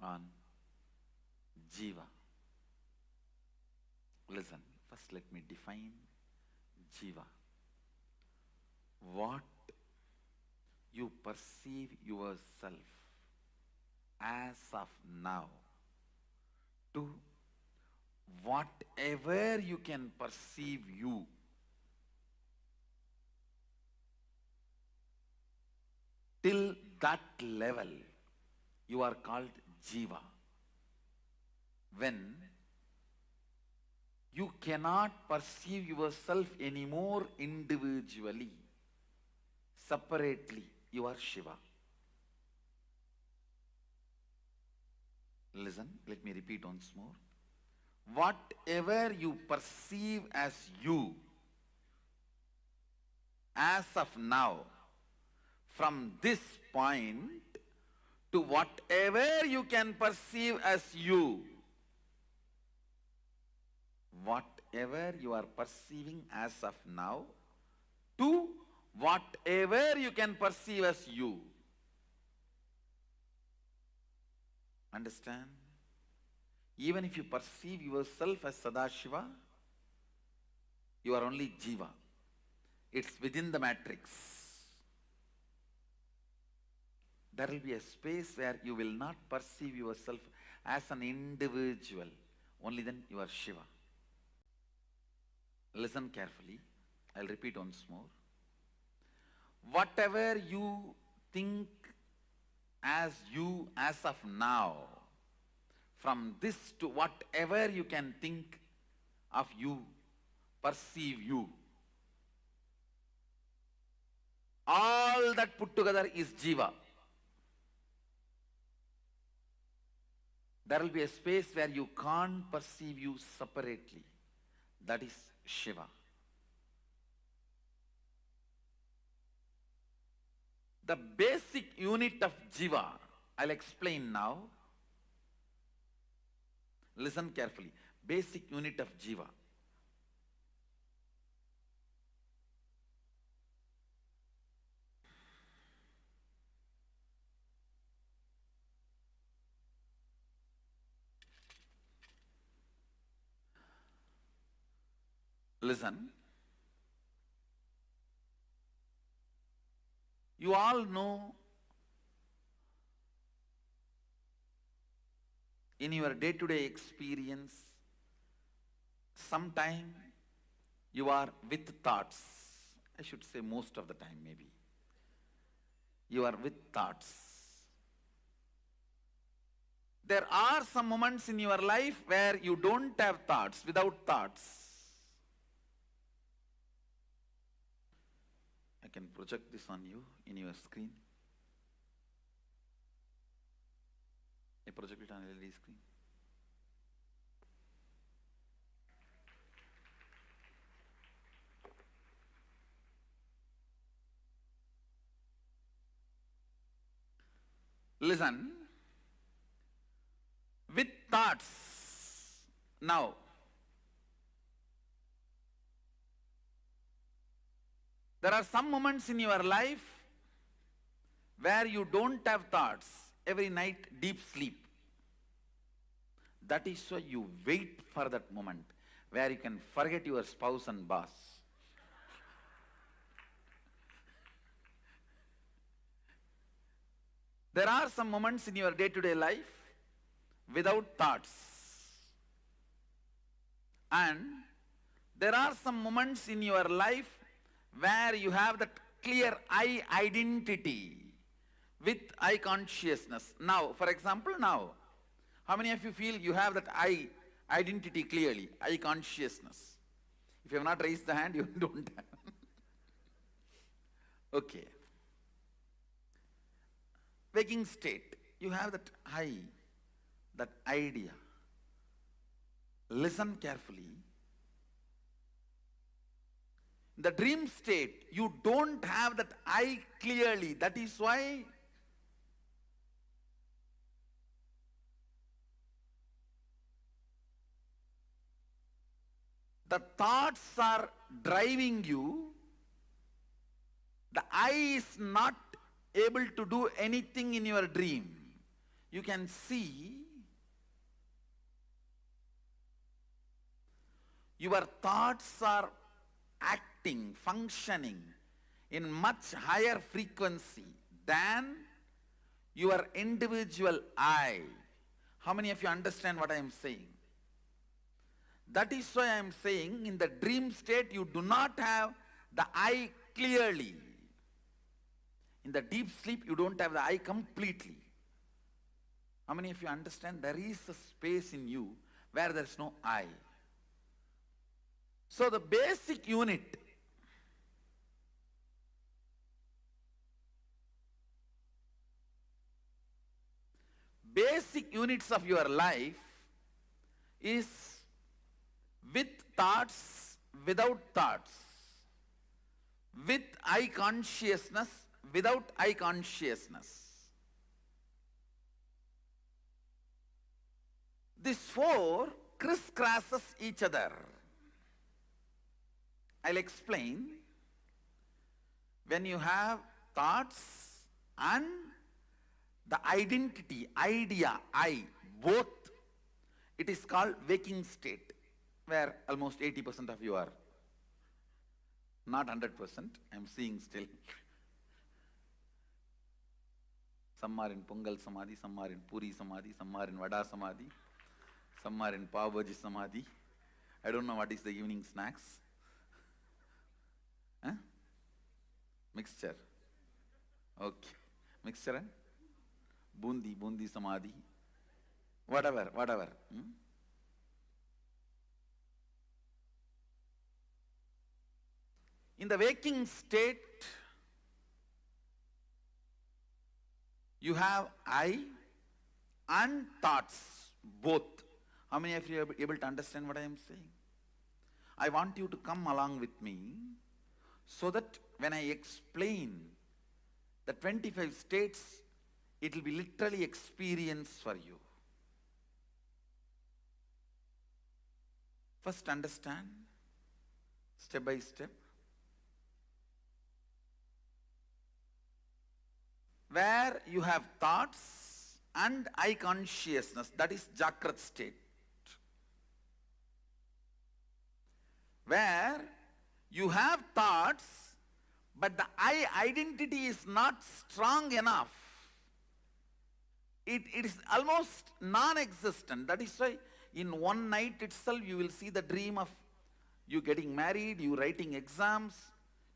on Jiva. Listen, first let me define Jiva. What you perceive yourself as of now to whatever you can perceive you. Till that level, you are called Jiva. When you cannot perceive yourself anymore individually, separately, you are Shiva. Listen, let me repeat once more. Whatever you perceive as you, as of now, from this point to whatever you can perceive as you, whatever you are perceiving as of now, to whatever you can perceive as you. Understand? Even if you perceive yourself as Sadashiva, you are only Jiva. It's within the matrix. There will be a space where you will not perceive yourself as an individual. Only then you are Shiva. Listen carefully. I'll repeat once more. Whatever you think as you as of now, from this to whatever you can think of you, perceive you, all that put together is Jiva. There will be a space where you can't perceive you separately. That is Shiva. The basic unit of Jiva, I'll explain now. Listen carefully. Basic unit of Jiva. Listen. You all know in your day-to-day experience, sometime you are with thoughts. I should say most of the time maybe. You are with thoughts. There are some moments in your life where you don't have thoughts, without thoughts. I can project this on you in your screen. I project it on LED screen. Listen. With thoughts. Now, there are some moments in your life where you don't have thoughts. Every night, deep sleep. That is why you wait for that moment where you can forget your spouse and boss. There are some moments in your day-to-day life without thoughts. And there are some moments in your life where you have that clear I identity with I consciousness. Now, for example, now, how many of you feel you have that I identity clearly, I consciousness? If you have not raised the hand, you don't have. Okay. Waking state, you have that I, that idea. Listen carefully. The dream state, you don't have that I clearly. That is why the thoughts are driving you. The I is not able to do anything in your dream. you can see your thoughts are acting, functioning in much higher frequency than your individual I. How many of you understand what I am saying? That is why I am saying in the dream state you do not have the I clearly. In the deep sleep you don't have the I completely. How many of you understand there is a space in you where there is no I? So the basic unit units of your life is with thoughts, without thoughts, with I consciousness, without I consciousness. These four crisscrosses each other. I'll explain. When you have thoughts and the identity, idea, I, both, it is called waking state, where almost 80% of you are. Not 100%, I'm seeing still. Some are in Pongal Samadhi, some are in Puri Samadhi, some are in Vada Samadhi, some are in Pav Bhaji Samadhi. I don't know what is the evening snacks. Huh? Mixture. Okay. Mixture and bundi Samadhi. Whatever. In the waking state, you have I and thoughts, both. How many of you are able to understand what I am saying? I want you to come along with me so that when I explain the 25 states, it will be literally experience for you. First understand, step by step. Where you have thoughts and I consciousness, that is Jagrat state. Where you have thoughts, but the I identity is not strong enough. It is almost non-existent. That is why in one night itself you will see the dream of you getting married, you writing exams,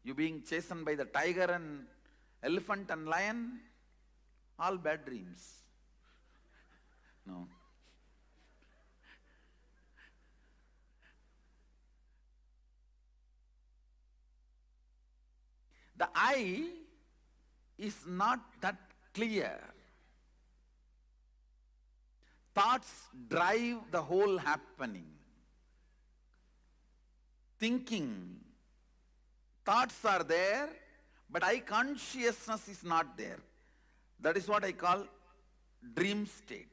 you being chastened by the tiger and elephant and lion. All bad dreams. No. The I is not that clear. Thoughts drive the whole happening. Thinking, thoughts are there, but I consciousness is not there. That is what I call dream state.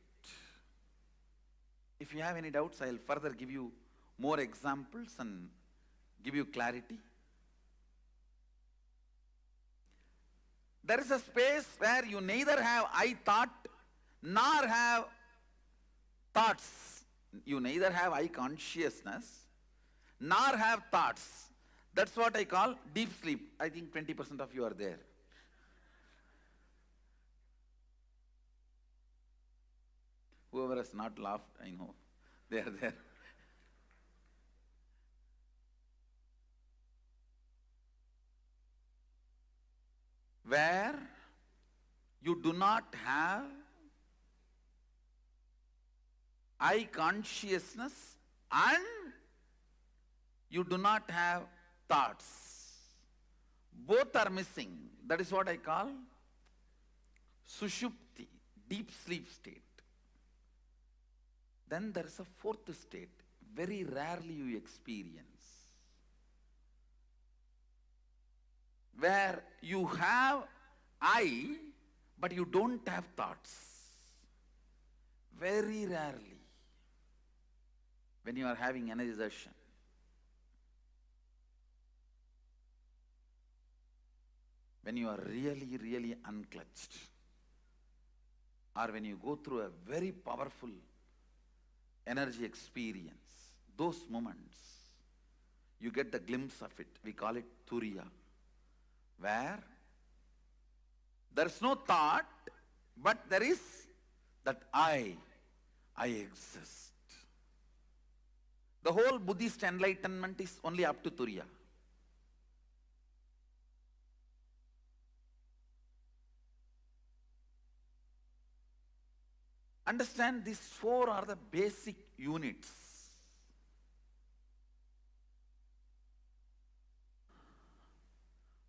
If you have any doubts, I will further give you more examples and give you clarity. There is a space where you neither have I thought nor have thoughts. You neither have I consciousness nor have thoughts. That's what I call deep sleep. I think 20% of you are there. Whoever has not laughed, I know, they are there. Where you do not have I consciousness and you do not have thoughts. Both are missing. That is what I call sushupti, deep sleep state. Then there is a fourth state, very rarely you experience, where you have I, but you don't have thoughts. Very rarely, when you are having an exertion. When you are really, really unclutched. or when you go through a very powerful energy experience, those moments, you get the glimpse of it. We call it Turiya, where there's no thought, but there is that I exist. The whole Buddhist enlightenment is only up to Turiya. Understand, these four are the basic units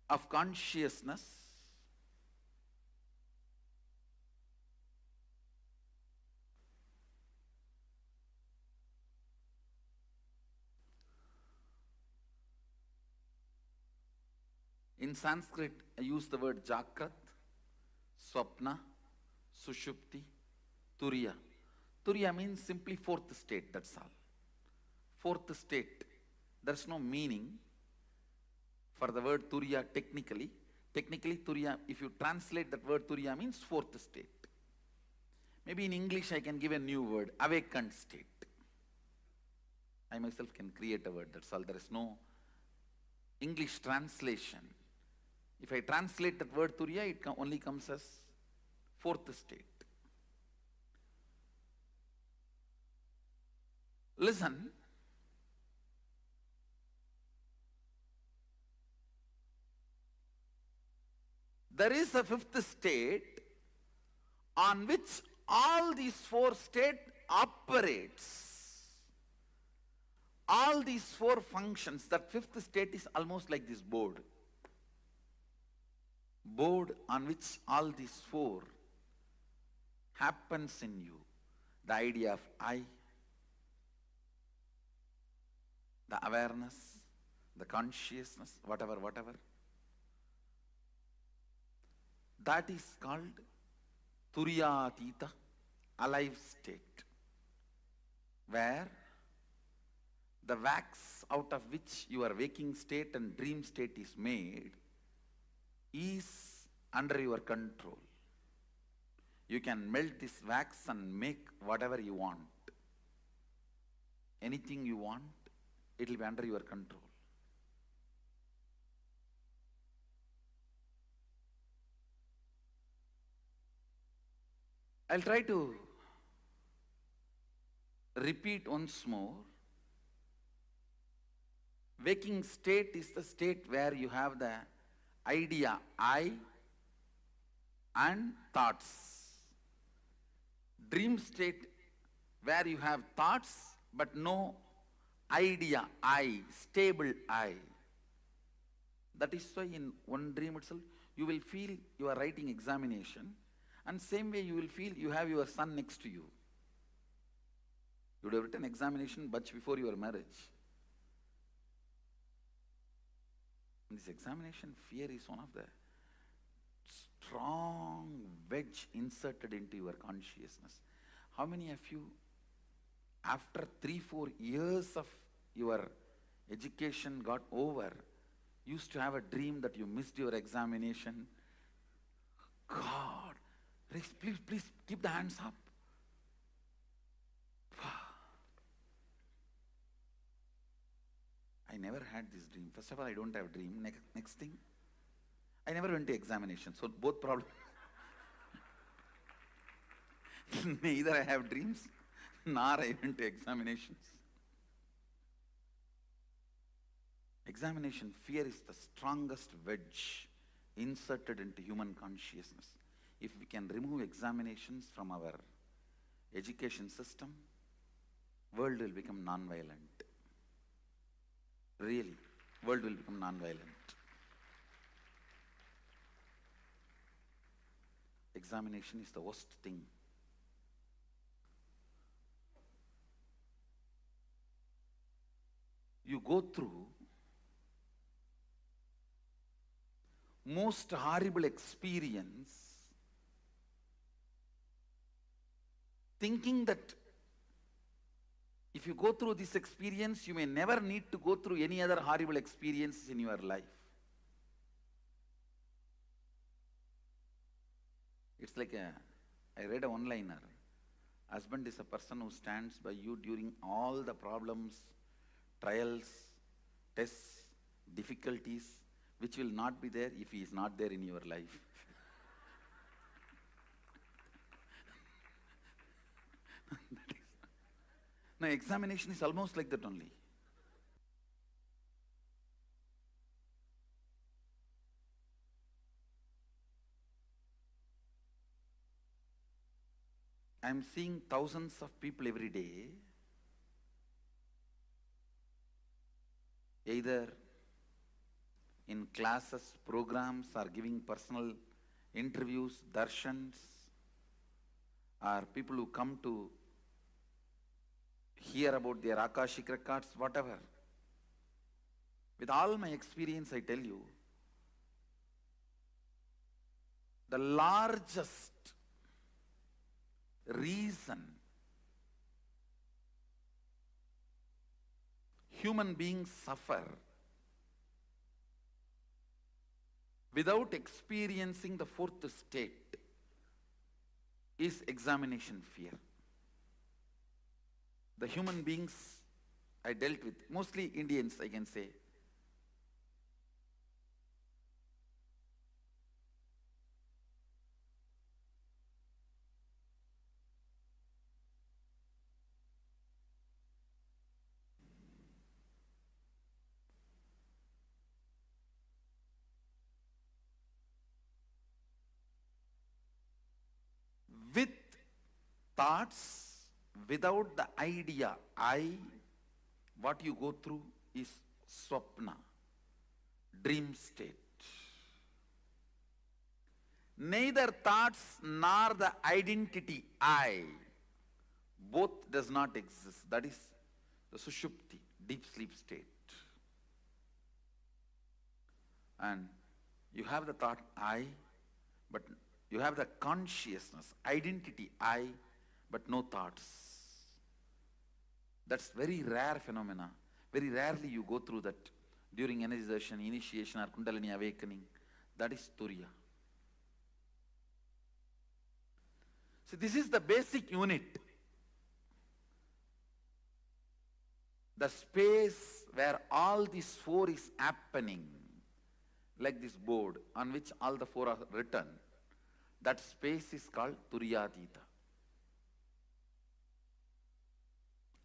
of consciousness, in Sanskrit I use the word Jakrat, Swapna, Sushupti, Turiya. Turiya means simply fourth state, that's all. Fourth state. There's no meaning for the word Turiya technically. Technically Turiya, if you translate that word Turiya, means fourth state. Maybe in English I can give a new word, awakened state. I myself can create a word, that's all. There is no English translation. If I translate that word Turiya, it only comes as fourth state. Listen, there is a fifth state on which all these four states operates. All these four functions, that fifth state is almost like this board. Board on which all these four happens in you. The idea of I, the awareness, the consciousness, whatever. That is called Turiyatita, alive state, where the wax out of which your waking state and dream state is made is under your control. You can melt this wax and make whatever you want. Anything you want, it will be under your control. I'll try to repeat once more. Waking state is the state where you have the idea I and thoughts. Dream state where you have thoughts but no idea I, stable I. That is why in one dream itself you will feel you are writing examination, and same way you will feel you have your son next to you. You would have written examination much before your marriage. And this examination fear is one of the strong wedge inserted into your consciousness. How many of you, after 3-4 years of your education got over, used to have a dream that you missed your examination? God, please keep the hands up. I never had this dream. First of all, I don't have dream. Next thing, I never went to examination. So both problems. Neither I have dreams, nor I went to examinations. Examination fear is the strongest wedge inserted into human consciousness. If we can remove examinations from our education system, world will become non-violent. Really, world will become non-violent. Examination is the worst thing. You go through most horrible experience thinking that if you go through this experience, you may never need to go through any other horrible experiences in your life. It's like a I read a one-liner. Husband is a person who stands by you during all the problems, trials, tests, difficulties, which will not be there if he is not there in your life. Now, examination is almost like that only. I'm seeing thousands of people every day, either in classes, programs, or giving personal interviews, darshans, or people who come to hear about their Akashic records, whatever. With all my experience, I tell you, the largest reason human beings suffer without experiencing the fourth state is examination fear. The human beings I dealt with, mostly Indians I can say, with thoughts, without the idea I, what you go through is swapna, dream state. Neither thoughts nor the identity I, both does not exist. That is the sushupti, deep sleep state. And you have the thought I, but you have the consciousness, identity I, but no thoughts. That's very rare phenomena. Very rarely you go through that during energization, initiation or Kundalini awakening. That is Turiya. So this is the basic unit. The space where all these four is happening, like this board on which all the four are written, that space is called Turiyadita.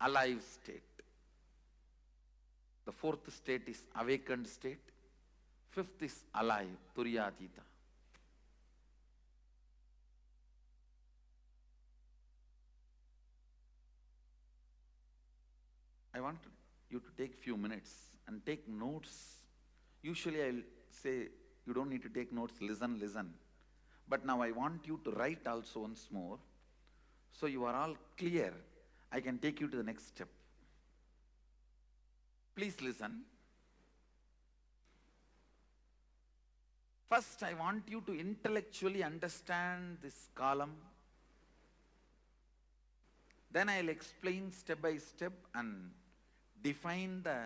Alive state. The fourth state is awakened state. Fifth is alive, Turiyadita. I want you to take few minutes and take notes. Usually I'll say, you don't need to take notes, listen, listen. But now I want you to write also once more, so you are all clear. I can take you to the next step. Please listen. First, I want you to intellectually understand this column. Then I'll explain step by step and define the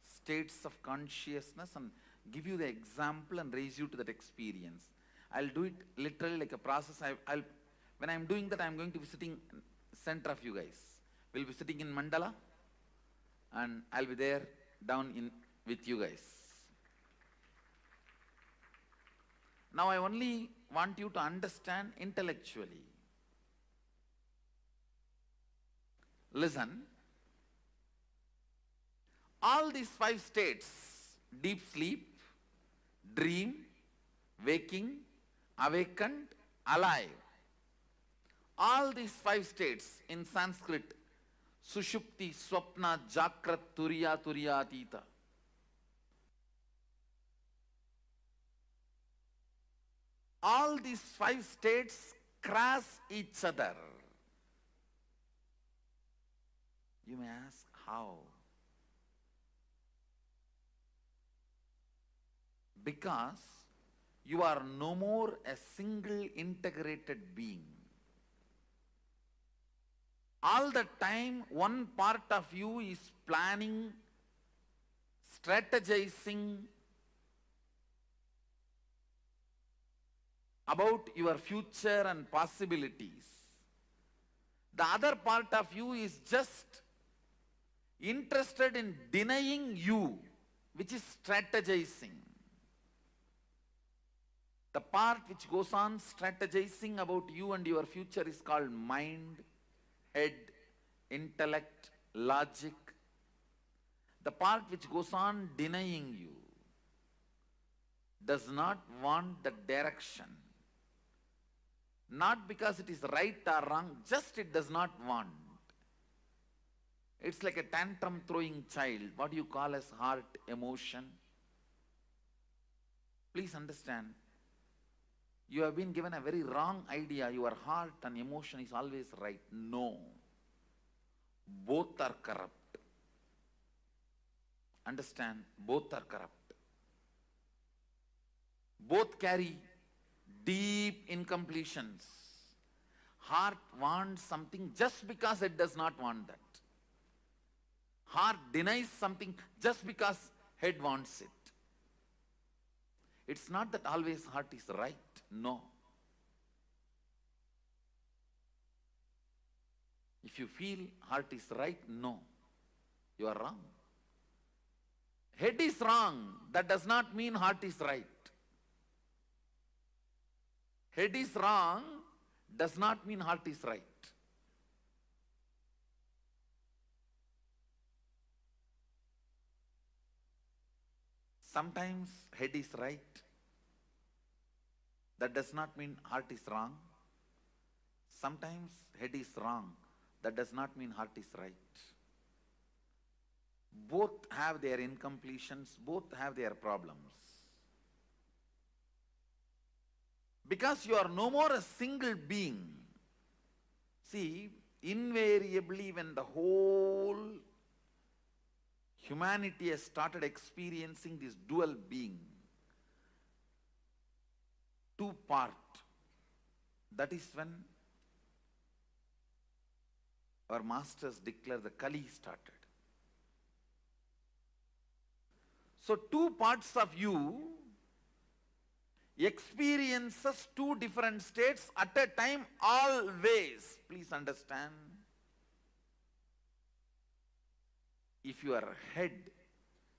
states of consciousness and give you the example and raise you to that experience. I'll do it literally like a process. When I'm doing that, I'm going to be sitting center of you guys. We'll be sitting in mandala and I'll be there down in with you guys. Now I only want you to understand intellectually. Listen. All these five states, deep sleep, dream, waking, awakened, alive. All these five states in Sanskrit, Sushupti, Swapna, Jakrat, Turiya, Turiyatita. All these five states cross each other. You may ask, how? Because you are no more a single integrated being. All the time, one part of you is planning, strategizing, about your future and possibilities. The other part of you is just interested in denying you, which is strategizing. The part which goes on strategizing about you and your future is called mind, head, intellect, logic. The part which goes on denying you does not want the direction. Not because it is right or wrong, just it does not want. It's like a tantrum throwing child, what you call as heart emotion. Please understand, you have been given a very wrong idea. Your heart and emotion is always right. No. Both are corrupt. Understand, both are corrupt. Both carry deep incompletions. Heart wants something just because it does not want that. Heart denies something just because head wants it. It's not that always heart is right. No. If you feel heart is right, no. You are wrong. Head is wrong. That does not mean heart is right. Head is wrong does not mean heart is right. Sometimes head is right. That does not mean heart is wrong. Sometimes head is wrong. That does not mean heart is right. Both have their incompletions, both have their problems. Because you are no more a single being. See, invariably when the whole humanity has started experiencing this dual being, two part, that is when our masters declare the Kali started. So two parts of you experiences two different states at a time always. Please understand. If your head,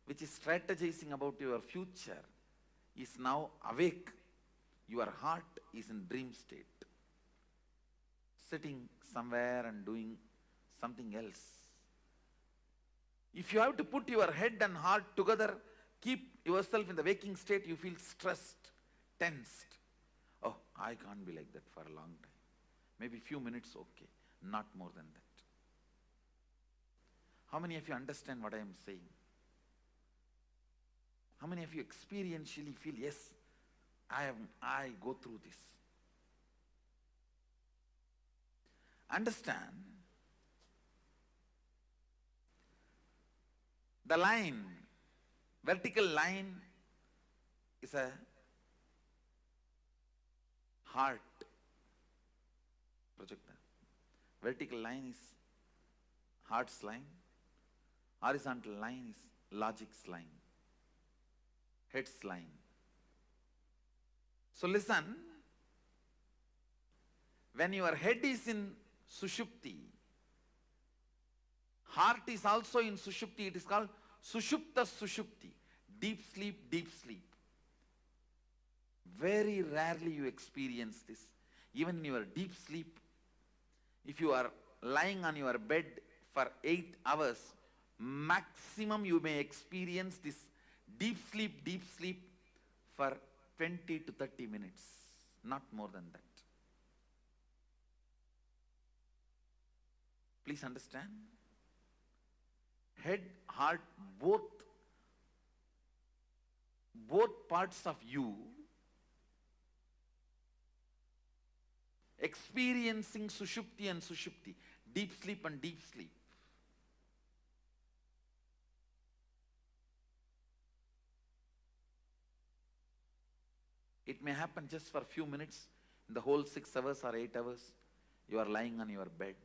which is strategizing about your future, is now awake, your heart is in dream state, sitting somewhere and doing something else. If you have to put your head and heart together, keep yourself in the waking state, you feel stressed, tensed. Oh, I can't be like that for a long time. Maybe a few minutes, okay. Not more than that. How many of you understand what I am saying? How many of you experientially feel, yes, I go through this? Understand, the line, vertical line is a heart projector. Vertical line is heart's line. Horizontal line is logic's line. Head's line. So listen, when your head is in Sushupti, heart is also in Sushupti. It is called Sushupta Sushupti. Deep sleep, deep sleep. Very rarely you experience this. Even in your deep sleep, if you are lying on your bed for 8 hours, maximum you may experience this deep sleep for 20 to 30 minutes. Not more than that. Please understand. Head, heart, both parts of you experiencing Sushupti and Sushupti, deep sleep and deep sleep. It may happen just for a few minutes in the whole 6 hours or 8 hours you are lying on your bed.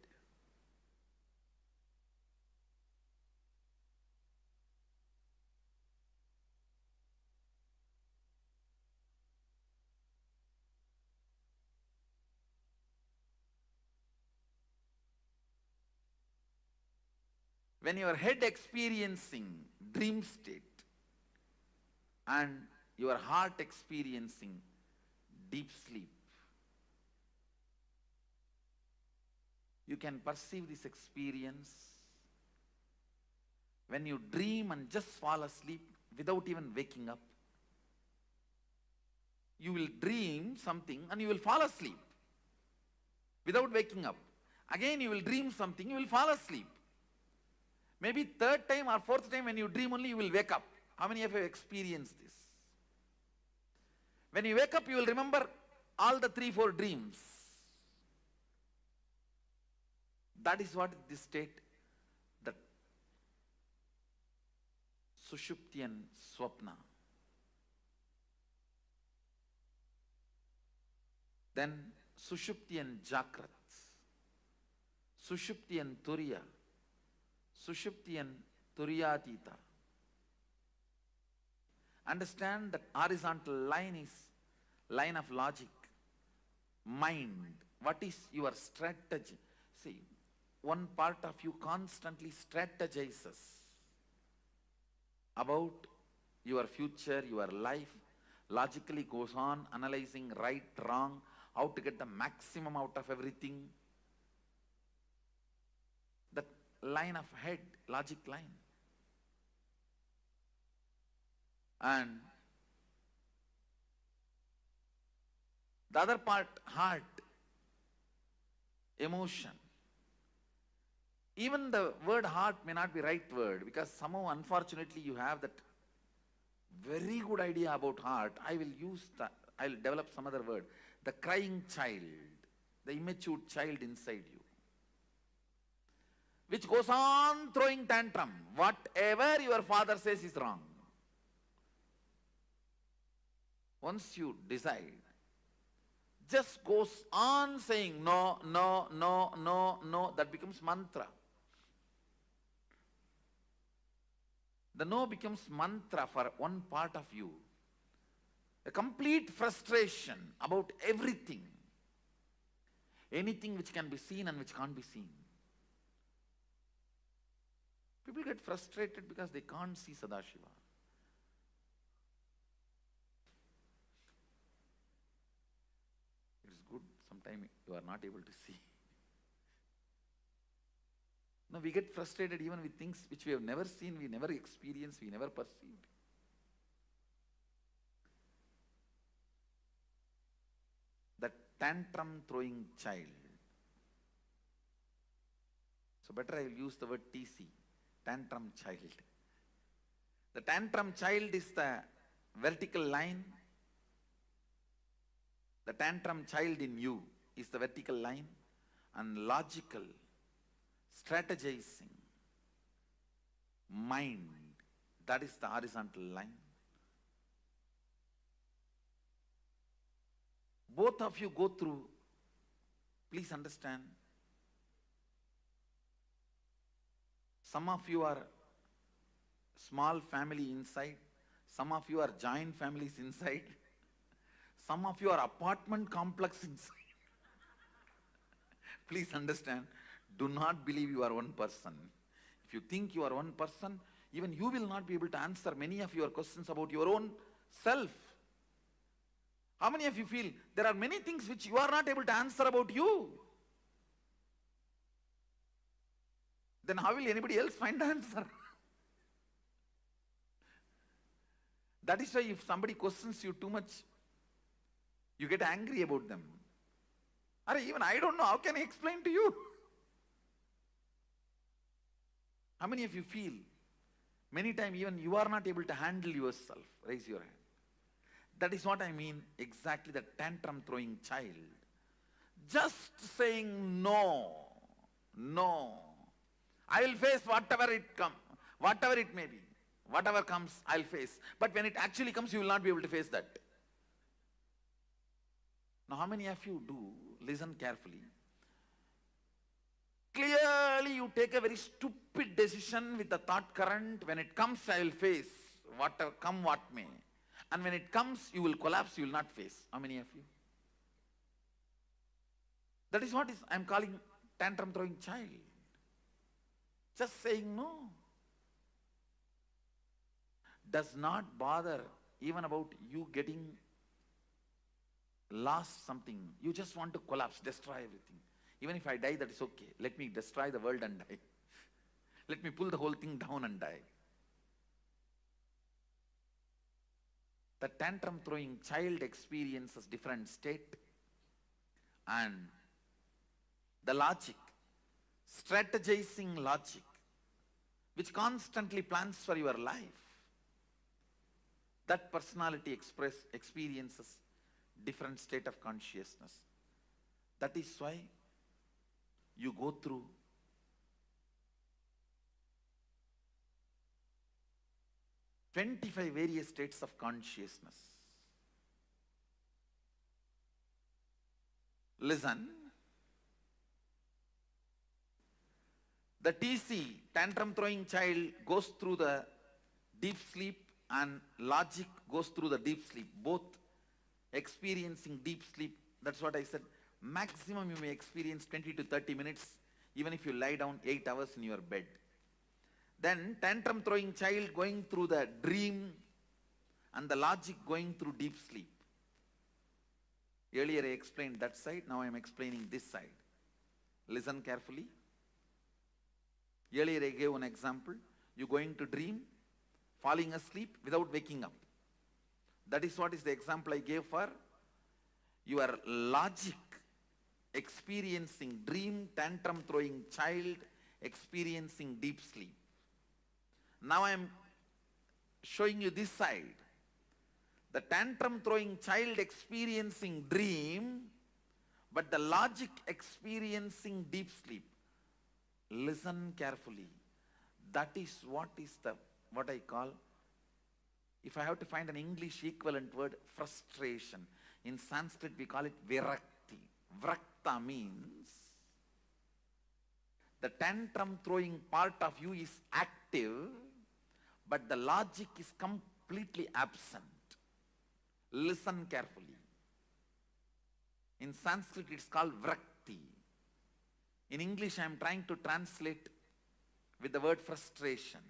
when your head experiencing dream state and your heart experiencing deep sleep, you can perceive this experience. When you dream and just fall asleep without even waking up, you will dream something and you will fall asleep without waking up. Again you will dream something, you will fall asleep. Maybe third time or fourth time when you dream only you will wake up. How many of you have experienced this? When you wake up you will remember all the 3-4 dreams. That is what this state, that Sushupti and Swapna. Then Sushupti and Jakrat, Sushupti and Turiya, Sushupti and Turiyatita. Understand that horizontal line is line of logic, mind. What is your strategy? See, one part of you constantly strategizes about your future, your life, logically goes on analyzing right, wrong, how to get the maximum out of everything. That line of head, logic line. And the other part, heart, emotion. Even the word heart may not be right word, because somehow unfortunately you have that very good idea about heart. I will develop some other word. The crying child, the immature child inside you, which goes on throwing tantrum. Whatever your father says is wrong. Once you decide, just goes on saying no, no, no, no, no, that becomes mantra. The no becomes mantra for one part of you. A complete frustration about everything. Anything which can be seen and which can't be seen. People get frustrated because they can't see Sadashiva. It's good, sometimes you are not able to see. No, we get frustrated even with things which we have never seen, we never experienced, we never perceived. The tantrum throwing child. So better I will use the word TC, tantrum child. The tantrum child is the vertical line. The tantrum child in you is the vertical line, and logical, strategizing mind, that is the horizontal line. Both of you go through, please understand, some of you are small family inside, some of you are joint families inside, some of you are apartment complex inside. Please understand, do not believe you are one person. If you think you are one person, even you will not be able to answer many of your questions about your own self. How many of you feel there are many things which you are not able to answer about you? Then how will anybody else find the answer? That is why if somebody questions you too much, you get angry about them. Even I don't know, how can I explain to you? How many of you feel many times even you are not able to handle yourself? Raise your hand. That is what I mean, exactly the tantrum throwing child. Just saying no, no. I will face whatever it may be. Whatever comes, I'll face. But when it actually comes, you will not be able to face that. Now, how many of you do? Listen carefully. Clearly, you take a very stupid decision with the thought current. When it comes, I will face. Whatever, come what may. And when it comes, you will collapse, you will not face. How many of you? That is what I am calling tantrum throwing child. Just saying no does not bother even about you getting lost something. You just want to collapse, destroy everything. Even if I die, that is okay. Let me destroy the world and die. Let me pull the whole thing down and die. The tantrum throwing child experiences different state, and the logic, strategizing logic, which constantly plans for your life, that personality experiences different state of consciousness. That is why you go through "25 various states of consciousness." Listen. The TC, tantrum throwing child, goes through the deep sleep, and logic goes through the deep sleep, both experiencing deep sleep. That's what I said. Maximum you may experience 20 to 30 minutes, even if you lie down 8 hours in your bed. Then tantrum throwing child going through the dream, and the logic going through deep sleep. Earlier I explained that side, now I am explaining this side. Listen carefully. Earlier I gave one example. You going to dream, falling asleep without waking up. That is what is the example I gave for your logic experiencing dream, tantrum throwing child experiencing deep sleep. Now I am showing you this side. The tantrum throwing child experiencing dream, but the logic experiencing deep sleep. Listen carefully. That is what I call, if I have to find an English equivalent word, frustration. In Sanskrit we call it virakti. Vrakta means the tantrum throwing part of you is active, but the logic is completely absent. Listen carefully. In Sanskrit it's called vrakti. In English I am trying to translate with the word frustration.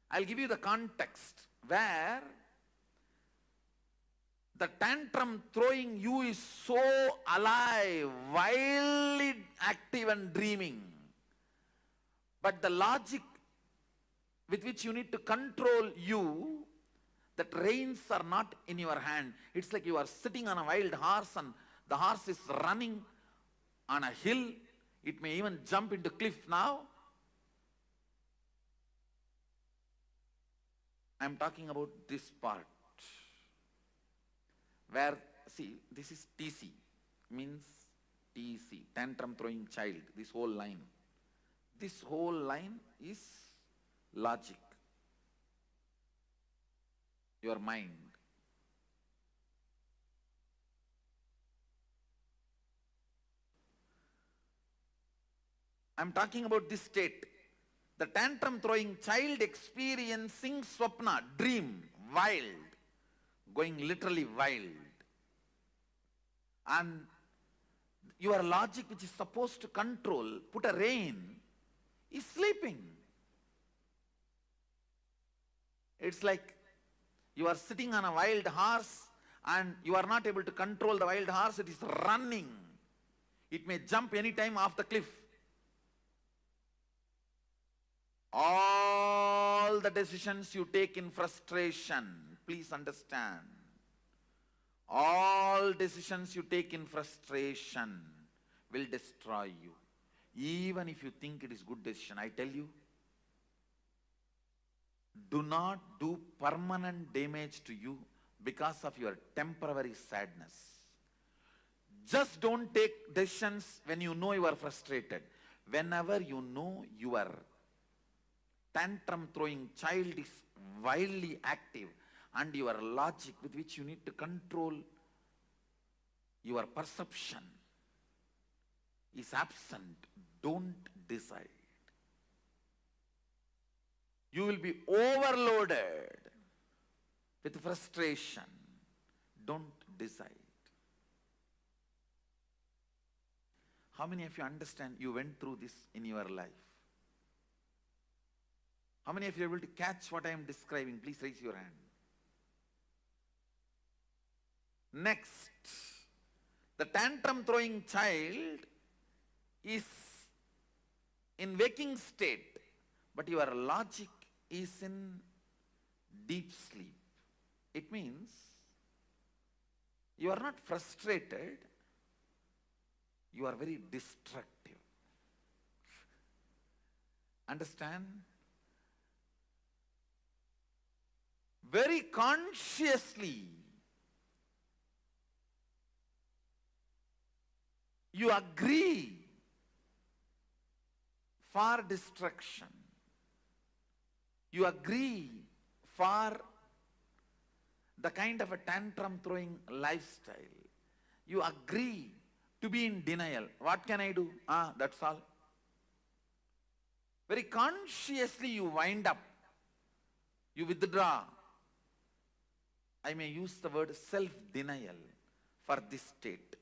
I'll give you the context where the tantrum throwing you is so alive, wildly active and dreaming. But the logic with which you need to control you, that reins are not in your hand. It's like you are sitting on a wild horse and the horse is running on a hill. It may even jump into cliff now. I'm talking about this part where, see, this is TC, means TC, tantrum throwing child, this whole line. This whole line is logic, your mind. I'm talking about this state. The tantrum throwing child experiencing swapna, dream, wild, going literally wild. And your logic, which is supposed to control, put a rein, is sleeping. It's like you are sitting on a wild horse and you are not able to control the wild horse. It is running. It may jump anytime off the cliff. All the decisions you take in frustration, please understand, all decisions you take in frustration will destroy you. Even if you think it is good decision, I tell you, do not do permanent damage to you because of your temporary sadness. Just don't take decisions when you know you are frustrated. Whenever you know you are tantrum throwing child is wildly active and your logic with which you need to control your perception is absent, don't decide. You will be overloaded with frustration. Don't decide. How many of you understand you went through this in your life? How many of you are able to catch what I am describing? Please raise your hand. Next, the tantrum throwing child is in waking state, but your logic is in deep sleep. It means you are not frustrated, you are very destructive. Understand? Very consciously you agree for destruction. You agree for the kind of a tantrum throwing lifestyle. You agree to be in denial. What can I do? That's all. Very consciously you wind up. You withdraw. I may use the word self-denial for this state.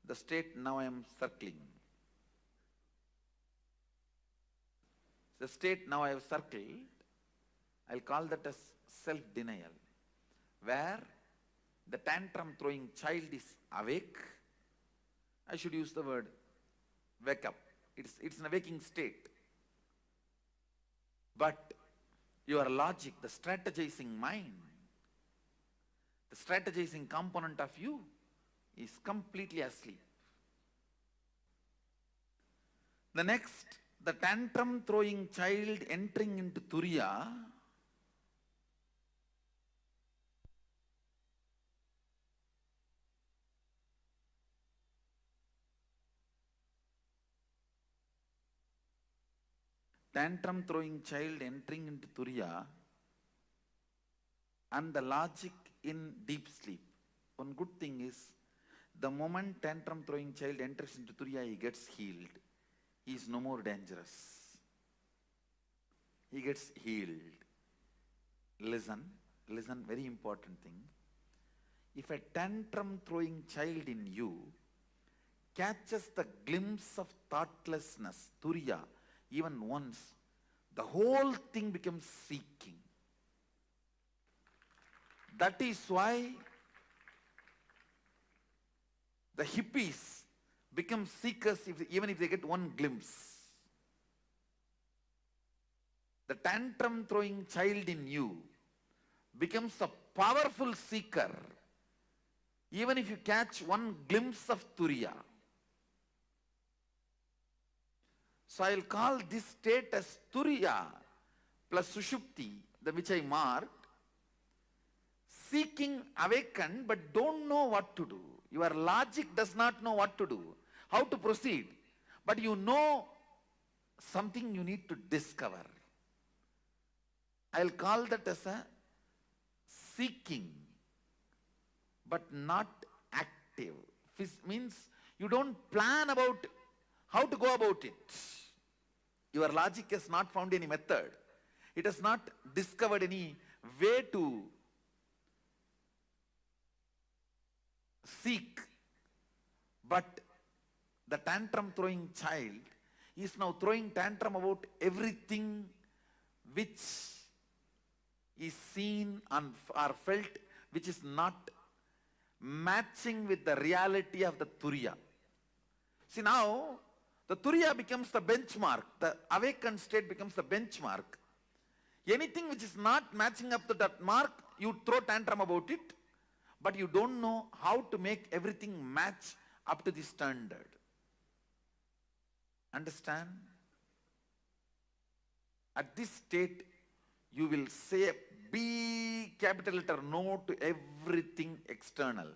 The state now I am circling. The state now I have circled, I'll call that as self-denial, where the tantrum throwing child is awake. I should use the word wake up. It's in a waking state. But your logic, the strategizing mind, the strategizing component of you is completely asleep. The next, the tantrum throwing child entering into Turiya, tantrum throwing child entering into Turiya, and the logic in deep sleep. One good thing is, the moment tantrum throwing child enters into Turiya, he gets healed. He is no more dangerous. He gets healed. Listen, very important thing. If a tantrum throwing child in you catches the glimpse of thoughtlessness, Turiya, even once, the whole thing becomes seeking. That is why the hippies become seekers even if they get one glimpse. The tantrum throwing child in you becomes a powerful seeker even if you catch one glimpse of Turiya. So I'll call this state as Turiya plus Sushupti, which I marked. Seeking awakened but don't know what to do. Your logic does not know what to do, how to proceed. But you know something you need to discover. I'll call that as a seeking but not active. Means you don't plan about how to go about it. Your logic has not found any method. It has not discovered any way to seek. But the tantrum throwing child is now throwing tantrum about everything which is seen or felt, which is not matching with the reality of the Turiya. See, now the Turiya becomes the benchmark. The awakened state becomes the benchmark. Anything which is not matching up to that mark, you throw tantrum about it, but you don't know how to make everything match up to the standard. Understand? At this state, you will say a big capital letter no to everything external.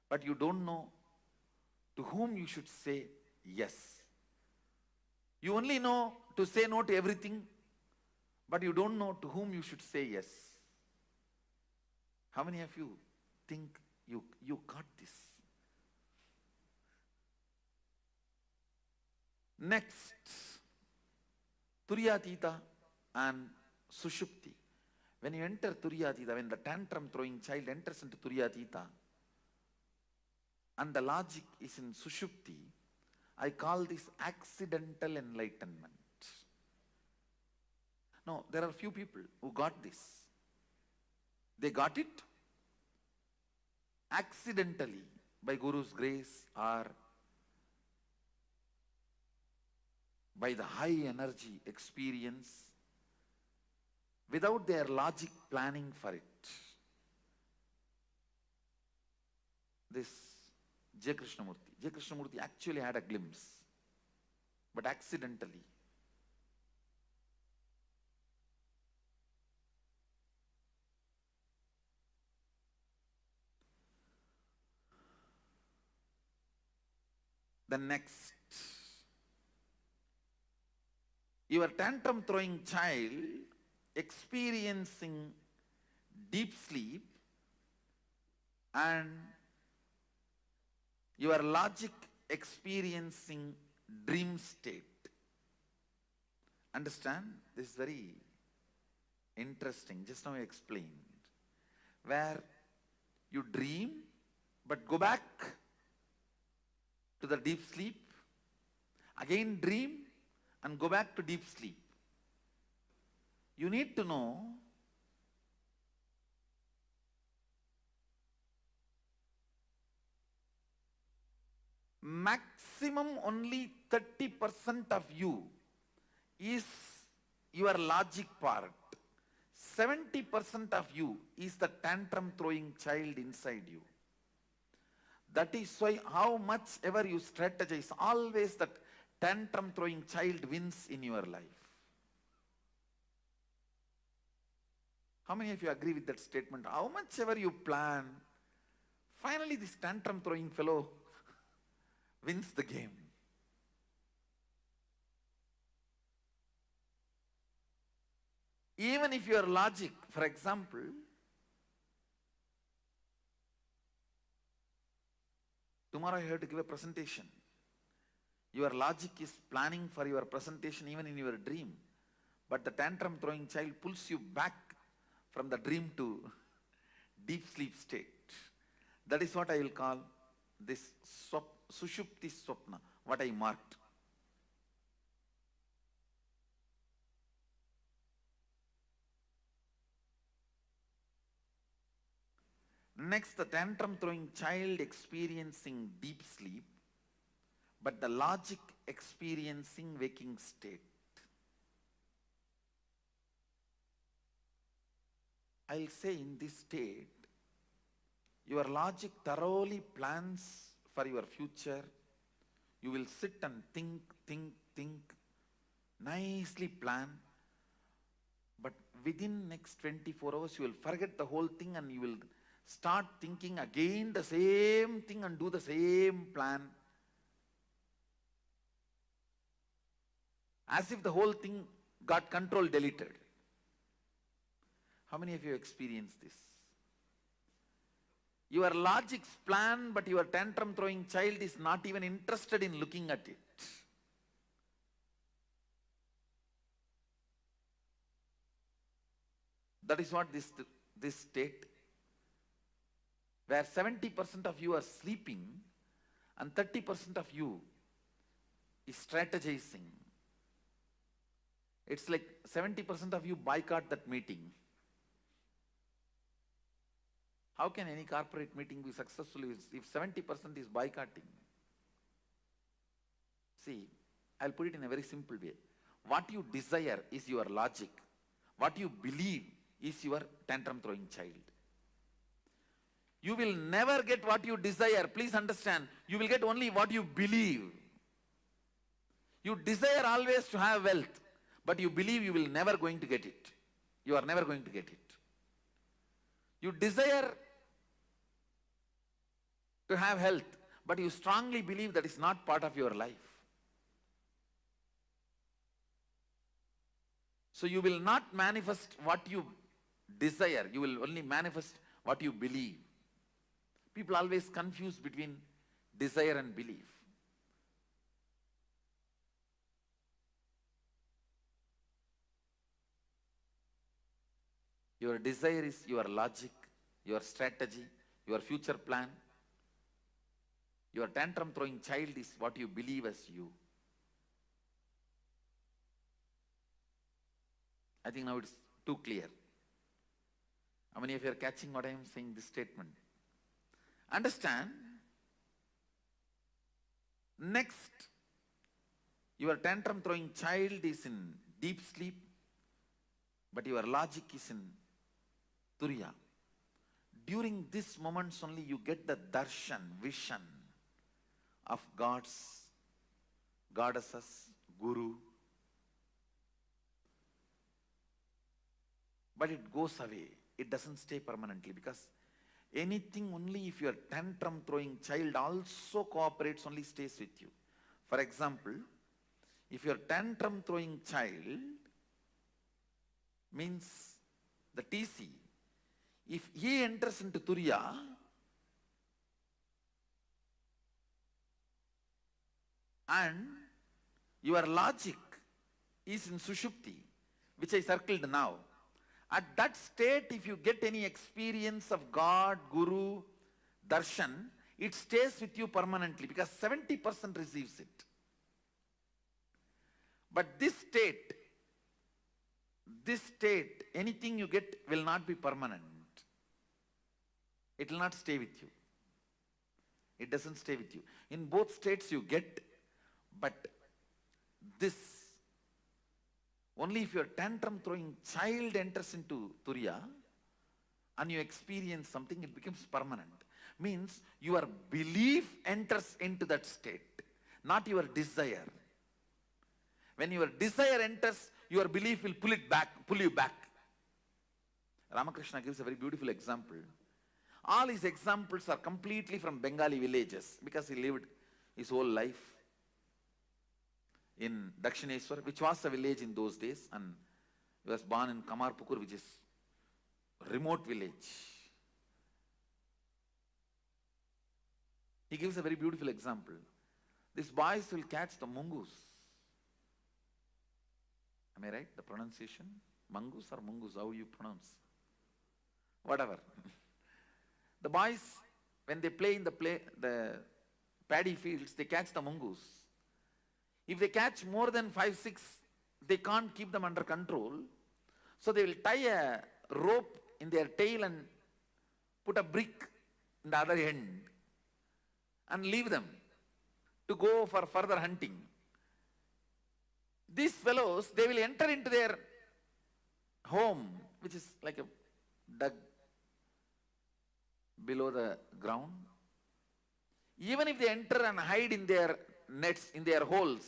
But you don't know to whom you should say yes. You only know to say no to everything, but you don't know to whom you should say yes. How many of you think you got this? Next, Turiyatita and Sushupti. When you enter Turiyatita, when the tantrum throwing child enters into Turiyatita, and the logic is in Sushupti, I call this accidental enlightenment. No, there are few people who got this. They got it accidentally by Guru's grace or by the high energy experience without their logic planning for it. This J. Krishnamurti actually had a glimpse, but accidentally. The next, your tantrum throwing child experiencing deep sleep and your logic experiencing dream state. Understand? This is very interesting. Just now I explained. Where you dream but go back to the deep sleep, again dream and go back to deep sleep. You need to know maximum only 30% of you is your logic part. 70% of you is the tantrum throwing child inside you. That is why how much ever you strategize, always that tantrum throwing child wins in your life. How many of you agree with that statement? How much ever you plan, finally this tantrum throwing fellow wins the game. Even if your logic, for example, tomorrow you have to give a presentation. Your logic is planning for your presentation even in your dream. But the tantrum throwing child pulls you back from the dream to deep sleep state. That is what I will call this Sushupti Swapna, what I marked. Next, the tantrum throwing child experiencing deep sleep, but the logic experiencing waking state. I'll say in this state, your logic thoroughly plans for your future. You will sit and think, nicely plan. But within next 24 hours, you will forget the whole thing and you will start thinking again the same thing and do the same plan. As if the whole thing got control deleted. How many of you experience this? Your logic's plan, but your tantrum throwing child is not even interested in looking at it. That is what this state, where 70% of you are sleeping and 30% of you is strategizing. It's like 70% of you boycott that meeting. How can any corporate meeting be successful if 70% is boycotting? See, I'll put it in a very simple way. What you desire is your logic. What you believe is your tantrum throwing child. You will never get what you desire. Please understand, you will get only what you believe. You desire always to have wealth, but you believe you will never going to get it. You are never going to get it. You desire to have health, but you strongly believe that is not part of your life. So you will not manifest what you desire, you will only manifest what you believe. People always confuse between desire and belief. Your desire is your logic, your strategy, your future plan. Your tantrum throwing child is what you believe as you. I think now it's too clear. How many of you are catching what I am saying, this statement? Understand, next, your tantrum throwing child is in deep sleep, but your logic is in Turiya. During these moments only you get the darshan, vision of gods, goddesses, guru. But it goes away. It doesn't stay permanently, because anything only if your tantrum throwing child also cooperates, only stays with you. For example, if your tantrum throwing child means the TC, if he enters into Turiya, and your logic is in Sushupti, which I circled now, at that state, if you get any experience of God, Guru, Darshan, it stays with you permanently, because 70% receives it. But this state, anything you get will not be permanent. It will not stay with you. It doesn't stay with you. In both states you get, but this, only if your tantrum throwing child enters into Turiya and you experience something, it becomes permanent. Means your belief enters into that state, not your desire. When your desire enters, your belief will pull you back. Ramakrishna gives a very beautiful example. All his examples are completely from Bengali villages, because he lived his whole life in Dakshineswar, which was a village in those days, and he was born in Kamarpukur, which is a remote village. He gives a very beautiful example. These boys will catch the mungus. Am I right? The pronunciation? Mangus or mungus? How you pronounce? Whatever. The boys, when they play in the paddy fields, they catch the mungus. If they catch more than 5, 6, they can't keep them under control. So they will tie a rope in their tail and put a brick in the other end and leave them to go for further hunting. These fellows, they will enter into their home, which is like a dug below the ground. Even if they enter and hide in their nets, in their holes,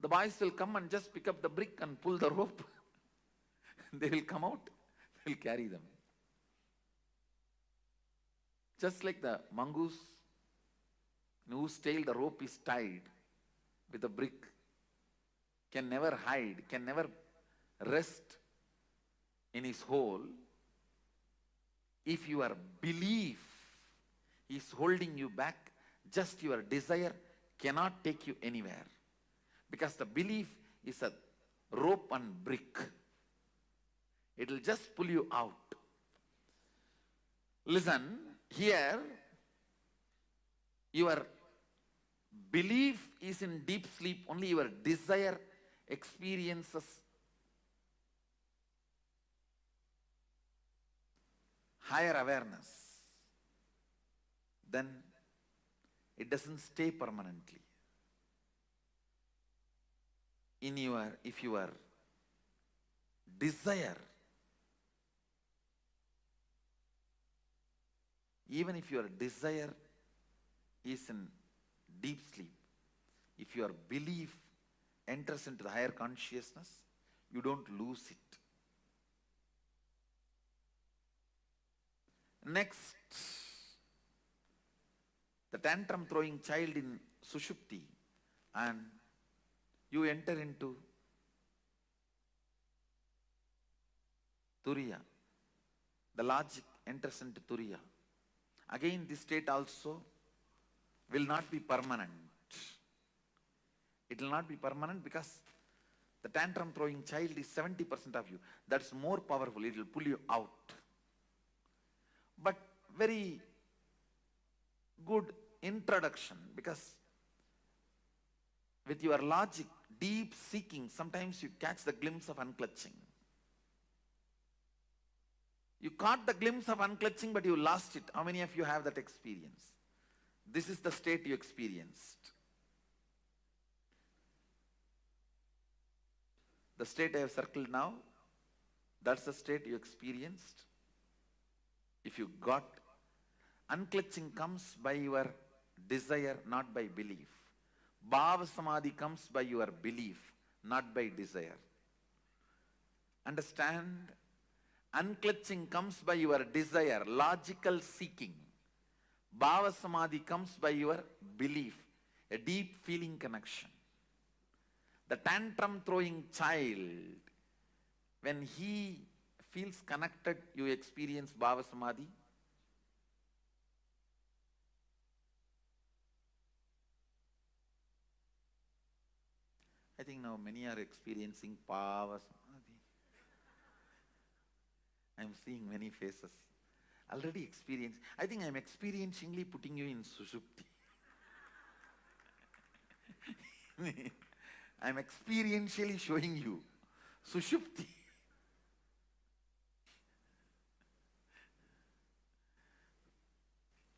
the boys will come and just pick up the brick and pull the rope. They will come out, they will carry them. Just like the mongoose, in whose tail the rope is tied with a brick, can never hide, can never rest in his hole. If your belief is holding you back, just your desire cannot take you anywhere. Because the belief is a rope and brick. It will just pull you out. Listen, here, your belief is in deep sleep, only your desire experiences higher awareness. Then it doesn't stay permanently. If your desire, even if your desire is in deep sleep, if your belief enters into the higher consciousness, you don't lose it. Next, the tantrum throwing child in Sushupti, and you enter into Turiya. The logic enters into Turiya. Again, this state also will not be permanent. It will not be permanent because the tantrum throwing child is 70% of you. That's more powerful. It will pull you out. But very good introduction, because with your logic deep seeking, sometimes you catch the glimpse of unclutching. You caught the glimpse of unclutching, but you lost it. How many of you have that experience? This is the state you experienced. The state I have circled now, that's the state you experienced. If you got, unclutching comes by your desire, not by belief. Bhava Samadhi comes by your belief, not by desire. Understand? Unclutching comes by your desire, logical seeking. Bhava Samadhi comes by your belief, a deep feeling connection. The tantrum throwing child, when he feels connected, you experience Bhava Samadhi. I think now many are experiencing Bhava Samadhi. I am seeing many faces. Already experienced. I think I am experientially putting you in Sushupti. I am experientially showing you Sushupti.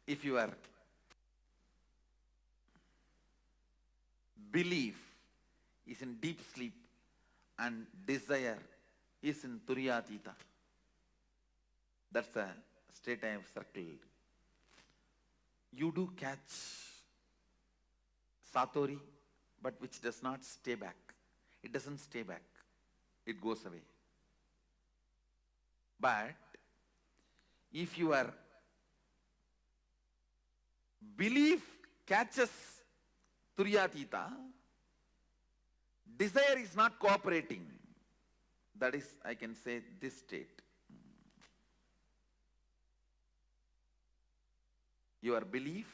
If your belief is in deep sleep and desire is in Turyatita, that's the state I have circled. You do catch Satori, but which does not stay back. It doesn't stay back. It goes away. But if your belief catches Turyatita, desire is not cooperating. That is, I can say, this state. Your belief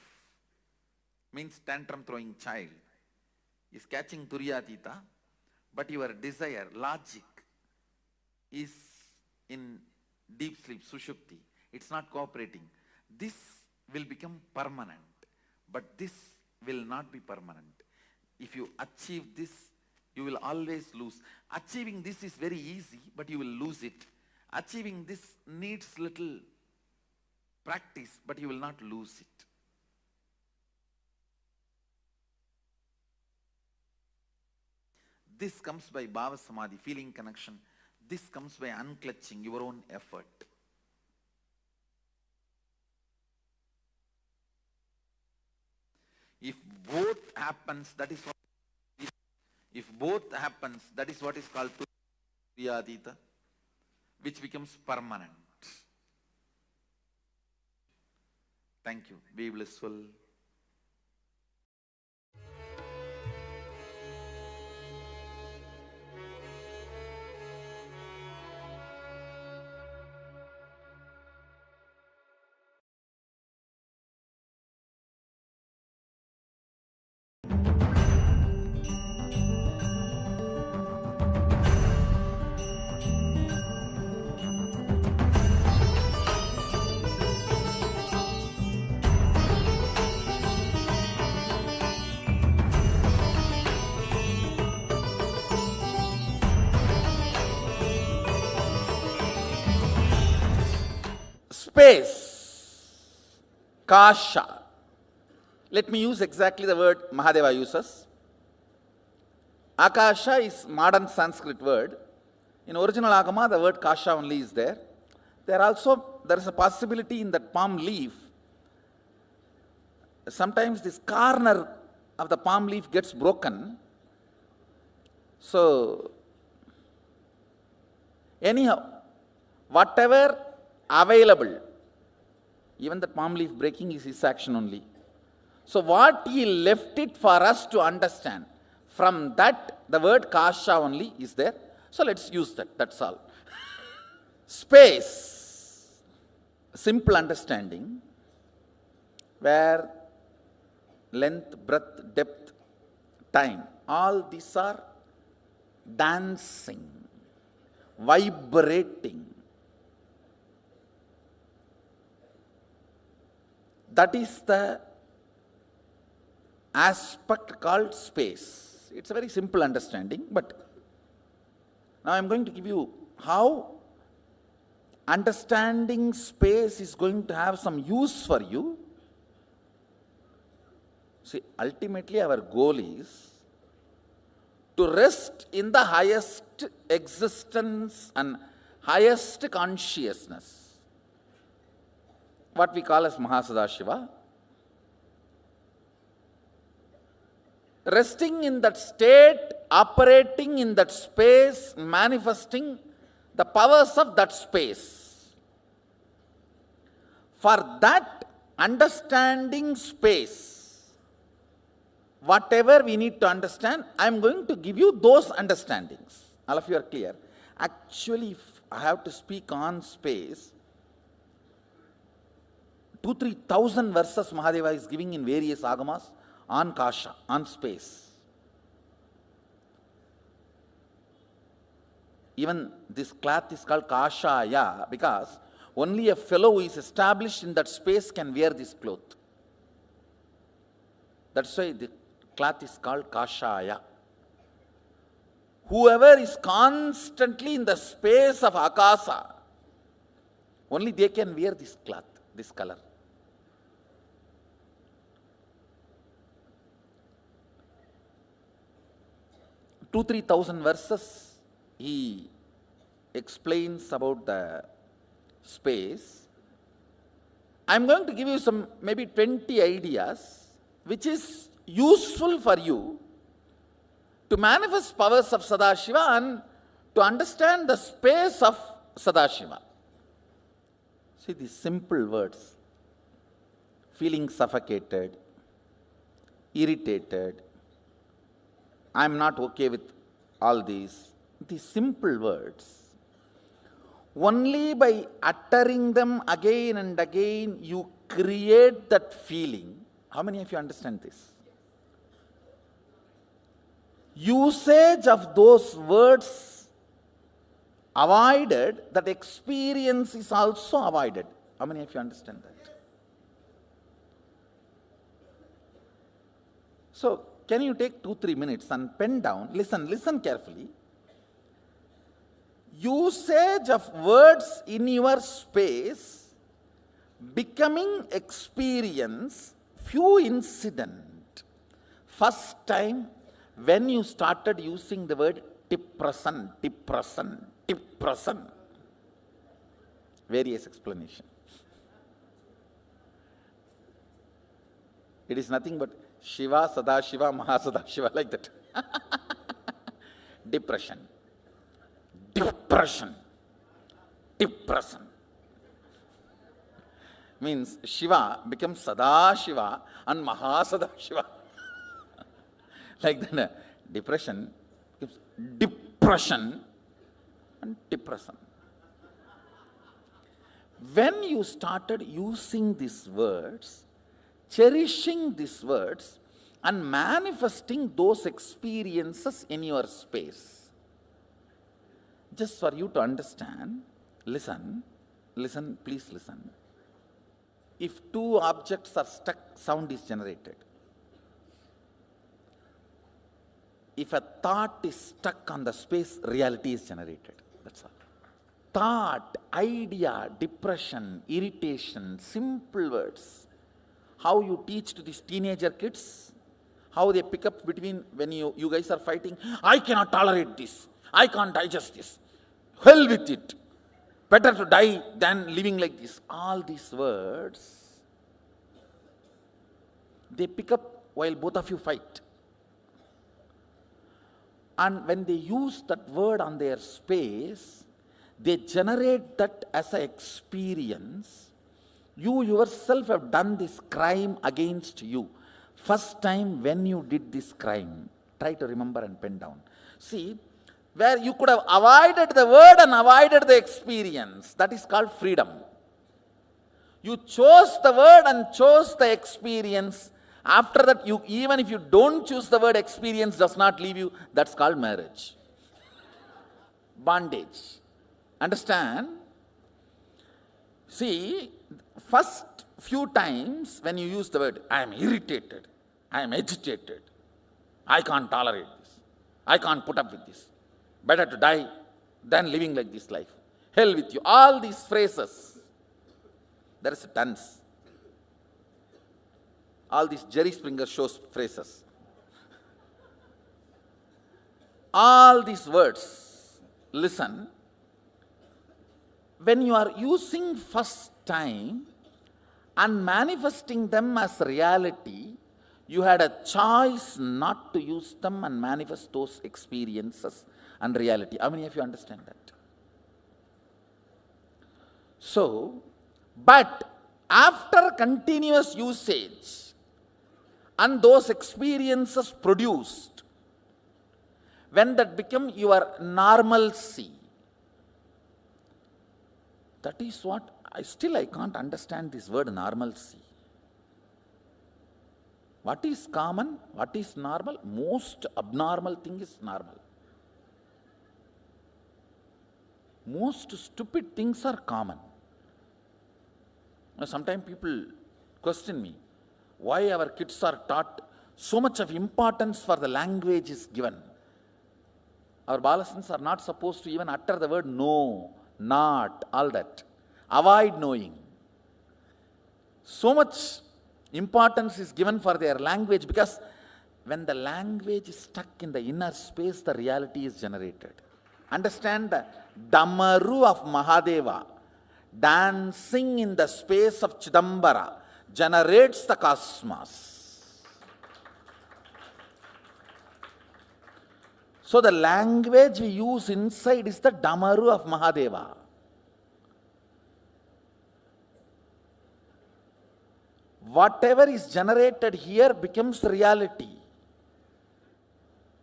means tantrum throwing child is catching Turyatita, but your desire, logic, is in deep sleep, Sushupti. It's not cooperating. This will become permanent, but this will not be permanent. If you achieve this, you will always lose. Achieving this is very easy, but you will lose it. Achieving this needs little practice, but you will not lose it. This comes by Bhava Samadhi, feeling connection. This comes by unclutching, your own effort. If both happens, that is what. If both happens, that is what is called Turyatita, which becomes permanent. Thank you. Be blissful. Space, Kasha. Let me use exactly the word Mahadeva uses. Akasha is modern Sanskrit word. In original Agama, the word Kasha only is there. There is a possibility in that palm leaf. Sometimes this corner of the palm leaf gets broken. So, anyhow, whatever available, even the palm leaf breaking is his action only. So what he left it for us to understand, from that the word Kasha only is there. So let's use that, that's all. Space, simple understanding, where length, breadth, depth, time, all these are dancing, vibrating. That is the aspect called space. It's a very simple understanding, but now I'm going to give you how understanding space is going to have some use for you. See, ultimately our goal is to rest in the highest existence and highest consciousness, what we call as Mahasadashiva. Resting in that state, operating in that space, manifesting the powers of that space. For that understanding space, whatever we need to understand, I am going to give you those understandings. All of you are clear? Actually, if I have to speak on space, 2,000-3,000 verses Mahadeva is giving in various agamas on Kasha, on space. Even this cloth is called Kashaya because only a fellow who is established in that space can wear this cloth. That's why the cloth is called Kashaya. Whoever is constantly in the space of Akasa, only they can wear this cloth, this color. Two, 3,000 verses he explains about the space. I'm going to give you some maybe 20 ideas which is useful for you to manifest powers of Sadashiva and to understand the space of Sadashiva. See these simple words: feeling suffocated, irritated, I'm not okay with all these simple words. Only by uttering them again and again, you create that feeling. How many of you understand this? Usage of those words avoided, that experience is also avoided. How many of you understand that? So, can you take 2-3 minutes and pen down, listen carefully. Usage of words in your space, becoming experience, few incident. First time when you started using the word depression, various explanation. It is nothing but Shiva, Sadashiva, Mahasadashiva, like that. Depression. Means Shiva becomes Sadashiva and Mahasadashiva. Like that. Depression becomes depression and depression. When you started using these words, cherishing these words and manifesting those experiences in your space, just for you to understand, listen, please listen. If two objects are stuck, sound is generated. If a thought is stuck on the space, reality is generated. That's all. Thought, idea, depression, irritation, simple words. How you teach to these teenager kids, how they pick up between when you guys are fighting, I cannot tolerate this, I can't digest this, hell with it, better to die than living like this. All these words, they pick up while both of you fight. And when they use that word on their space, they generate that as an experience. You yourself have done this crime against you. First time when you did this crime, try to remember and pen down. See, where you could have avoided the word and avoided the experience, that is called freedom. You chose the word and chose the experience. After that, even if you don't choose the word, experience does not leave you, that's called marriage. Bondage. Understand? See, first few times when you use the word, I am irritated, I am agitated, I can't tolerate this. I can't put up with this. Better to die than living like this life. Hell with you. All these phrases. There is a tons. All these Jerry Springer shows phrases. All these words, listen, when you are using first time and manifesting them as reality, you had a choice not to use them and manifest those experiences and reality. How many of you understand that? So, but after continuous usage and those experiences produced, when that become your normalcy, that is what, I can't understand this word normalcy. What is common? What is normal? Most abnormal thing is normal. Most stupid things are common. Sometimes people question me, why our kids are taught so much of importance for the language is given. Our balasans are not supposed to even utter the word no, not, all that. Avoid knowing. So much importance is given for their language because when the language is stuck in the inner space, the reality is generated. Understand the Damaru of Mahadeva dancing in the space of Chidambara generates the cosmos. So the language we use inside is the Damaru of Mahadeva. Whatever is generated here becomes reality.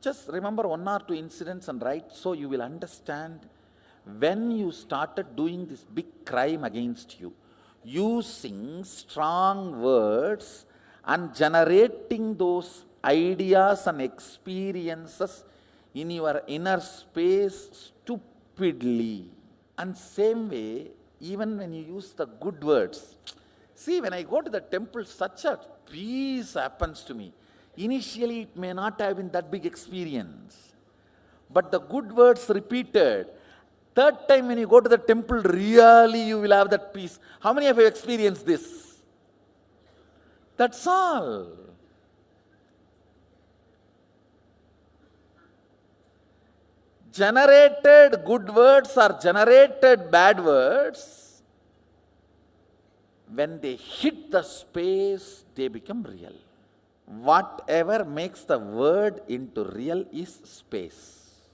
Just remember one or two incidents and write so you will understand when you started doing this big crime against you, using strong words and generating those ideas and experiences in your inner space stupidly. And same way, even when you use the good words. See, when I go to the temple, such a peace happens to me. Initially, it may not have been that big experience. But the good words repeated, third time when you go to the temple, really you will have that peace. How many of you have experienced this? That's all. Generated good words or generated bad words, when they hit the space, they become real. Whatever makes the word into real is space.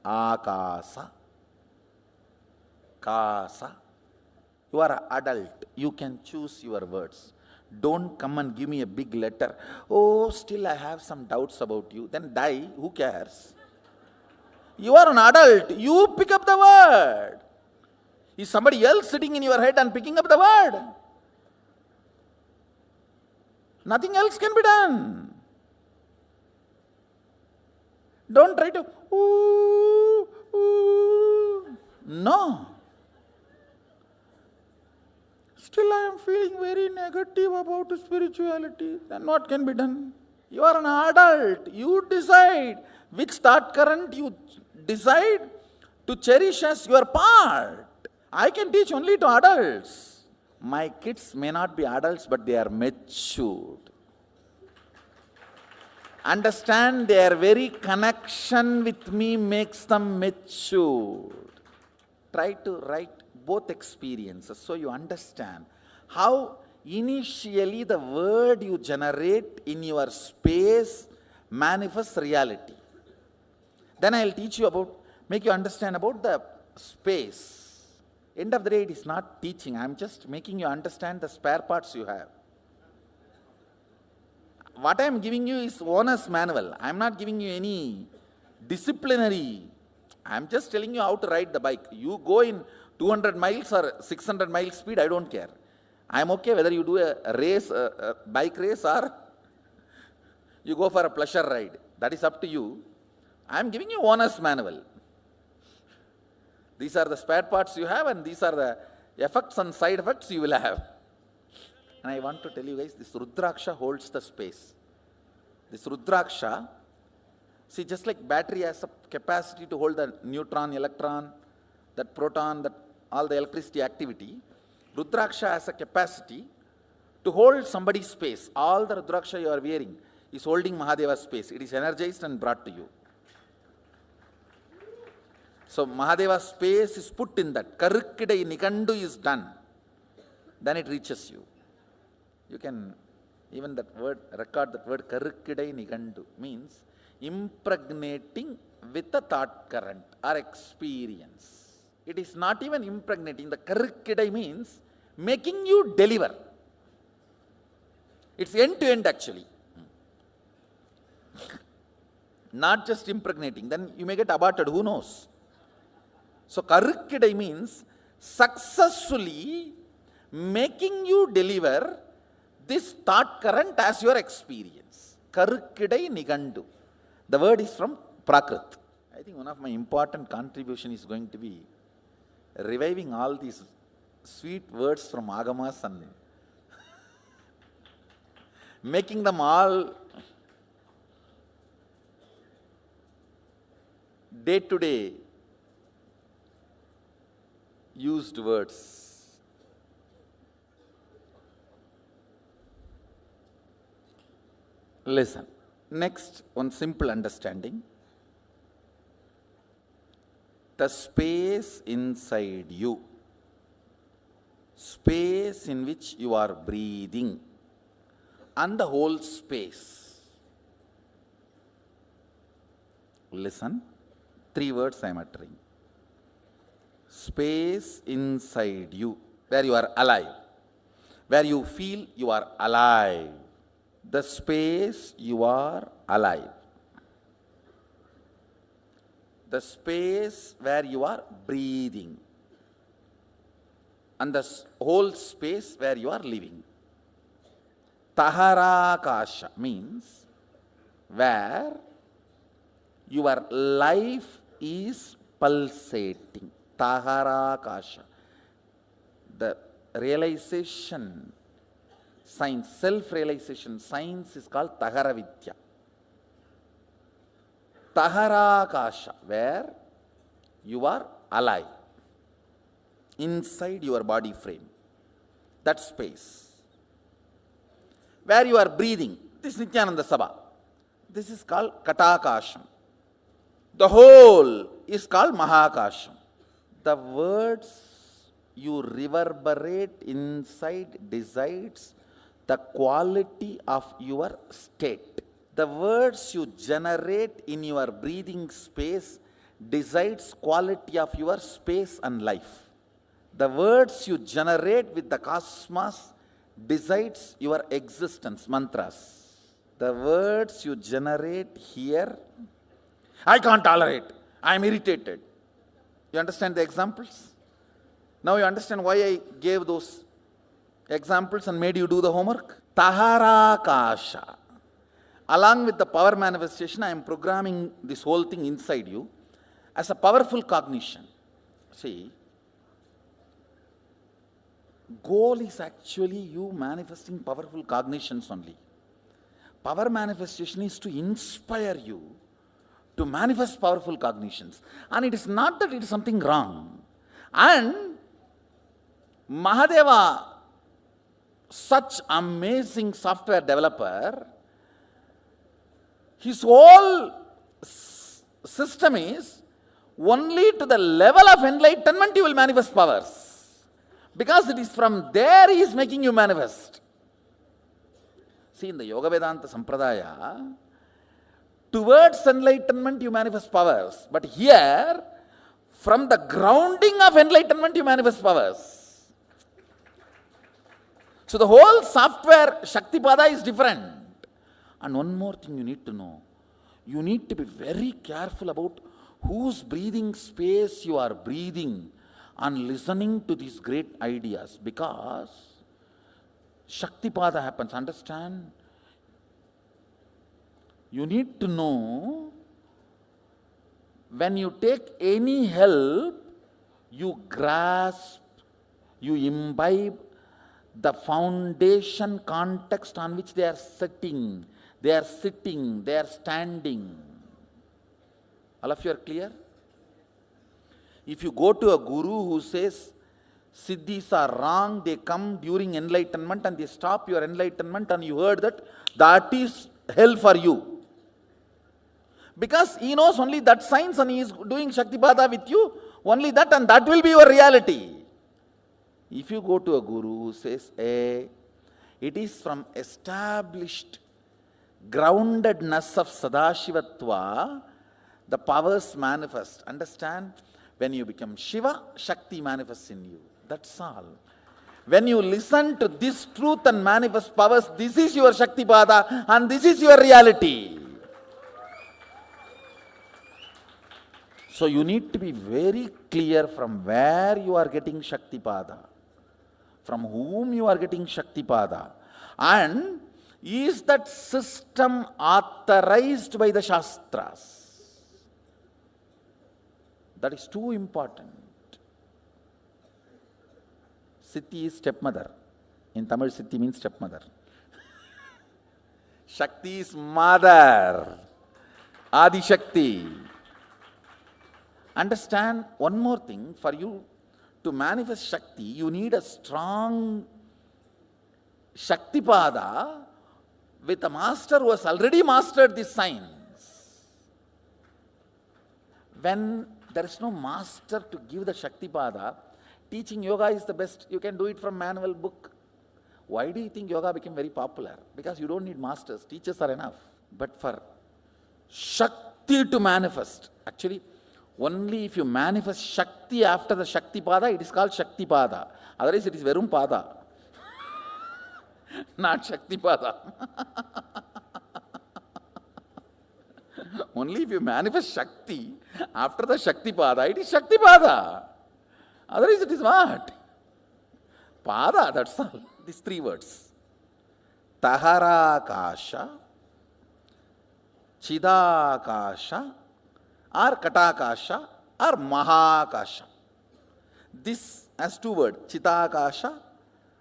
Akasa. Kasa. You are an adult. You can choose your words. Don't come and give me a big letter. Oh, still I have some doubts about you. Then die. Who cares? You are an adult. You pick up the word. Is somebody else sitting in your head and picking up the word? Nothing else can be done. Don't try to, ooh, ooh. No. Still I am feeling very negative about spirituality. Then what can be done? You are an adult. You decide which thought current you decide to cherish as your part. I can teach only to adults. My kids may not be adults, but they are matured. Understand, their very connection with me makes them matured. Try to write both experiences so you understand how initially the word you generate in your space manifests reality. Then I will teach you about, make you understand about the space. End of the day, it is not teaching. I am just making you understand the spare parts you have. What I am giving you is owner's manual. I am not giving you any disciplinary. I am just telling you how to ride the bike. You go in 200 miles or 600 miles speed, I don't care. I am okay whether you do a race, a bike race, or you go for a pleasure ride. That is up to you. I am giving you owner's manual. These are the spare parts you have, and these are the effects and side effects you will have. And I want to tell you guys, this Rudraksha holds the space. This Rudraksha, See, just like battery has a capacity to hold the neutron, electron, that proton, that all the electricity activity, Rudraksha has a capacity to hold somebody's space. All the Rudraksha you are wearing is holding Mahadeva's space. It is energized and brought to you. So Mahadeva's space is put in that. Karukkidai Nigandu is done. Then it reaches you. You can even that word, record that word Karukkidai Nigandu means impregnating with a thought current or experience. It is not even impregnating. The Karukkidai means making you deliver. It's end to end actually. Not just impregnating. Then you may get aborted, who knows? So Karukkidai means successfully making you deliver this thought current as your experience. Karukkidai Nigandu. The word is from Prakrit. I think one of my important contribution is going to be reviving all these sweet words from Agamas and making them all day-to-day used words. Listen. Next, one simple understanding. The space inside you, space in which you are breathing, and the whole space. Listen, 3 words I am uttering. Space inside you, where you are alive, where you feel you are alive. The space you are alive. The space where you are breathing. And the whole space where you are living. Taharakasha means where your life is pulsating. Taharakasha. The realization science, self-realization science is called Taharavidya. Taharakasha, where you are alive inside your body frame. That space. Where you are breathing. This is Nithyananda Sabha. This is called Katakasham. The whole is called Mahakasham. The words you reverberate inside decides the quality of your state. The words you generate in your breathing space decides quality of your space and life. The words you generate with the cosmos decides your existence, mantras. The words you generate here, I can't tolerate, I am irritated. You understand the examples? Now you understand why I gave those examples and made you do the homework? Taharakasha. Along with the power manifestation, I am programming this whole thing inside you as a powerful cognition. See, goal is actually you manifesting powerful cognitions only. Power manifestation is to inspire you to manifest powerful cognitions. And it is not that it is something wrong. And Mahadeva, such amazing software developer, his whole system is only to the level of enlightenment you will manifest powers. Because it is from there he is making you manifest. See, in the Yoga Vedanta Sampradaya, towards enlightenment you manifest powers. But here, from the grounding of enlightenment you manifest powers. So the whole software Shaktipada is different. And one more thing you need to know. You need to be very careful about whose breathing space you are breathing and listening to these great ideas. Because Shaktipada happens, understand? You need to know when you take any help, you grasp, you imbibe the foundation context on which they are sitting, they are standing. All of you are clear? If you go to a guru who says, Siddhis are wrong, they come during enlightenment and they stop your enlightenment, and you heard that, that is hell for you. Because he knows only that science and he is doing Shaktipada with you, only that, and that will be your reality. If you go to a guru who says, it is from established groundedness of Sadashivatva, the powers manifest. Understand? When you become Shiva, Shakti manifests in you. That's all. When you listen to this truth and manifest powers, this is your Shaktipada and this is your reality. So you need to be very clear from where you are getting Shaktipada, from whom you are getting Shaktipada, and is that system authorized by the Shastras? That is too important. Siddhi is stepmother. In Tamil, Siddhi means stepmother. Shakti is mother. Adi Shakti. Understand one more thing. For you to manifest Shakti, you need a strong Shaktipada with a master who has already mastered this science. When there is no master to give the Shaktipada, teaching yoga is the best. You can do it from manual book. Why do you think yoga became very popular? Because you don't need masters. Teachers are enough. But for Shakti to manifest, actually, only if you manifest Shakti after the Shaktipada, it is called Shaktipada. Otherwise, it is Verum Pada. Not Shaktipada. Only if you manifest Shakti after the Shaktipada, it is Shaktipada. Otherwise, it is what? Pada, that's all. These three words. Taharakasha, Chidakasha, or Katakasha, or Mahakasha. This has two words, Chidakasha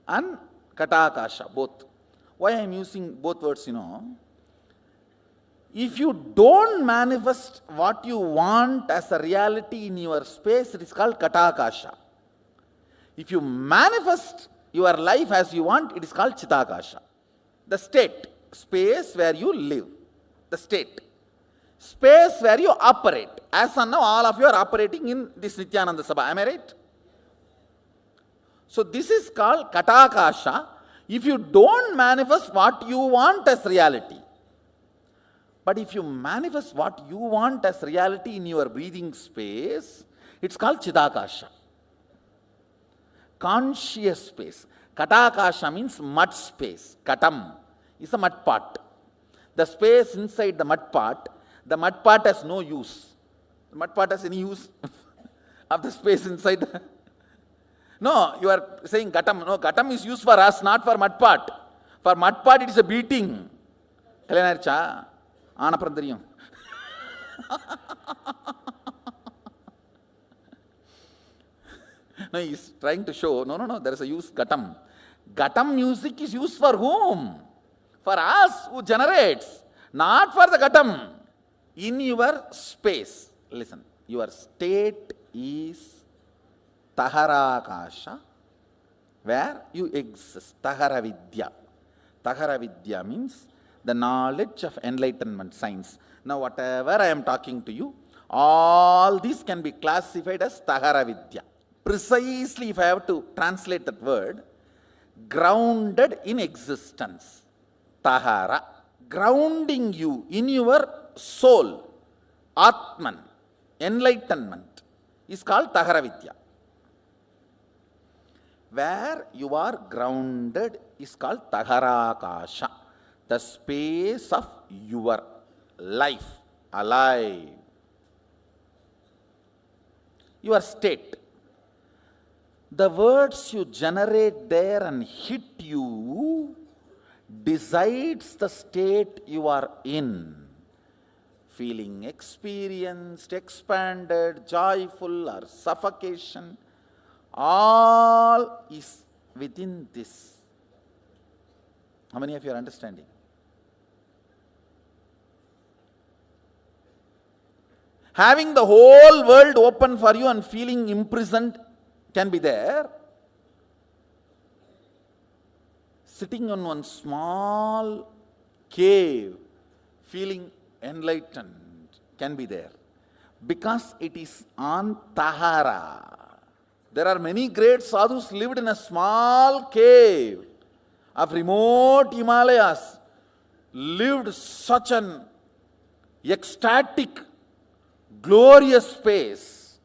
and Katakasha, both. Why I am using both words, If you don't manifest what you want as a reality in your space, it is called Katakasha. If you manifest your life as you want, it is called Chitakasha. The state, space where you live. The state. Space where you operate. As of now, all of you are operating in this Nithyananda Sabha. Am I right? So this is called Katakasha. If you don't manifest what you want as reality. But if you manifest what you want as reality in your breathing space, it's called Chidakasha. Conscious space. Katakasha means mud space. Katam is a mud pot. The space inside the mud pot has no use. The mud pot has any use of the space inside the... No, you are saying Katam. No, Katam is used for us, not for mud pot. For mud pot, it is a beating. Kailasa San. No, he is trying to show, no, there is a use, Gatam. Gatam music is used for whom? For us who generates, not for the Gatam. In your space, listen, your state is Taharakasha, where you exist, Taharavidya. Taharavidya means the knowledge of enlightenment science. Now, whatever I am talking to you, all these can be classified as Taharavidya. Precisely, if I have to translate that word, grounded in existence. Tahara. Grounding you in your soul, Atman, enlightenment, is called Taharavidya. Where you are grounded is called Taharakasha, the space of your life, alive. Your state. The words you generate there and hit you decides the state you are in. Feeling experienced, expanded, joyful, or suffocation, all is within this. How many of you are understanding? Having the whole world open for you and feeling imprisoned can be there. Sitting on one small cave, feeling enlightened can be there. Because it is on Tahara. There are many great sadhus lived in a small cave of remote Himalayas, lived such an ecstatic, glorious space.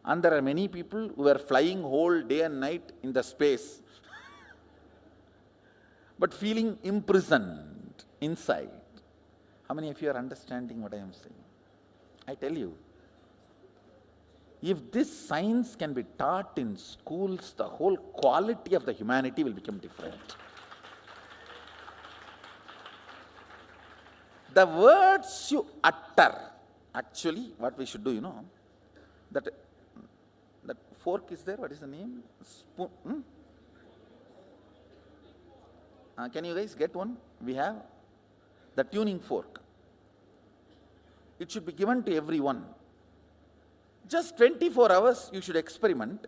And there are many people who are flying whole day and night in the space, but feeling imprisoned inside. How many of you are understanding what I am saying? I tell you, if this science can be taught in schools, the whole quality of the humanity will become different. The words you utter, actually, what we should do, that fork is there, what is the name? Spoon? Can you guys get one? We have the tuning fork. It should be given to everyone. Just 24 hours you should experiment.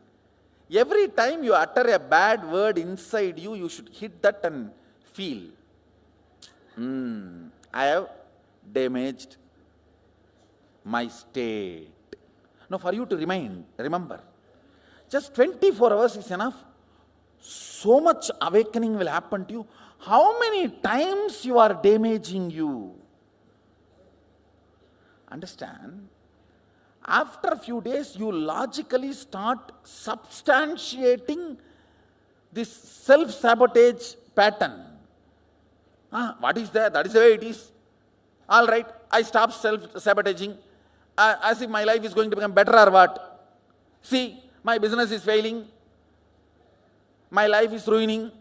Every time you utter a bad word inside you, you should hit that and feel. I have damaged my state. Now for you to remember, just 24 hours is enough. So much awakening will happen to you. How many times you are damaging you? Understand? After a few days, you logically start substantiating this self-sabotage pattern. What is there? That is the way it is. All right, I stop self-sabotaging. As if my life is going to become better or what? See, my business is failing. My life is ruining.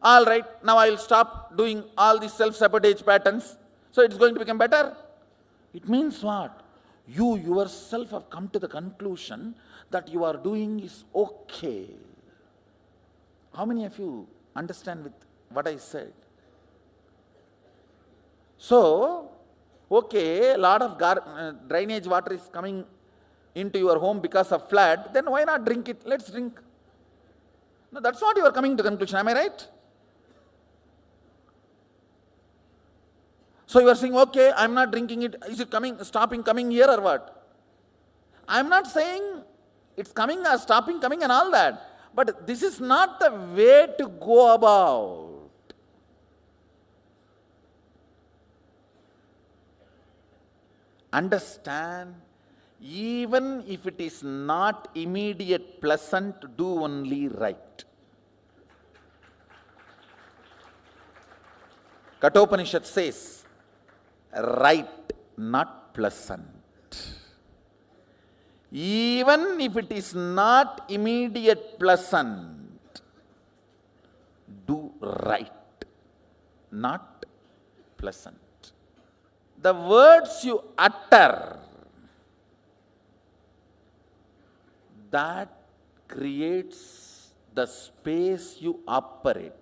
All right, now I will stop doing all these self-sabotage patterns. So it's going to become better. It means what? You yourself have come to the conclusion that you are doing is okay. How many of you understand with what I said? So, okay, a lot of drainage water is coming into your home because of flood, then why not drink it? Let's drink. No, that's what you are coming to conclusion, am I right? So you are saying, okay, I am not drinking it. Is it stopping coming here or what? I am not saying it's coming or stopping coming and all that. But this is not the way to go about. Understand, even if it is not immediate pleasant, do only right. Kathopanishad says, right, not pleasant. Even if it is not immediate pleasant, do right, not pleasant. The words you utter, that creates the space you operate.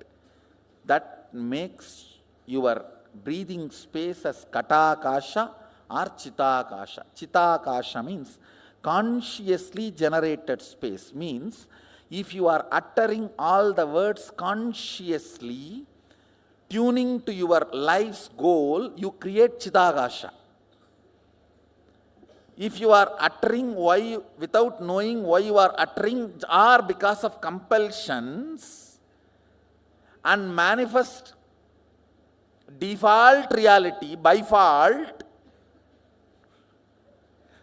That makes your breathing space as katakasha or chitakasha. Chitakasha means consciously generated space. Means if you are uttering all the words consciously, tuning to your life's goal, you create chitakasha. If you are uttering without knowing why you are uttering, or because of compulsions, and manifest default reality by fault,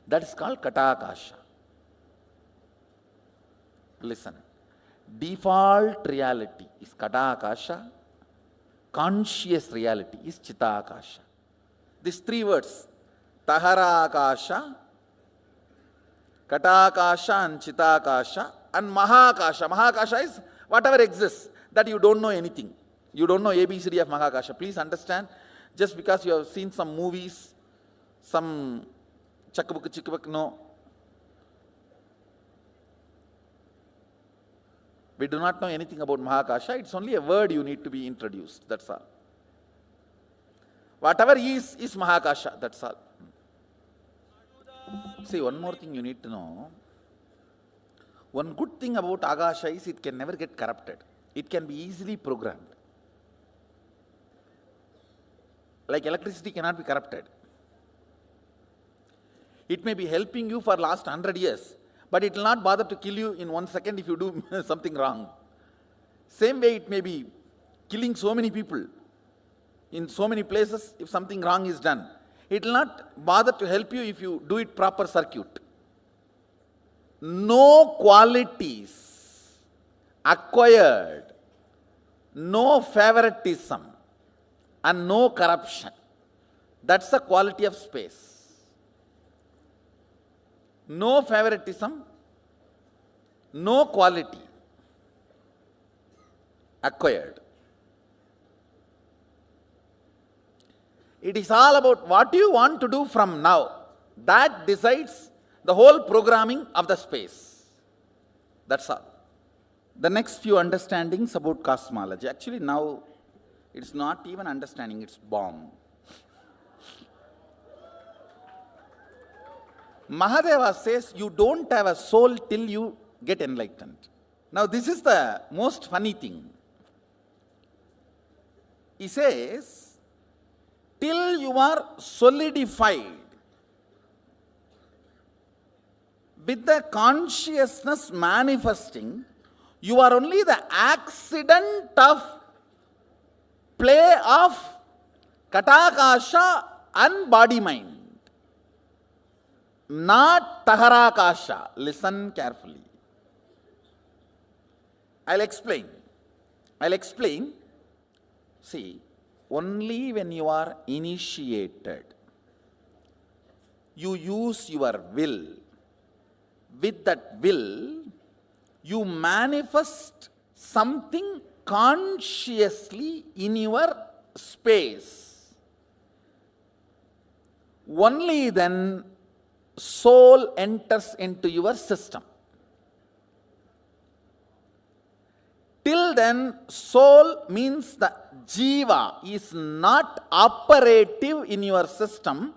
that is called katakasha. Listen, default reality is katakasha, conscious reality is chitakasha. These three words, taharakasha, katakasha and chitakasha, and mahakasha. Mahakasha is whatever exists, that you don't know anything. You don't know ABCD of mahakasha. Please understand, just because you have seen some movies, some chakabuk, no. We do not know anything about mahakasha. It's only a word you need to be introduced. That's all. Whatever is mahakasha. That's all. See, one more thing you need to know. One good thing about Akasha is it can never get corrupted. It can be easily programmed. Like electricity cannot be corrupted. It may be helping you for last 100 years, but it will not bother to kill you in 1 second if you do something wrong. Same way it may be killing so many people in so many places if something wrong is done. It will not bother to help you if you do it proper circuit. No qualities acquired, no favoritism, and no corruption. That's the quality of space. No favoritism, no quality acquired. It is all about what you want to do from now. That decides the whole programming of the space. That's all. The next few understandings about cosmology. Actually now it's not even understanding, it's bomb. Mahadeva says you don't have a soul till you get enlightened. Now this is the most funny thing. He says, till you are solidified with the consciousness manifesting, you are only the accident of play of Katakasha and body-mind. Not Taharakasha. Listen carefully. I'll explain. See, only when you are initiated, you use your will. With that will, you manifest something consciously in your space. Only then soul enters into your system. Till then, soul means the jiva is not operative in your system.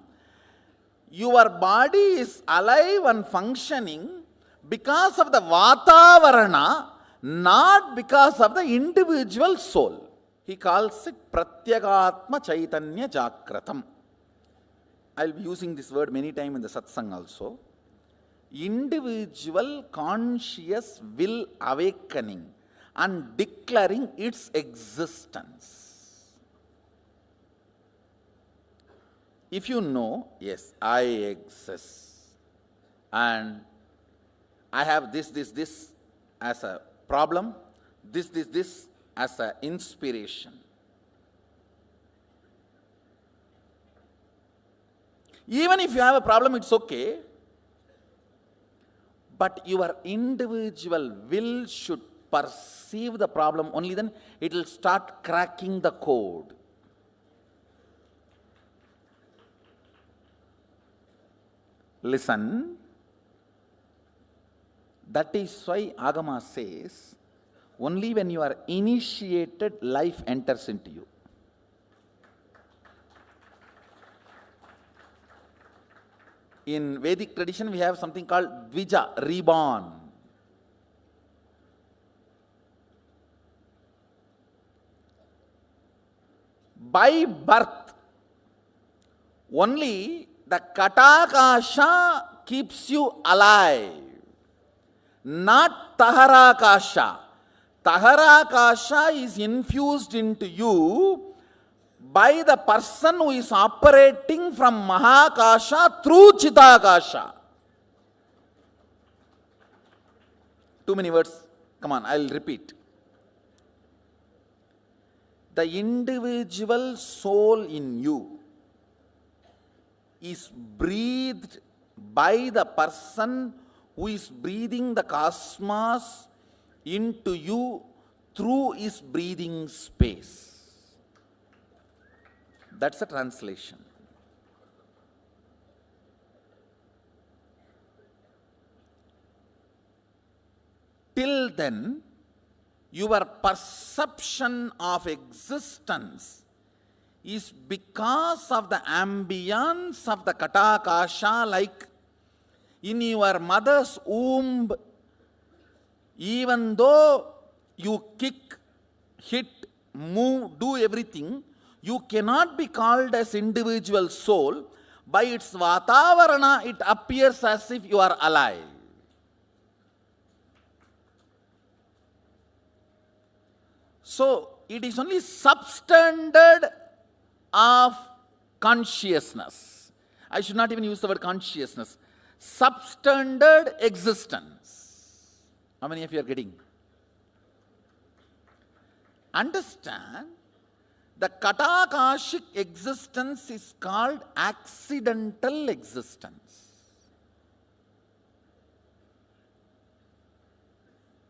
Your body is alive and functioning because of the Vatavarana, not because of the individual soul. He calls it Pratyagatma Chaitanya Jakratam. I'll be using this word many times in the satsang also. Individual conscious will awakening and declaring its existence. If you know, yes, I exist and I have this as a problem, this as an inspiration. Even if you have a problem, it's okay. But your individual will should perceive the problem, only then it will start cracking the code. Listen. That is why Agama says, only when you are initiated, life enters into you. In Vedic tradition, we have something called Dvija, reborn. By birth, only the Katakasha keeps you alive, not Taharakasha. Taharakasha is infused into you by the person who is operating from Mahakasha through Chitakasha. Too many words. Come on, I'll repeat. The individual soul in you is breathed by the person who is breathing the cosmos into you through his breathing space. That's a translation. Till then, your perception of existence is because of the ambience of the Katakasha, like In your mother's womb, even though you kick, hit, move, do everything, you cannot be called as individual soul. By its vatavarana, it appears as if you are alive. So, it is only substandard of consciousness. I should not even use the word consciousness. Substandard existence. How many of you are getting? Understand, the Katakashic existence is called accidental existence.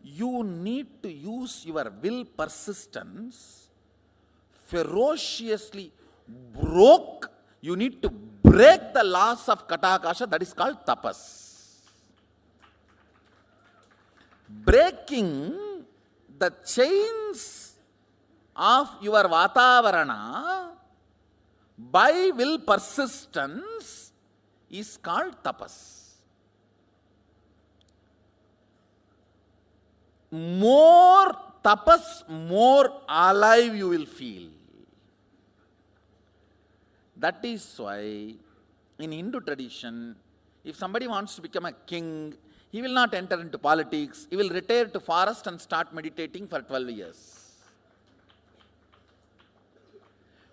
You need to use your will persistence ferociously. You need to break the laws of Katakasha, that is called tapas. Breaking the chains of your vatavarana by will persistence is called tapas. More tapas, more alive you will feel. That is why in Hindu tradition, if somebody wants to become a king, he will not enter into politics. He will retire to forest and start meditating for 12 years.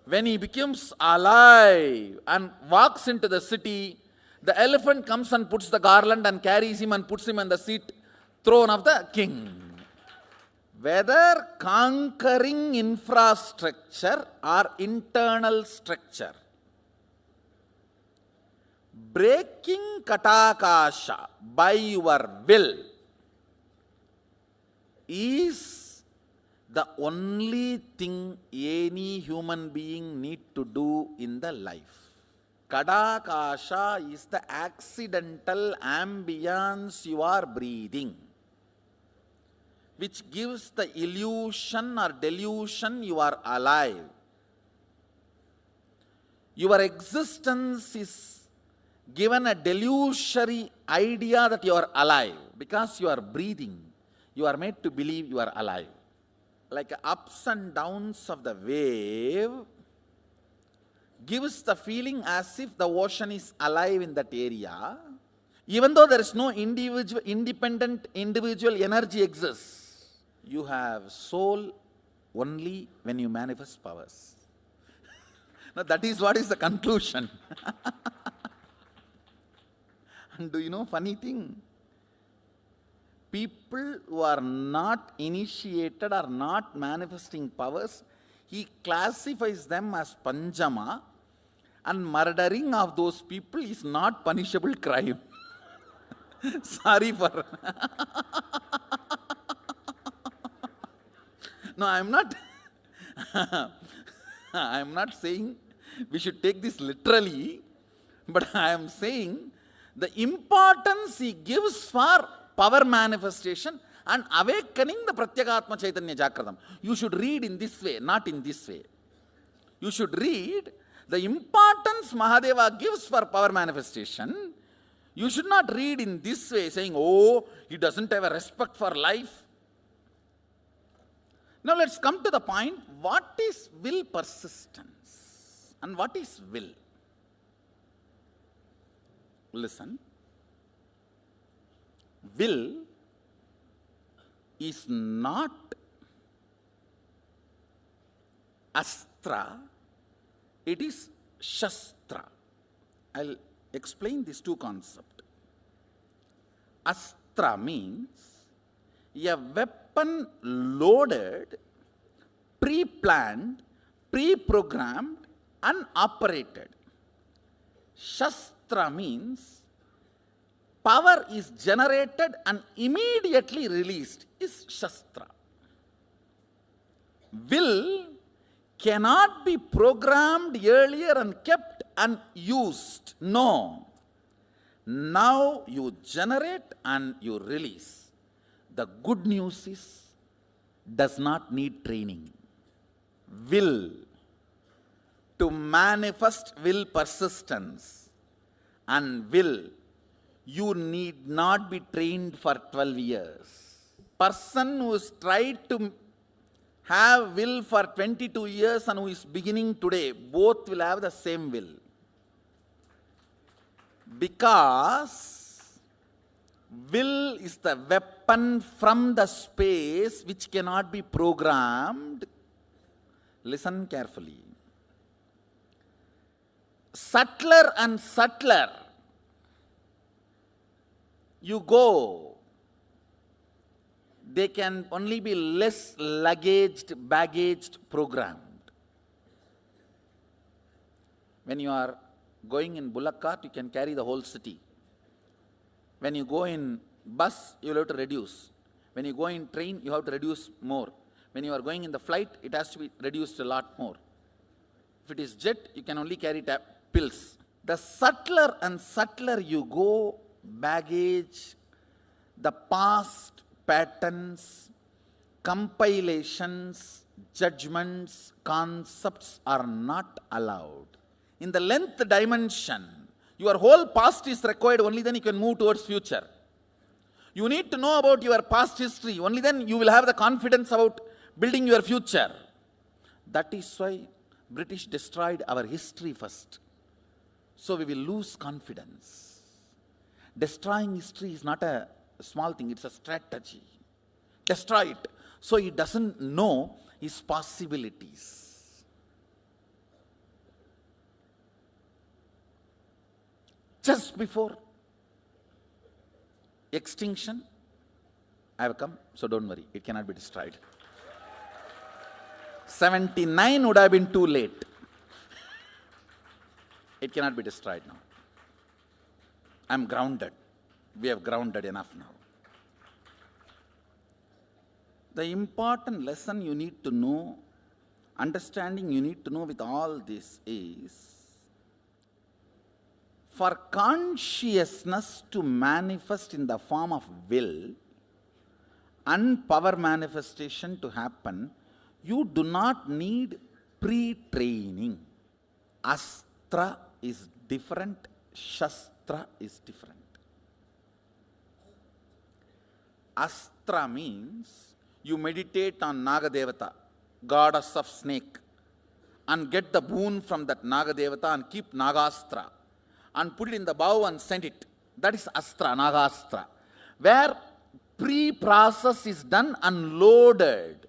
When he becomes alive and walks into the city, the elephant comes and puts the garland and carries him and puts him on the throne of the king. Whether conquering infrastructure or internal structure, breaking Katakasha by your will is the only thing any human being need to do in the life. Katakasha is the accidental ambience you are breathing, which gives the illusion or delusion you are alive. Your existence is given a delusory idea that you are alive. Because you are breathing, you are made to believe you are alive. Like ups and downs of the wave gives the feeling as if the ocean is alive in that area. Even though there is no independent individual energy exists, you have soul only when you manifest powers. Now that is what is the conclusion. And do you know funny thing? People who are not initiated or not manifesting powers, he classifies them as Panjama, and murdering of those people is not punishable crime. Sorry for... No, I am not saying we should take this literally, but I am saying the importance he gives for power manifestation and awakening the Pratyekatma Chaitanya Jakradam. You should read in this way, not in this way. You should read the importance Mahadeva gives for power manifestation. You should not read in this way, saying, oh, he doesn't have a respect for life. Now let's come to the point, what is will persistence and what is will? Listen, will is not astra, it is shastra. I'll explain these two concepts. Astra means a weapon loaded, pre-planned, pre-programmed and operated. Shastra means power is generated and immediately released is Shastra. Will cannot be programmed earlier and kept and used. No. Now you generate and you release. The good news is, does not need training. Will, to manifest will persistence and will, You need not be trained for 12 years. Person who has tried to have will for 22 years and who is beginning today, both will have the same will. Because will is the weapon from the space which cannot be programmed. Listen carefully. Subtler and subtler you go, they can only be less baggaged, programmed. When you are going in bullock cart, you can carry the whole city. When you go in bus, you will have to reduce. When you go in train, you have to reduce more. When you are going in the flight, it has to be reduced a lot more. If it is jet, you can only carry pills. The subtler and subtler you go, baggage, the past patterns, compilations, judgments, concepts are not allowed. In the length dimension, your whole past is required, only then you can move towards future. You need to know about your past history, only then you will have the confidence about building your future. That is why British destroyed our history first. So we will lose confidence. Destroying history is not a small thing, it's a strategy. Destroy it so he doesn't know his possibilities. Just before extinction, I have come, so don't worry, it cannot be destroyed. 79 would have been too late. It cannot be destroyed now. I am grounded. We have grounded enough now. The important lesson you need to know, understanding you need to know with all this is, for consciousness to manifest in the form of will and power manifestation to happen, you do not need pre-training. Astra is different, Shastra is different. Astra means you meditate on Nagadevata, goddess of snake, and get the boon from that Nagadevata and keep Nagastra and put it in the bow and send it. That is Astra, Nagastra. Where pre-process is done and loaded.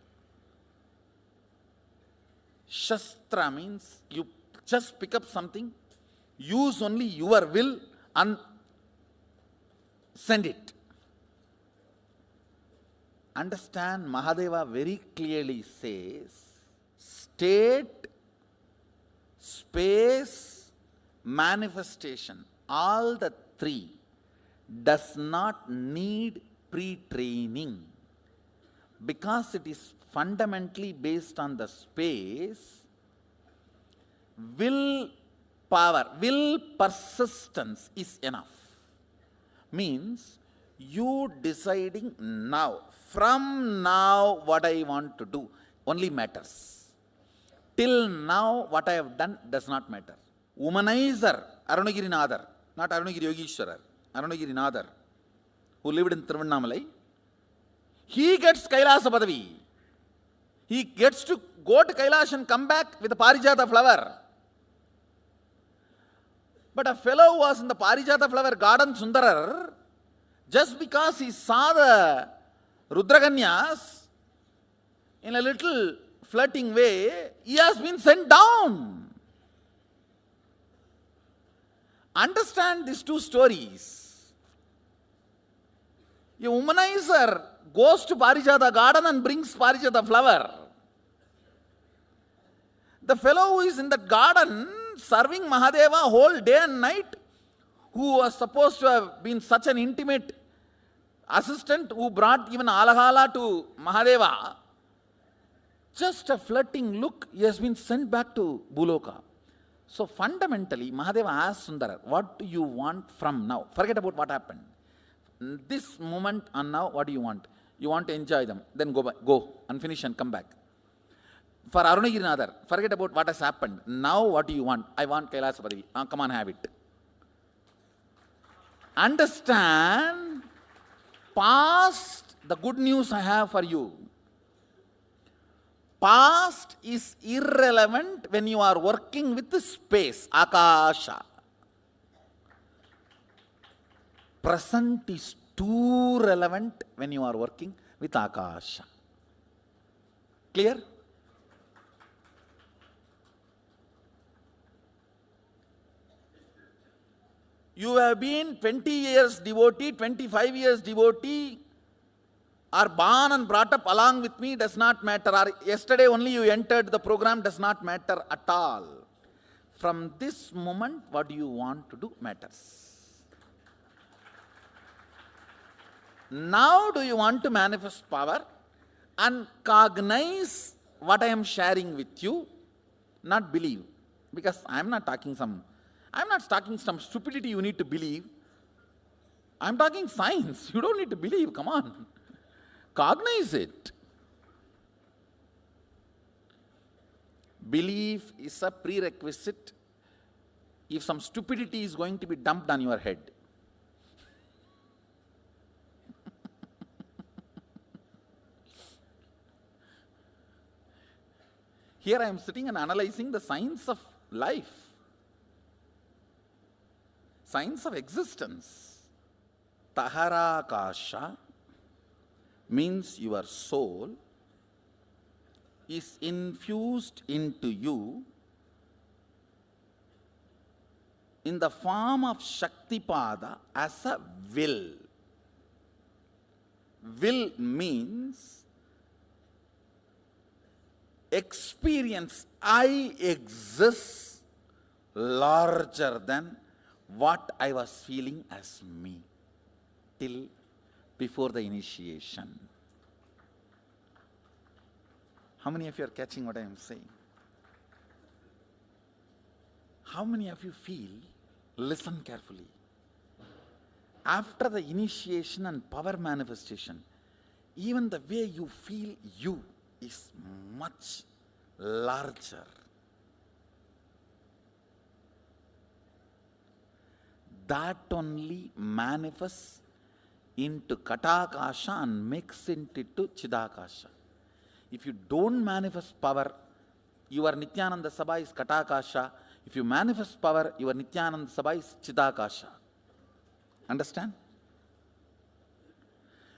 Shastra means you just pick up something, use only your will and send it. Understand, Mahadeva very clearly says, state, space, manifestation, all the three does not need pre-training because it is fundamentally based on the space. Will power, will persistence is enough. Means you deciding now, from now what I want to do only matters. Till now what I have done does not matter. Womanizer, Arunagirinathar, not Arunagiri Yogeshwarar, Arunagirinathar, who lived in Tiruvannamalai, he gets Kailasa Padavi. He gets to go to Kailash and come back with a Parijata flower. But a fellow who was in the Parijata flower garden, Sundarar, just because he saw the Rudraganyas in a little flirting way, he has been sent down. Understand these two stories. A womanizer goes to Parijata garden and brings Parijata flower. The fellow who is in that garden serving Mahadeva whole day and night, who was supposed to have been such an intimate assistant who brought even Alahala to Mahadeva, just a flirting look, he has been sent back to Buloka. So fundamentally, Mahadeva asked Sundara, what do you want from now? Forget about what happened. This moment and now, what do you want? You want to enjoy them, then go and finish and come back. For Arunagirinathar, forget about what has happened. Now what do you want? I want Kailasa Padavi. Come on, have it. Understand, past, the good news I have for you. Past is irrelevant when you are working with the space, akasha. Present is too relevant when you are working with akasha. Clear? You have been 20 years devotee, 25 years devotee, or born and brought up along with me, does not matter. Or yesterday only you entered the program, does not matter at all. From this moment, what do you want to do matters. Now do you want to manifest power and cognize what I am sharing with you, not believe. Because I am not talking some stupidity you need to believe. I am talking science. You don't need to believe, come on. Cognize it. Belief is a prerequisite if some stupidity is going to be dumped on your head. Here I am sitting and analyzing the science of life, science of existence. Taharakasha means your soul is infused into you in the form of Shaktipada as a will. Will means experience, I exist larger than what I was feeling as me till before the initiation. How many of you are catching what I am saying? How many of you feel, listen carefully, after the initiation and power manifestation, even the way you feel you is much larger. That only manifests into Katakasha and makes it into Chidakasha. If you don't manifest power, your Nithyananda Sabha is Katakasha. If you manifest power, your Nithyananda Sabha is Chidakasha. Understand?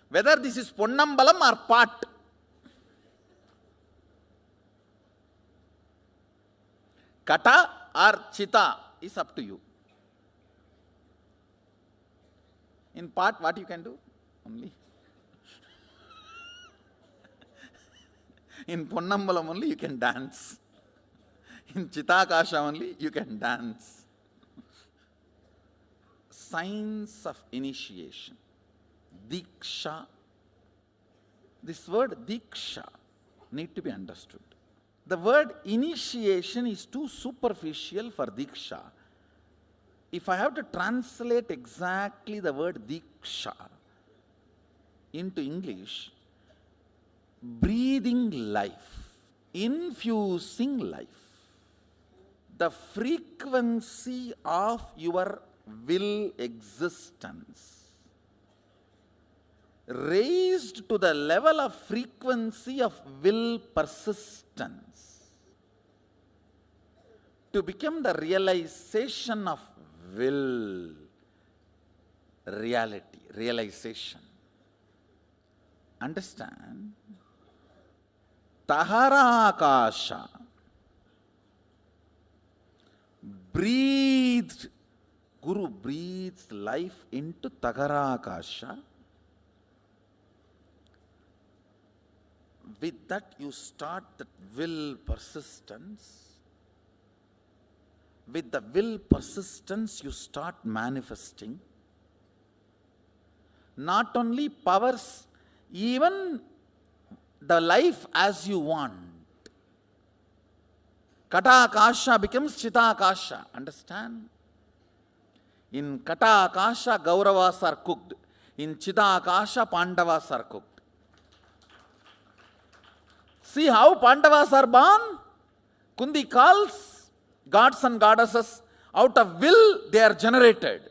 Whether this is Ponnambalam or part, Kata or Chita is up to you. In part, what you can do? Only. In Ponnambalam only you can dance. In Chitakasha only you can dance. Signs of initiation. Diksha. This word Diksha need to be understood. The word initiation is too superficial for Diksha. If I have to translate exactly the word Diksha into English, breathing life, infusing life, the frequency of your will existence, raised to the level of frequency of will persistence, to become the realization of will, reality, realization. Understand? Taharakasha, breathed, Guru breathes life into Taharakasha. With that you start that will persistence. With the will persistence you start manifesting. Not only powers, even the life as you want. Kata Akasha becomes Chita Akasha. Understand? In Kata Akasha, Gauravas are cooked. In Chita Akasha, Pandavas are cooked. See how Pandavas are born? Kundi calls gods and goddesses. Out of will, they are generated.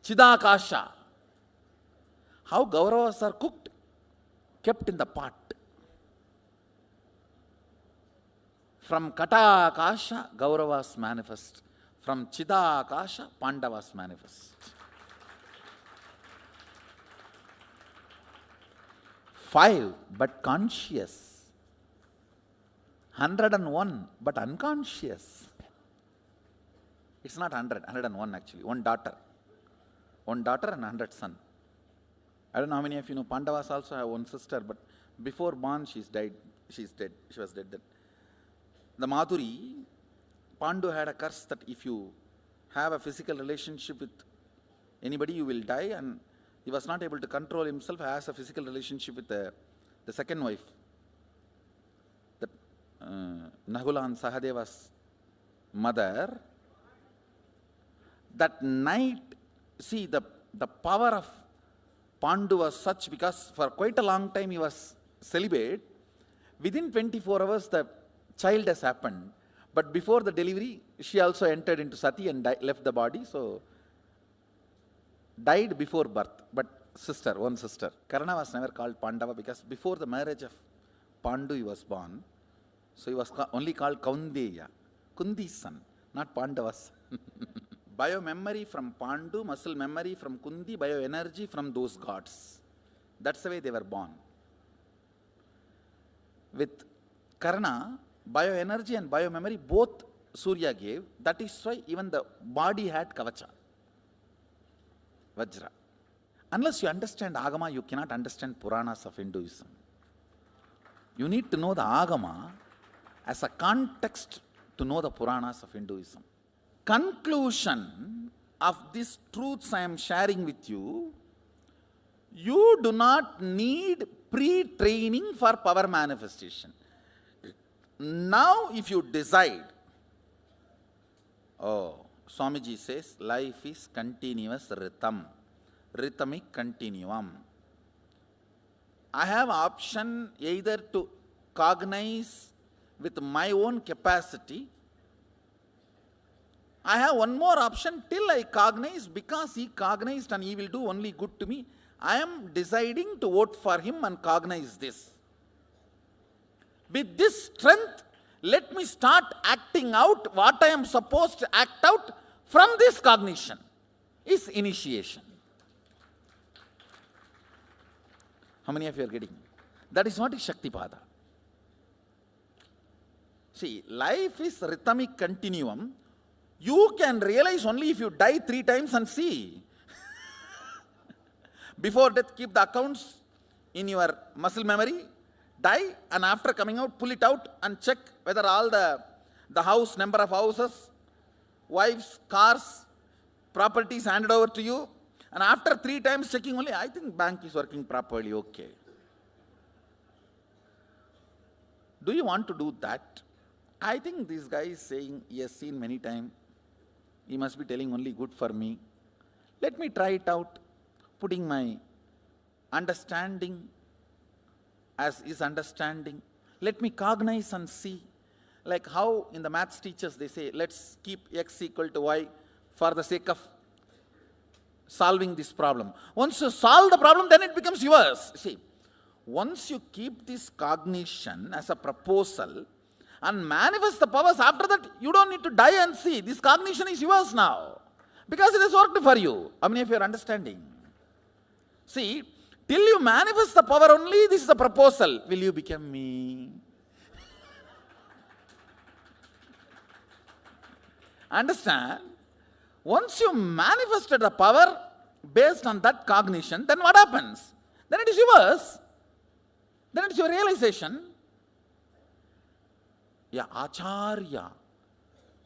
Chidakasha. How Kauravas are cooked? Kept in the pot. From Katakasha, Kauravas manifest. From Chidakasha, Pandavas manifest. 5 but conscious. 101 but unconscious. It's not 100, 101 actually. One daughter and 100 sons. I don't know how many of you know Pandavas also have one sister, but before born she's dead. She was dead then. The Madhuri, Pandu had a curse that if you have a physical relationship with anybody, you will die, and he was not able to control himself, has a physical relationship with the second wife, that Nahula and Sahadeva's mother. That night, see, the power of Pandu was such, because for quite a long time he was celibate. Within 24 hours, the child has happened. But before the delivery, she also entered into Sati and left the body. So, died before birth. But one sister. Karna was never called Pandava because before the marriage of Pandu he was born. So, he was only called Kaundeya. Kundi's son, not Pandava's. Bio-memory from Pandu, muscle memory from Kundi, bioenergy from those gods. That's the way they were born. With Karna, bioenergy and biomemory both Surya gave. That is why even the body had Kavacha, Vajra. Unless you understand Agama, you cannot understand Puranas of Hinduism. You need to know the Agama as a context to know the Puranas of Hinduism. Conclusion of these truths I am sharing with you, you do not need pre-training for power manifestation. Now if you decide, Swamiji says, life is continuous rhythm, rhythmic continuum. I have option either to cognize with my own capacity. I have one more option till I cognize, because he cognized and he will do only good to me. I am deciding to vote for him and cognize this. With this strength, let me start acting out what I am supposed to act out from this cognition. Is initiation. How many of you are getting? That is what is Shaktipada. See, life is rhythmic continuum. You can realize only if you die 3 times and see. Before death, keep the accounts in your muscle memory, die, and after coming out, pull it out and check whether all the house, number of houses, wives, cars, properties handed over to you. And after 3 times checking only, I think bank is working properly, okay. Do you want to do that? I think this guy is saying he has seen many times. He must be telling only good for me. Let me try it out, putting my understanding as his understanding. Let me cognize and see. Like how in the maths teachers they say, let's keep x equal to y for the sake of solving this problem. Once you solve the problem, then it becomes yours. See, once you keep this cognition as a proposal and manifest the powers, after that you don't need to die and see. This cognition is yours now, because it has worked for you. How many of you are understanding? See, till you manifest the power only, this is the proposal. Will you become me? Understand? Once you manifested the power based on that cognition, then what happens? Then it is yours. Then it is your realization. Yeah, Acharya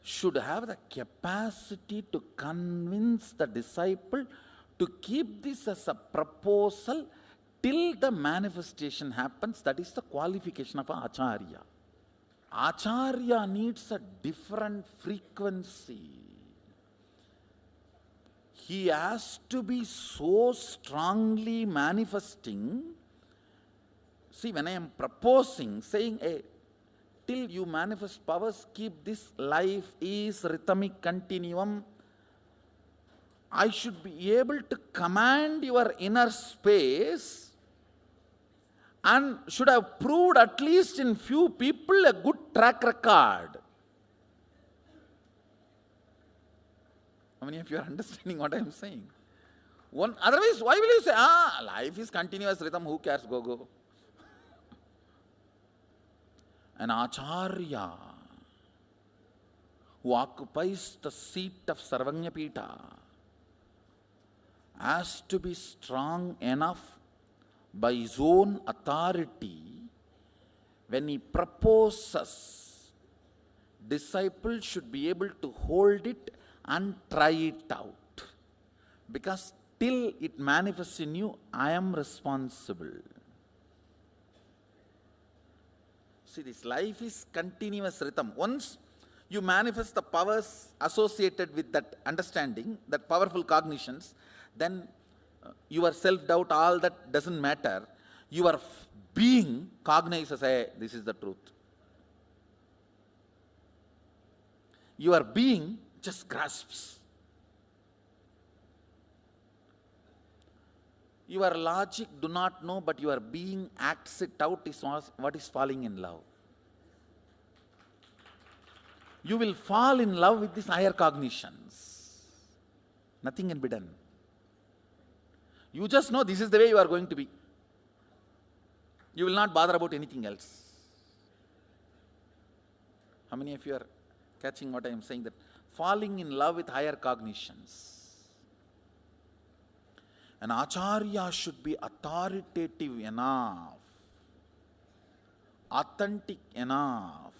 should have the capacity to convince the disciple to keep this as a proposal till the manifestation happens. That is the qualification of an Acharya. Acharya needs a different frequency. He has to be so strongly manifesting. See, when I am proposing, saying, hey, till you manifest powers, keep this life is rhythmic continuum. I should be able to command your inner space and should have proved at least in few people a good track record. How many of you are understanding what I am saying? Otherwise, why will you say, life is continuous rhythm, who cares, go. An acharya who occupies the seat of Sarvanyapita has to be strong enough by his own authority. When he proposes, disciples should be able to hold it and try it out. Because till it manifests in you, I am responsible. See, this life is continuous rhythm. Once you manifest the powers associated with that understanding, that powerful cognitions, then your self-doubt, all that doesn't matter. Your being cognizes, hey, this is the truth. Your being just grasps. Your logic do not know, but your being acts it out is what is falling in love. You will fall in love with these higher cognitions. Nothing can be done. You just know this is the way you are going to be. You will not bother about anything else. How many of you are catching what I am saying? That falling in love with higher cognitions. An acharya should be authoritative enough, authentic enough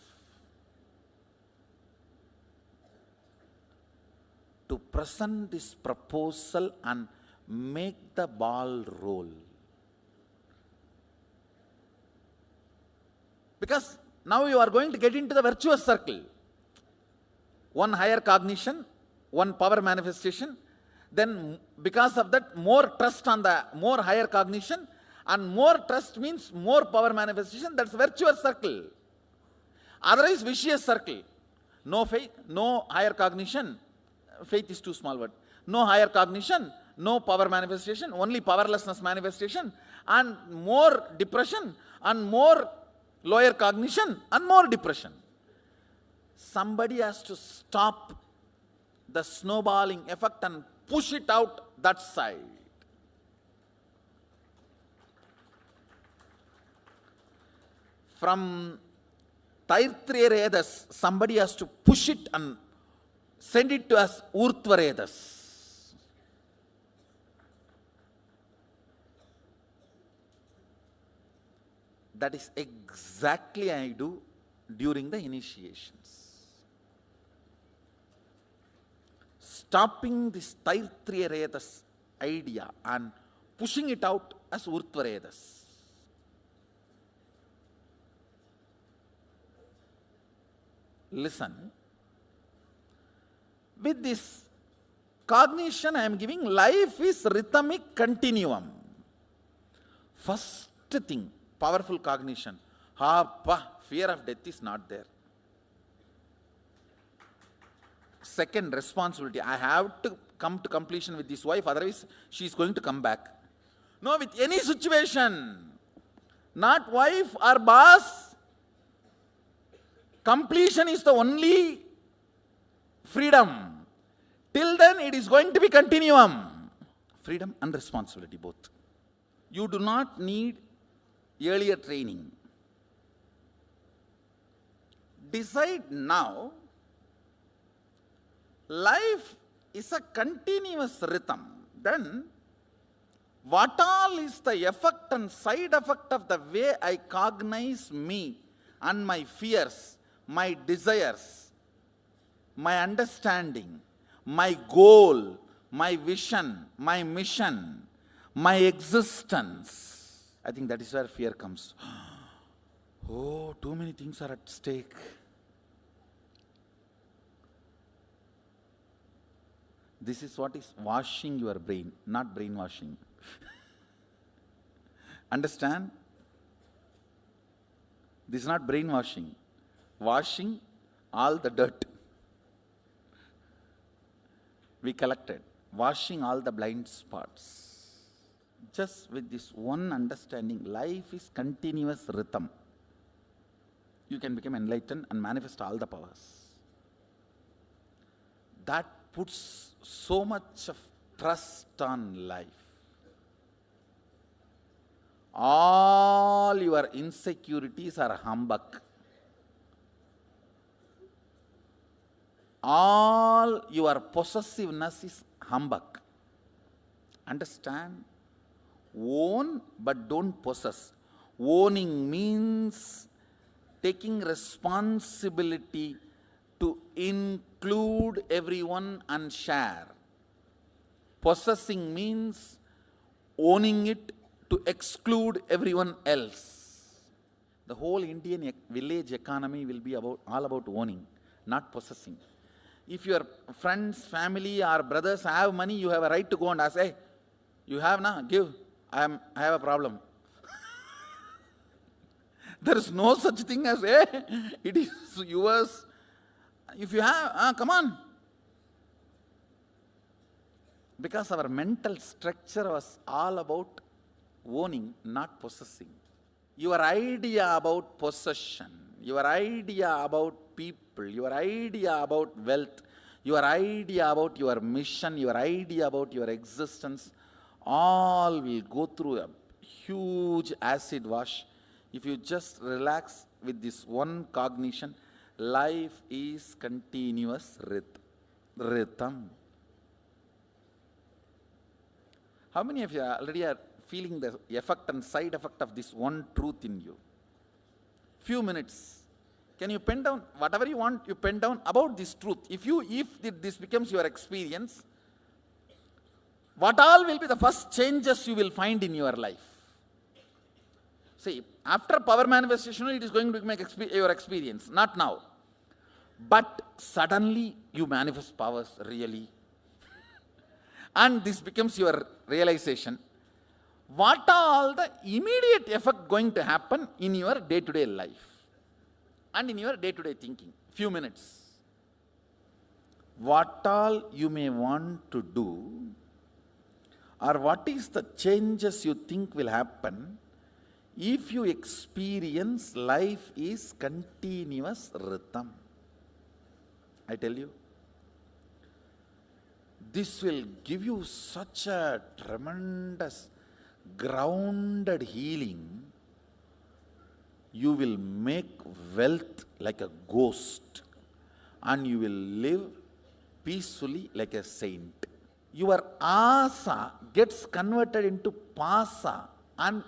to present this proposal and make the ball roll. Because now you are going to get into the virtuous circle. One higher cognition, one power manifestation, then because of that more trust on the more higher cognition, and more trust means more power manifestation. That's virtuous circle. Otherwise vicious circle. No faith, no higher cognition. Faith is too small word. No higher cognition, no power manifestation, only powerlessness manifestation, and more depression, and more lower cognition, and more depression. Somebody has to stop the snowballing effect and push it out that side. From Taitriyaredas, somebody has to push it and send it to us Urtvaredas. That is exactly I do during the initiations. Stopping this Taitriyaredas idea and pushing it out as Urtvaredas. Listen. With this cognition I am giving, life is rhythmic continuum. First thing, powerful cognition. Fear of death is not there. Second, responsibility. I have to come to completion with this wife, otherwise she is going to come back. No, with any situation, not wife or boss, completion is the only freedom. Till then it is going to be continuum. Freedom and responsibility both. You do not need earlier training. Decide now. Life is a continuous rhythm. Then, what all is the effect and side effect of the way I cognize me and my fears, my desires, my understanding, my goal, my vision, my mission, my existence? I think that is where fear comes. Oh, too many things are at stake. This is what is washing your brain, not brainwashing. Understand? This is not brainwashing. Washing all the dirt we collected. washing all the blind spots. Just with this one understanding, life is continuous rhythm. You can become enlightened and manifest all the powers. That puts so much of trust on life. All your insecurities are humbug. All your possessiveness is humbug. Understand? Own but don't possess. Owning means taking responsibility to include everyone and share. Possessing means owning it to exclude everyone else. The whole Indian village economy will be all about owning, not possessing. If your friends, family or brothers have money, you have a right to go and ask, hey, you have na, give, I have a problem. There is no such thing as, hey, it is yours. If you have, come on. Because our mental structure was all about owning, not possessing. Your idea about possession, your idea about people, your idea about wealth, your idea about your mission, your idea about your existence, all will go through a huge acid wash. If you just relax with this one cognition, life is continuous rhythm. How many of you already are feeling the effect and side effect of this one truth in you? Few minutes. Can you pen down whatever you want, you pen down about this truth. If this becomes your experience, what all will be the first changes you will find in your life? See, after power manifestation, it is going to make your experience, not now. But suddenly you manifest powers really. And this becomes your realization. What all the immediate effect going to happen in your day-to-day life and in your day-to-day thinking? Few minutes. What all you may want to do, or what is the changes you think will happen if you experience life is continuous rhythm? I tell you, this will give you such a tremendous grounded healing. You will make wealth like a ghost and you will live peacefully like a saint. Your asa gets converted into pasa and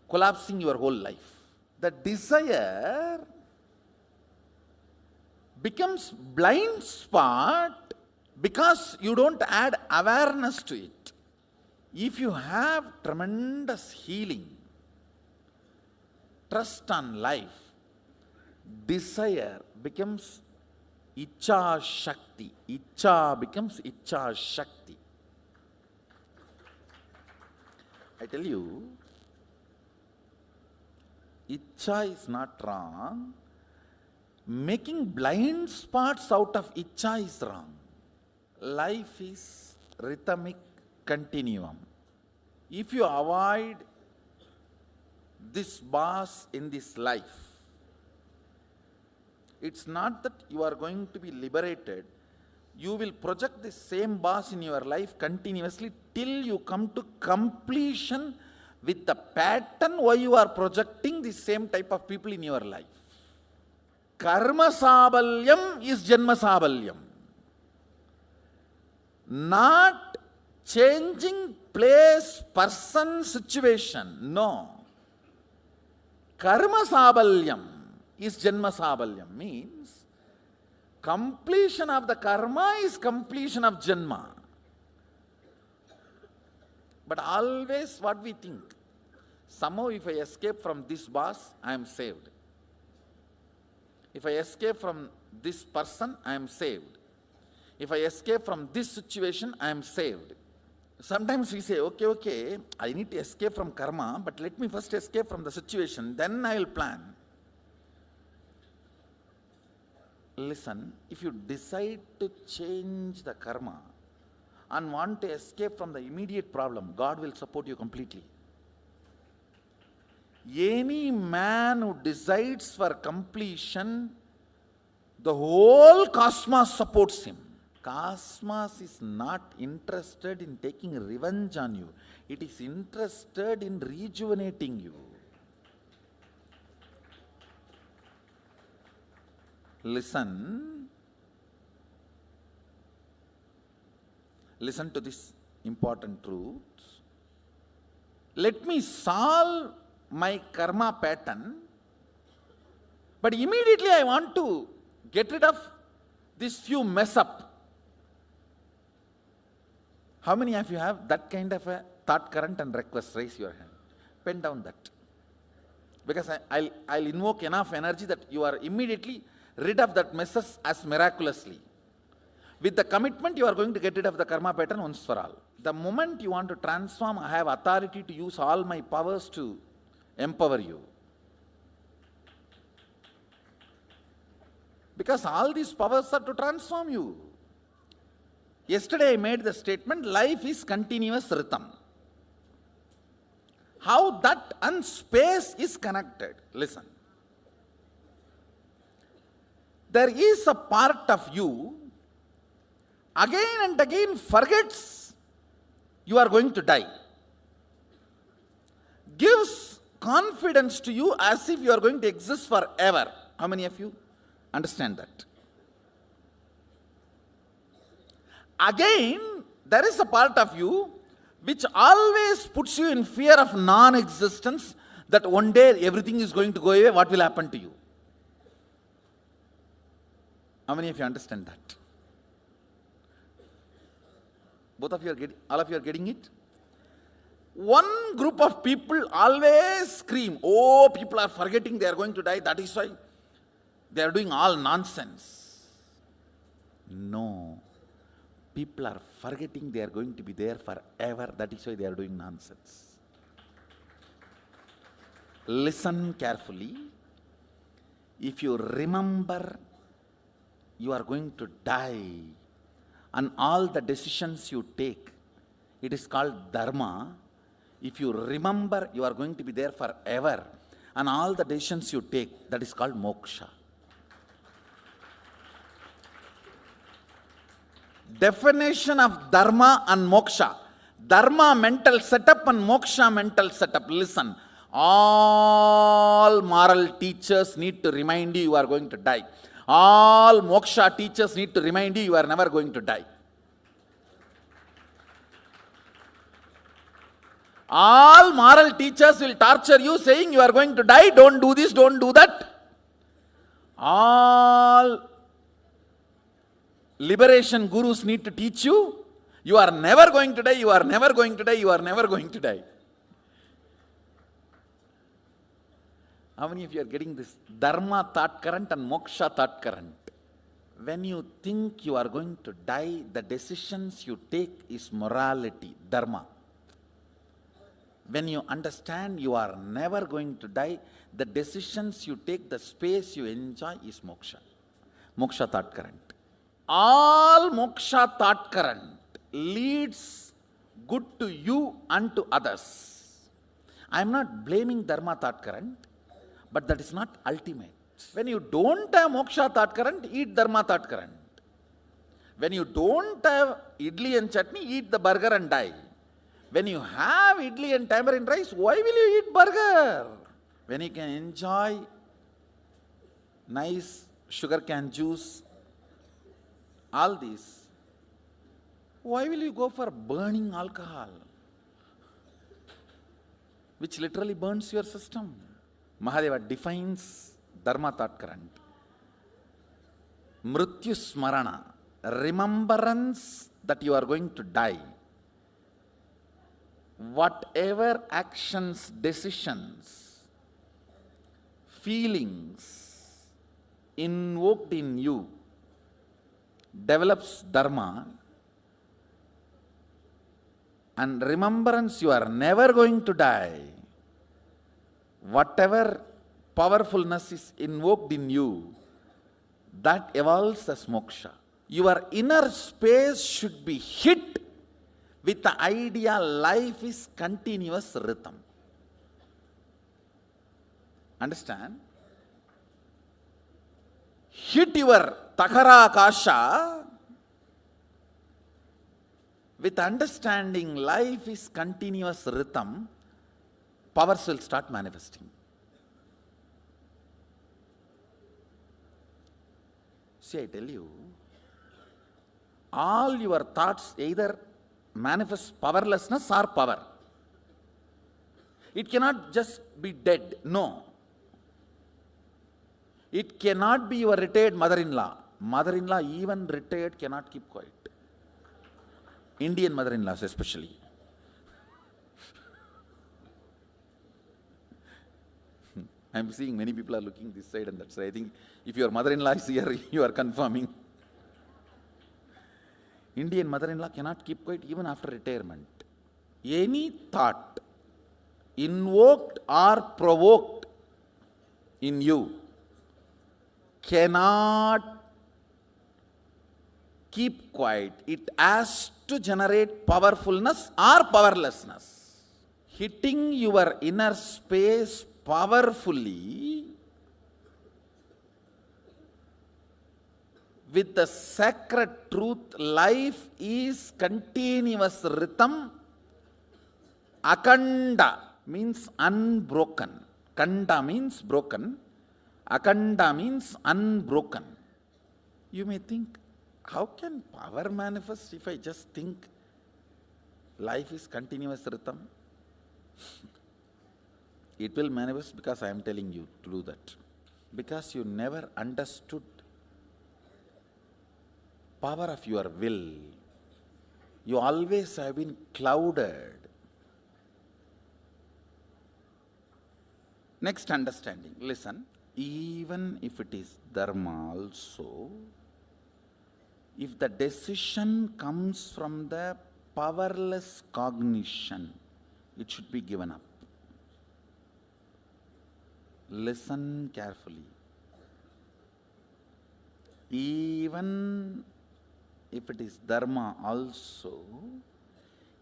collapsing your whole life. The desire becomes blind spot because you don't add awareness to it. If you have tremendous healing, trust on life, desire becomes Icha Shakti. Icha becomes Icha Shakti. I tell you, Icha is not wrong. Making blind spots out of Icha is wrong. Life is rhythmic continuum. If you avoid this boss in this life, it's not that you are going to be liberated. You will project the same boss in your life continuously till you come to completion with the pattern why you are projecting the same type of people in your life. Karma sabalyam is janma sabalyam. Not changing place, person, situation. No. Karma sabalyam is janma sabalyam. Means completion of the karma is completion of janma. But always what we think, somehow if I escape from this boss, I am saved. If I escape from this person, I am saved. If I escape from this situation, I am saved. Sometimes we say, okay, I need to escape from karma, but let me first escape from the situation, then I will plan. Listen, if you decide to change the karma, and want to escape from the immediate problem, God will support you completely. Any man who decides for completion, the whole cosmos supports him. Cosmos is not interested in taking revenge on you. It is interested in rejuvenating you. Listen to this important truth. Let me solve my karma pattern, but immediately I want to get rid of this few mess up. How many of you have that kind of a thought current and request? Raise your hand. Pen down that. Because I'll invoke enough energy that you are immediately rid of that messes as miraculously. With the commitment, you are going to get rid of the karma pattern once for all. The moment you want to transform, I have authority to use all my powers to empower you. Because all these powers are to transform you. Yesterday I made the statement, life is continuous rhythm. How that and space is connected. Listen. There is a part of you again and again forgets you are going to die. Gives confidence to you as if you are going to exist forever. How many of you understand that? Again, there is a part of you which always puts you in fear of non-existence, that one day everything is going to go away, what will happen to you? How many of you understand that? Both of you are getting, all of you are getting it? One group of people always scream, oh, people are forgetting they are going to die, that is why they are doing all nonsense. No. People are forgetting they are going to be there forever, that is why they are doing nonsense. Listen carefully. If you remember you are going to die, and all the decisions you take, it is called dharma. If you remember you are going to be there forever, and all the decisions you take, that is called moksha. Definition of dharma and moksha. Dharma, mental setup, and moksha, mental setup. Listen, all moral teachers need to remind you are going to die. All moksha teachers need to remind you are never going to die. All moral teachers will torture you saying you are going to die, don't do this, don't do that. All liberation gurus need to teach you, you are never going to die, you are never going to die, you are never going to die. How many of you are getting this dharma thought current and moksha thought current? When you think you are going to die, the decisions you take is morality, dharma. When you understand you are never going to die, the decisions you take, the space you enjoy is moksha. Moksha thought current. All moksha thought current leads good to you and to others. I am not blaming dharma thought current, but that is not ultimate. When you don't have moksha thought current, eat dharma thought current. When you don't have idli and chutney, eat the burger and die. When you have idli and tamarind rice, why will you eat burger? When you can enjoy nice sugar cane juice, all these, why will you go for burning alcohol, which literally burns your system? Mahadeva defines dharma thought current. Mrityu smarana, remembrance that you are going to die. Whatever actions, decisions, feelings invoked in you develops dharma, and remembrance you are never going to die. Whatever powerfulness is invoked in you, that evolves as moksha. Your inner space should be hit with the idea life is continuous rhythm. Understand? Hit your takara kasha with understanding life is continuous rhythm, powers will start manifesting. See, I tell you, all your thoughts either manifest powerlessness or power. It cannot just be dead. No. It cannot be your retired mother-in-law. Mother-in-law, even retired, cannot keep quiet. Indian mother-in-laws especially. I'm seeing many people are looking this side and that side. I think if your mother-in-law is here, you are confirming. Indian mother-in-law cannot keep quiet even after retirement. Any thought invoked or provoked in you cannot keep quiet. It has to generate powerfulness or powerlessness. Hitting your inner space powerfully with the sacred truth, life is continuous rhythm. Akanda means unbroken. Kanda means broken. Akanda means unbroken. You may think, how can power manifest if I just think life is continuous rhythm? It will manifest because I am telling you to do that. Because you never understood power of your will. You always have been clouded. Next understanding, listen. Even if it is dharma also, if the decision comes from the powerless cognition, it should be given up. Listen carefully. Even if it is dharma also,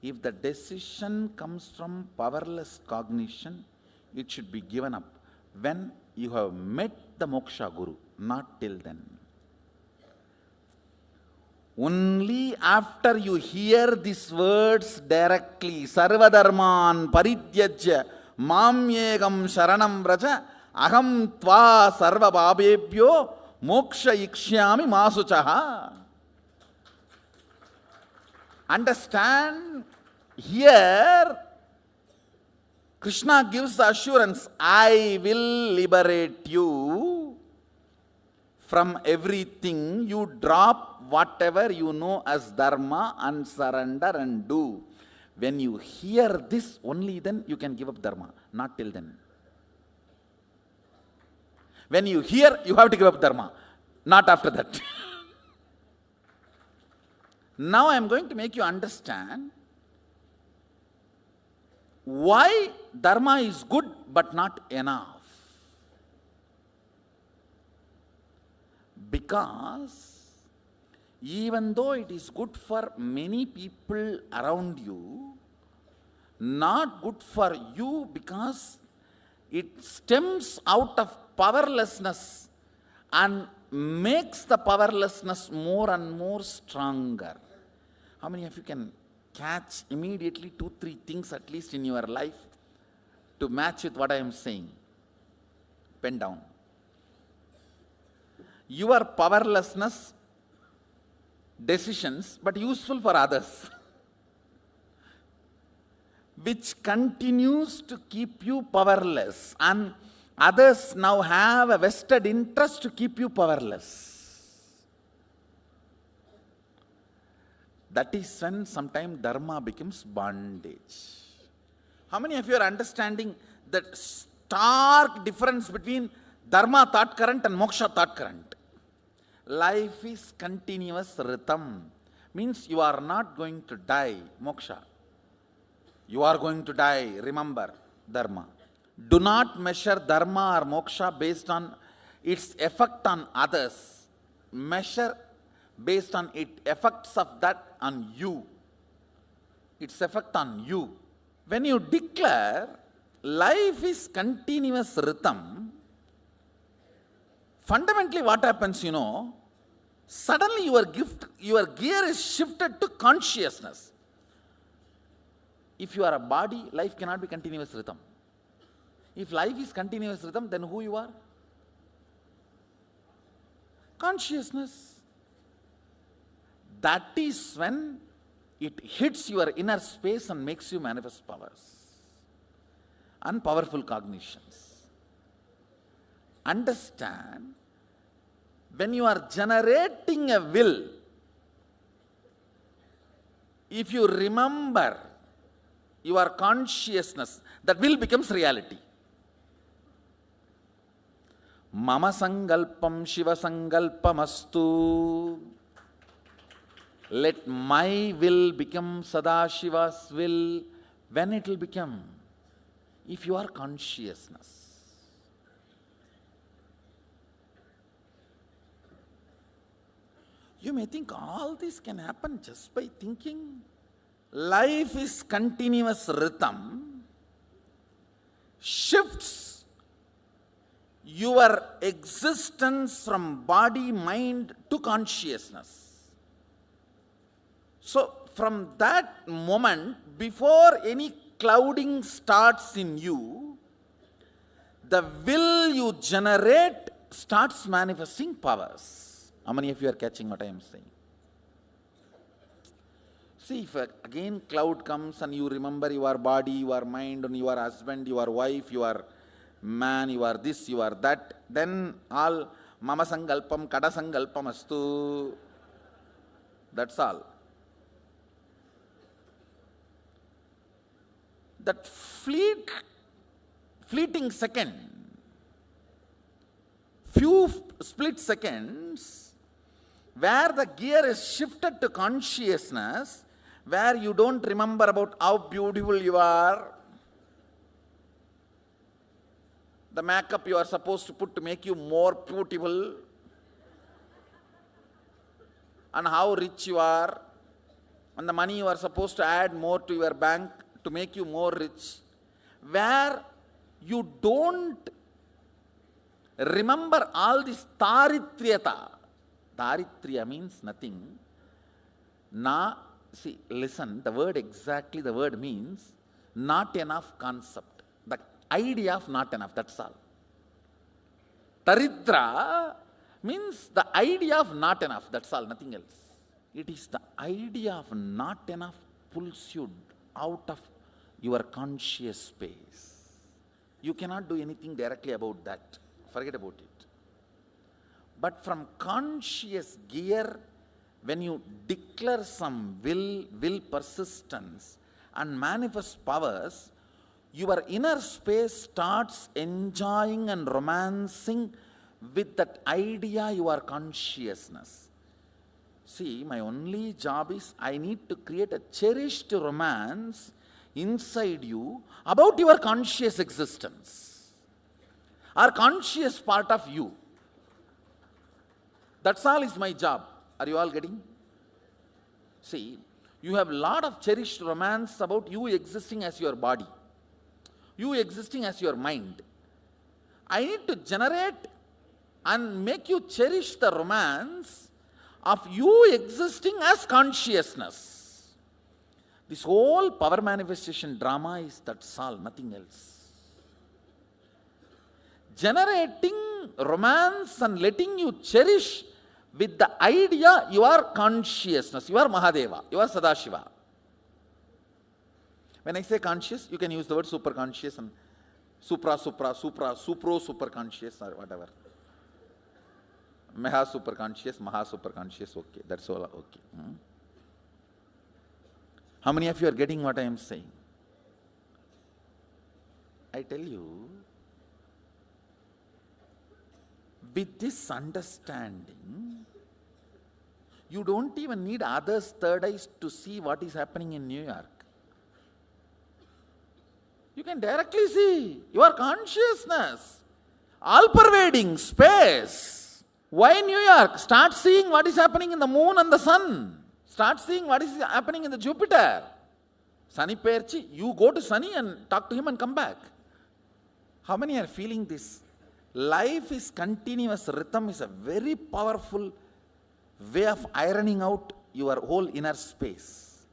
if the decision comes from powerless cognition, it should be given up when you have met the moksha guru, not till then. Only after you hear these words directly, Sarva Dharman Parityajya Mamyegam Sharanam Vraja Aham Tva Sarva Babebhyo Moksha Ikshyami Masuchaha. Understand? Here Krishna gives the assurance, I will liberate you from everything. You drop whatever you know as dharma and surrender and do. When you hear this, only then you can give up dharma, not till then. When you hear, you have to give up dharma, not after that. Now I am going to make you understand why dharma is good but not enough. Because even though it is good for many people around you, not good for you because it stems out of powerlessness and makes the powerlessness more and more stronger. How many of you can catch immediately 2-3 things at least in your life to match with what I am saying? Pen down. Your powerlessness decisions, but useful for others, which continues to keep you powerless, and others now have a vested interest to keep you powerless. That is when sometimes dharma becomes bondage. How many of you are understanding that stark difference between dharma thought current and moksha thought current? Life is continuous rhythm. Means you are not going to die, moksha. You are going to die, remember, dharma. Do not measure dharma or moksha based on its effect on others. Measure based on its effects of that on you. its effect on you. When you declare life is continuous rhythm, fundamentally what happens, suddenly your gear is shifted to consciousness. If you are a body, life cannot be continuous rhythm. If life is continuous rhythm, then who you are? Consciousness. That is when it hits your inner space and makes you manifest powers and powerful cognitions. Understand, when you are generating a will, if you remember your consciousness, that will becomes reality. Mama sangalpam Shiva sangalpamastu. Let my will become Sadashiva's will. When it will become? If you are consciousness. You may think all this can happen just by thinking. Life is continuous rhythm, shifts your existence from body, mind to consciousness. So from that moment, before any clouding starts in you, the will you generate starts manifesting powers. How many of you are catching what I am saying? See, if again cloud comes and you remember your body, your mind, and your husband, your wife, your man, you are this, you are that, then all mama sangalpam, kada sangalpam astu. That's all. That fleeting second, few split seconds, where the gear is shifted to consciousness, where you don't remember about how beautiful you are, the makeup you are supposed to put to make you more beautiful, and how rich you are, and the money you are supposed to add more to your bank to make you more rich, where you don't remember all this taritriyata. Taritriya means nothing. See, listen, the word means not enough concept. The idea of not enough, that's all. Taridra means the idea of not enough, that's all, nothing else. It is the idea of not enough pulls you out of your conscious space. You cannot do anything directly about that. Forget about it. But from conscious gear, when you declare some will persistence and manifest powers, your inner space starts enjoying and romancing with that idea, your consciousness. See, my only job is I need to create a cherished romance inside you about your conscious existence or conscious part of you. That's all is my job. Are you all getting? See, you have a lot of cherished romance about you existing as your body, you existing as your mind. I need to generate and make you cherish the romance of you existing as consciousness. This whole power manifestation drama is that's all, nothing else. Generating romance and letting you cherish with the idea you are consciousness, you are Mahadeva, you are Sadashiva. When I say conscious, you can use the word super conscious and super conscious or whatever. Maha super conscious, okay, that's all okay. How many of you are getting what I am saying? I tell you, with this understanding, you don't even need others' third eyes to see what is happening in New York. You can directly see your consciousness, all-pervading space. Why New York? Start seeing what is happening in the moon and the sun. Start seeing what is happening in the Jupiter. Sani Perchi, you go to Sani and talk to him and come back. How many are feeling this? Life is continuous rhythm is a very powerful way of ironing out your whole inner space.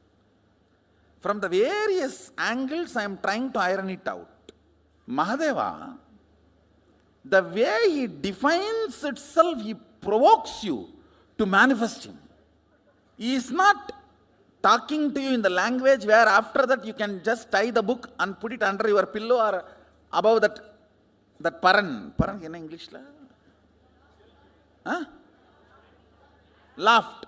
From the various angles, I am trying to iron it out. Mahadeva, the way he defines itself, he provokes you to manifest him. He is not talking to you in the language where after that you can just tie the book and put it under your pillow or above that paran. Paran in English? Huh? Loft.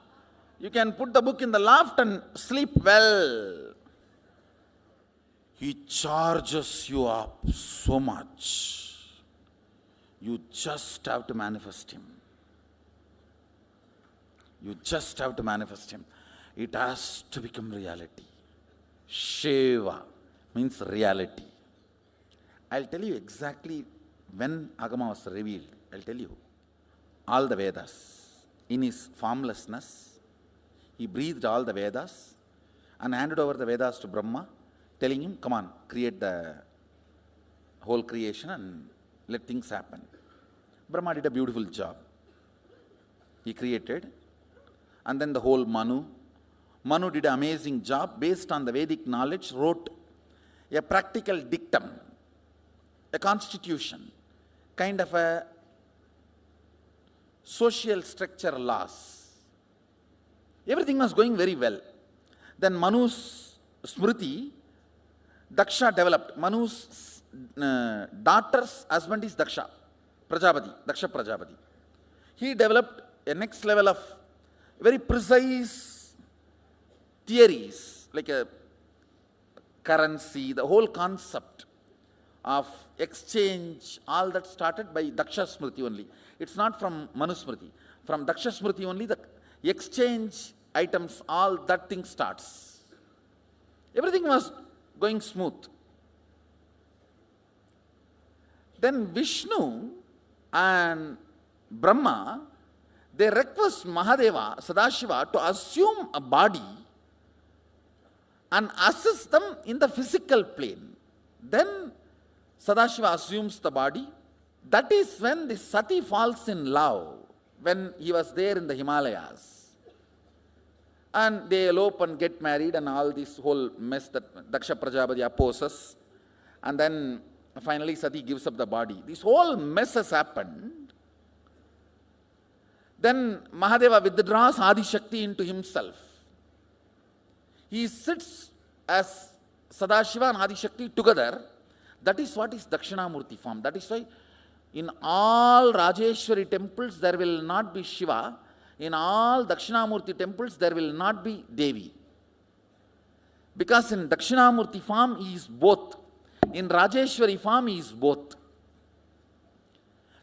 You can put the book in the loft and sleep well. He charges you up so much. You just have to manifest him. You just have to manifest him. It has to become reality. Shiva means reality. I'll tell you exactly when Agama was revealed. I'll tell you. All the Vedas. In his formlessness, he breathed all the Vedas and handed over the Vedas to Brahma, telling him, come on, create the whole creation and let things happen. Brahma did a beautiful job. He created. And then the whole Manu did an amazing job based on the Vedic knowledge, wrote a practical dictum, a constitution, kind of a social structure laws. Everything was going very well. Then Manu's Smriti, Daksha developed. Manu's daughter's husband is Daksha Prajapati. He developed a next level of very precise theories, like a currency, the whole concept of exchange, all that started by Daksha Smriti only. It's not from Manu Smriti. From Daksha Smriti only, the exchange items, all that thing starts. Everything was going smooth. Then Vishnu and Brahma, they request Mahadeva, Sadashiva, to assume a body and assist them in the physical plane. Then Sadashiva assumes the body. That is when the Sati falls in love, when he was there in the Himalayas. And they elope and get married and all this whole mess that Daksha Prajapati opposes. And then finally Sati gives up the body. This whole mess has happened. Then Mahadeva withdraws Adi Shakti into himself. He sits as Sadashiva and Adi Shakti together. That is what is Dakshinamurti form. That is why in all Rajeshwari temples there will not be Shiva. In all Dakshinamurti temples there will not be Devi. Because in Dakshinamurti form he is both. In Rajeshwari form he is both.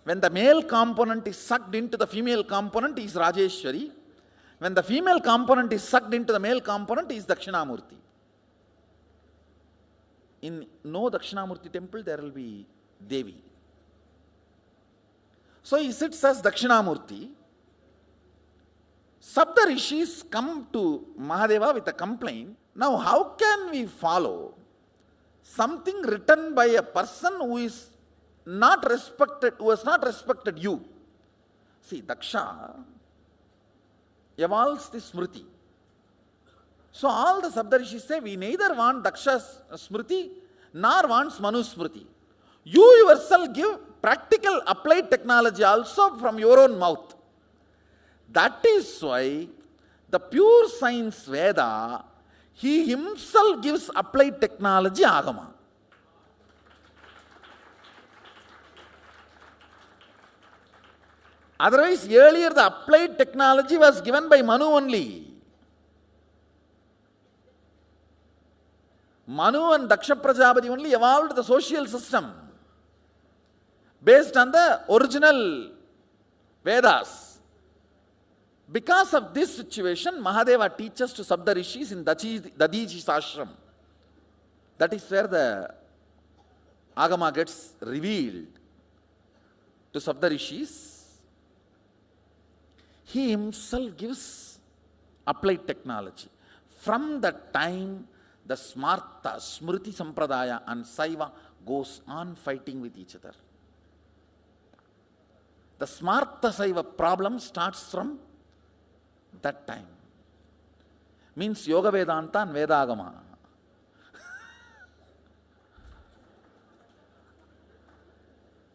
When the male component is sucked into the female component, he is Rajeshwari. When the female component is sucked into the male component, he is Dakshinamurti. In no Dakshinamurti temple, there will be Devi. So he sits as Dakshinamurti. Sapta Rishis come to Mahadeva with a complaint. Now, how can we follow something written by a person who is not respected, who has not respected you? See, Daksha evolves the Smriti. So all the Saptarishis say, we neither want Daksha's Smriti nor wants Manu's Smriti. You yourself give practical applied technology also from your own mouth. That is why the pure science Veda, he himself gives applied technology Agama. Otherwise, earlier the applied technology was given by Manu only. Manu and Daksha Prajapati only evolved the social system based on the original Vedas. Because of this situation, Mahadeva teaches to Saptarishis in Dadiji Ashram. That is where the Agama gets revealed to Saptarishis. He himself gives applied technology. From that time, The Smarta, Smriti Sampradaya and Saiva goes on fighting with each other. The Smarta Saiva problem starts from that time. Means Yoga Vedanta and Vedagama.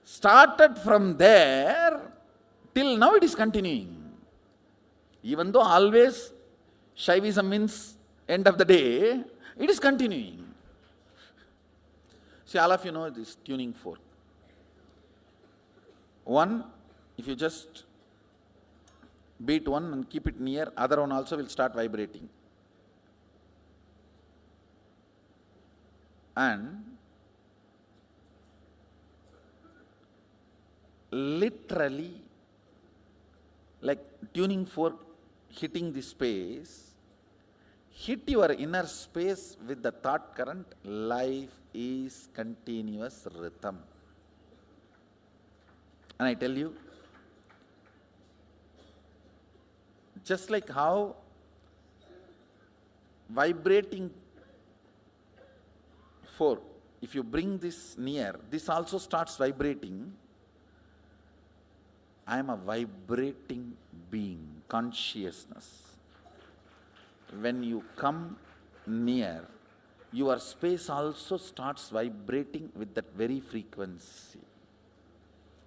Started from there till now it is continuing. Even though always Shaivism means end of the day, it is continuing. See, all of you know this tuning fork. One, if you just beat one and keep it near, other one also will start vibrating. And literally, like tuning fork hitting the space, hit your inner space with the thought current, life is continuous rhythm. And I tell you, just like how vibrating fork, if you bring this near, this also starts vibrating. I am a vibrating being, consciousness. When you come near, your space also starts vibrating with that very frequency.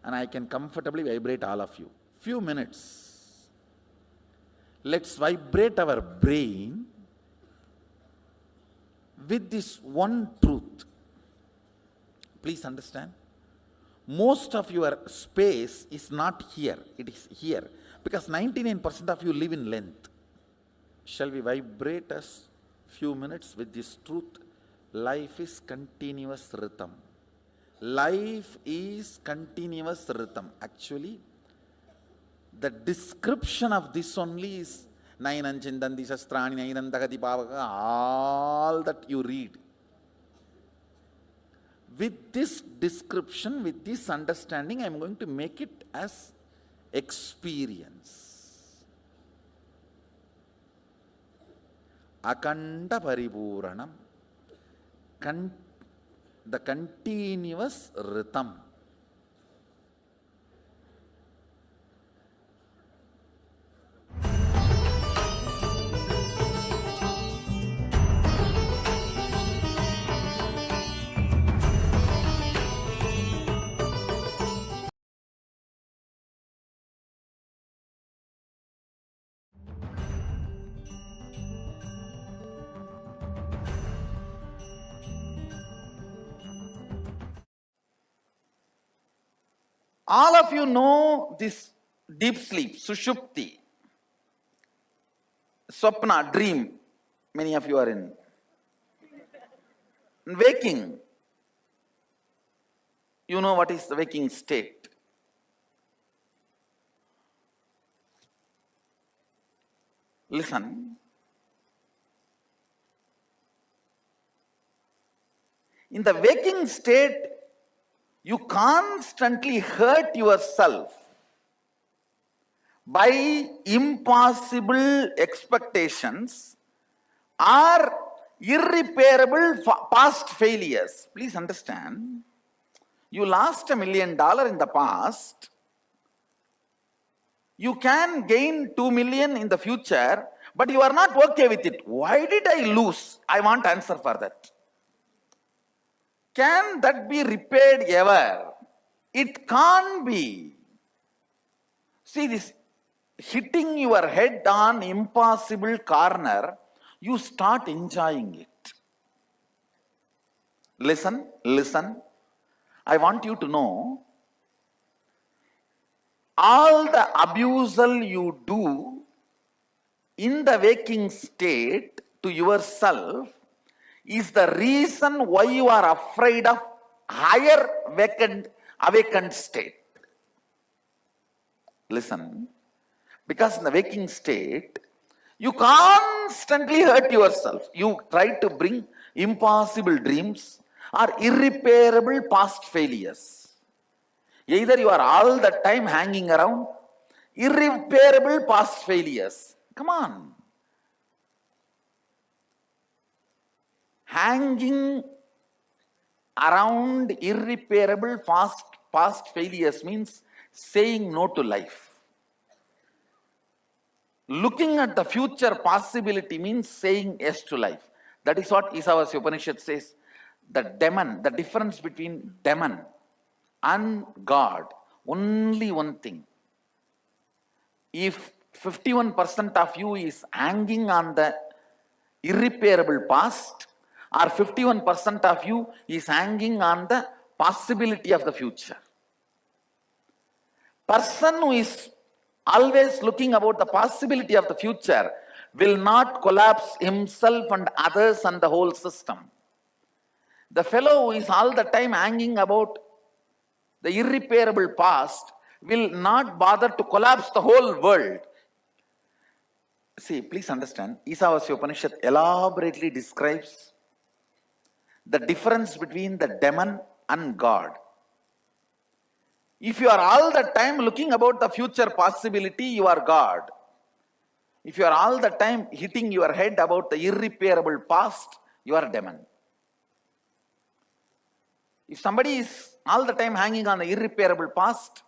And I can comfortably vibrate all of you. Few minutes. Let's vibrate our brain with this one truth. Please understand. Most of your space is not here, it is here. Because 99% of you live in length. Shall we vibrate us few minutes with this truth? Life is continuous rhythm. Life is continuous rhythm. Actually, the description of this only is Nainam Chindanti Shastrani Nainam Dagati Pavaka, all that you read. With this description, with this understanding, I am going to make it as experience. Akanda Paripuranam, the continuous rhythm. All of you know this deep sleep, Sushupti, Swapna, dream. Many of you are in. Waking. You know what is the waking state. Listen. In the waking state, you constantly hurt yourself by impossible expectations or irreparable past failures. Please understand, you lost $1 million in the past, you can gain 2 million in the future, but you are not okay with it. Why did I lose? I want answer for that. Can that be repaired ever? It can't be. See, this hitting your head on impossible corner, you start enjoying it. Listen, listen. I want you to know, all the abusal you do in the waking state to yourself is the reason why you are afraid of higher awakened state. Listen, because in the waking state, you constantly hurt yourself. You try to bring impossible dreams or irreparable past failures. Either you are all the time hanging around irreparable past failures. Come on. Hanging around irreparable past failures means saying no to life. Looking at the future possibility means saying yes to life. That is what Isavasya Upanishad says. The demon, the difference between demon and God, only one thing. If 51% of you is hanging on the irreparable past, or 51% of you is hanging on the possibility of the future. Person who is always looking about the possibility of the future will not collapse himself and others and the whole system. The fellow who is all the time hanging about the irreparable past will not bother to collapse the whole world. See, please understand, Isavasya Upanishad elaborately describes the difference between the demon and God. If you are all the time looking about the future possibility, you are God. If you are all the time hitting your head about the irreparable past, you are demon. If somebody is all the time hanging on the irreparable past,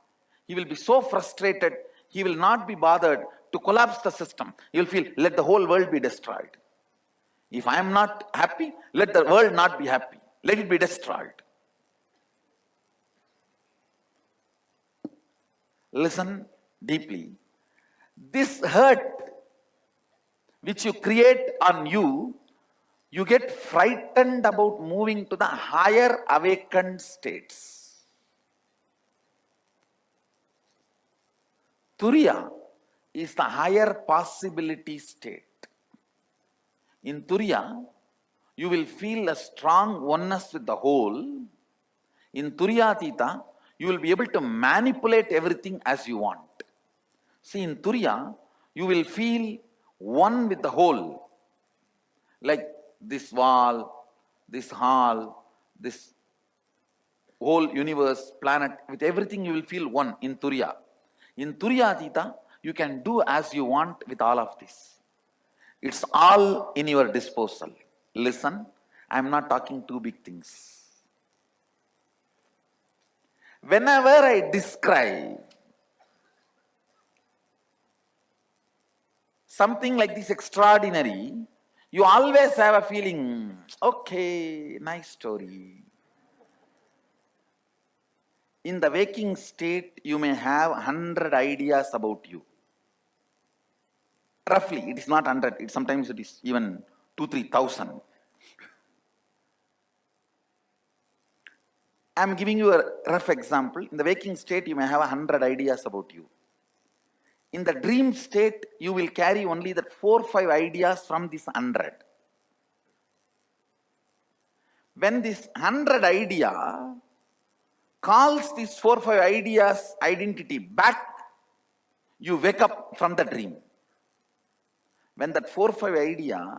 he will be so frustrated, he will not be bothered to collapse the system. He will feel, let the whole world be destroyed. If I am not happy, let the world not be happy. Let it be destroyed. Listen deeply. This hurt which you create on you, you get frightened about moving to the higher awakened states. Turiya is the higher possibility state. In Turiya, you will feel a strong oneness with the whole. In Turiyatita, you will be able to manipulate everything as you want. See, in Turiya, you will feel one with the whole. Like this wall, this hall, this whole universe, planet, with everything you will feel one in Turiya. In Turiyatita, you can do as you want with all of this. It's all in your disposal. Listen, I am not talking two big things. Whenever I describe something like this extraordinary, you always have a feeling, okay, nice story. In the waking state, you may have 100 ideas about you. Roughly, it is not 100, sometimes it is even 2,000-3,000. I am giving you a rough example. In the waking state, you may have 100 ideas about you. In the dream state, you will carry only that 4 or 5 ideas from this 100. When this 100 idea calls these 4 or 5 ideas identity back, you wake up from the dream. When that 4 or 5 idea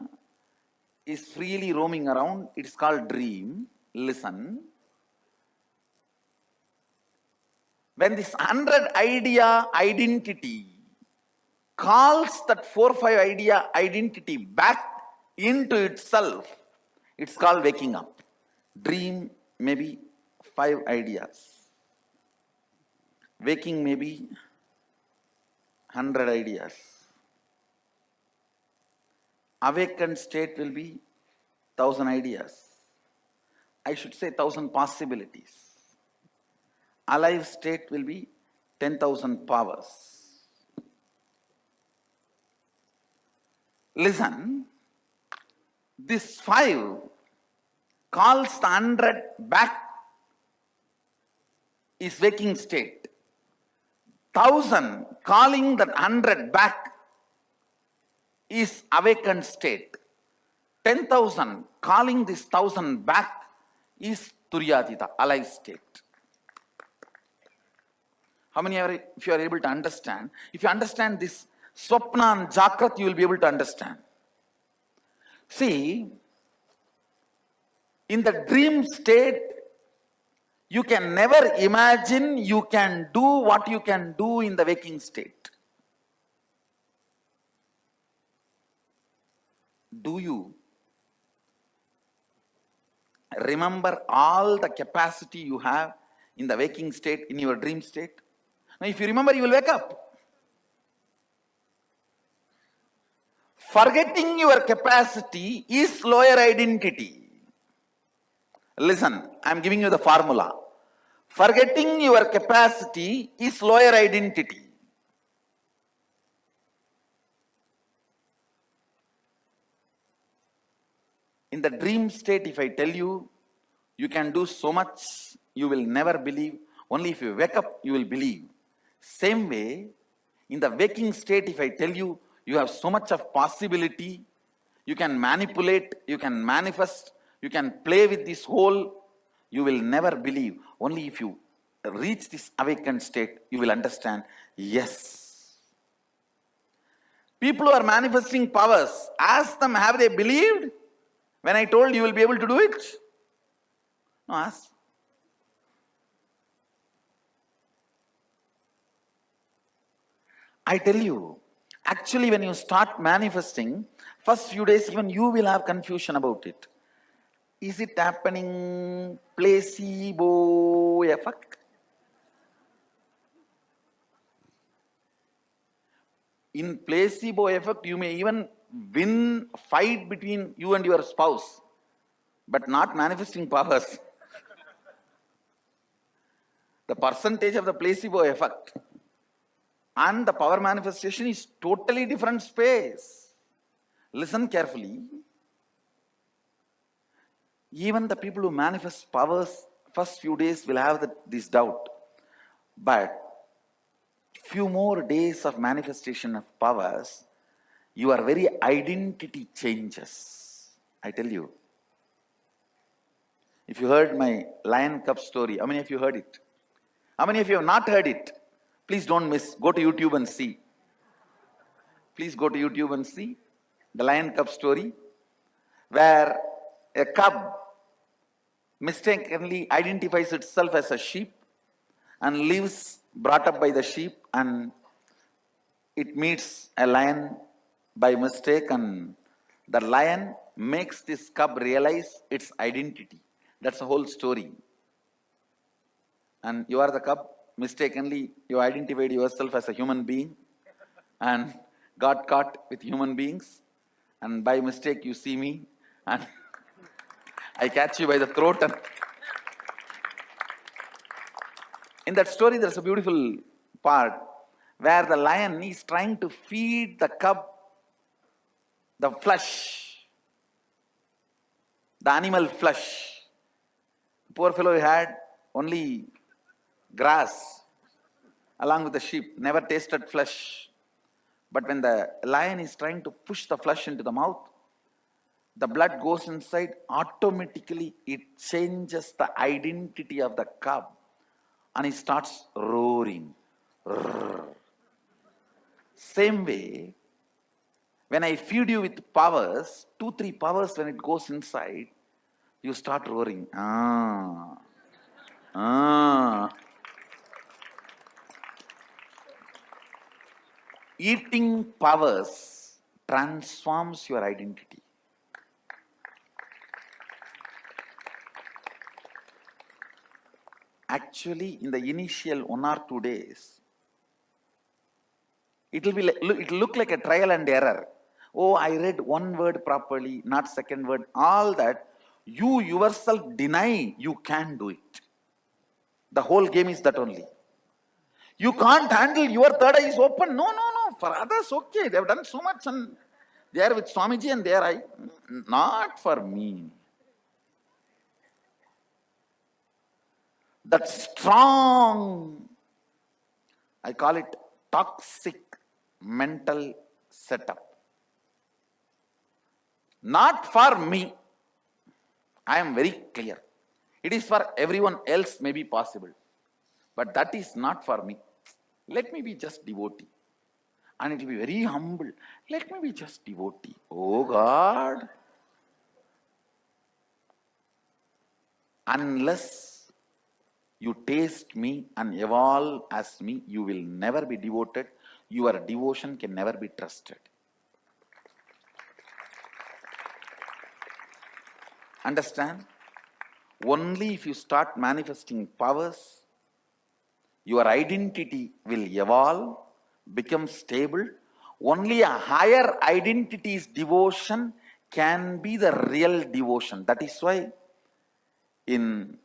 is freely roaming around, it is called dream. Listen. When this 100 idea identity calls that 4 or 5 idea identity back into itself, it's called waking up. Dream may be 5 ideas. Waking may be 100 ideas. Awakened state will be 1,000 ideas. I should say 1,000 possibilities. Alive state will be 10,000 powers. Listen, this 5 calls the 100 back is waking state. 1,000 calling that 100 back is awakened state. 10,000 calling this 1,000 back is Turiyatita, alive state. How many are, if you are able to understand? If you understand this Swapna and Jakrat, you will be able to understand. See, in the dream state, you can never imagine you can do what you can do in the waking state. Do you? remember all the capacity you have in the waking state, in your dream state. Now, if you remember, you will wake up. Forgetting your capacity is lower identity. Listen, I am giving you the formula. Forgetting your capacity is lower identity. In the dream state, if I tell you, you can do so much, you will never believe. Only if you wake up, you will believe. Same way, in the waking state, if I tell you, you have so much of possibility, you can manipulate, you can manifest, you can play with this whole, you will never believe. Only if you reach this awakened state, you will understand, yes. People who are manifesting powers, ask them, have they believed? When I told you will be able to do it? No, ask. I tell you, actually when you start manifesting, first few days even you will have confusion about it. Is it happening placebo effect? In placebo effect, you may even win fight between you and your spouse, but not manifesting powers. The percentage of the placebo effect and the power manifestation is totally different space. Listen carefully. Even the people who manifest powers, first few days will have this doubt. But few more days of manifestation of powers, your very identity changes. I tell you. If you heard my lion cub story, how many of you heard it? How many of you have not heard it? Please don't miss. Go to YouTube and see. Please go to YouTube and see the lion cub story, where a cub mistakenly identifies itself as a sheep and lives brought up by the sheep, and it meets a lion by mistake, and the lion makes this cub realize its identity. That's the whole story. And you are the cub, mistakenly you identified yourself as a human being and got caught with human beings, and by mistake you see me and I catch you by the throat. And in that story there's a beautiful part where the lion is trying to feed the cub the flesh, the animal flesh. Poor fellow had only grass along with the sheep, never tasted flesh. But when the lion is trying to push the flesh into the mouth, the blood goes inside, automatically it changes the identity of the cub and he starts roaring. Same way, when I feed you with powers, 2-3 powers, when it goes inside, you start roaring. Eating powers transforms your identity. Actually, in the initial 1 or 2 days, it will look like a trial and error. Oh, I read one word properly, not second word. All that, you yourself deny you can do it. The whole game is that only. You can't handle, your third eye is open. No. For others, okay. They have done so much and they are with Swamiji and their eye. Not for me. That strong, I call it toxic mental setup. Not for me. I am very clear. It is for everyone else, may be possible. But that is not for me. Let me be just devotee. And it will be very humble. Let me be just devotee. Oh God. Unless you taste me and evolve as me, you will never be devoted. Your devotion can never be trusted. Understand? Only if you start manifesting powers, your identity will evolve, become stable. Only a higher identity's devotion can be the real devotion. That is why in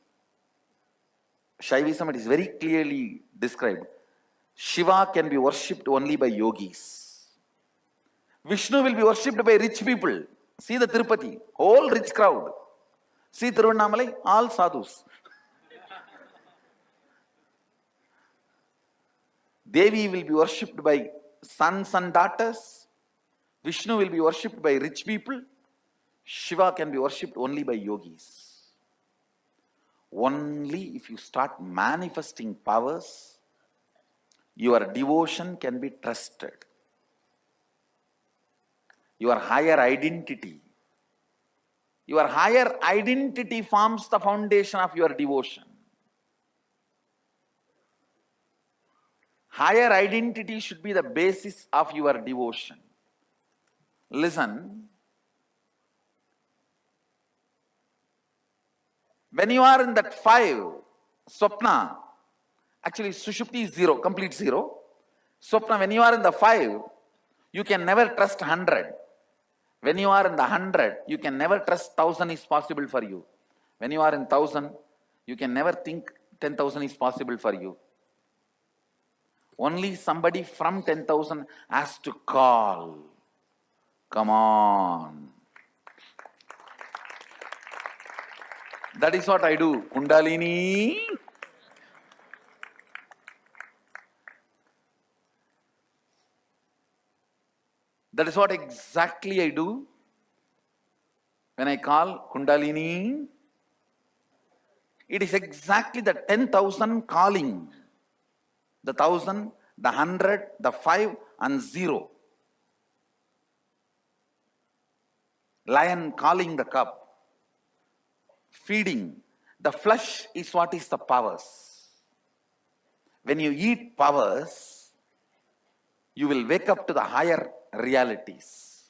Shaivism it is very clearly described. Shiva can be worshipped only by yogis. Vishnu will be worshipped by rich people. See the Tirupati, whole rich crowd. See Tiruvannamalai, all sadhus. Devi will be worshipped by sons and daughters. Vishnu will be worshipped by rich people. Shiva can be worshipped only by yogis. Only if you start manifesting powers, your devotion can be trusted. Your higher identity. Your higher identity forms the foundation of your devotion. Higher identity should be the basis of your devotion. Listen. When you are in that 5, Swapna, actually Sushupti is 0, complete 0. Swapna, when you are in the 5, you can never trust 100. When you are in the 100, you can never trust 1,000 is possible for you. When you are in 1,000, you can never think 10,000 is possible for you. Only somebody from 10,000 has to call. Come on. That is what I do. Kundalini. That is what exactly I do when I call Kundalini. It is exactly the 10,000 calling. The 1,000, the 100, the 5 and 0. Lion calling the cub. Feeding. The flesh is what is the powers. When you eat powers, you will wake up to the higher realities.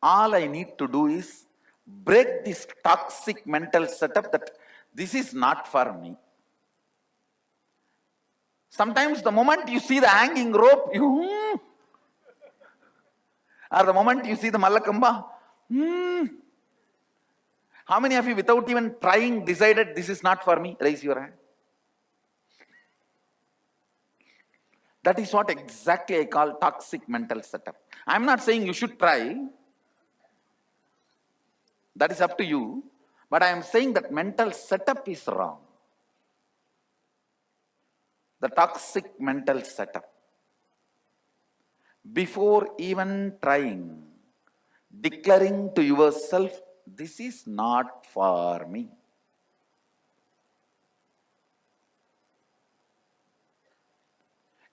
All I need to do is break this toxic mental setup that this is not for me. Sometimes the moment you see the hanging rope, or the moment you see the Mallakamba, how many of you without even trying decided this is not for me? Raise your hand. That is what exactly I call toxic mental setup. I am not saying you should try. That is up to you. But I am saying that mental setup is wrong. The toxic mental setup. Before even trying, declaring to yourself, this is not for me.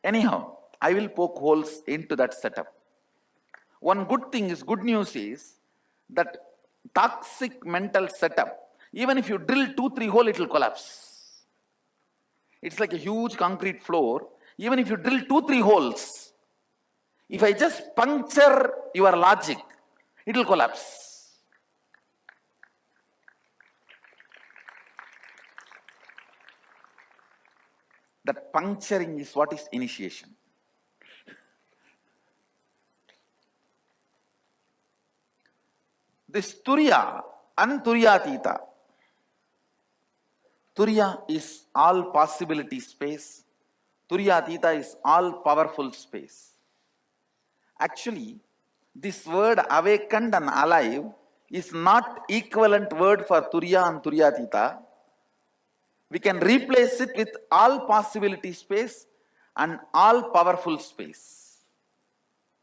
Anyhow, I will poke holes into that setup. One good news is that toxic mental setup, even if you drill 2-3 holes, it will collapse. It's like a huge concrete floor. Even if you drill 2-3 holes, if I just puncture your logic, it will collapse. That puncturing is what is initiation. This Turiya and Turiyatita. Turiya is all possibility space. Turiyatita is all powerful space. Actually, this word awakened and alive is not equivalent word for Turiya and Turiyatita. We can replace it with all possibility space and all powerful space.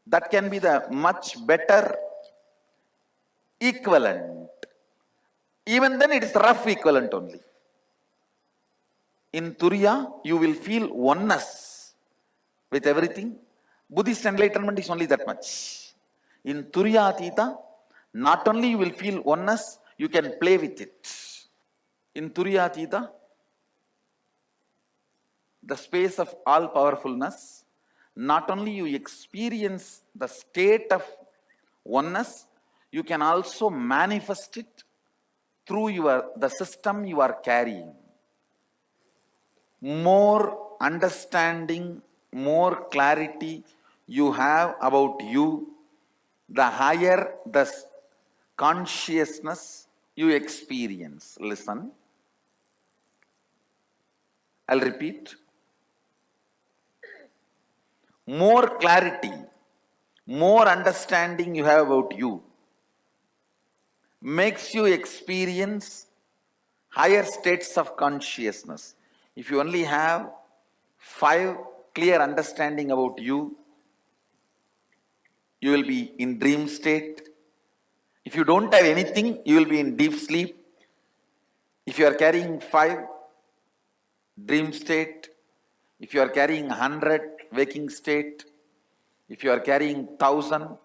That can be the much better equivalent. Even then it is rough equivalent only. In Turiya, you will feel oneness with everything. Buddhist enlightenment is only that much. In Turiyatita, not only you will feel oneness, you can play with it. In Turiyatita, the space of all powerfulness, not only you experience the state of oneness, you can also manifest it through the system you are carrying. More understanding, more clarity you have about you, the higher the consciousness you experience. Listen. I'll repeat. More clarity, more understanding you have about you makes you experience higher states of consciousness. If you only have 5 clear understanding about you, you will be in dream state. If you don't have anything, you will be in deep sleep. If you are carrying 5, dream state. If you are carrying 100, waking state. If you are carrying 1,000,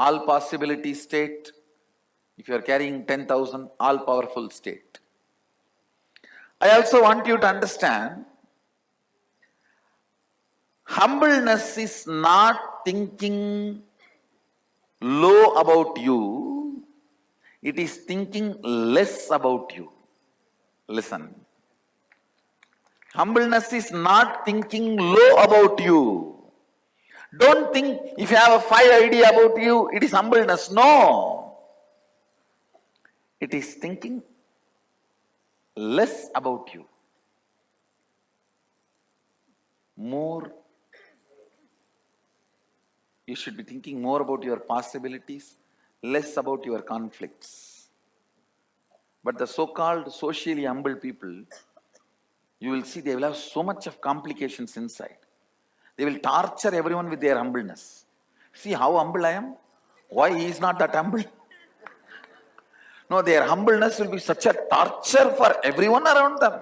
all possibility state. If you are carrying 10,000, all powerful state. I also want you to understand, humbleness is not thinking low about you, it is thinking less about you. Listen. Humbleness is not thinking low about you. Don't think if you have a 5 idea about you, it is humbleness. No. It is thinking less about you. More. You should be thinking more about your possibilities, less about your conflicts. But the so-called socially humble people, you will see they will have so much of complications inside. They will torture everyone with their humbleness. See how humble I am? Why he is not that humble? No, their humbleness will be such a torture for everyone around them.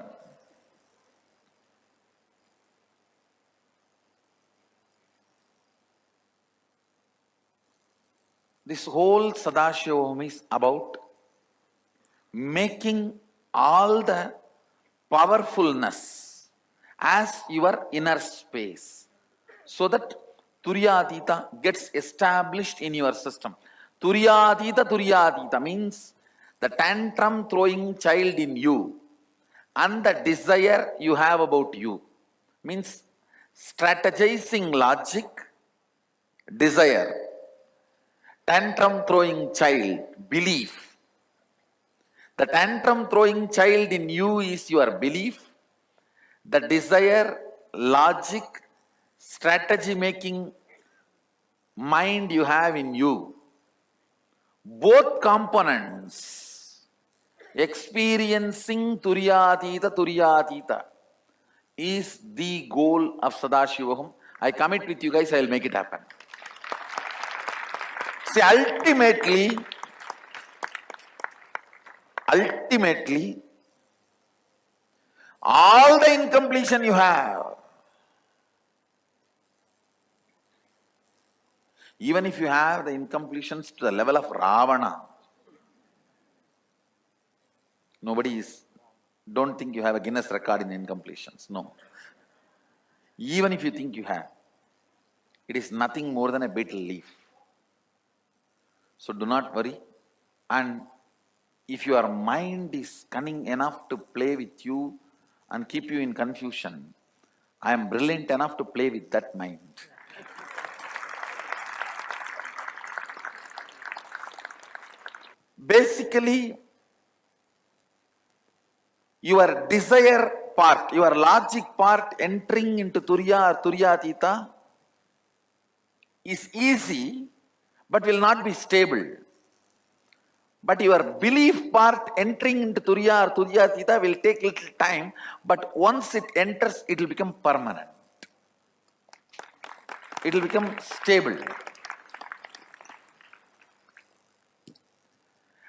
This whole Sadashivam is about making all the powerfulness as your inner space, so that Turyatita gets established in your system. Turyatita means the tantrum throwing child in you and the desire you have about you. Means strategizing logic, desire. Tantrum throwing child, belief. The tantrum throwing child in you is your belief. The desire, logic, strategy making mind you have in you. Both components, experiencing Turyatita is the goal of Sadashivaham. I commit with you guys, I will make it happen. See, ultimately, all the incompletion you have, even if you have the incompletions to the level of Ravana, don't think you have a Guinness record in incompletions. No. Even if you think you have, it is nothing more than a betel leaf. So do not worry. And if your mind is cunning enough to play with you and keep you in confusion, I am brilliant enough to play with that mind. Basically, your desire part, your logic part entering into Turiya or Turyatita is easy but will not be stable. But your belief part entering into Turiya or Turyatita will take little time, but once it enters, it will become permanent. It will become stable.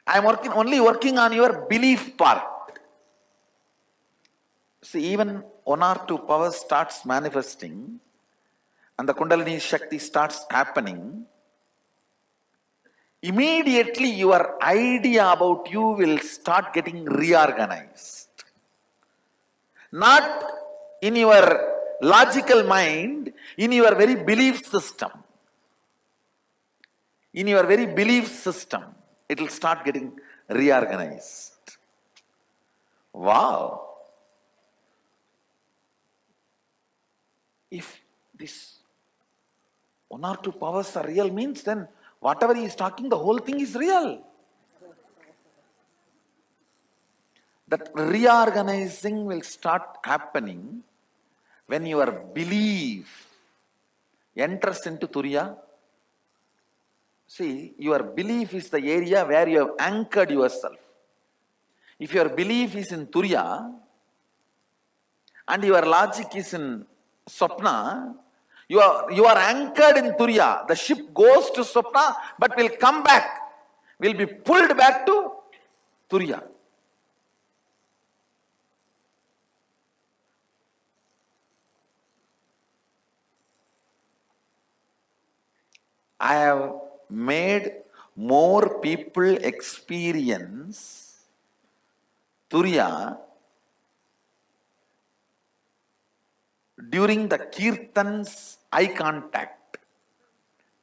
I am only working on your belief part. See, even 1 or 2 powers starts manifesting and the Kundalini Shakti starts happening, immediately your idea about you will start getting reorganized. Not in your logical mind, in your very belief system. in your very belief system, it will start getting reorganized. Wow! If this one or two powers are real means, then whatever he is talking, the whole thing is real. That reorganizing will start happening when your belief enters into Turiya. See, your belief is the area where you have anchored yourself. If your belief is in Turiya and your logic is in Swapna, you are anchored in Turiya. The ship goes to Swapna but will come back, will be pulled back to Turiya. I have made more people experience Turiya during the Kirtan's eye contact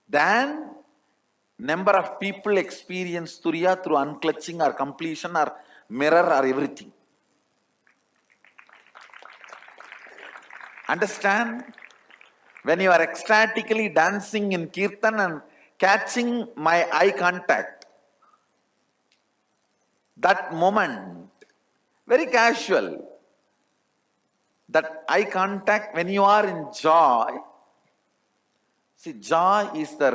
than number of people experience Turiya through unclutching or completion or mirror or everything. Understand? When you are ecstatically dancing in Kirtan and catching my eye contact, that moment, very casual, that eye contact, when you are in joy, see, joy is the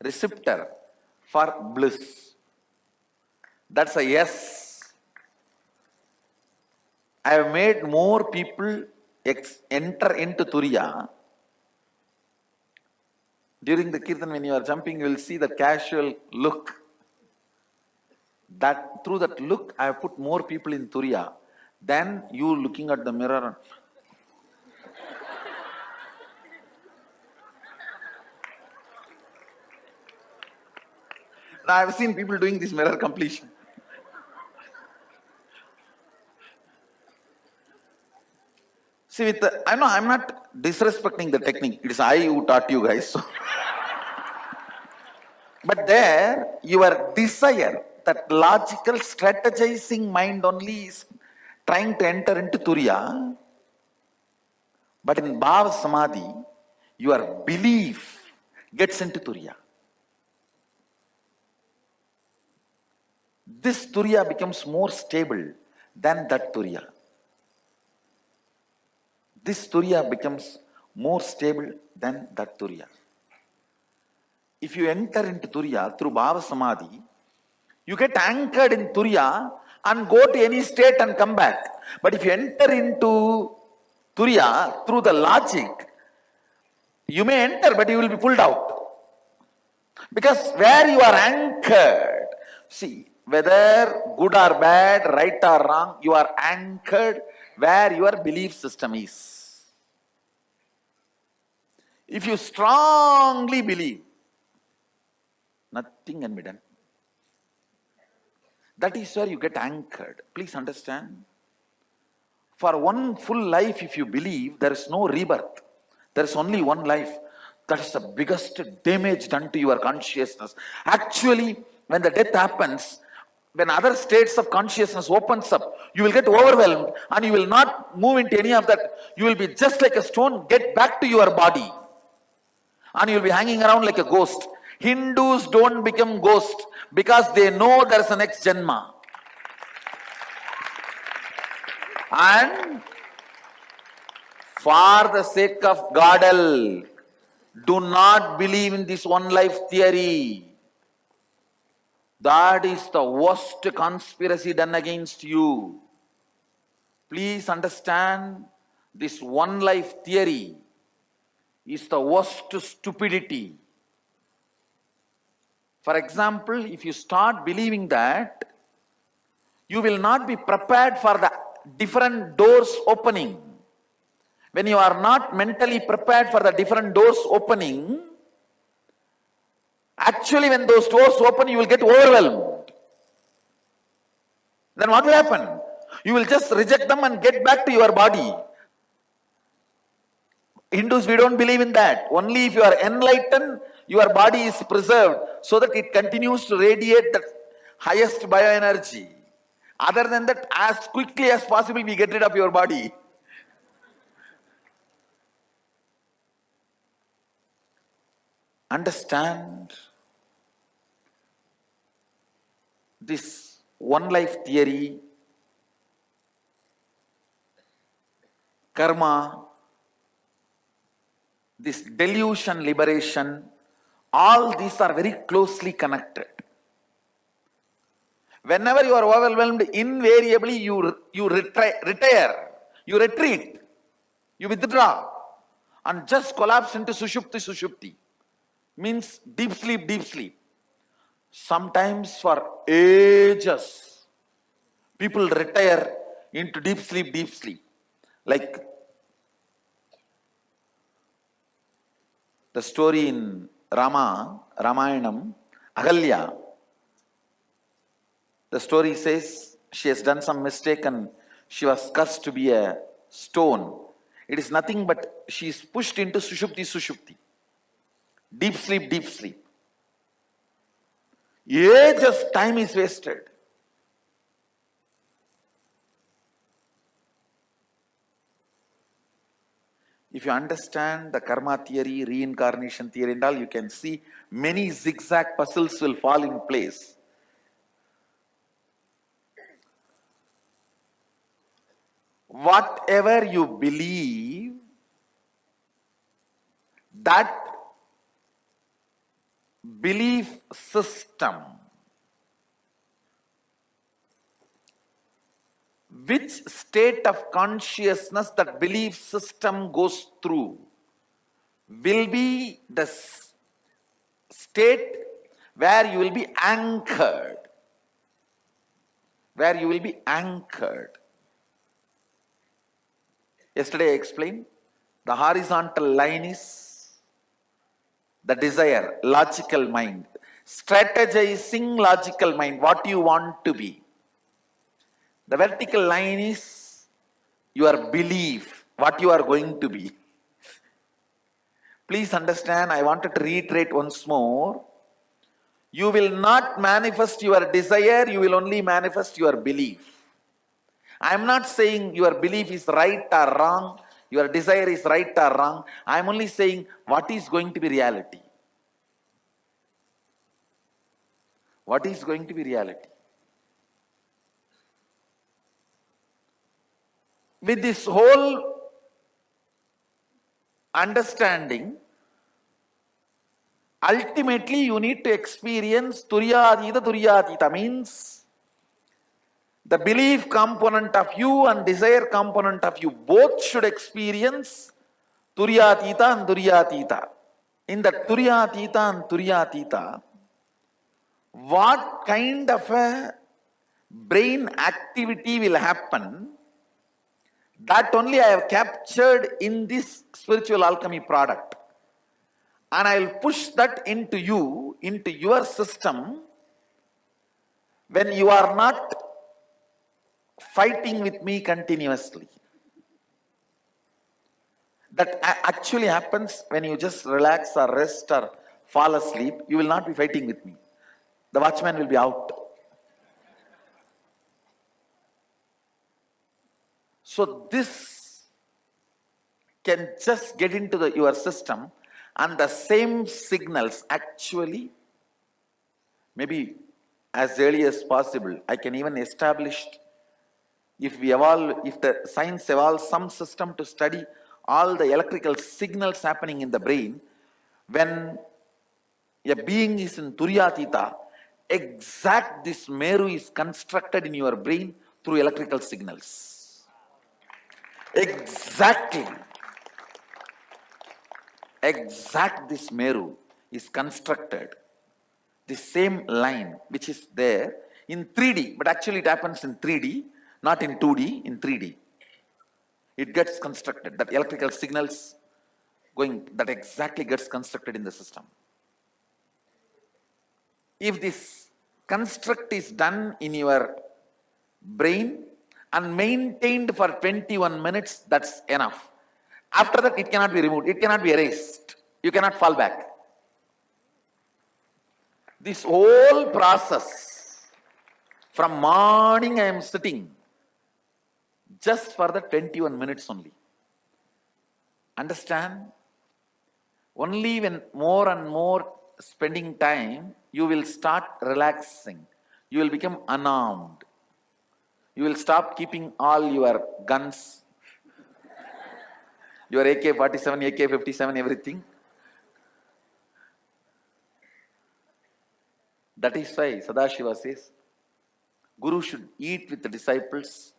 receptor for bliss. That's a yes. I have made more people enter into Turiya. During the Kirtan, when you are jumping, you will see the casual look. That through that look, I have put more people in Turiya than you looking at the mirror. Now, I have seen people doing this mirror completion. See, I'm not disrespecting the technique. It is I who taught you guys. But there, your desire, that logical, strategizing mind only is trying to enter into Turiya. But in Bhava Samadhi, your belief gets into Turiya. This Turiya becomes more stable than that Turiya. This Turiya becomes more stable than that Turiya. If you enter into Turiya through Bhava Samadhi, you get anchored in Turiya and go to any state and come back. But if you enter into Turiya through the logic, you may enter but you will be pulled out. Because where you are anchored, see, whether good or bad, right or wrong, you are anchored where your belief system is. If you strongly believe, nothing can be done. That is where you get anchored. Please understand. For one full life, if you believe, there is no rebirth. There is only one life. That is the biggest damage done to your consciousness. Actually, when the death happens, when other states of consciousness opens up, you will get overwhelmed and you will not move into any of that. You will be just like a stone, get back to your body. And you will be hanging around like a ghost. Hindus don't become ghosts because they know there is a next Janma. And for the sake of Godel, do not believe in this one life theory. That is the worst conspiracy done against you. Please understand, this one life theory is the worst stupidity. For example, if you start believing that, you will not be prepared for the different doors opening. When you are not mentally prepared for the different doors opening, actually when those doors open, you will get overwhelmed. Then what will happen? You will just reject them and get back to your body. Hindus, we don't believe in that. Only if you are enlightened, your body is preserved so that it continues to radiate the highest bioenergy. Other than that, as quickly as possible, we get rid of your body. Understand this one life theory, karma, this delusion liberation, all these are very closely connected. Whenever you are overwhelmed, invariably you retire, you retreat, you withdraw, and just collapse into sushupti. Means deep sleep. Sometimes for ages, people retire into deep sleep. Like the story in Ramayanam, Ahalya. The story says she has done some mistake and she was cursed to be a stone. It is nothing but she is pushed into sushupti. Deep sleep. Ages time is wasted. If you understand the karma theory, reincarnation theory and all, you can see many zigzag puzzles will fall in place. Whatever you believe, that belief system, which state of consciousness that belief system goes through, will be the state where you will be anchored. Yesterday I explained, the horizontal line is the desire, logical mind. Strategizing logical mind, what you want to be. The vertical line is your belief, what you are going to be. Please understand, I wanted to reiterate once more. You will not manifest your desire, you will only manifest your belief. I am not saying your belief is right or wrong, your desire is right or wrong. I am only saying what is going to be reality. What is going to be reality? With this whole understanding, ultimately you need to experience turyatita means the belief component of you and desire component of you both should experience turyatita and duryatita. In the turyatita and turyatita, what kind of a brain activity will happen, that only I have captured in this spiritual alchemy product. And I will push that into you, into your system, when you are not fighting with me continuously. That actually happens when you just relax or rest or fall asleep. You will not be fighting with me. The watchman will be out. So this can just get into your system, and the same signals actually, maybe as early as possible, I can even establish, if the science evolves some system to study all the electrical signals happening in the brain, when a being is in turyatita, exact this meru is constructed in your brain through electrical signals. Exactly. Exact this meru is constructed. The same line which is there in 3D, but actually it happens in 3D, not in 2D, in 3D. It gets constructed, that electrical signals going, that exactly gets constructed in the system. If this construct is done in your brain and maintained for 21 minutes, that's enough. After that, it cannot be removed, it cannot be erased, you cannot fall back. This whole process, from morning I am sitting, just for the 21 minutes only. Understand? Only when more and more spending time, you will start relaxing. You will become unarmed. You will stop keeping all your guns, your AK-47, AK-57, everything. That is why Sadashiva says, Guru should eat with the disciples,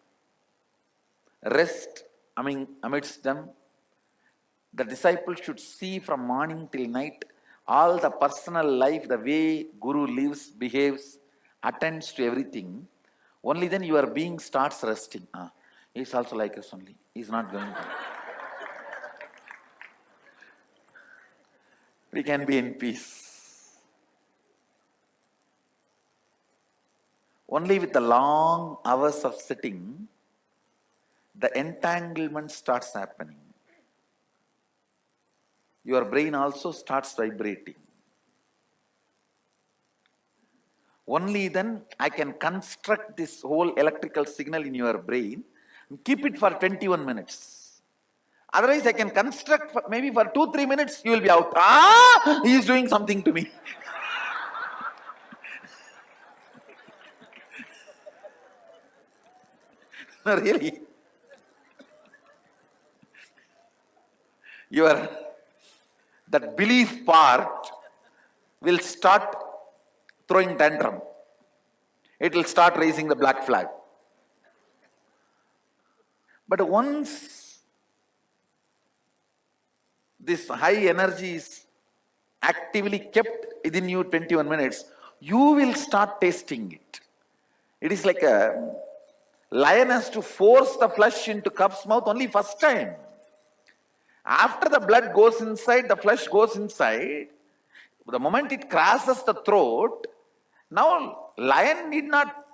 rest amidst them. The disciples should see from morning till night all the personal life, the way Guru lives, behaves, attends to everything. Only then your being starts resting. He's also like us only. He's not going to. We can be in peace. Only with the long hours of sitting, the entanglement starts happening. Your brain also starts vibrating. Only then I can construct this whole electrical signal in your brain and keep it for 21 minutes. Otherwise, I can construct maybe for 2-3 minutes, you will be out. He is doing something to me. No, really. That belief part will start throwing tantrum. It will start raising the black flag. But once this high energy is actively kept within you 21 minutes, you will start tasting it. It is like a lion has to force the flesh into cub's mouth only first time. After the blood goes inside, the flesh goes inside, the moment it crosses the throat, now lion need not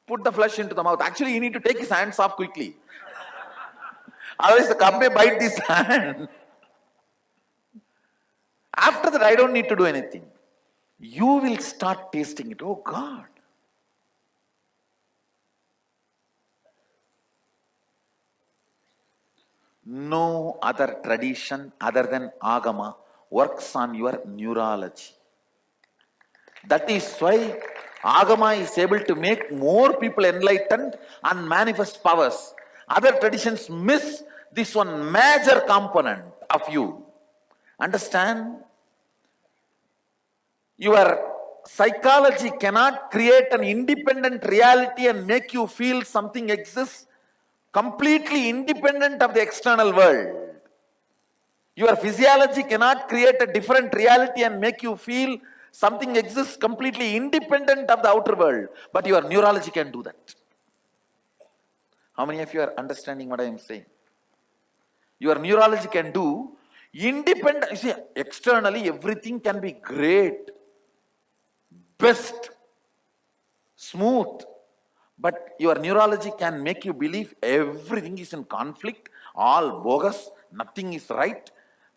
put the flesh into the mouth. Actually, he need to take his hands off quickly. Otherwise, the cub may bite this hand. After that, I don't need to do anything. You will start tasting it. Oh God. No other tradition other than Agama works on your neurology. That is why Agama is able to make more people enlightened and manifest powers. Other traditions miss this one major component of you. Understand? Your psychology cannot create an independent reality and make you feel something exists completely independent of the external world. Your physiology cannot create a different reality and make you feel something exists completely independent of the outer world. But your neurology can do that. How many of you are understanding what I am saying? Your neurology can do independent. You see, externally everything can be great, best, smooth. But your neurology can make you believe everything is in conflict, all bogus, nothing is right.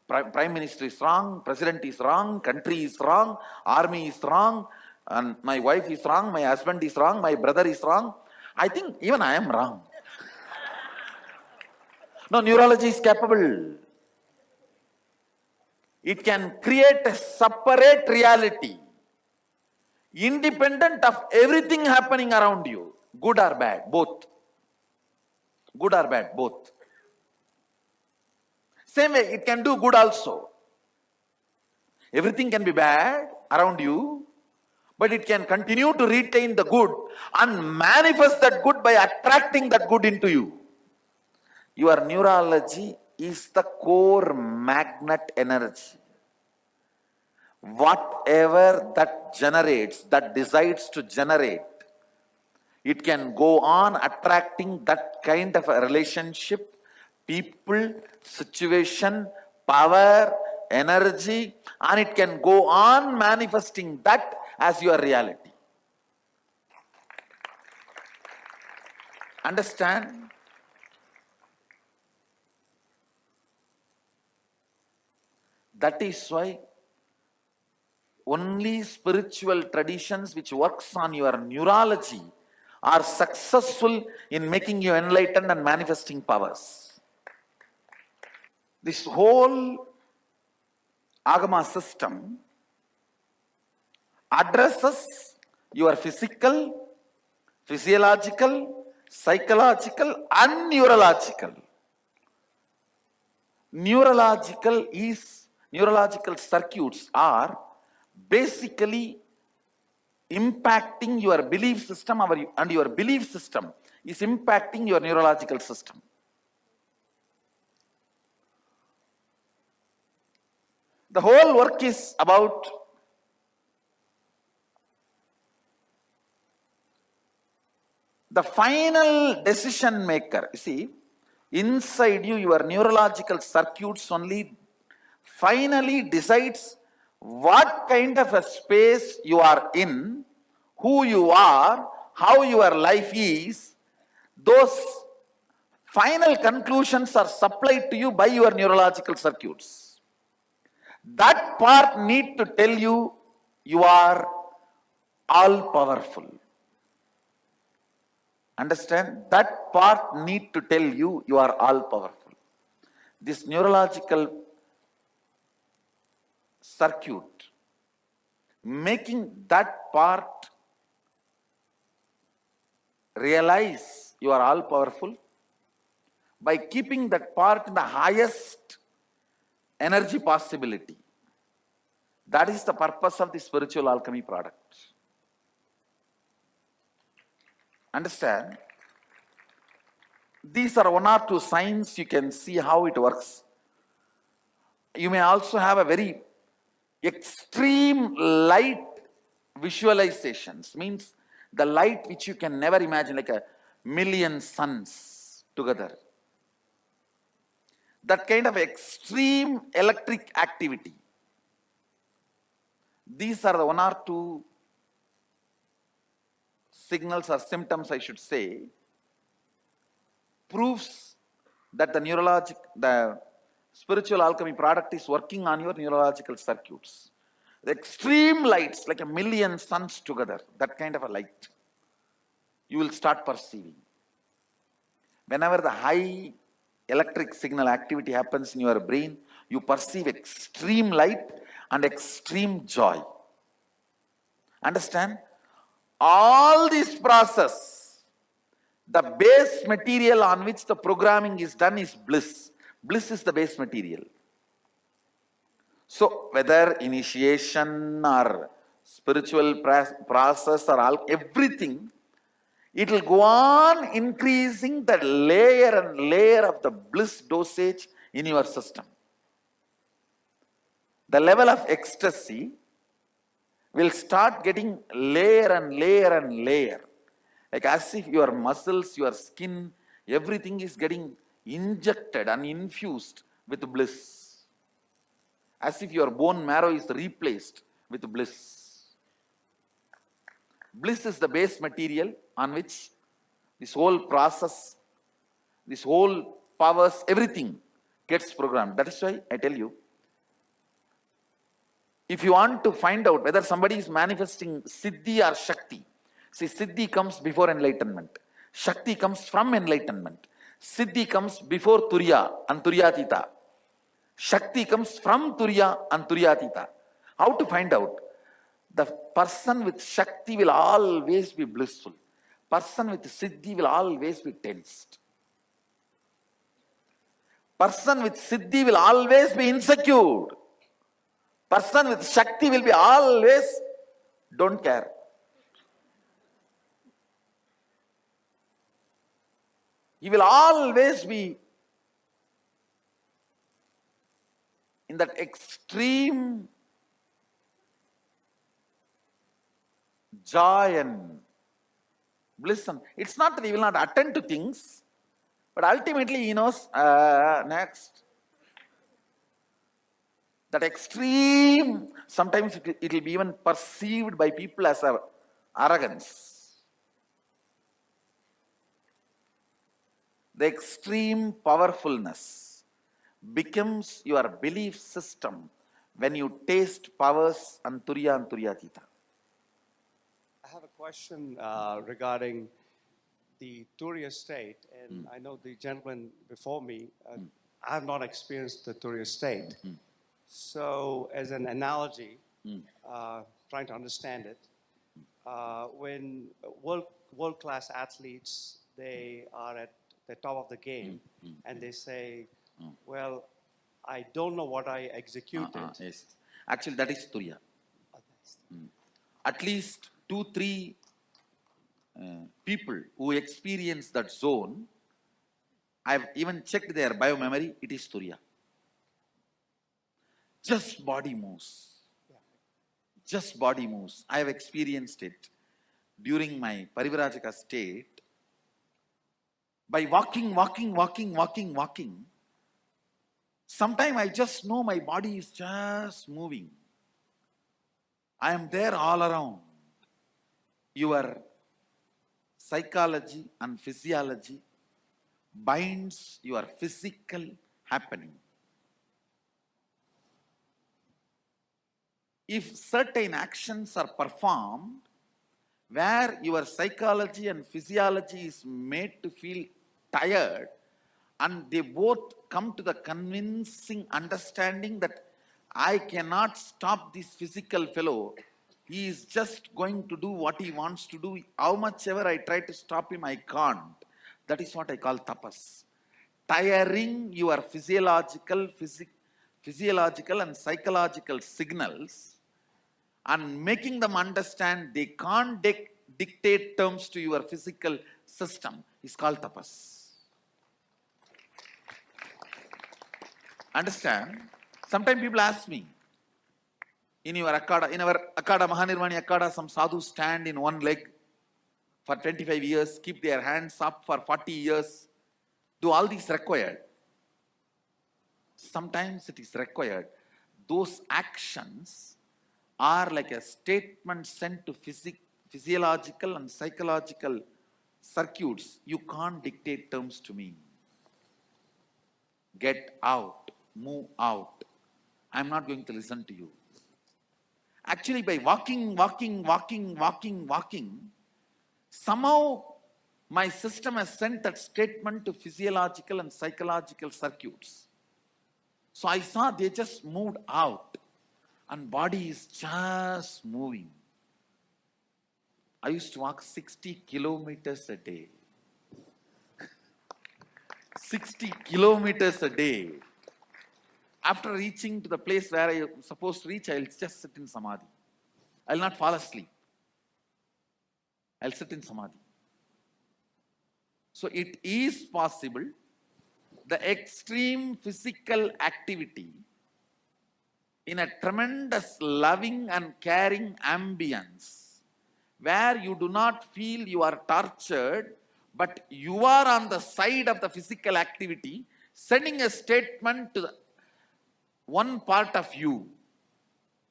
Prime Minister is wrong, President is wrong, country is wrong, army is wrong, and my wife is wrong, my husband is wrong, my brother is wrong. I think even I am wrong. No, neurology is capable. It can create a separate reality, independent of everything happening around you. Good or bad, both. Good or bad, both. Same way, it can do good also. Everything can be bad around you, but it can continue to retain the good and manifest that good by attracting that good into you. Your neurology is the core magnet energy. Whatever that generates, that decides to generate, it can go on attracting that kind of a relationship, people, situation, power, energy, and it can go on manifesting that as your reality. Understand? That is why only spiritual traditions which works on your neurology are successful in making you enlightened and manifesting powers. This whole Agama system addresses your physical, physiological, psychological and neurological. Neurological circuits are basically impacting your belief system, and your belief system is impacting your neurological system. The whole work is about the final decision maker. You see, inside you, your neurological circuits only finally decides what kind of a space you are in, who you are, how your life is. Those final conclusions are supplied to you by your neurological circuits. That part need to tell you you are all powerful. Understand? That part need to tell you you are all powerful. This neurological circuit, making that part realize you are all powerful by keeping that part in the highest energy possibility. That is the purpose of the spiritual alchemy product. Understand? These are one or two signs you can see how it works. You may also have a very extreme light visualizations, means the light which you can never imagine, like a million suns together. That kind of extreme electric activity. These are the one or two signals or symptoms, I should say, proofs that the spiritual alchemy product is working on your neurological circuits. The extreme lights, like a million suns together, that kind of a light, you will start perceiving. Whenever the high electric signal activity happens in your brain, you perceive extreme light and extreme joy. Understand? All this process, the base material on which the programming is done is bliss. Bliss is the base material. So whether initiation or spiritual process or all, everything, it will go on increasing the layer and layer of the bliss dosage in your system. The level of ecstasy will start getting layer and layer and layer. Like as if your muscles, your skin, everything is getting injected and infused with bliss. As if your bone marrow is replaced with bliss. Bliss is the base material on which this whole process, this whole powers, everything gets programmed. That is why I tell you, if you want to find out whether somebody is manifesting Siddhi or Shakti, see, Siddhi comes before enlightenment. Shakti comes from enlightenment. Siddhi comes before Turiya and Turyatita. Shakti comes from Turiya and Turyatita. How to find out? The person with Shakti will always be blissful. Person with Siddhi will always be tensed. Person with Siddhi will always be insecure. Person with Shakti will be always don't care. He will always be in that extreme joy and bliss. It's not that he will not attend to things, but ultimately he knows, next. That extreme, sometimes it will be even perceived by people as arrogance. The extreme powerfulness becomes your belief system when you taste powers and Turyatita. I have a question regarding the Turiya state, and I know the gentleman before me, I have not experienced the Turiya state. So, as an analogy, trying to understand it, when world-class athletes, they are at the top of the game, and they say, well, I don't know what I executed. Yes. Actually, that is Turya. At least 2-3 people who experience that zone, I've even checked their biomemory, it is Turya. Just body moves. Just body moves. I have experienced it during my Parivrajaka state. By walking, sometimes I just know my body is just moving. I am there all around. Your psychology and physiology binds your physical happening. If certain actions are performed where your psychology and physiology is made to feel tired, and they both come to the convincing understanding that I cannot stop this physical fellow, he is just going to do what he wants to do. How much ever I try to stop him, I can't. That is what I call tapas. Tiring your physiological and psychological signals and making them understand they can't dictate terms to your physical system is called tapas. Understand? Sometimes people ask me, in our Akada, Mahanirvani Akada, some sadhus stand in one leg for 25 years, keep their hands up for 40 years. Do all these required? Sometimes it is required. Those actions are like a statement sent to physiological and psychological circuits. You can't dictate terms to me. Get out, move out. I'm not going to listen to you. Actually, by walking, somehow my system has sent that statement to physiological and psychological circuits. So I saw they just moved out and body is just moving. I used to walk 60 kilometers a day. 60 kilometers a day. After reaching to the place where I am supposed to reach, I will just sit in samadhi. I will not fall asleep. I will sit in samadhi. So it is possible, the extreme physical activity in a tremendous loving and caring ambience, where you do not feel you are tortured, but you are on the side of the physical activity, sending a statement to the one part of you,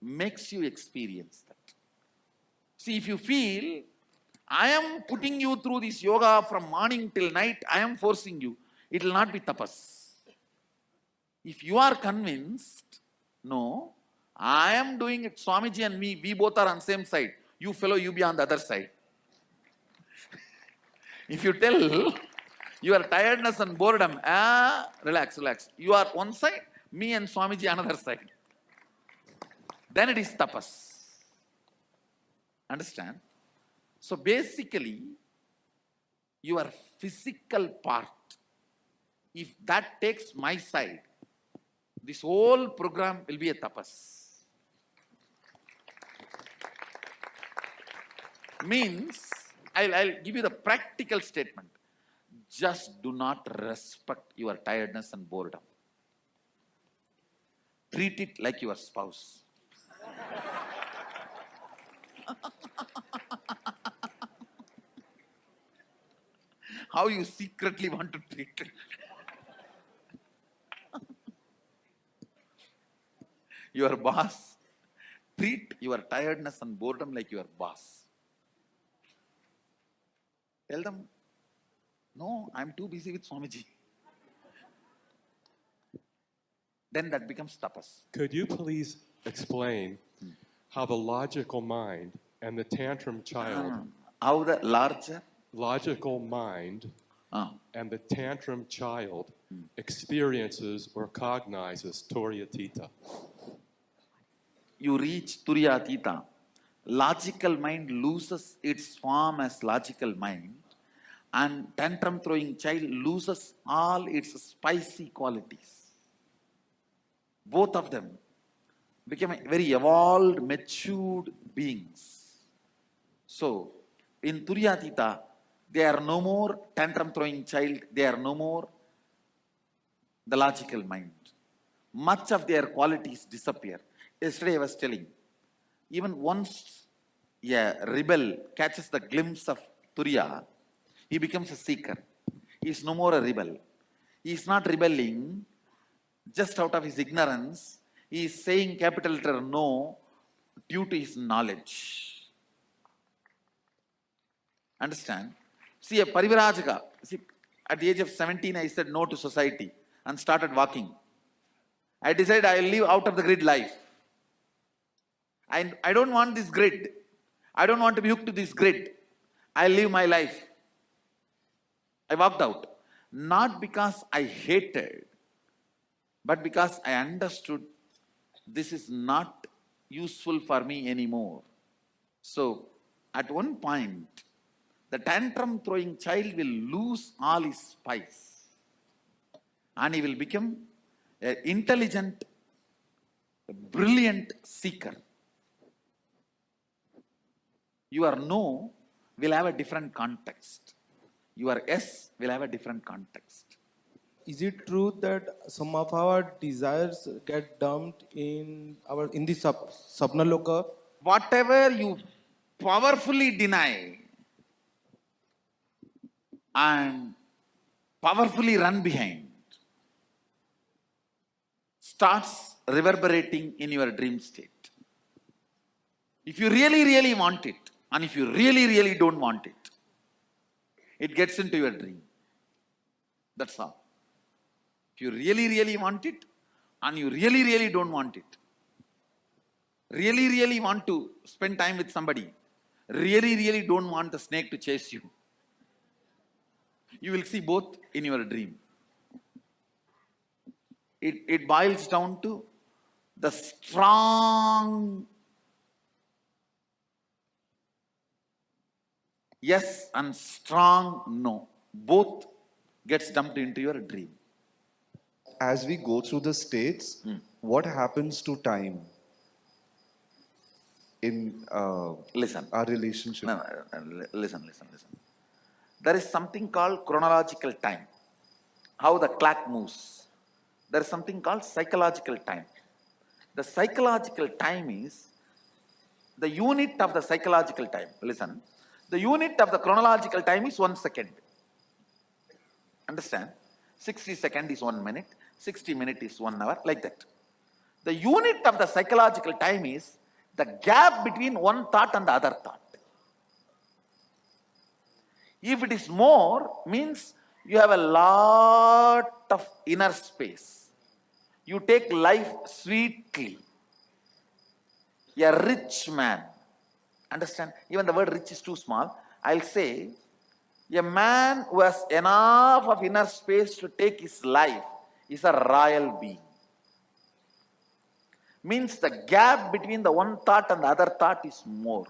makes you experience that. See, if you feel, I am putting you through this yoga from morning till night, I am forcing you, it will not be tapas. If you are convinced, no, I am doing it, Swamiji and me, we both are on same side. You fellow, you be on the other side. If you tell your tiredness and boredom, relax. You are one side, me and Swamiji another side. Then it is tapas. Understand? So basically, your physical part, if that takes my side, this whole program will be a tapas. Means, I'll give you the practical statement. Just do not respect your tiredness and boredom. Treat it like your spouse. How you secretly want to treat it. Your boss, treat your tiredness and boredom like your boss. Tell them, no, I'm too busy with Swamiji. Then that becomes tapas. Could you please explain how the logical mind and the tantrum child, How the larger? logical mind Ah. and the tantrum child experiences or cognizes Turyatita. You reach Turyatita. Logical mind loses its form as logical mind, and tantrum throwing child loses all its spicy qualities. Both of them become very evolved, matured beings. So, in Turyatita, they are no more tantrum throwing child, they are no more the logical mind. Much of their qualities disappear. Yesterday I was telling, even once a rebel catches the glimpse of Turiya, he becomes a seeker. He is no more a rebel. He is not rebelling just out of his ignorance. He is saying capital letter no due to his knowledge. Understand? See, a Parivirajaka, see, at the age of 17, I said no to society and started walking. I decided I will live out of the grid life. I don't want this grid. I don't want to be hooked to this grid. I'll live my life. I walked out. Not because I hated, but because I understood this is not useful for me anymore. So, at one point, the tantrum throwing child will lose all his spice and he will become an intelligent, brilliant seeker. Your no will have a different context. Your yes will have a different context. Is it true that some of our desires get dumped in the Sapnaloka? Whatever you powerfully deny and powerfully run behind starts reverberating in your dream state. If you really, really want it, and if you really, really don't want it, it gets into your dream. That's all. If you really, really want it, and you really, really don't want it, really, really want to spend time with somebody, really, really don't want the snake to chase you, you will see both in your dream. It boils down to the strong yes and strong no. Both gets dumped into your dream. As we go through the states, what happens to time in Listen. our relationship? No, listen. There is something called chronological time. How the clock moves. There is something called psychological time. The psychological time is the unit of the psychological time. Listen. The unit of the chronological time is 1 second. Understand? 60 seconds is 1 minute. 60 minutes is 1 hour. Like that. The unit of the psychological time is the gap between one thought and the other thought. If it is more, means you have a lot of inner space. You take life sweetly. A rich man. Understand? Even the word rich is too small. I'll say, a man who has enough of inner space to take his life is a royal being. Means the gap between the one thought and the other thought is more.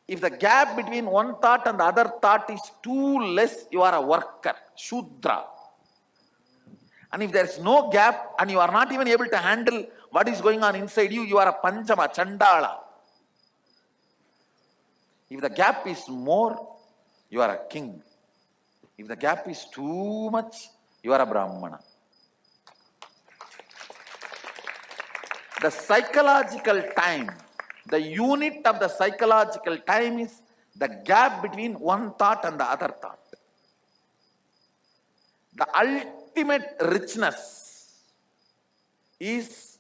If the gap between one thought and the other thought is too less, you are a worker, Shudra. And if there is no gap and you are not even able to handle what is going on inside you, you are a Panchama, Chandala. If the gap is more, you are a king. If the gap is too much, you are a Brahmana. The psychological time, the unit of the psychological time is the gap between one thought and the other thought. The ultimate richness is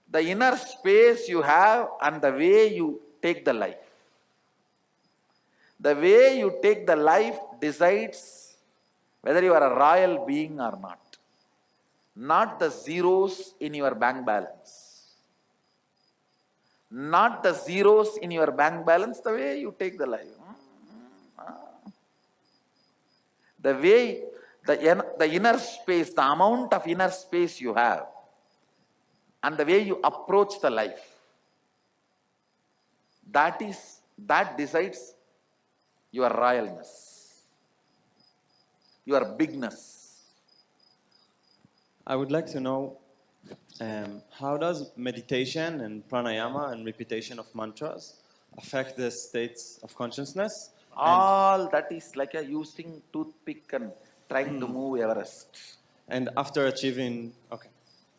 the inner space you have and the way you take the life. The way you take the life decides whether you are a royal being or not. not the zeros in your bank balance. Not the zeros in your bank balance, the way you take the life. The way, the inner space, the amount of inner space you have, and the way you approach the life, that decides your royalness, your bigness. I would like to know how does meditation and pranayama and repetition of mantras affect the states of consciousness? All that is like a using toothpick and trying to move Everest. And after achieving, okay.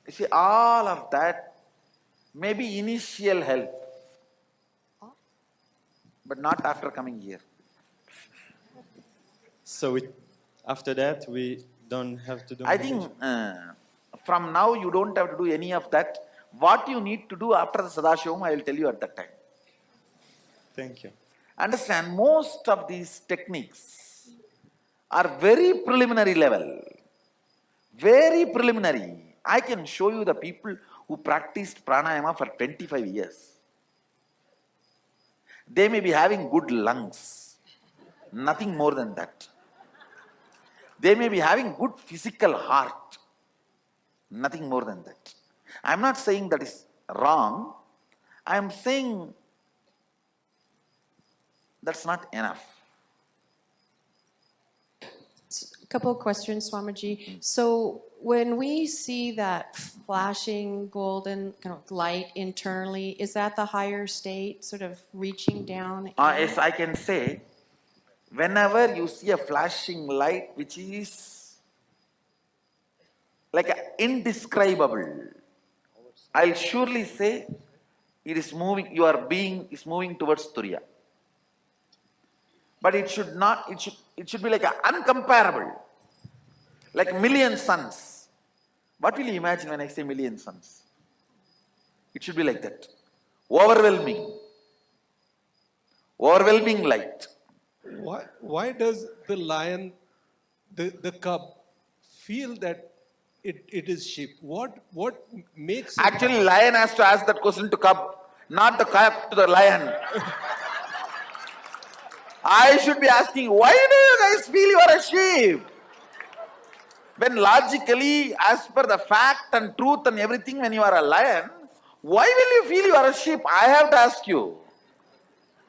You see, all of that may be initial help, but not after coming here. So after that, we don't have to do I meditation? think from now you don't have to do any of that. What you need to do after the Sadashivam, I will tell you at that time. Thank you. Understand, most of these techniques are very preliminary level. Very preliminary. I can show you the people who practiced pranayama for 25 years. They may be having good lungs. Nothing more than that. They may be having good physical heart. Nothing more than that. I am not saying that is wrong. I am saying that's not enough. A couple of questions, Swamiji. So when we see that flashing golden kind of light internally, is that the higher state sort of reaching down? Yes, I can say, whenever you see a flashing light which is like indescribable, I'll surely say it is moving, your being is moving towards Turiya. But it should not, it should be like uncomparable. Like million suns. What will you imagine when I say million suns? It should be like that. Overwhelming. Overwhelming light. Why does the lion, the cub, feel that it is sheep? What makes it? Actually, lion has to ask that question to cub, not the cub to the lion. I should be asking, why do you guys feel you are a sheep? When logically, as per the fact and truth and everything, when you are a lion, why will you feel you are a sheep? I have to ask you.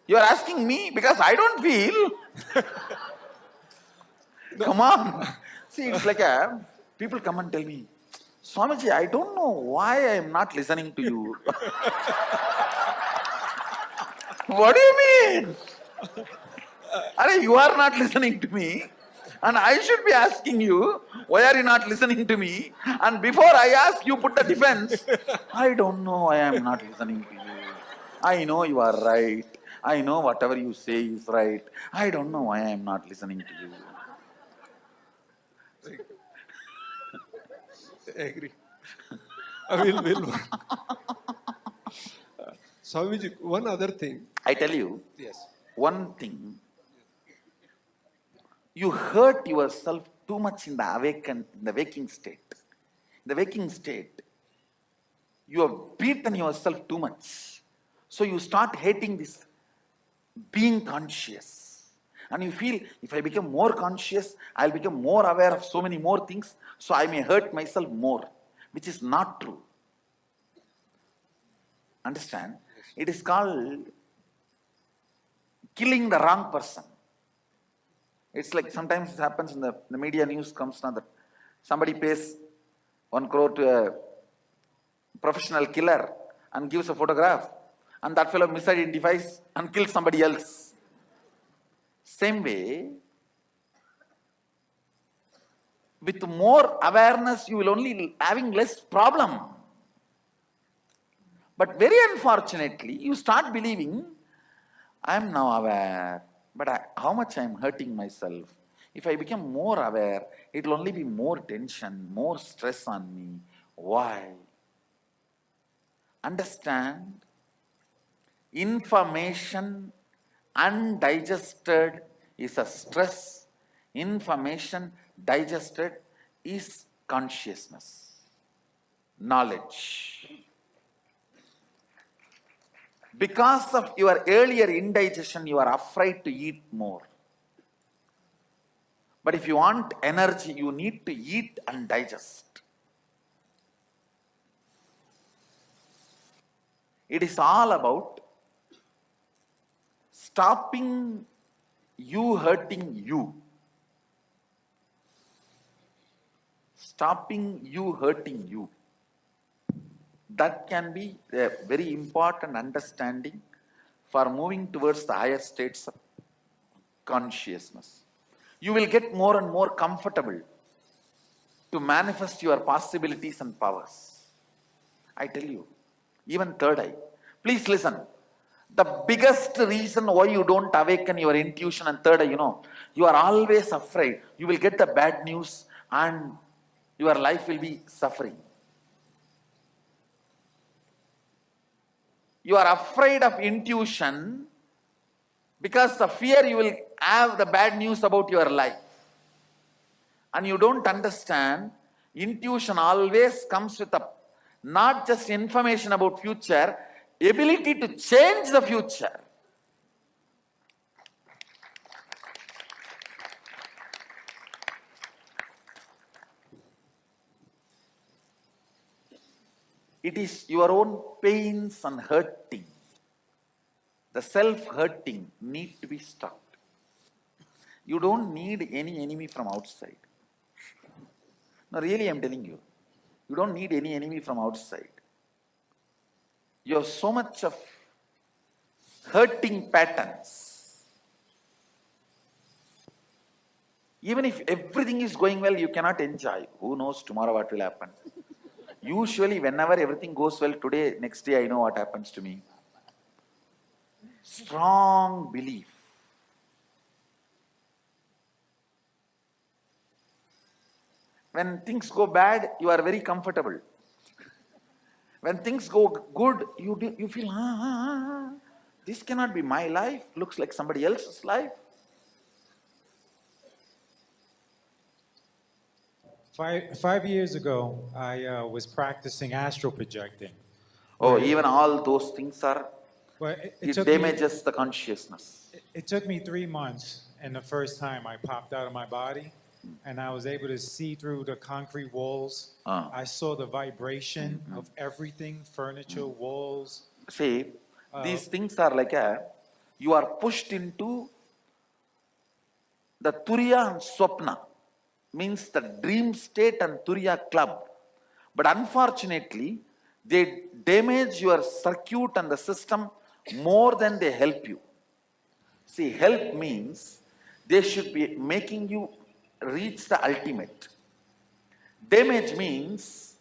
You are asking me because I don't feel. Come on. See, it's like people come and tell me, Swamiji, I don't know why I am not listening to you. What do you mean? You are not listening to me, and I should be asking you, why are you not listening to me? And before I ask, you put the defense. I don't know why I am not listening to you. I know you are right. I know whatever you say is right. I don't know why I am not listening to you. I agree. I will. Swamiji, one other thing. I tell you, Yes. one thing. You hurt yourself too much in the waking state. In the waking state, you have beaten yourself too much. So you start hating this being conscious. And you feel, if I become more conscious, I'll become more aware of so many more things, so I may hurt myself more, which is not true. Understand? It is called killing the wrong person. It's like sometimes it happens in the media news comes now that somebody pays 1 crore to a professional killer and gives a photograph, and that fellow misidentifies and kills somebody else. Same way, with more awareness, you will only having less problem. But very unfortunately, you start believing, I am now aware, but how much I am hurting myself. If I become more aware, it will only be more tension, more stress on me. Why? Understand, information undigested is a stress. Information digested is consciousness. knowledge. Because of your earlier indigestion, you are afraid to eat more. But if you want energy, you need to eat and digest. It is all about stopping you hurting you. Stopping you hurting you. That can be a very important understanding for moving towards the higher states of consciousness. You will get more and more comfortable to manifest your possibilities and powers. I tell you, even third eye. Please listen. The biggest reason why you don't awaken your intuition and third eye, you are always afraid. You will get the bad news and your life will be suffering. You are afraid of intuition because the fear you will have the bad news about your life. And you don't understand, intuition always comes with not just information about future, ability to change the future. It is your own pains and hurting. The self-hurting need to be stopped. You don't need any enemy from outside. No, really, I'm telling you. You don't need any enemy from outside. You have so much of hurting patterns. Even if everything is going well, you cannot enjoy. Who knows tomorrow what will happen? Usually, whenever everything goes well today, next day I know what happens to me. Strong belief. When things go bad, you are very comfortable. When things go good, you feel, this cannot be my life. Looks like somebody else's life. Five years ago, I was practicing astral projecting. Oh, even all those things are, Well, it damages the consciousness. It took me 3 months, and the first time I popped out of my body, and I was able to see through the concrete walls. I saw the vibration of everything, furniture, walls. See, these things are like you are pushed into the Turiya and Swapna, means the dream state and Turiya club. But unfortunately, they damage your circuit and the system more than they help you. See, help means they should be making you reach the ultimate. Damage means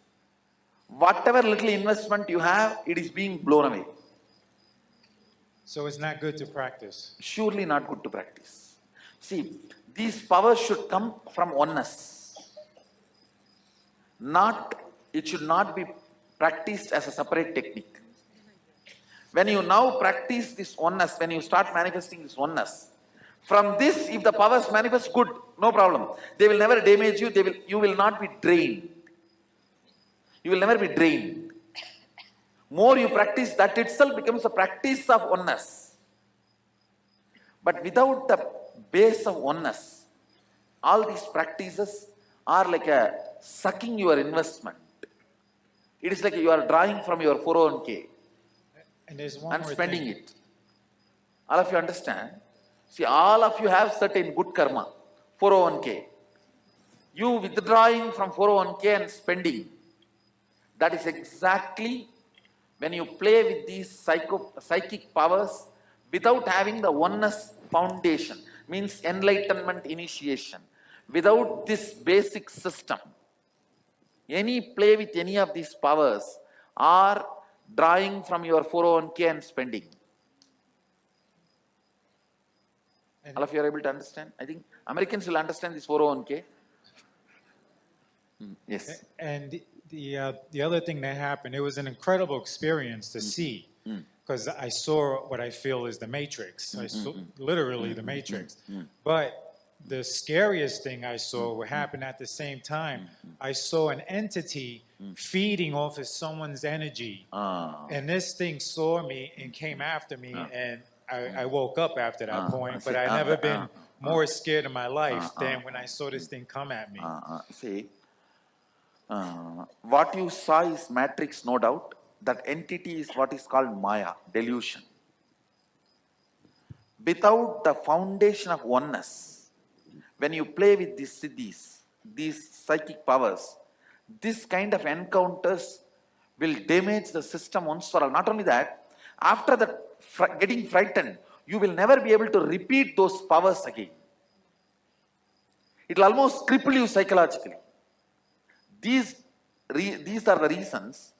whatever little investment you have, it is being blown away. So it's not good to practice. Surely not good to practice. See, these powers should come from oneness. It should not be practiced as a separate technique. When you now practice this oneness, when you start manifesting this oneness, from this, if the powers manifest, good, no problem. They will never damage you, you will not be drained. You will never be drained. More you practice, that itself becomes a practice of oneness. But without the base of oneness, all these practices are like sucking your investment. It is like you are drawing from your 401k and spending it. All of you understand? See, all of you have certain good karma, 401k. You withdrawing from 401k and spending. That is exactly when you play with these psychic powers without having the oneness foundation, means enlightenment initiation. Without this basic system, any play with any of these powers are drawing from your 401k and spending. All of you are able to understand? I think Americans will understand this 401k. Yes. And the other thing that happened, it was an incredible experience to see, because I saw what I feel is the Matrix. I saw literally the Matrix. But the scariest thing I saw what happened at the same time. I saw an entity feeding off of someone's energy. And this thing saw me and came after me, and I woke up after that point, but I never been more scared in my life than when I saw this thing come at me. See, what you saw is matrix, no doubt. That entity is what is called Maya, delusion. Without the foundation of oneness, when you play with these siddhis, these psychic powers, this kind of encounters will damage the system once for all. Not only that, after that getting frightened, you will never be able to repeat those powers again. It will almost cripple you psychologically. These are the reasons.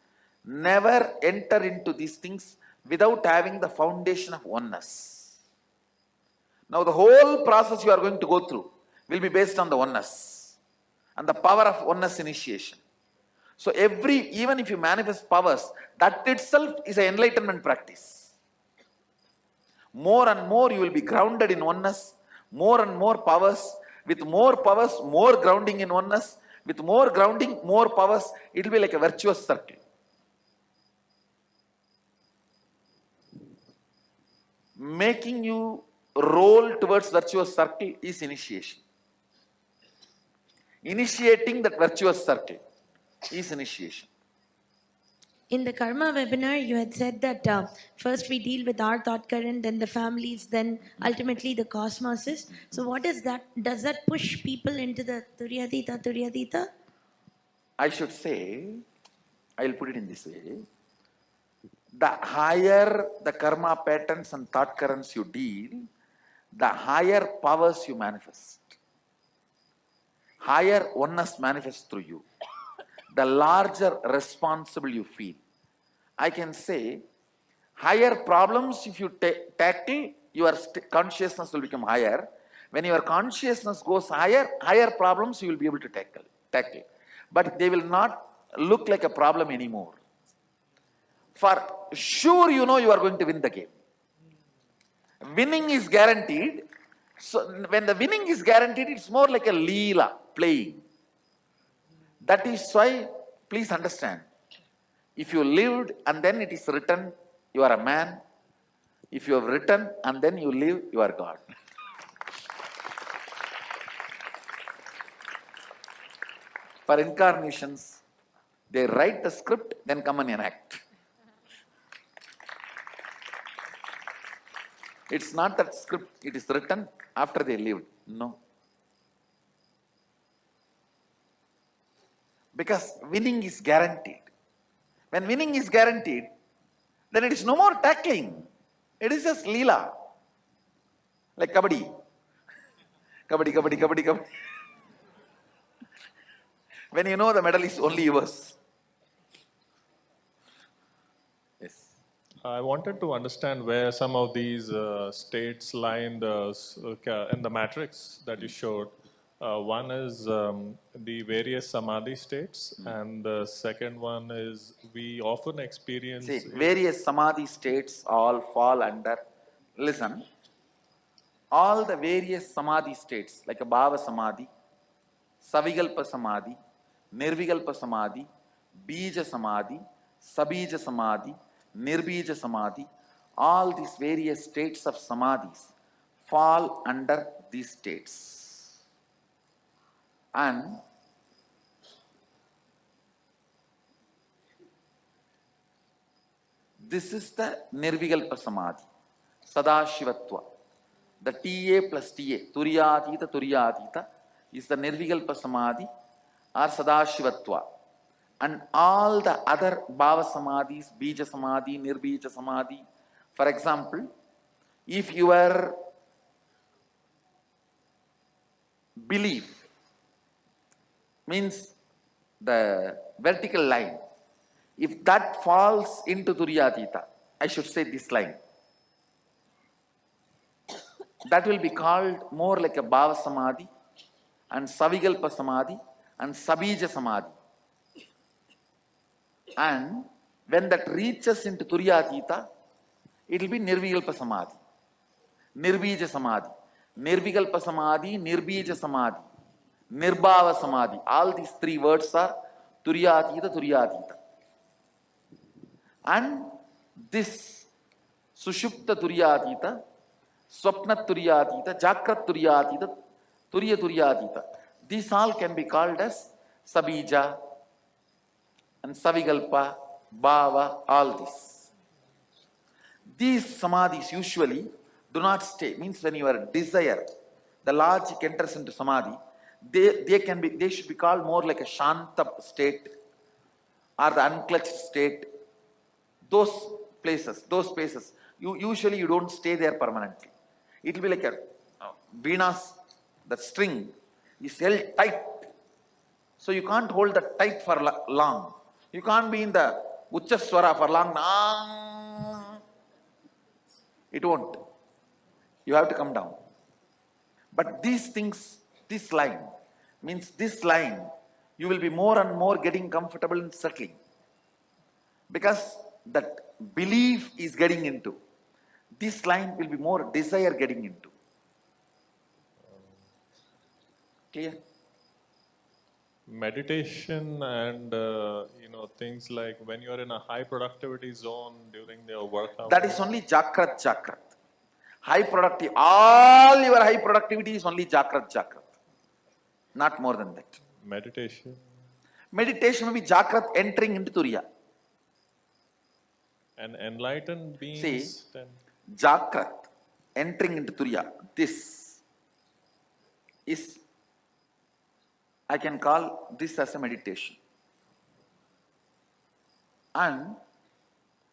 Never enter into these things without having the foundation of oneness. Now the whole process you are going to go through will be based on the oneness and the power of oneness initiation. So even if you manifest powers, that itself is an enlightenment practice. More and more you will be grounded in oneness, more and more powers, with more powers, more grounding in oneness, with more grounding, more powers, it will be like a virtuous circle. Making you roll towards virtuous circle is initiation. Initiating that virtuous circle is initiation. In the karma webinar, you had said that first we deal with our thought current, then the families, then ultimately the cosmoses. So what is that? Does that push people into the Turyatita? I should say, I will put it in this way. The higher the karma patterns and thought currents you deal, the higher powers you manifest. Higher oneness manifests through you. The larger responsible you feel. I can say, higher problems if you tackle, your consciousness will become higher. When your consciousness goes higher, higher problems you will be able to tackle. But they will not look like a problem anymore. For sure you know you are going to win the game. Winning is guaranteed. So when the winning is guaranteed, it's more like a leela, playing. That is why, please understand, if you lived and then it is written, you are a man. If you have written and then you live, you are God. For incarnations, they write the script, then come and enact. It's not that script, it is written after they lived. No. Because winning is guaranteed. When winning is guaranteed, then it is no more tackling. It is just leela. Like kabaddi. Kabaddi. When you know the medal is only yours. Yes. I wanted to understand where some of these states lie in the matrix that you showed. One is the various samadhi states, and the second one is we often experience... See, various samadhi states all fall under... Listen, all the various samadhi states, like a bhava samadhi, savigalpa samadhi, nirvigalpa samadhi, bija samadhi, sabija samadhi, nirbija samadhi, all these various states of samadhis fall under these states. And this is the nirvigalpa samadhi, sadashivatva. The TA plus TA, turyatita, is the nirvigalpa samadhi or sadashivatva. And all the other bhava samadhis, bija samadhi, nirbija samadhi. For example, if your belief means the vertical line, if that falls into turyatita, I should say this line, that will be called more like a bhava samadhi and savigalpa samadhi and sabija samadhi. And when that reaches into turyatita, it will be nirvigalpa samadhi, nirbija samadhi. Nirvikalpa Samadhi, Nirbija Samadhi, Nirbhava Samadhi. All these three words are Turyatita, Turyatita. And this Sushupta Turyatita, Swapna Turyatita, Jakrat Turyatita, Turya Turyatita. These all can be called as Sabija and Savigalpa, Bhava, all this. These samadhis usually do not stay. Means when your desire, the logic enters into samadhi, they should be called more like a shanta state or the unclutched state. Those places, those spaces, usually you don't stay there permanently. It will be like a Venus, the string is held tight. So you can't hold that tight for long. You can't be in the Ucha Swara for long. It won't. You have to come down. But these things, this line, means this line, you will be more and more getting comfortable in settling. Because that belief is getting into. This line will be more desire getting into. Clear? Meditation and things like when you're in a high productivity zone during your workout. That is only Jakrat. High productivity, all your high productivity is only Jakrat. Not more than that. Meditation. Meditation will be Jakrat entering into Turiya. And enlightened beings. See, then Jakrat entering into Turiya. This is, I can call this as a meditation. And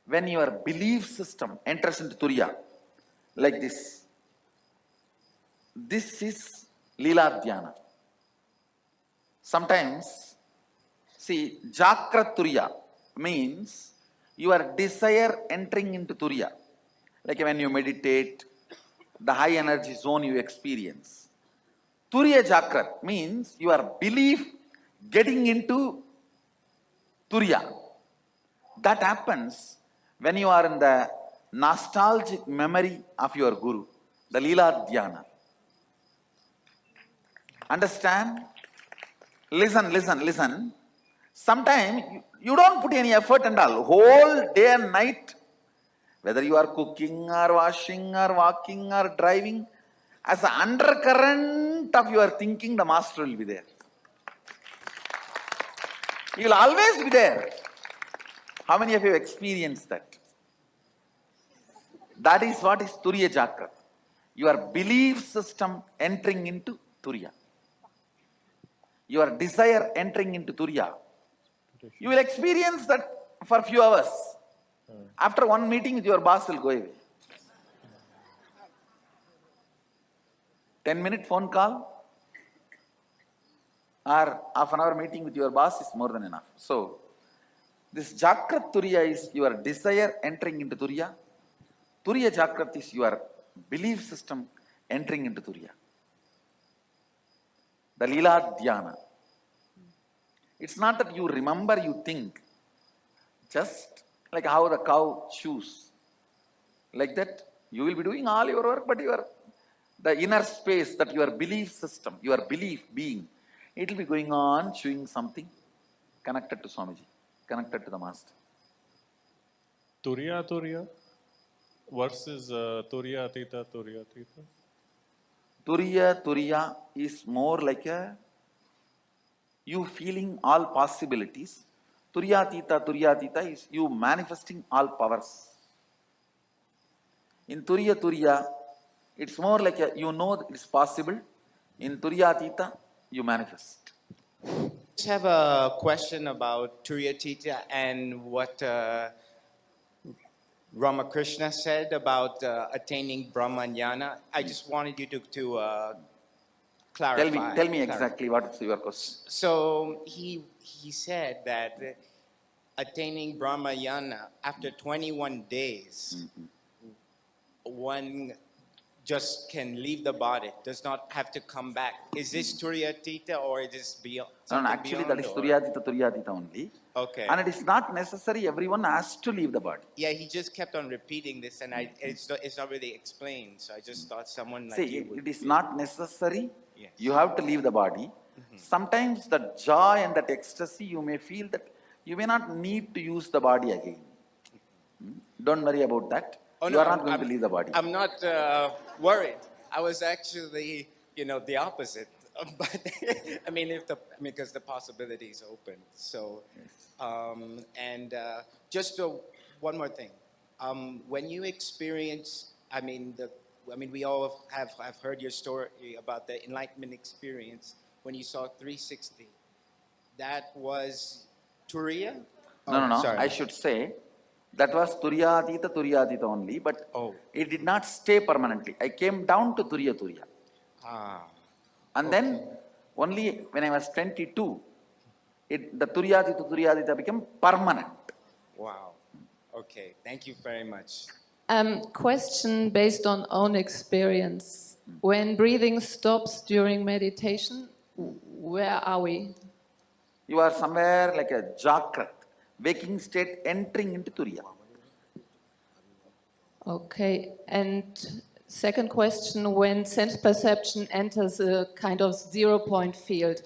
when your belief system enters into Turiya, like this is Leela Dhyana. Sometimes, see, Jakrat Turiya means your desire entering into Turiya. Like when you meditate, the high energy zone you experience. Turiya Jakrat means your belief getting into Turiya. That happens when you are in the nostalgic memory of your Guru, the Leela Dhyana. Understand? Listen. Sometimes you don't put any effort and all. Whole day and night, whether you are cooking or washing or walking or driving, as an undercurrent of your thinking, the master will be there. He will always be there. How many of you have experienced that? That is what is Turiya Jakrat. Your belief system entering into Turiya. Your desire entering into Turiya. You will experience that for a few hours. After one meeting with your boss will go away. 10-minute phone call or half an hour meeting with your boss is more than enough. So, this Jakrat Turiya is your desire entering into Turiya. Turiya Jakrat is your belief system entering into Turiya. The Leela Dhyana. It's not that you remember, you think. Just like how the cow chews. Like that, you will be doing all your work, but the inner space, that your belief system, your belief being, it will be going on chewing something connected to Swamiji, connected to the Master. Turiya versus Turiya Atita. Turiya is more like you feeling all possibilities. Turiya is you manifesting all powers. In Turiya, it's more like you know that it's possible. In Turiya you manifest. I just have a question about Turiyatita and what Ramakrishna said about attaining Brahmanyana. I just wanted you to clarify. Tell me exactly what is your question. So he said that attaining Brahmanyana after 21 days, one just can leave the body, does not have to come back. Is this Turiyatita or is this beyond? No, no, actually that is Turyatita only. Okay. And it is not necessary everyone has to leave the body. Yeah, he just kept on repeating this, and it's not really explained. So I just thought someone like See, you would. it is not necessary. Yes. You have to leave the body. Sometimes that joy and that ecstasy, you may feel that you may not need to use the body again. Don't worry about that. Oh, You no, are not I'm- going to leave the body. I'm not worried. I was actually, the opposite. But I mean, because the possibility is open. So, just one more thing. When you experience, we all have heard your story about the enlightenment experience when you saw 360. That was Turiya? No. Sorry. I should say that was Turyatita only, but it did not stay permanently. I came down to Turya. And then only when I was 22, the Turyatita became permanent. Wow. Okay. Thank you very much. Question based on own experience. When breathing stops during meditation, where are we? You are somewhere like a Jakrat, waking state entering into Turiya. Okay, and second question, when sense perception enters a kind of 0-point field,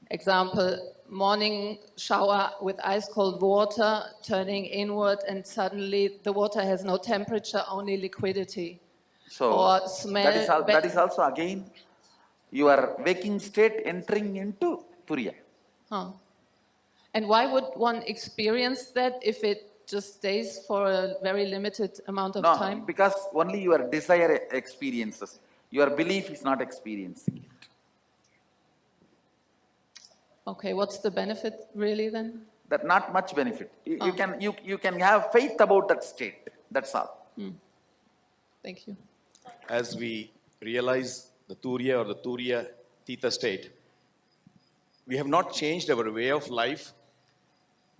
example, morning shower with ice cold water turning inward and suddenly the water has no temperature, only liquidity. So Or smell that is also again your waking state entering into Turiya. Huh. And why would one experience that if it just stays for a very limited amount of No, time? because only your desire experiences. Your belief is not experiencing it. Okay, what's the benefit really then? That not much benefit. You can have faith about that state. That's all. Thank you. As we realize the Turiya or the Turiya Tita state, we have not changed our way of life.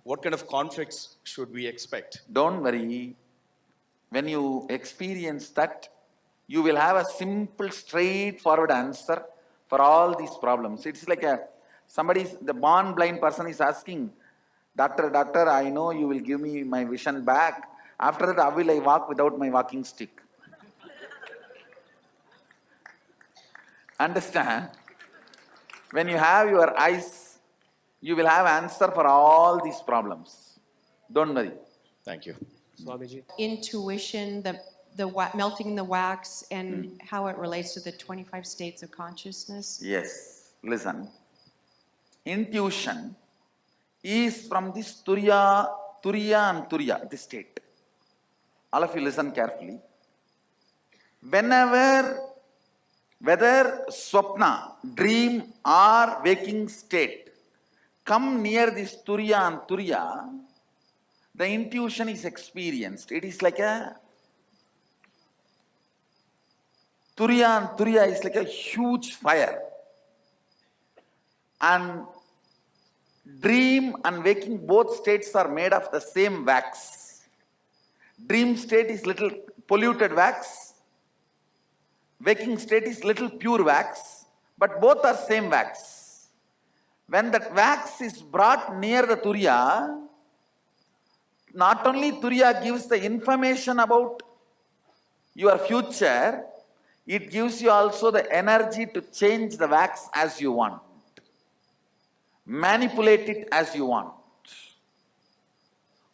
What kind of conflicts should we expect? Don't worry. When you experience that, you will have a simple, straightforward answer for all these problems. It's like the born blind person is asking, Doctor, I know you will give me my vision back. After that, how will I walk without my walking stick? Understand? When you have your eyes, you will have answer for all these problems. Don't worry. Thank you. Swamiji. Intuition, melting the wax, and how it relates to the 25 states of consciousness. Yes. Listen. Intuition is from this Turiya and Turiya, this state. All of you listen carefully. Whether swapna, dream or waking state, come near this Turiya and Turiya, the intuition is experienced. It is like Turiya and Turiya is like a huge fire. And dream and waking, both states are made of the same wax. Dream state is little polluted wax. Waking state is little pure wax, but both are same wax. When that wax is brought near the Turiya, not only Turiya gives the information about your future, it gives you also the energy to change the wax as you want. Manipulate it as you want.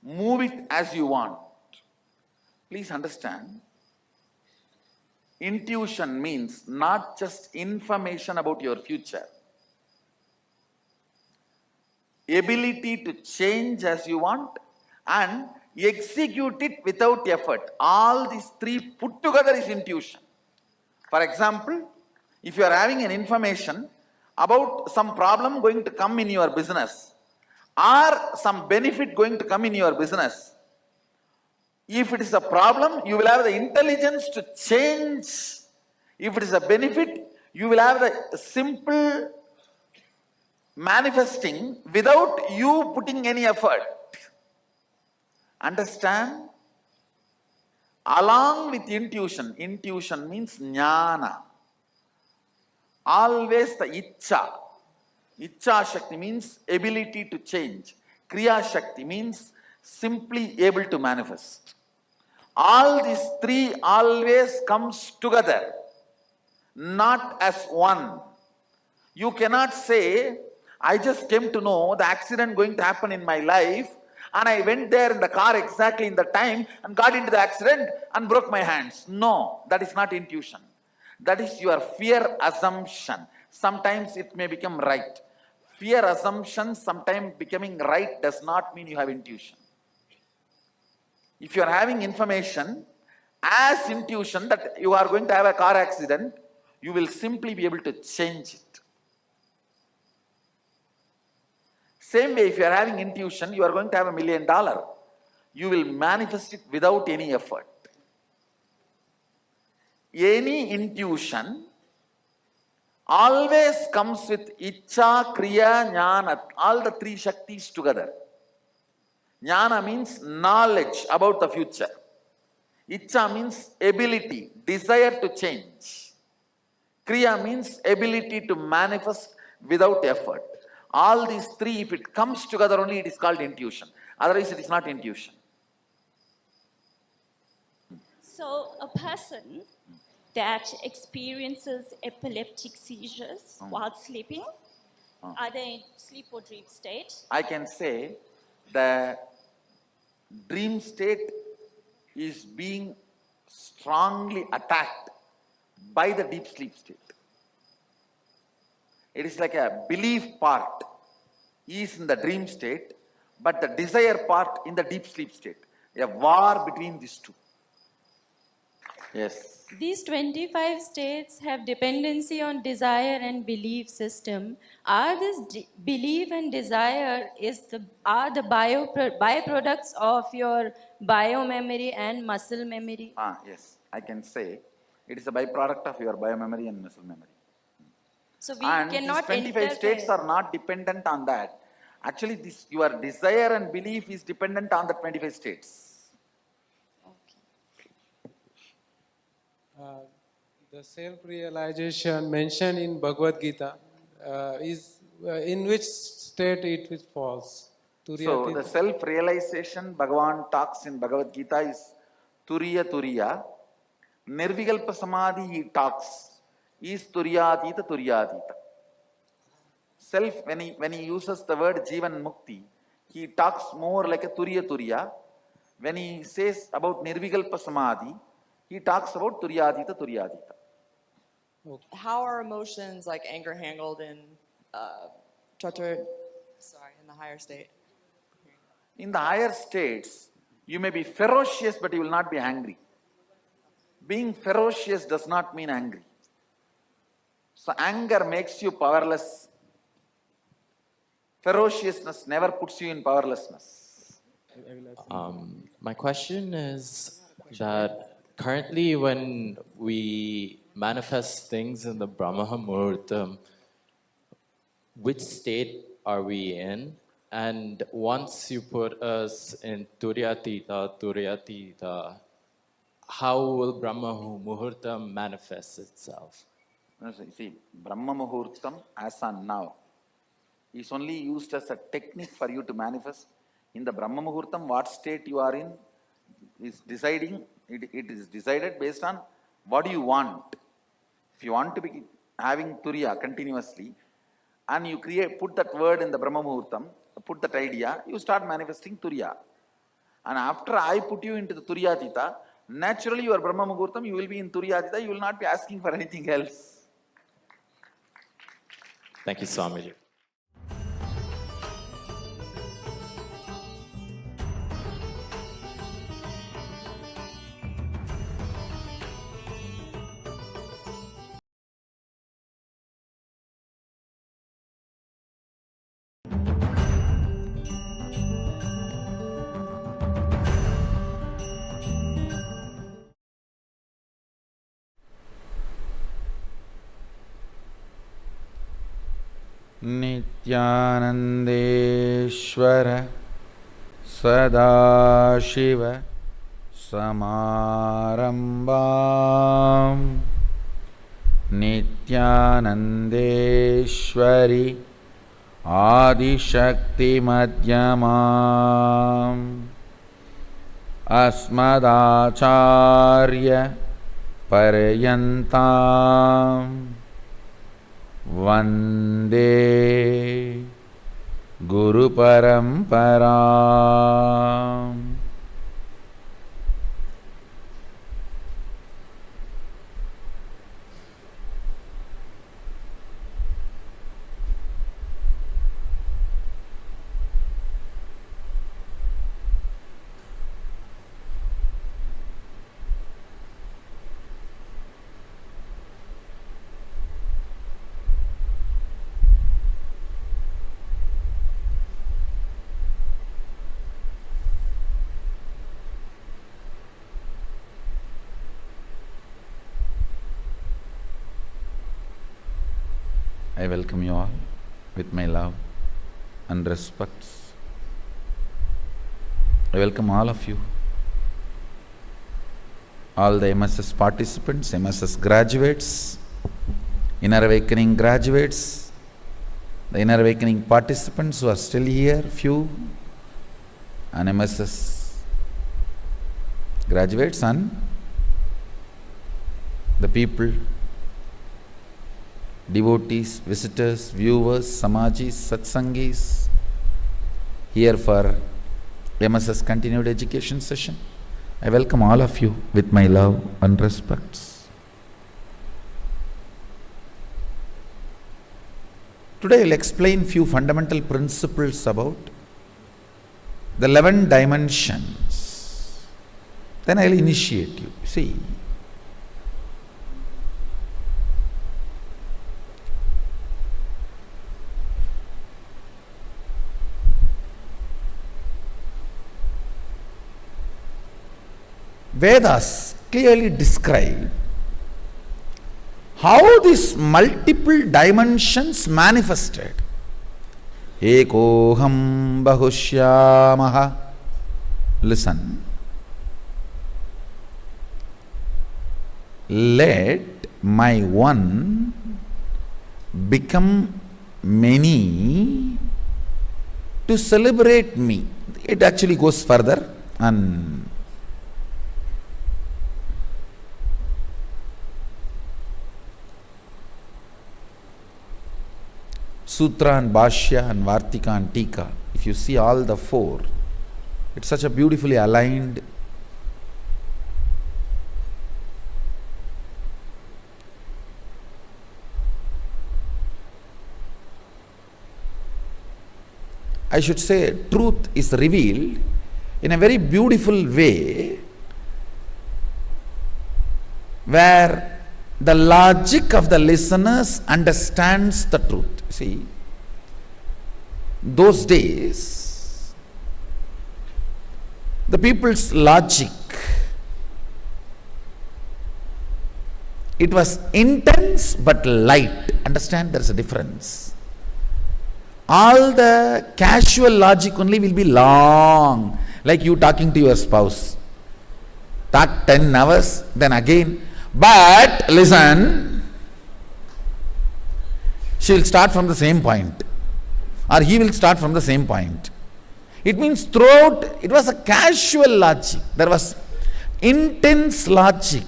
Move it as you want. Please understand. Intuition means not just information about your future. Ability to change as you want and execute it without effort. All these three put together is intuition. For example, if you are having an information about some problem going to come in your business or some benefit going to come in your business, if it is a problem, you will have the intelligence to change. If it is a benefit, you will have the simple manifesting without you putting any effort. Understand? Along with intuition, intuition means jnana. Always the Icha. Icha Shakti means ability to change. Kriya Shakti means simply able to manifest. All these three always comes together, not as one. You cannot say, I just came to know the accident going to happen in my life and I went there in the car exactly in the time and got into the accident and broke my hands. No, that is not intuition. That is your fear assumption. Sometimes it may become right. Fear assumption, sometimes becoming right does not mean you have intuition. If you are having information as intuition that you are going to have a car accident, you will simply be able to change it. Same way, if you are having intuition, you are going to have $1 million. You will manifest it without any effort. Any intuition always comes with Icha, Kriya, Jnana, all the three Shaktis together. Jnana means knowledge about the future. Icha means ability, desire to change. Kriya means ability to manifest without effort. All these three, if it comes together only, it is called intuition. Otherwise, it is not intuition. So, a person that experiences epileptic seizures while sleeping, are they in sleep or dream state? I can say the dream state is being strongly attacked by the deep sleep state. It is like a belief part is in the dream state, but the desire part in the deep sleep state. A war between these two. Yes. These 25 states have dependency on desire and belief system. Are this belief and desire are the byproducts of your biomemory and muscle memory? Yes, I can say it is a byproduct of your biomemory and muscle memory. So we And cannot these 25 states are not dependent on that. Actually, your desire and belief is dependent on the 25 states. The self-realization mentioned in Bhagavad Gita is in which state it falls? So the self-realization Bhagavan talks in Bhagavad Gita is Turiya Turiya. Nirvikalpa Samadhi he talks is Turyadita Turyadita. Self, when he uses the word Jivan Mukti, he talks more like a Turiya Turiya. When he says about Nirvikalpa Samadhi, he talks about Turyadita Turyadita. How are emotions like anger handled in in the higher state? In the higher states, you may be ferocious, but you will not be angry. Being ferocious does not mean angry. So anger makes you powerless. Ferociousness never puts you in powerlessness. My question is that currently when we manifest things in the Brahma Muhurtam, which state are we in? And once you put us in Turyatita, how will Brahma Muhurtam manifest itself? See, Brahma Muhurtam as on now is only used as a technique for you to manifest. In the Brahma Muhurtam, what state you are in is deciding, it is decided based on what do you want. If you want to be having Turiya continuously, and you put that word in the Brahma Muhurtam, put that idea, you start manifesting Turiya. And after I put you into the Turyatita, naturally your Brahma Muhurtam, you will be in Turyatita, you will not be asking for anything else. Thank you, Swamiji. Nithyanandeshwara Sadashiva Samarambam Nithyanandeshwari Adishakti Madhyamam Asmadacharya Paryantam Vande Guru Paramparam. I welcome you all with my love and respects. I welcome all of you, all the MSS participants, MSS graduates, Inner Awakening graduates, the Inner Awakening participants who are still here, few, and MSS graduates and the people, devotees, visitors, viewers, samajis, satsangis, here for MSS continued education session. I welcome all of you with my love and respects. Today I will explain few fundamental principles about the 11 dimensions. Then I will initiate you. See, Vedas clearly describe how these multiple dimensions manifested. Ekoham bahushyamaha. Listen. Let my one become many to celebrate me. It actually goes further and Sutra and Bhashya and Vartika and Tika, if you see all the four, it's such a beautifully aligned. I should say, truth is revealed in a very beautiful way, where the logic of the listeners understands the truth. See, those days, the people's logic, it was intense but light. Understand, there is a difference. All the casual logic only will be long, like you talking to your spouse. Talk 10 hours, then again. But listen, she will start from the same point, or he will start from the same point. It means throughout, it was a casual logic. There was intense logic.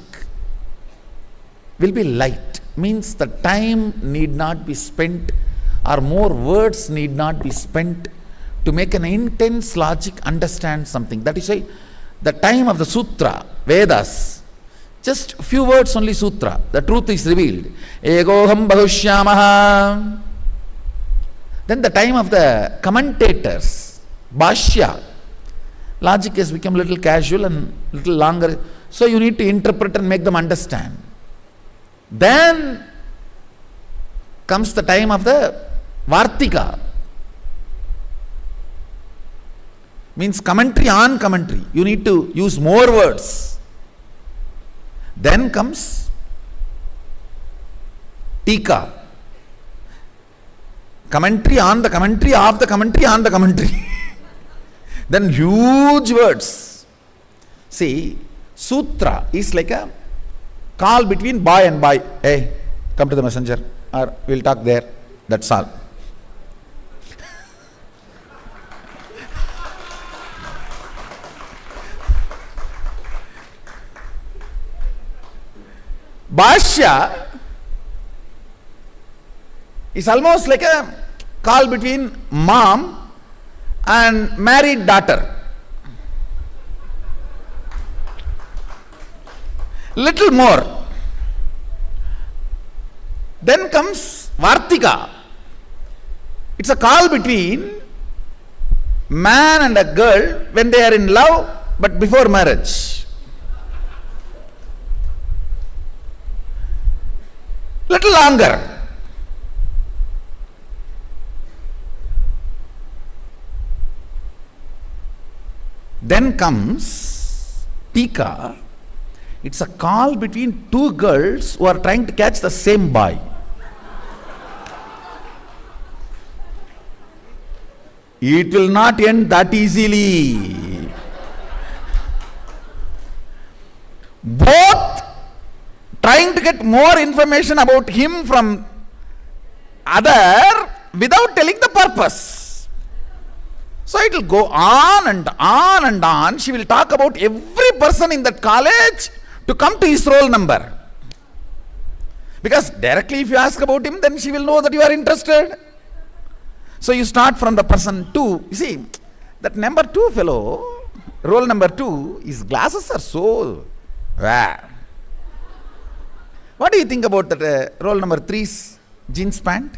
Will be light. Means the time need not be spent, or more words need not be spent to make an intense logic understand something. That is why the time of the sutra, Vedas, just few words only sutra, the truth is revealed. Egoham bahushyamaha. Then the time of the commentators, Bhashya, logic has become little casual and little longer. So you need to interpret and make them understand. Then comes the time of the Vartika. Means commentary on commentary. You need to use more words. Then comes Tika. Commentary on the commentary of the commentary on the commentary. Then huge words. See, Sutra is like a call between boy and boy. Hey, come to the messenger, or we'll talk there. That's all. Bhashya is almost like a call between mom and married daughter. Little more. Then comes Vartika. It's a call between man and a girl when they are in love but before marriage. Little longer. Then comes Tika. It's a call between two girls who are trying to catch the same boy. It will not end that easily. Both trying to get more information about him from other without telling the purpose. So it will go on and on and on. She will talk about every person in that college to come to his roll number. Because directly if you ask about him, then she will know that you are interested. So you start from the person 2. You see, that number 2 fellow, roll number 2, his glasses are so... What do you think about that roll number 3's jeans pant?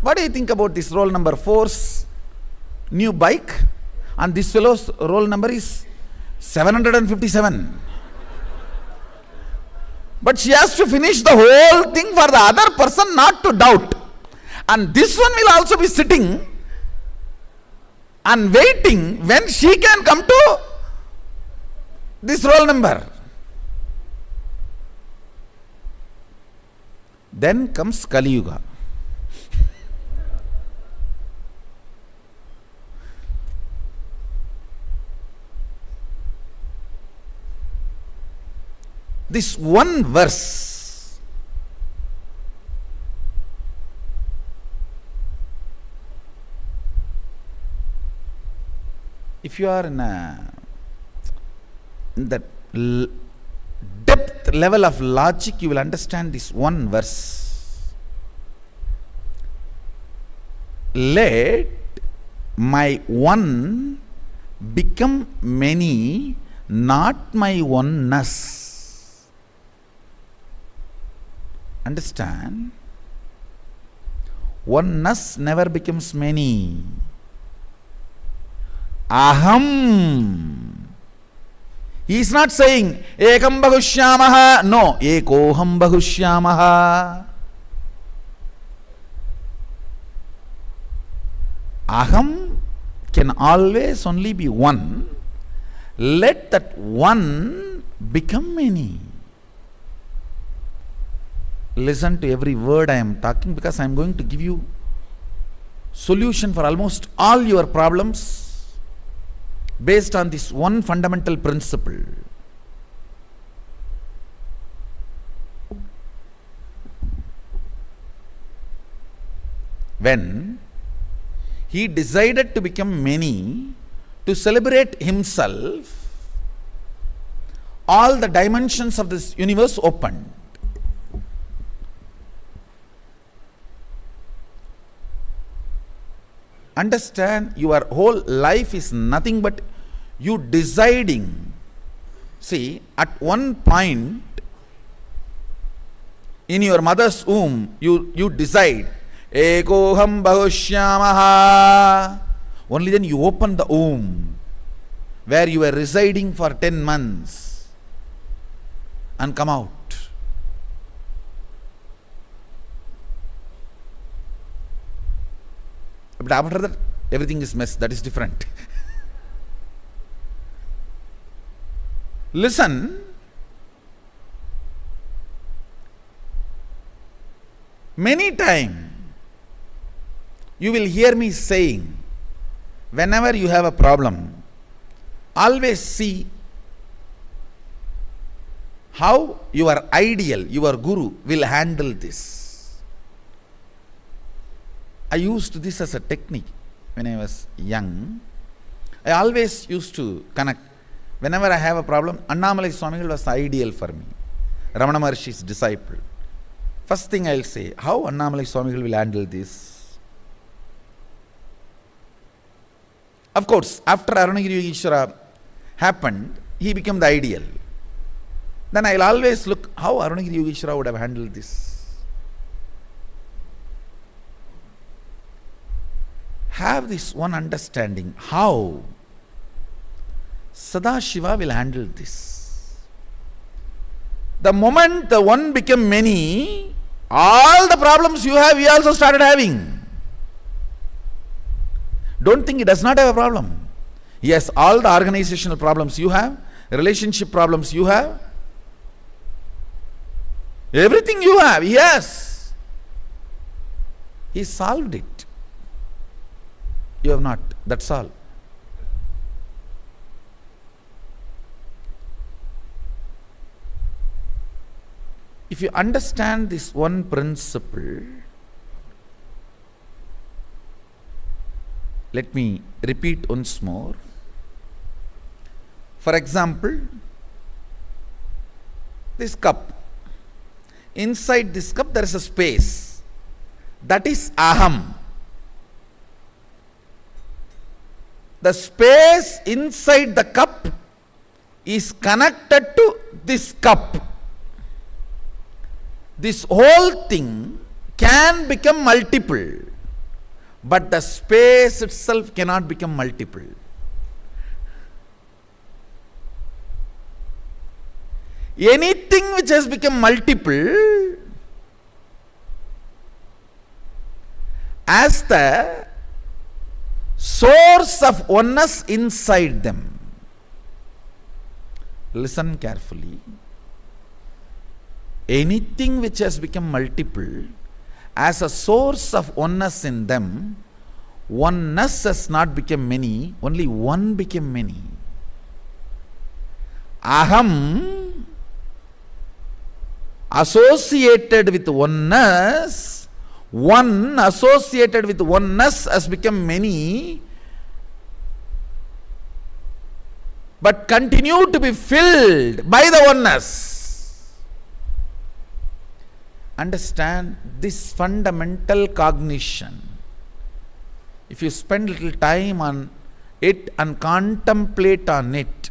What do you think about this roll number 4's new bike? And this fellow's roll number is 757. But she has to finish the whole thing for the other person not to doubt. And this one will also be sitting and waiting when she can come to this roll number. Then comes Kali Yuga. This one verse if you are in that depth level of logic, you will understand this one verse. Let my one become many, not my oneness. Understand? Oneness never becomes many. Aham. He is not saying ekam bahushyamaha. No, ekoham bahushyamaha. Aham can always only be one. Let that one become many. Listen to every word I am talking, because I am going to give you solution for almost all your problems based on this one fundamental principle. When he decided to become many, to celebrate himself, all the dimensions of this universe opened. Understand, your whole life is nothing but you deciding. See, at one point in your mother's womb, you decide, ekoham bahushyamaha. Only then you open the womb where you were residing for 10 months and come out. But after that, everything is mess. That is different. Listen. Many times you will hear me saying, whenever you have a problem, always see how your ideal, your guru will handle this. I used this as a technique when I was young. I always used to connect. Whenever I have a problem, Annamalai Swamigal was ideal for me. Ramana Maharshi's disciple. First thing I'll say, how Annamalai Swamigal will handle this? Of course, after Arunagiri Yogeshwara happened, he became the ideal. Then I'll always look how Arunagiri Yogeshwara would have handled this. Have this one understanding how Sadashiva will handle this. The moment the one became many, all the problems you have, we also started having. Don't think he does not have a problem. Yes, all the organizational problems you have, relationship problems you have, everything you have, yes. He solved it. You have not. That's all. If you understand this one principle, let me repeat once more. For example, this cup. Inside this cup there is a space. That is aham. The space inside the cup is connected to this cup. This whole thing can become multiple, but the space itself cannot become multiple. Anything which has become multiple, as the source of oneness inside them. Listen carefully. Anything which has become multiple, as a source of oneness in them, oneness has not become many, only one became many. Aham associated with oneness, one associated with oneness has become many, but continue to be filled by the oneness. Understand this fundamental cognition. If you spend little time on it and contemplate on it,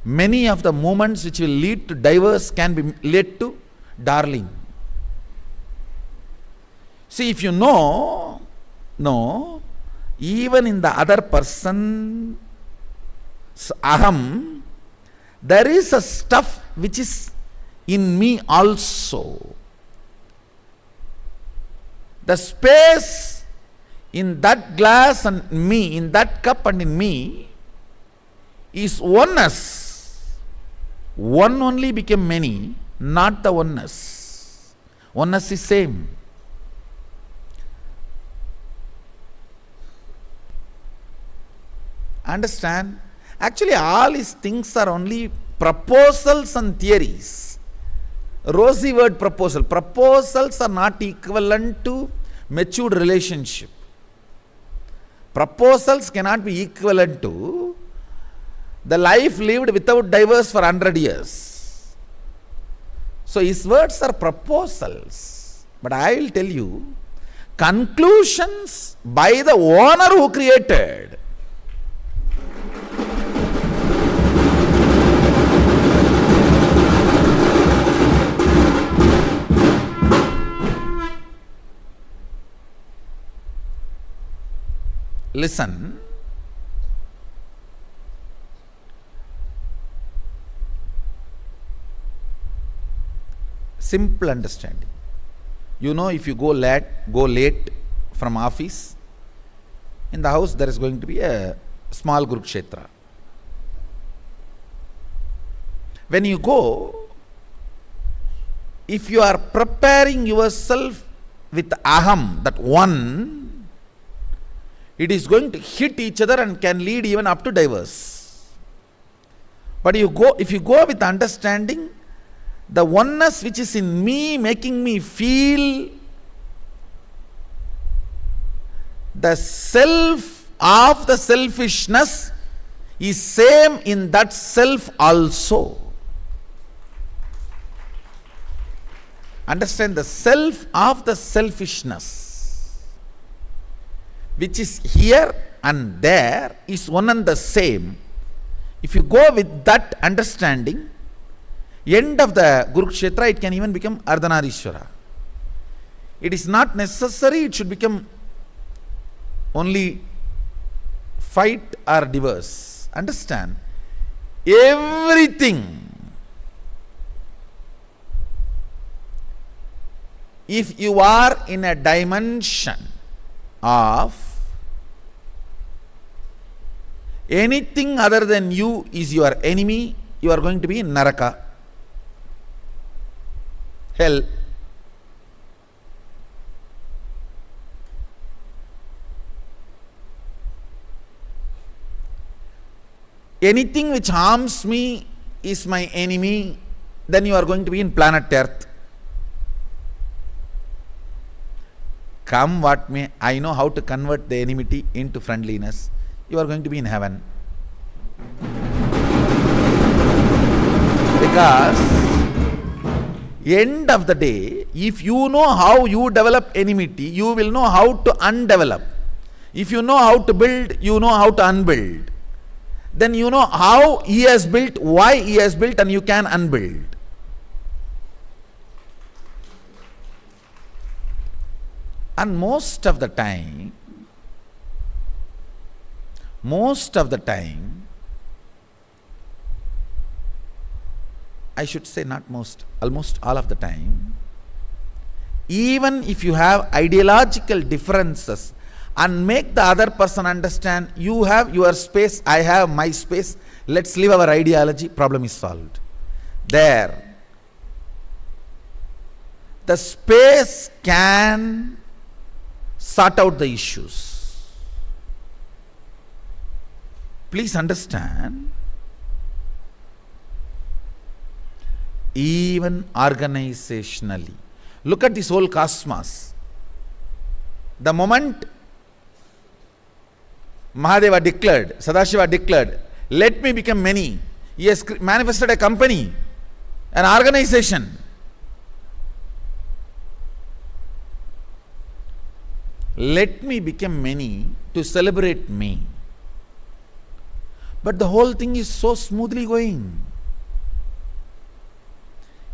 many of the moments which will lead to divorce can be led to darling. See, if you know, even in the other person's aham, there is a stuff which is in me also. The space in that glass and me, in that cup and in me, is oneness. One only became many, not the oneness. Oneness is same. Understand? Actually, all these things are only proposals and theories. Rosy word proposal. Proposals are not equivalent to matured relationship. Proposals cannot be equivalent to the life lived without divorce for 100 years. So his words are proposals. But I will tell you, conclusions by the owner who created. Listen. Simple understanding. You know, if you go late from office, in the house there is going to be a small Kurukshetra. When you go, if you are preparing yourself with aham, that one, it is going to hit each other and can lead even up to divorce. But if you go with understanding, the oneness which is in me making me feel the self of the selfishness is same in that self also. Understand, the self of the selfishness which is here and there is one and the same. If you go with that understanding, end of the Kurukshetra, it can even become Ardhanarishwara. It is not necessary it should become only fight or divorce. Understand? Everything, if you are in a dimension of anything other than you is your enemy, you are going to be in Naraka, hell. Anything which harms me is my enemy, then you are going to be in planet Earth. Come what may, I know how to convert the enmity into friendliness. You are going to be in heaven. Because end of the day, if you know how you develop enmity, you will know how to undevelop. If you know how to build, you know how to unbuild. Then you know how he has built, why he has built, and you can unbuild. And most of the time, I should say not most, almost all of the time, even if you have ideological differences and make the other person understand, you have your space, I have my space, let's leave our ideology, problem is solved. There, the space can sort out the issues. Please understand, even organizationally, look at this whole cosmos. The moment Mahadeva declared, Sadashiva declared, let me become many, he has manifested a company, an organization. Let me become many to celebrate me. But the whole thing is so smoothly going.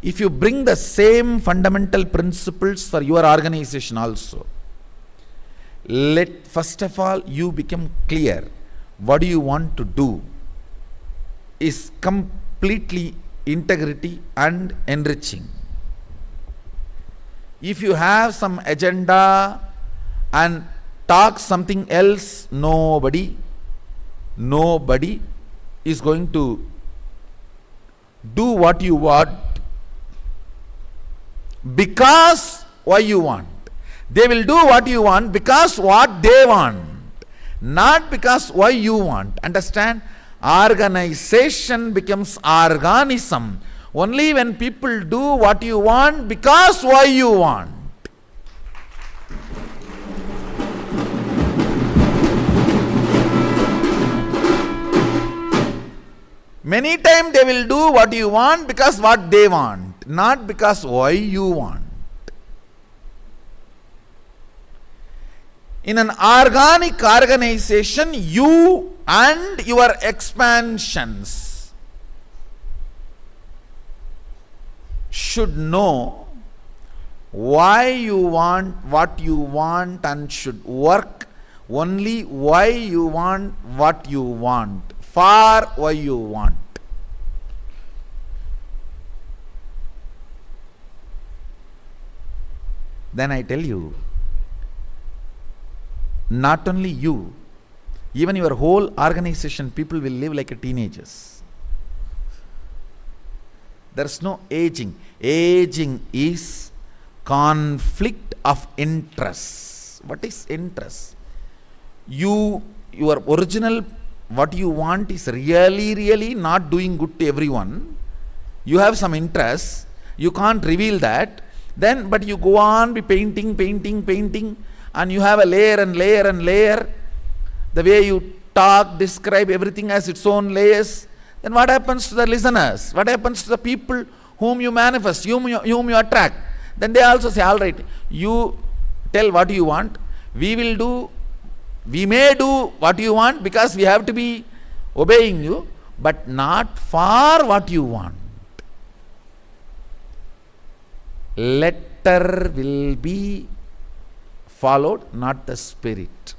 If you bring the same fundamental principles for your organization also, let first of all you become clear what do you want to do is completely integrity and enriching. If you have some agenda and talk something else, nobody is going to do what you want because why you want. They will do what you want because what they want, not because why you want. Understand? Organization becomes organism only when people do what you want because why you want. Many times they will do what you want because what they want, not because why you want. In an organic organization, you and your expansions should know why you want what you want and should work only why you want what you want, for why you want. Then I tell you, not only you, even your whole organization, people will live like a teenagers. There is no aging. Aging is conflict of interest. What is interest? Your original what you want is really not doing good to everyone, you have some interest, you can't reveal that, then but you go on be painting, and you have a layer and layer, the way you talk, describe everything as its own layers, then what happens to the listeners? What happens to the people whom you manifest, whom you attract? Then they also say, all right, you tell what you want, we may do what you want because we have to be obeying you, but not for what you want. Letter will be followed, not the spirit.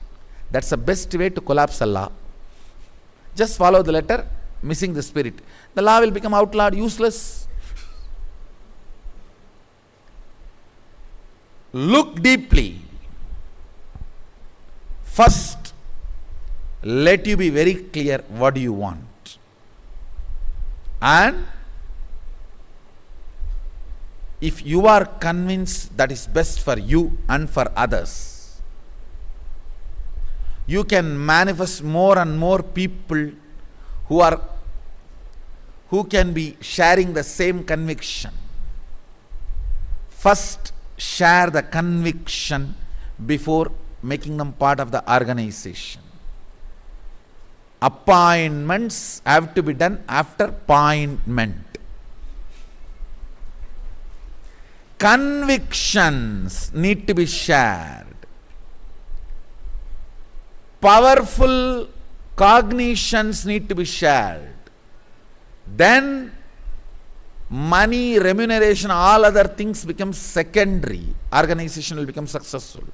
That's the best way to collapse a law. Just follow the letter, missing the spirit. The law will become outlawed, useless. Look deeply. First, let you be very clear what you want. And if you are convinced that is best for you and for others, you can manifest more and more people who can be sharing the same conviction. First, share the conviction before making them part of the organization. Appointments have to be done after appointment. Convictions need to be shared. Powerful cognitions need to be shared. Then money, remuneration, all other things become secondary. Organization will become successful.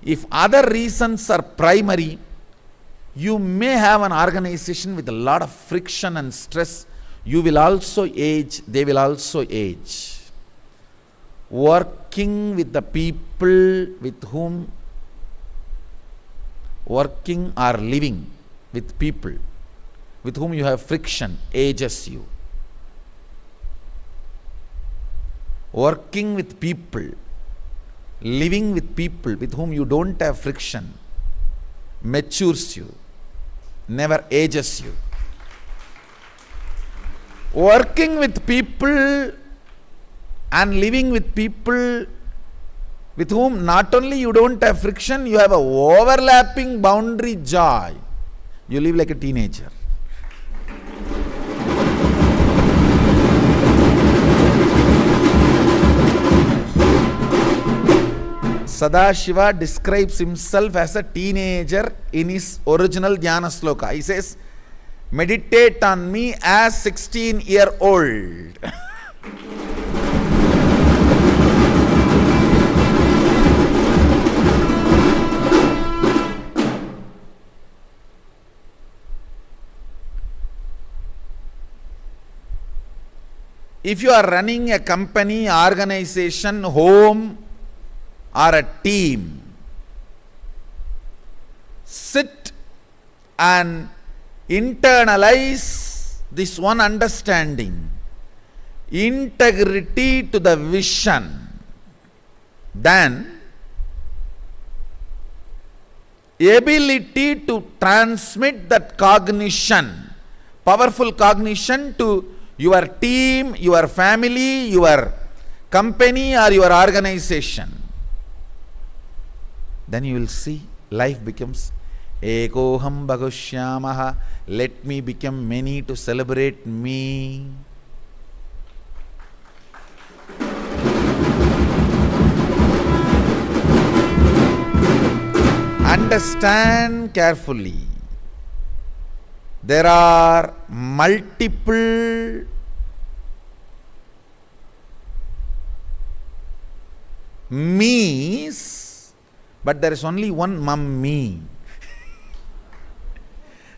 If other reasons are primary, you may have an organization with a lot of friction and stress. You will also age, they will also age. Working with the people with whom, working or living with people with whom you have friction ages you. Working with people, living with people with whom you don't have friction matures you, never ages you. Working with people and living with people with whom not only you don't have friction, you have a overlapping boundary joy. You live like a teenager. Sadashiva describes himself as a teenager in his original Dhyana Sloka. He says, meditate on me as 16-year-old. If you are running a company, organization, home, or a team, sit and internalize this one understanding, integrity to the vision, then ability to transmit that cognition, powerful cognition to your team, your family, your company or your organization. Then you will see life becomes Ekoham Bhagushyamaha. Let me become many to celebrate me. Understand carefully. There are multiple me's, but there is only one mummy.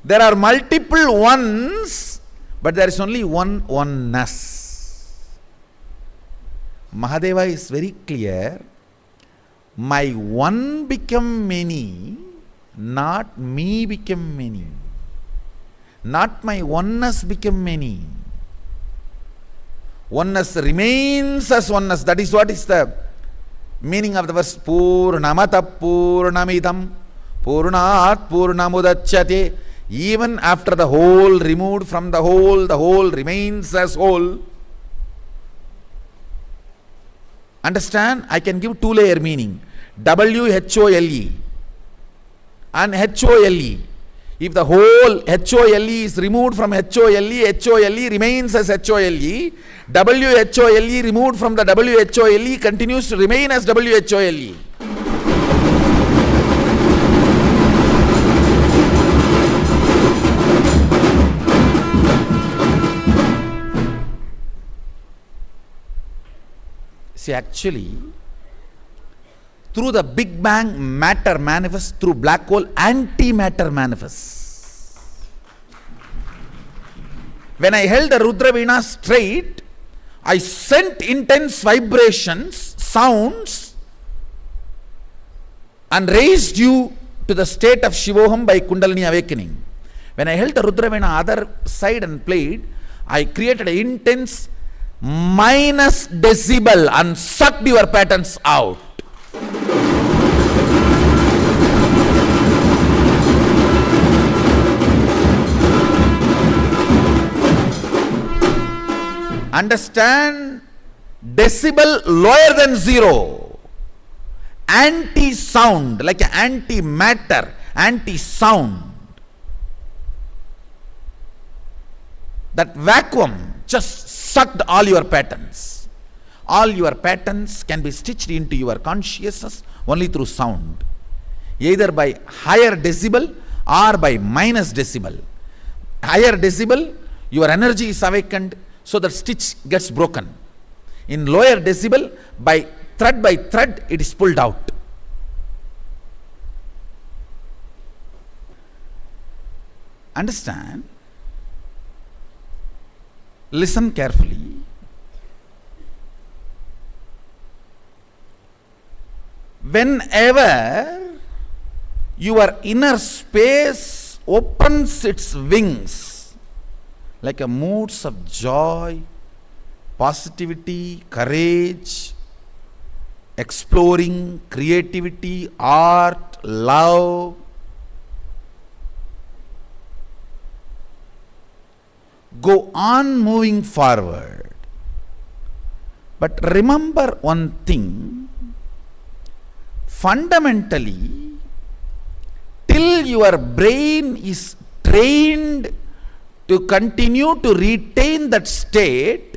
There are multiple ones, but there is only one oneness. Mahadeva is very clear. My one become many, not me become many. Not my oneness become many. Oneness remains as oneness. That is what is the meaning of the verse. Purnamata purnamidam purnat purnamudachyate Even after the whole removed from the whole remains as whole. Understand? I can give two-layer meaning. W-H-O-L-E and H-O-L-E. If the whole H-O-L-E is removed from H-O-L-E, H-O-L-E remains as H-O-L-E. W-H-O-L-E removed from the W-H-O-L-E continues to remain as W-H-O-L-E. See, actually, through the Big Bang, matter manifests, through black hole, antimatter manifests. When I held the Rudra Veena straight, I sent intense vibrations, sounds, and raised you to the state of Shivoham by Kundalini awakening. When I held the Rudra Veena other side and played, I created an intense minus decibel and sucked your patterns out. Understand? Decibel lower than zero. Anti-sound, like anti-matter, anti-sound. That vacuum just sucked all your patterns. All your patterns can be stitched into your consciousness only through sound. Either by higher decibel or by minus decibel. Higher decibel, your energy is awakened, so that stitch gets broken. In lower decibel, by thread, it is pulled out. Understand? Listen carefully. Whenever your inner space opens its wings, like a moods of joy, positivity, courage, exploring, creativity, art, love, go on moving forward. But remember one thing, fundamentally, till your brain is trained to continue to retain that state,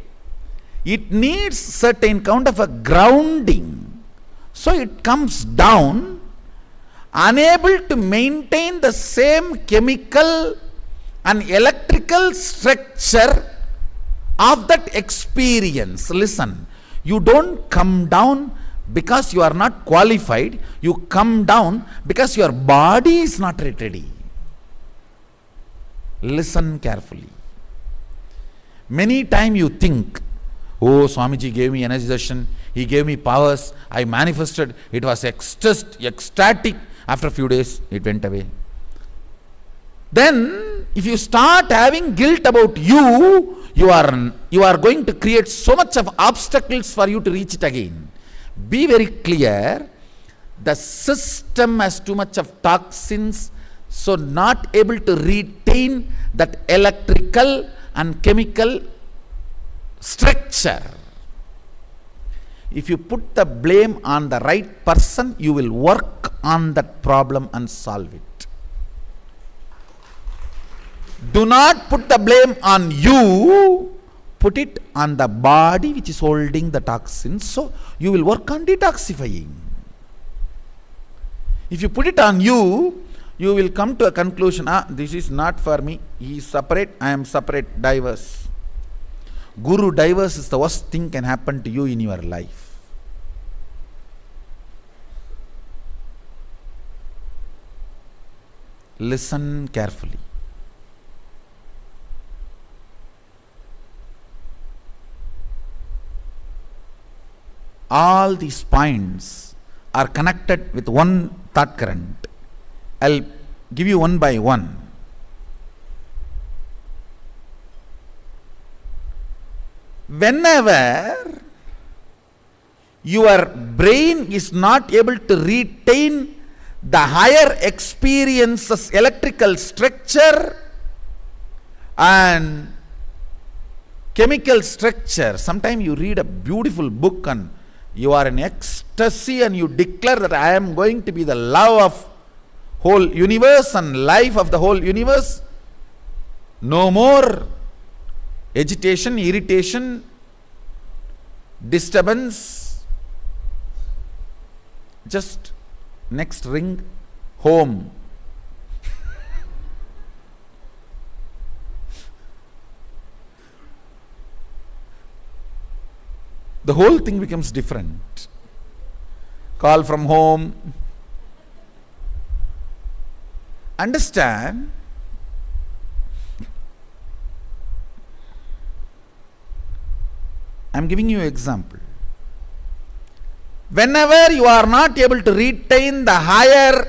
it needs certain kind of a grounding. So it comes down, unable to maintain the same chemical and electrical structure of that experience. Listen, you don't come down because you are not qualified, you come down because your body is not ready. Listen carefully. Many times you think, oh, Swamiji gave me energy darshan, he gave me powers, I manifested, it was ecstatic. After a few days, it went away. Then, if you start having guilt about you, you are going to create so much of obstacles for you to reach it again. Be very clear, the system has too much of toxins, so not able to retain that electrical and chemical structure. If you put the blame on the right person, you will work on that problem and solve it. Do not put the blame on you, put it on the body which is holding the toxins, so you will work on detoxifying. If you put it on you, you will come to a conclusion, this is not for me, he is separate, I am separate, diverse. Guru diverse is the worst thing can happen to you in your life. Listen carefully. All these points are connected with one thought current. I'll give you one by one. Whenever your brain is not able to retain the higher experiences electrical structure and chemical structure. Sometimes you read a beautiful book and you are in ecstasy and you declare that I am going to be the love of whole universe and life of the whole universe. No more agitation, irritation, disturbance. Just next ring, home. The whole thing becomes different. Call from home. Understand? I am giving you an example. Whenever you are not able to retain the higher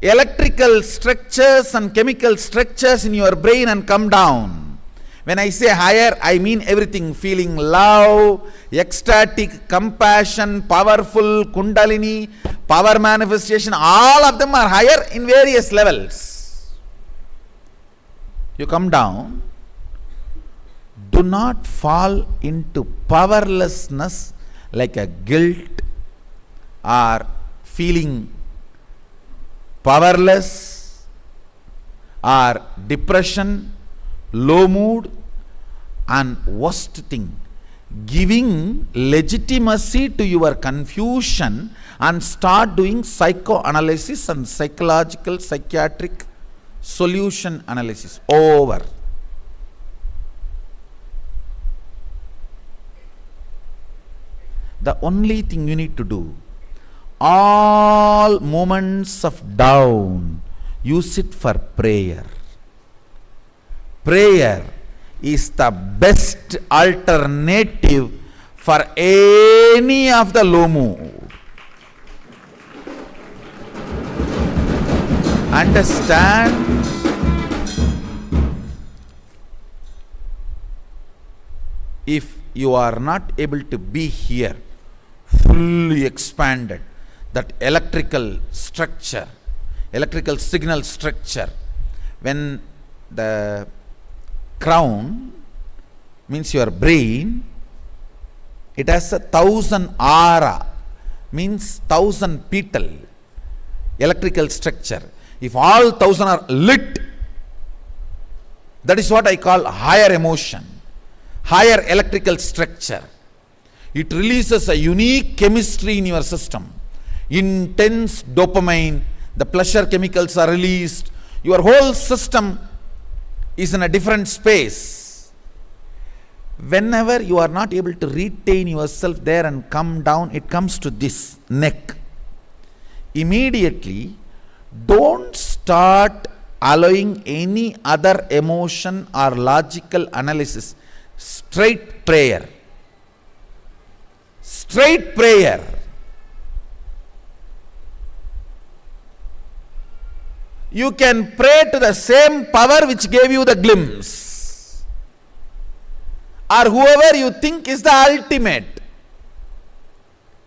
electrical structures and chemical structures in your brain and come down. When I say higher, I mean everything. Feeling love, ecstatic, compassion, powerful, kundalini, power manifestation, all of them are higher in various levels. You come down. Do not fall into powerlessness like a guilt or feeling powerless or depression, low mood, and worst thing, giving legitimacy to your confusion and start doing psychoanalysis and psychological, psychiatric solution analysis. Over. The only thing you need to do, all moments of down, use it for prayer. Prayer is the best alternative for any of the low mood. Understand? If you are not able to be here, fully expanded, that electrical structure, electrical signal structure, when the crown means your brain, it has 1,000 aura, means 1,000 petal electrical structure. If all 1,000 are lit, that is what I call higher emotion, higher electrical structure. It releases a unique chemistry in your system. Intense dopamine, the pleasure chemicals are released. Your whole system is in a different space. Whenever you are not able to retain yourself there and come down, it comes to this neck. Immediately, don't start allowing any other emotion or logical analysis. Straight prayer. Straight prayer. You can pray to the same power which gave you the glimpse, or whoever you think is the ultimate.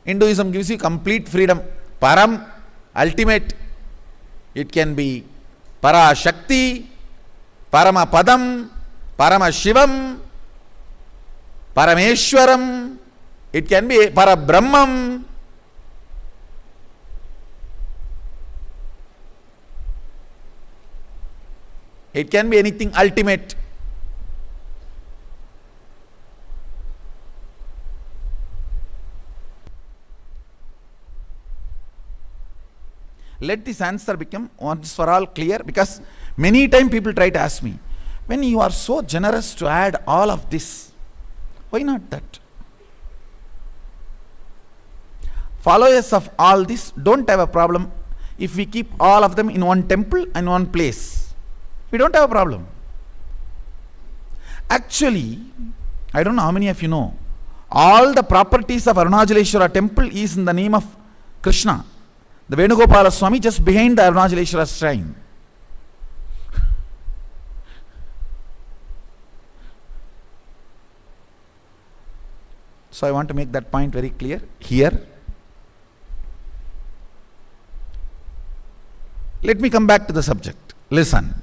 Hinduism gives you complete freedom. Param, ultimate. It can be Para Shakti, Parama Padam, Parama Shivam, Parameshwaram. It can be Para Brahmam. It can be anything ultimate. Let this answer become once for all clear, because many times people try to ask me, when you are so generous to add all of this, why not that? Followers of all this don't have a problem if we keep all of them in one temple and one place. We don't have a problem. Actually, I don't know how many of you know, all the properties of Arunachaleshwara temple is in the name of Krishna. The Venugopala Swami just behind the Arunachaleshwara shrine. So I want to make that point very clear here. Let me come back to the subject. Listen.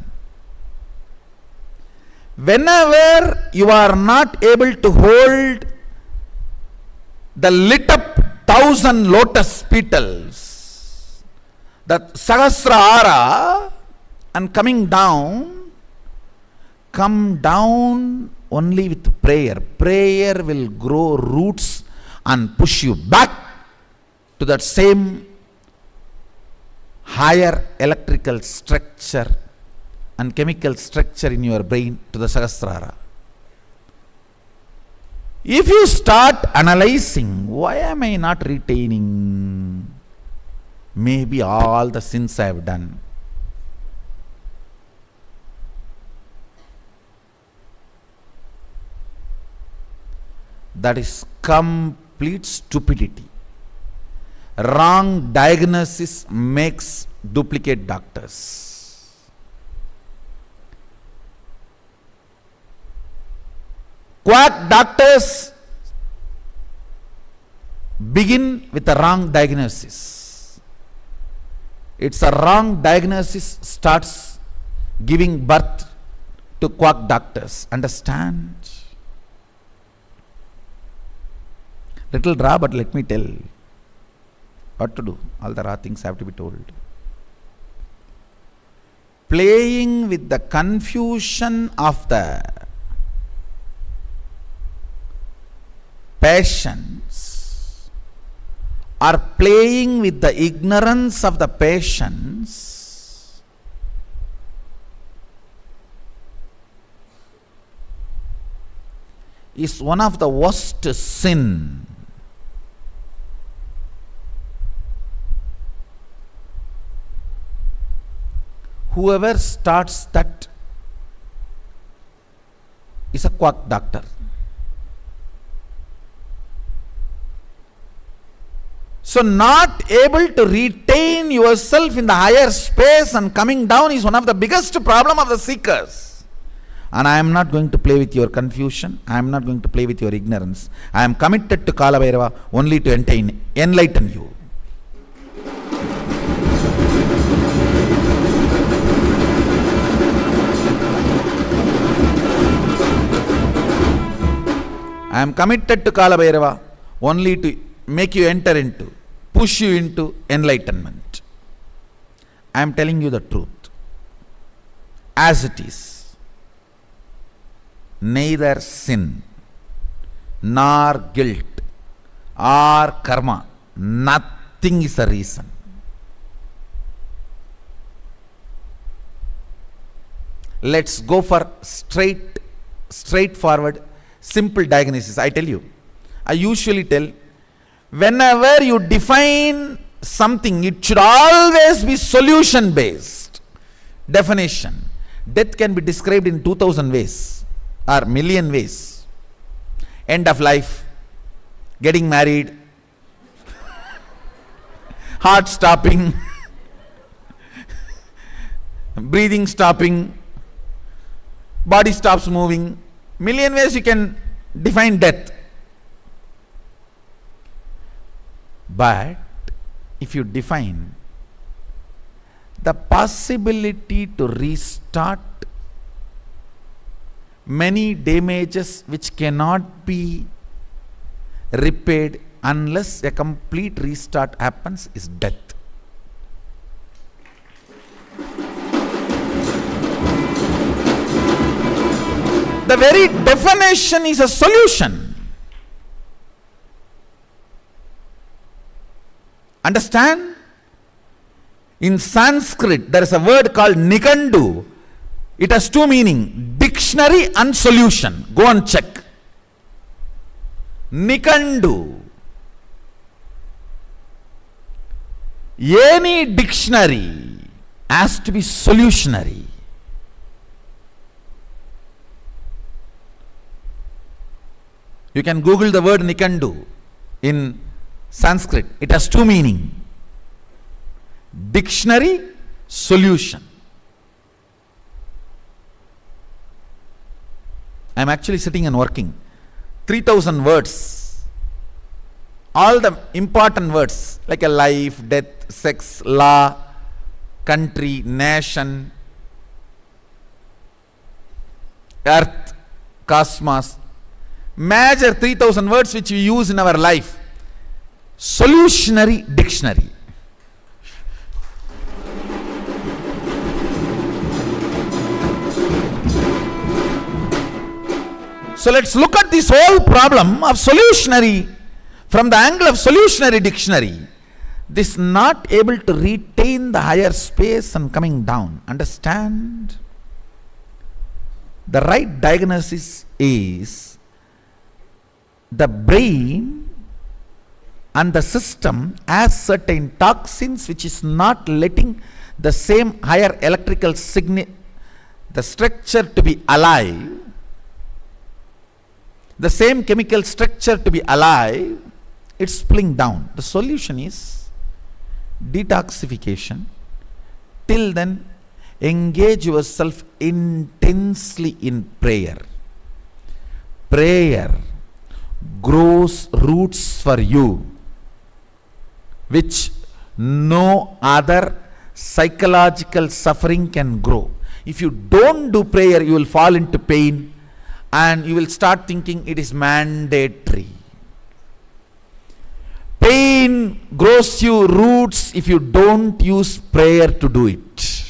Whenever you are not able to hold the lit up 1,000 lotus petals, the Sahasrara, and coming down, come down only with prayer. Prayer will grow roots and push you back to that same higher electrical structure and chemical structure in your brain, to the Sahasrara. If you start analyzing, why am I not retaining? Maybe all the sins I have done. That is complete stupidity. Wrong diagnosis makes duplicate doctors. Quack doctors begin with a wrong diagnosis. It's a wrong diagnosis starts giving birth to quack doctors. Understand? Little raw, but let me tell what to do. All the raw things have to be told. Playing with the confusion of the patients, or playing with the ignorance of the patients, is one of the worst sin. Whoever starts that is a quack doctor. So not able to retain yourself in the higher space and coming down is one of the biggest problem of the seekers. And I am not going to play with your confusion. I am not going to play with your ignorance. I am committed to Kala Bhairava only to enlighten you. I am committed to Kala Bhairava only to make you enter into, push you into enlightenment. I am telling you the truth. As it is, neither sin, nor guilt, or karma, nothing is a reason. Let's go for straightforward, simple diagnosis. I tell you, I usually tell, whenever you define something, it should always be solution based. Definition. Death can be described in 2000 ways or million ways. End of life, getting married, heart stopping, breathing stopping, body stops moving. Million ways you can define death. But if you define the possibility to restart many damages which cannot be repaired unless a complete restart happens, is death. The very definition is a solution. Understand? In Sanskrit, there is a word called Nikandu. It has two meanings, dictionary and solution. Go and check. Nikandu. Any dictionary has to be solutionary. You can Google the word Nikandu in Sanskrit. It has two meanings. Dictionary, solution. I am actually sitting and working. 3000 words. All the important words like a life, death, sex, law, country, nation, earth, cosmos. Major 3000 words which we use in our life. Solutionary dictionary. So let's look at this whole problem of solutionary from the angle of solutionary dictionary. This not able to retain the higher space and coming down. Understand? The right diagnosis is the brain and the system has certain toxins which is not letting the same higher electrical signal, the structure to be alive, the same chemical structure to be alive, it's pulling down. The solution is detoxification. Till then, engage yourself intensely in prayer. Prayer grows roots for you which no other psychological suffering can grow. If you don't do prayer, you will fall into pain and you will start thinking it is mandatory. Pain grows you roots if you don't use prayer to do it.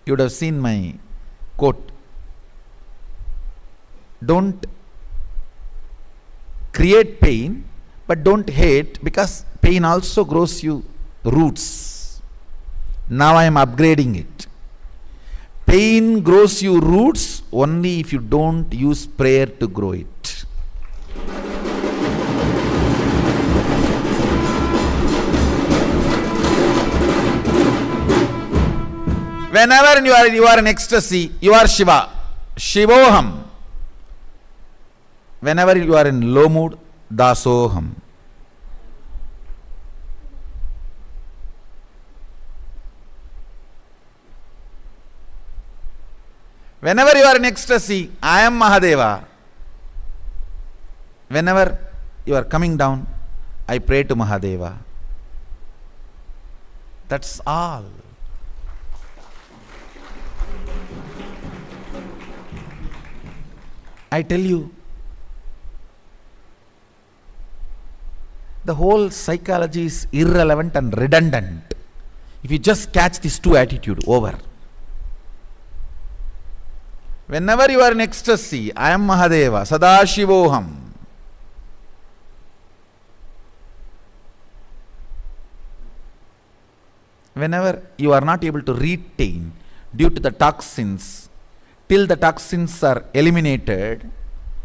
You would have seen my quote. Don't create pain, but don't hate, because pain also grows you roots. Now I am upgrading it. Pain grows you roots only if you don't use prayer to grow it. Whenever you are in ecstasy, you are Shiva. Shivoham. Whenever you are in low mood, Dasoham. Whenever you are in ecstasy, I am Mahadeva. Whenever you are coming down, I pray to Mahadeva. That's all. I tell you, the whole psychology is irrelevant and redundant. If you just catch these two attitudes, over. Whenever you are in ecstasy, I am Mahadeva, Sadashivoham. Whenever you are not able to retain due to the toxins, till the toxins are eliminated,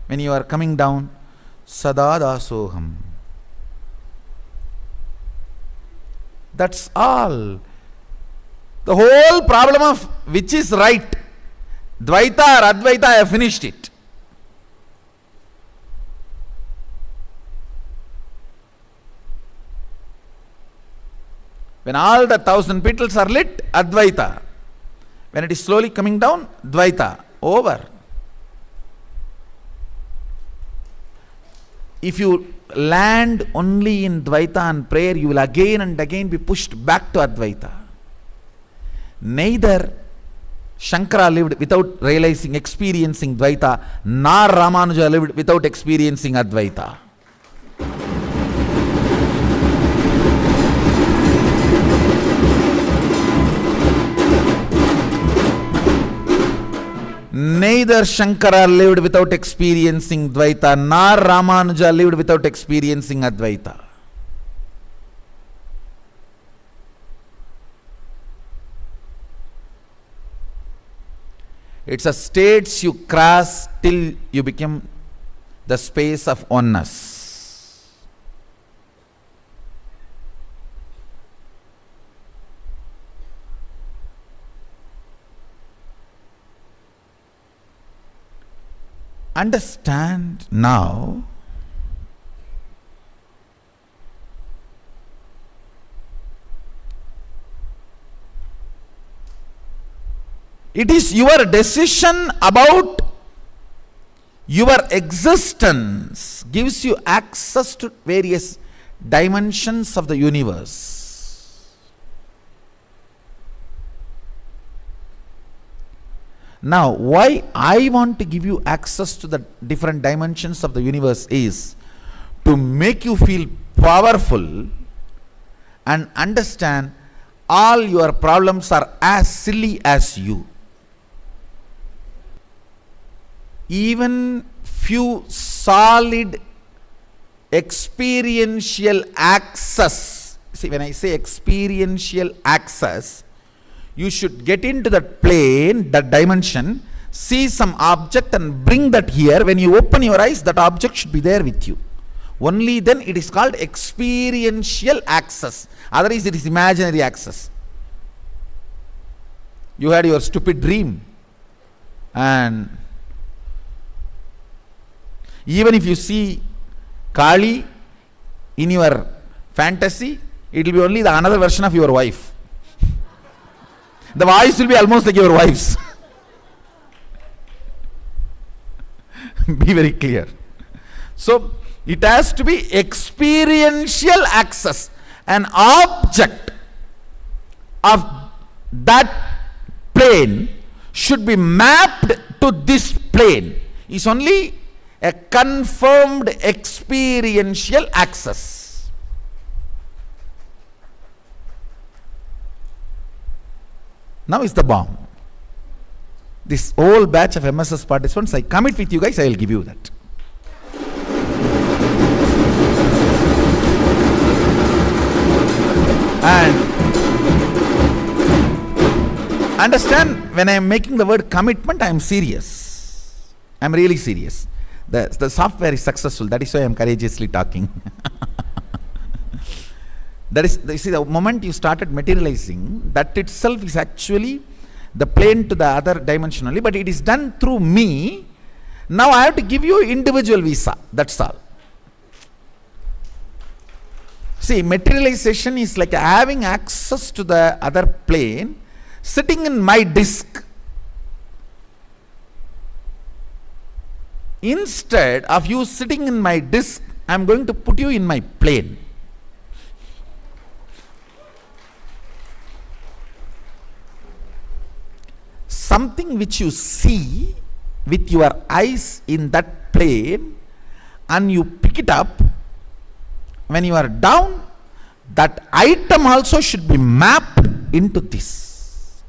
when you are coming down, Sadadasoham. That's all. The whole problem of which is right, Dvaita or Advaita, I have finished it. When all the 1,000 petals are lit, Advaita. When it is slowly coming down, Dvaita. Over. If you land only in Dvaita and prayer, you will again and again be pushed back to Advaita. Neither Shankara lived without realizing, experiencing Dvaita, nor Ramanuja lived without experiencing Advaita. Neither Shankara lived without experiencing Dvaita, nor Ramanuja lived without experiencing Advaita. It's a states you cross till you become the space of oneness. Understand now it is your decision about your existence gives you access to various dimensions of the universe. Now, why I want to give you access to the different dimensions of the universe is to make you feel powerful and understand all your problems are as silly as you. Even few solid experiential access, see, when I say experiential access, you should get into that plane, that dimension, see some object and bring that here. When you open your eyes, that object should be there with you. Only then it is called experiential access. Otherwise it is imaginary access. You had your stupid dream, and even if you see Kali in your fantasy, it will be only the another version of your wife. The voice will be almost like your wife's. Be very clear. So it has to be experiential access. An object of that plane should be mapped to this plane. It's only a confirmed experiential access. Now is the bomb. This whole batch of MSS participants, I commit with you guys, I will give you that. And understand, when I am making the word commitment, I am serious. I am really serious. The software is successful, that is why I am courageously talking. That is, you see, the moment you started materializing, that itself is actually the plane to the other dimension only, but it is done through me. Now I have to give you individual visa, that's all. See, materialization is like having access to the other plane, sitting in my disk. Instead of you sitting in my disk, I am going to put you in my plane. Something which you see with your eyes in that plane and you pick it up, when you are down, that item also should be mapped into this.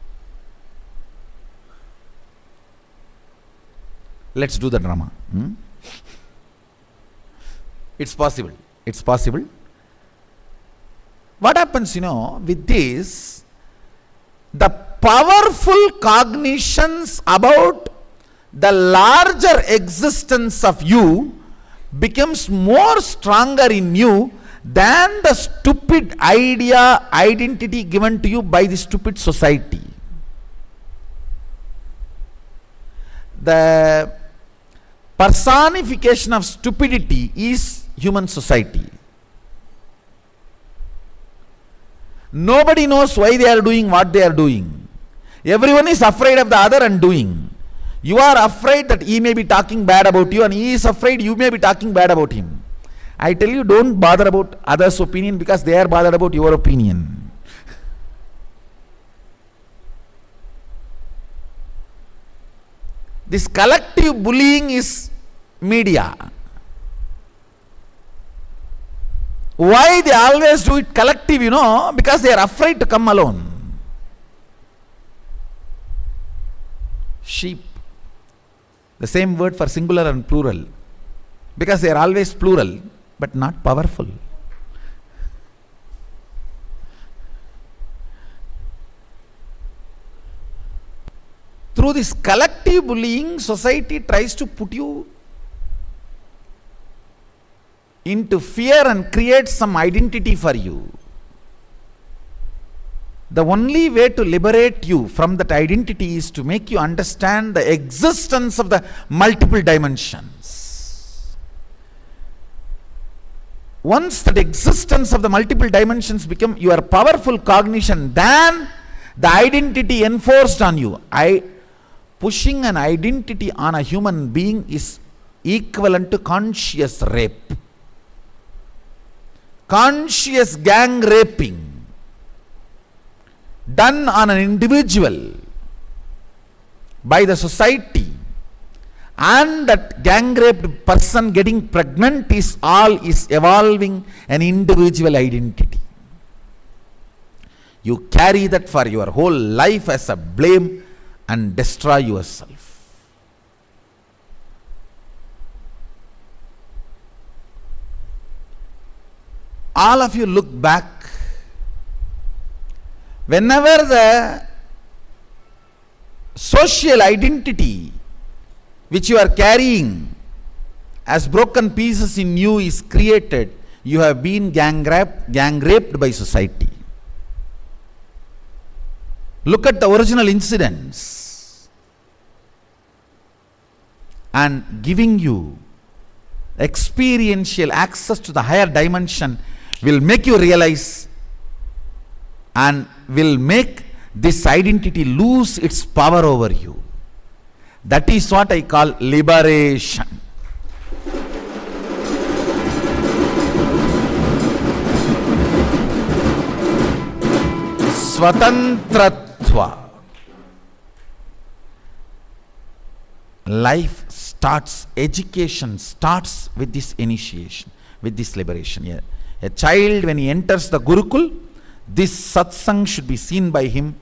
Let's do the drama. It's possible. It's possible. What happens, with this, the powerful cognitions about the larger existence of you becomes more stronger in you than the stupid identity given to you by the stupid society. The personification of stupidity is human society. Nobody knows why they are doing what they are doing. Everyone is afraid of the other and doing. You are afraid that he may be talking bad about you, and he is afraid you may be talking bad about him. I tell you, don't bother about others' opinion because they are bothered about your opinion. This collective bullying is media. Why they always do it collective, because they are afraid to come alone. Sheep. The same word for singular and plural. Because they are always plural, but not powerful. Through this collective bullying, society tries to put you into fear and create some identity for you. The only way to liberate you from that identity is to make you understand the existence of the multiple dimensions. Once that existence of the multiple dimensions become your powerful cognition, then the identity enforced on you. Pushing an identity on a human being is equivalent to conscious rape. conscious gang raping done on an individual by the society, and that gang raped person getting pregnant is evolving an individual identity. You carry that for your whole life as a blame and destroy yourself. All of you look back. Whenever the social identity which you are carrying as broken pieces in you is created, you have been gang raped by society. Look at the original incidents, and giving you experiential access to the higher dimension will make you realize and will make this identity lose its power over you. That is what I call liberation. Swatantratva. Life starts, education starts with this initiation, with this liberation. Yeah. A child, when he enters the Gurukul, this satsang should be seen by him,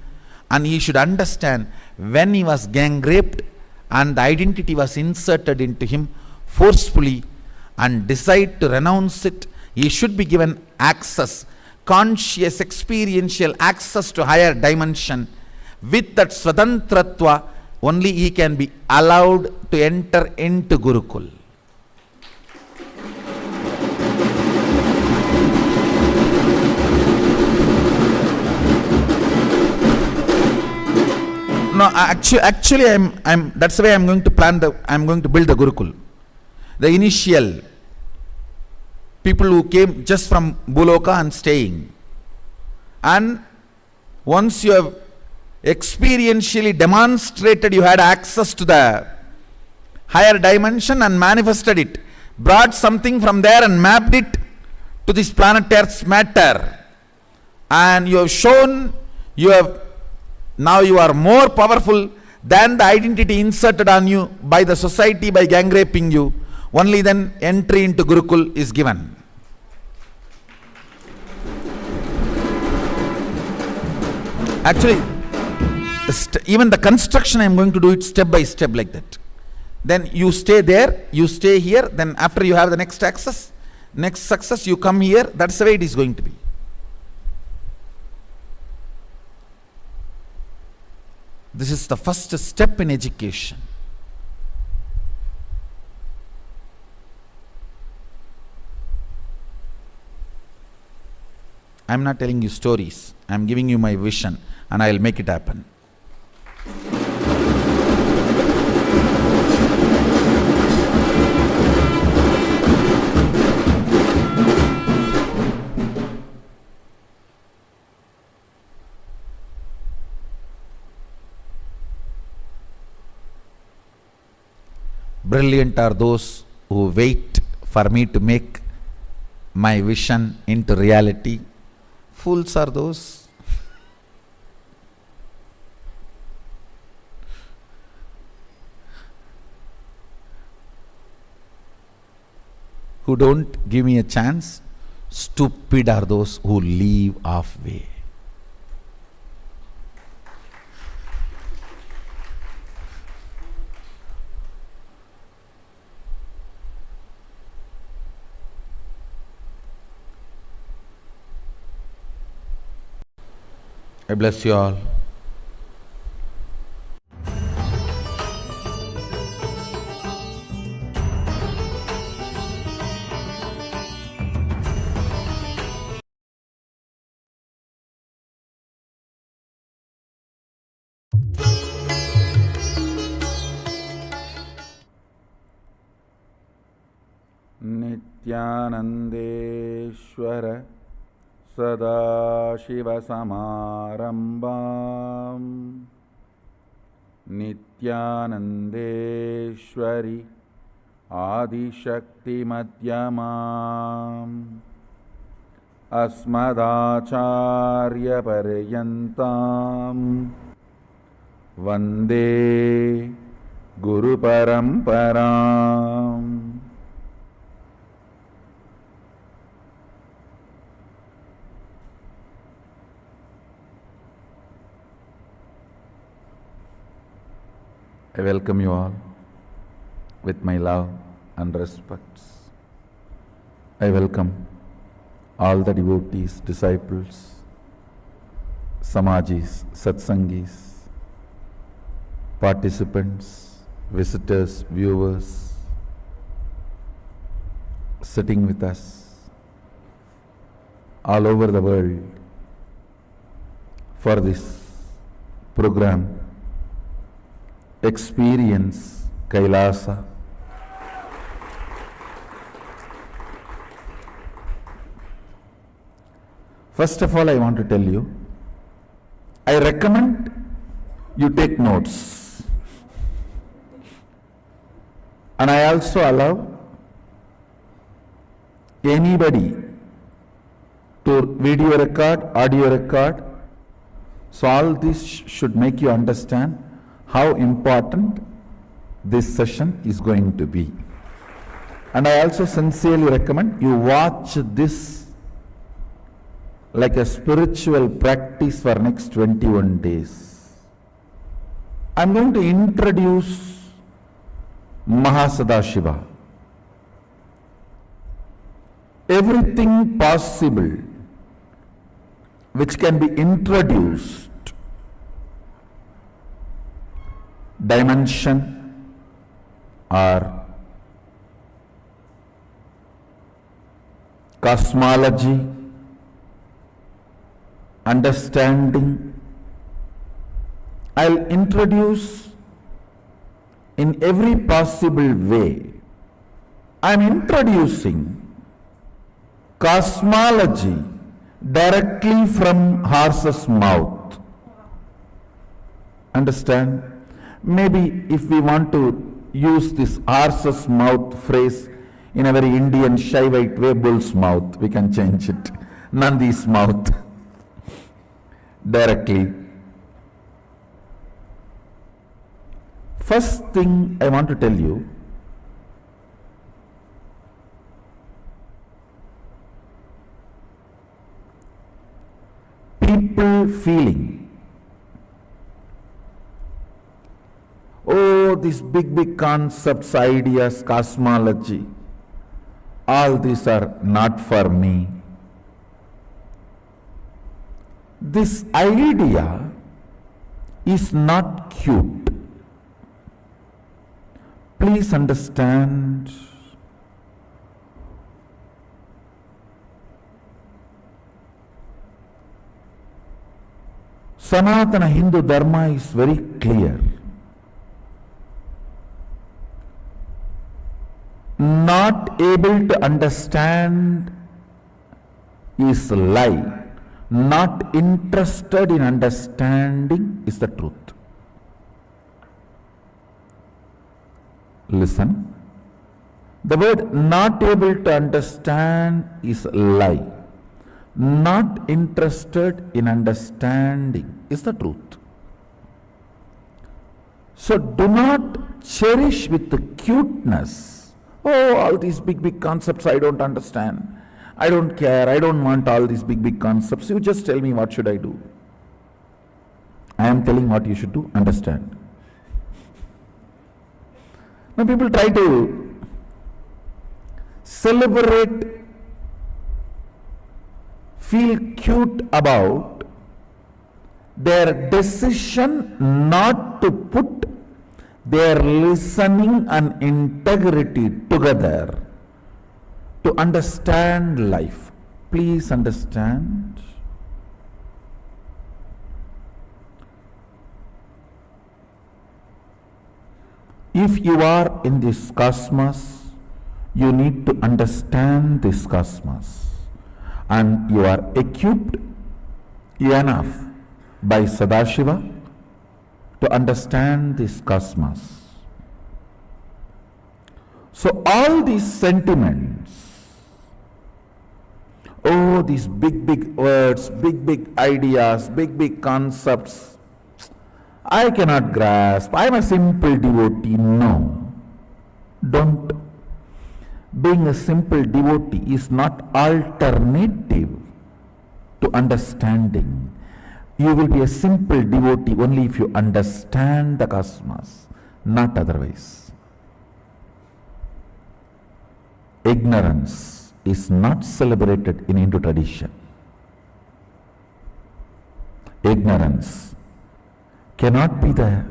and he should understand when he was gang raped and the identity was inserted into him forcefully and decide to renounce it. He should be given access, conscious experiential access to higher dimension. With that Swadantratva, only he can be allowed to enter into Gurukul. No, actually, that's the way I'm going to build the Gurukul. The initial people who came just from Buloka and staying. And once you have experientially demonstrated you had access to the higher dimension and manifested it, brought something from there and mapped it to this planet Earth's matter, and you have shown now you are more powerful than the identity inserted on you by the society by gang raping you. Only then entry into Gurukul is given. Actually, even the construction I am going to do it step by step like that. Then you stay there, you stay here, then after you have the next success, you come here. That's the way it is going to be. This is the first step in education. I am not telling you stories. I am giving you my vision, and I will make it happen. Brilliant are those who wait for me to make my vision into reality. Fools are those who don't give me a chance. Stupid are those who leave halfway. I bless you all. Nithyanandeshwara Sadashivasamarambam अस्मदाचार्यपर्यन्तां वन्दे गुरुपरम्पराम्. I welcome you all with my love and respects. I welcome all the devotees, disciples, samajis, satsangis, participants, visitors, viewers, sitting with us all over the world for this program, Experience Kailasa. First of all, I want to tell you, I recommend you take notes. And I also allow anybody to video record, audio record. So all this should make you understand how important this session is going to be. And I also sincerely recommend you watch this like a spiritual practice for next 21 days. I'm going to introduce Mahasadashiva. Everything possible which can be introduced, dimension or cosmology, understanding, I'll introduce in every possible way. I'm introducing cosmology directly from horse's mouth. Understand? Maybe if we want to use this horse's mouth phrase in a very Indian Shaivite way, bull's mouth, we can change it. Nandi's mouth. Directly. First thing I want to tell you, people feeling, oh, these big concepts, ideas, cosmology, all these are not for me. This idea is not cute. Please understand. Sanatana Hindu Dharma is very clear. Not able to understand is lie. Not interested in understanding is the truth. Listen. The word not able to understand is lie. Not interested in understanding is the truth. So do not cherish with the cuteness. Oh, all these big concepts I don't understand. I don't care. I don't want all these big concepts. You just tell me what should I do. I am telling what you should do. Understand. Now people try to celebrate, feel cute about their decision not to put their listening and integrity together to understand life. Please understand. If you are in this cosmos, you need to understand this cosmos. And you are equipped enough by Sadashiva to understand this cosmos. So all these sentiments, oh, these big, big words, big ideas, big concepts, I cannot grasp. I am a simple devotee. No, don't. Being a simple devotee is not alternative to understanding. You will be a simple devotee only if you understand the cosmos, not otherwise. Ignorance is not celebrated in Hindu tradition. Ignorance cannot be the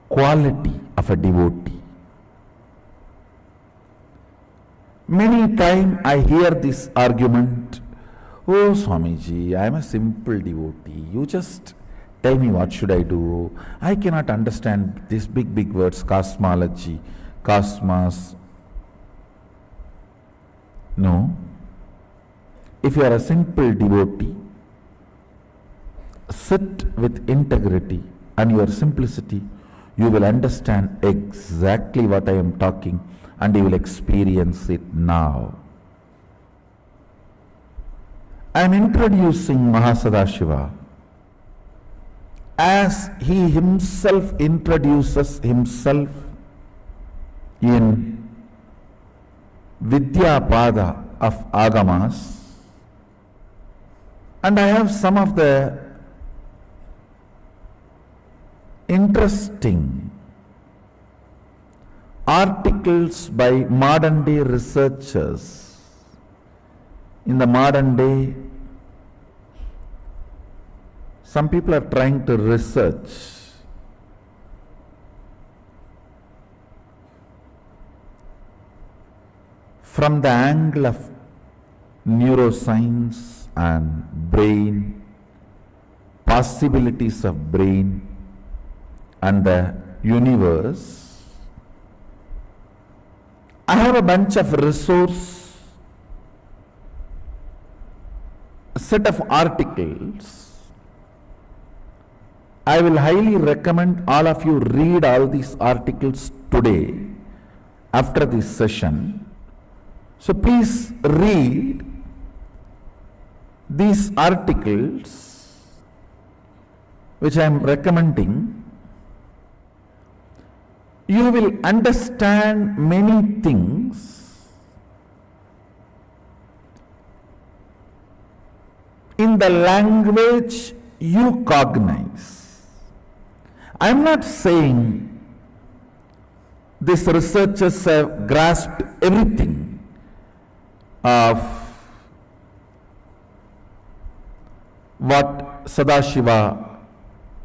quality of a devotee. Many times I hear this argument, oh Swamiji, I am a simple devotee. You just tell me what should I do. I cannot understand these big words, cosmology, cosmos. No. If you are a simple devotee, sit with integrity and your simplicity, you will understand exactly what I am talking and you will experience it now. I am introducing Mahasadashiva as he himself introduces himself in Vidyapada of Agamas, and I have some of the interesting articles by modern day researchers. In the modern day, some people are trying to research from the angle of neuroscience and brain, possibilities of brain and the universe. I have a bunch of set of articles. I will highly recommend all of you read all these articles today after this session. So please read these articles which I am recommending. You will understand many things in the language you cognize. I am not saying these researchers have grasped everything of what Sadashiva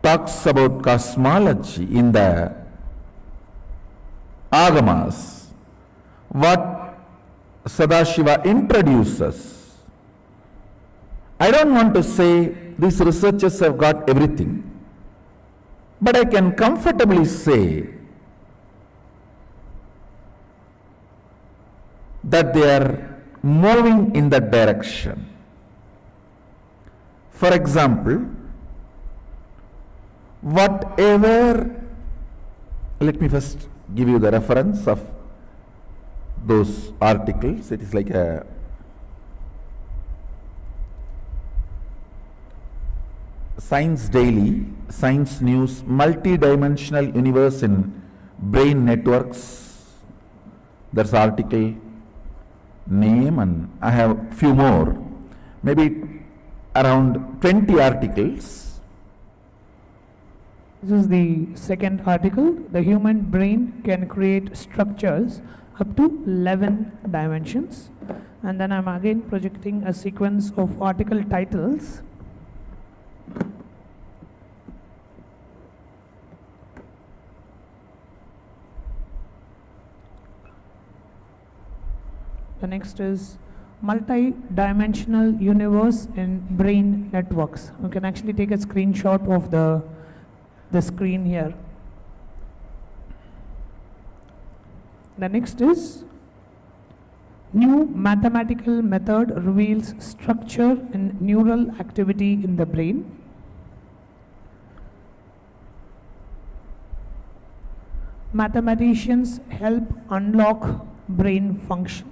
talks about cosmology in the Agamas, what Sadashiva introduces. I don't want to say these researchers have got everything, but I can comfortably say that they are moving in that direction. For example, whatever, let me first give you the reference of those articles. It is like a Science Daily, Science News, Multi-Dimensional Universe in Brain Networks. That's article name, and I have few more, maybe around 20 articles. This is the second article. The human brain can create structures up to 11 dimensions. And then I'm again projecting a sequence of article titles. The next is multi-dimensional universe in brain networks. You can actually take a screenshot of the screen here. The next is new mathematical method reveals structure and neural activity in the brain. Mathematicians help unlock brain function.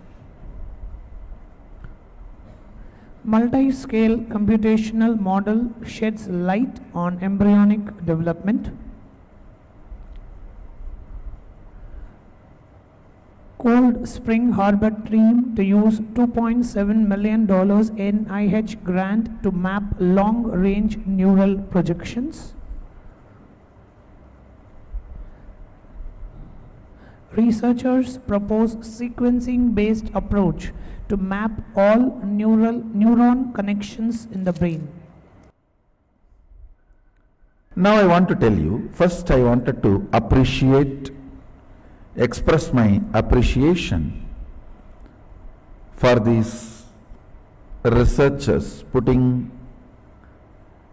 multi-scale computational model sheds light on embryonic development. Cold Spring Harbor team to use $2.7 million NIH grant to map long-range neural projections. Researchers propose sequencing-based approach to map all neuron connections in the brain. Now I want to tell you, first I wanted to express my appreciation for these researchers putting